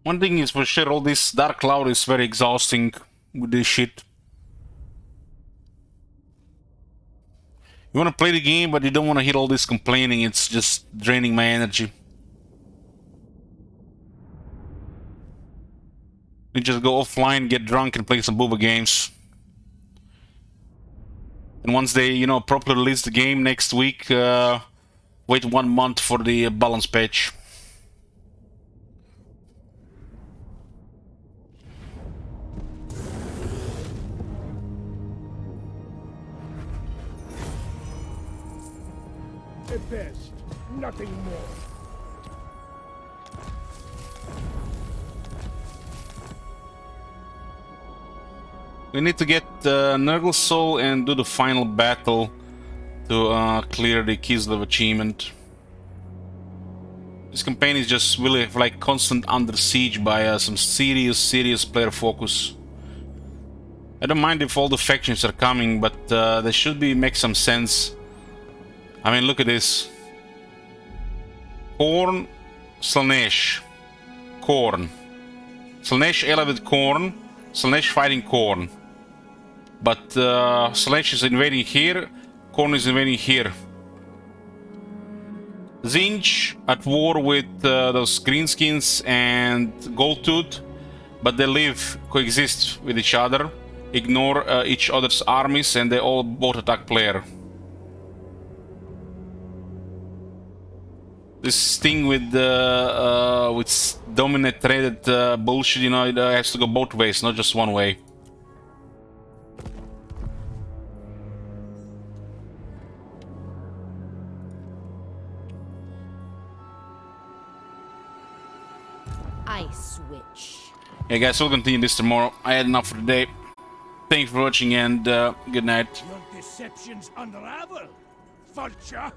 One thing is for sure, all this Dark Cloud is very exhausting with this shit. You want to play the game, but you don't want to hear all this complaining. It's just draining my energy. You just go offline, get drunk, and play some booba games. And once they, you know, properly release the game next week, wait 1 month for the balance patch. At best, nothing more. We need to get Nurgle and do the final battle to clear the Kislev achievement. This campaign is just really like constant under siege by some serious player focus. I don't mind if all the factions are coming, but they should make some sense. I mean, look at this. Khorne, Slaanesh. Khorne. Slaanesh ally with Khorne. Slaanesh fighting Khorne. But Slaanesh is invading here. Khorne is invading here. Tzeentch at war with those Greenskins and Goldtooth. But they coexist with each other. Ignore each other's armies, and they all both attack player. This thing with dominant traded bullshit, you know, it has to go both ways, not just one way. Ice Witch. Yeah, guys, we'll continue this tomorrow. I had enough for today. Thanks for watching, and good night. Your deceptions unravel, vulture.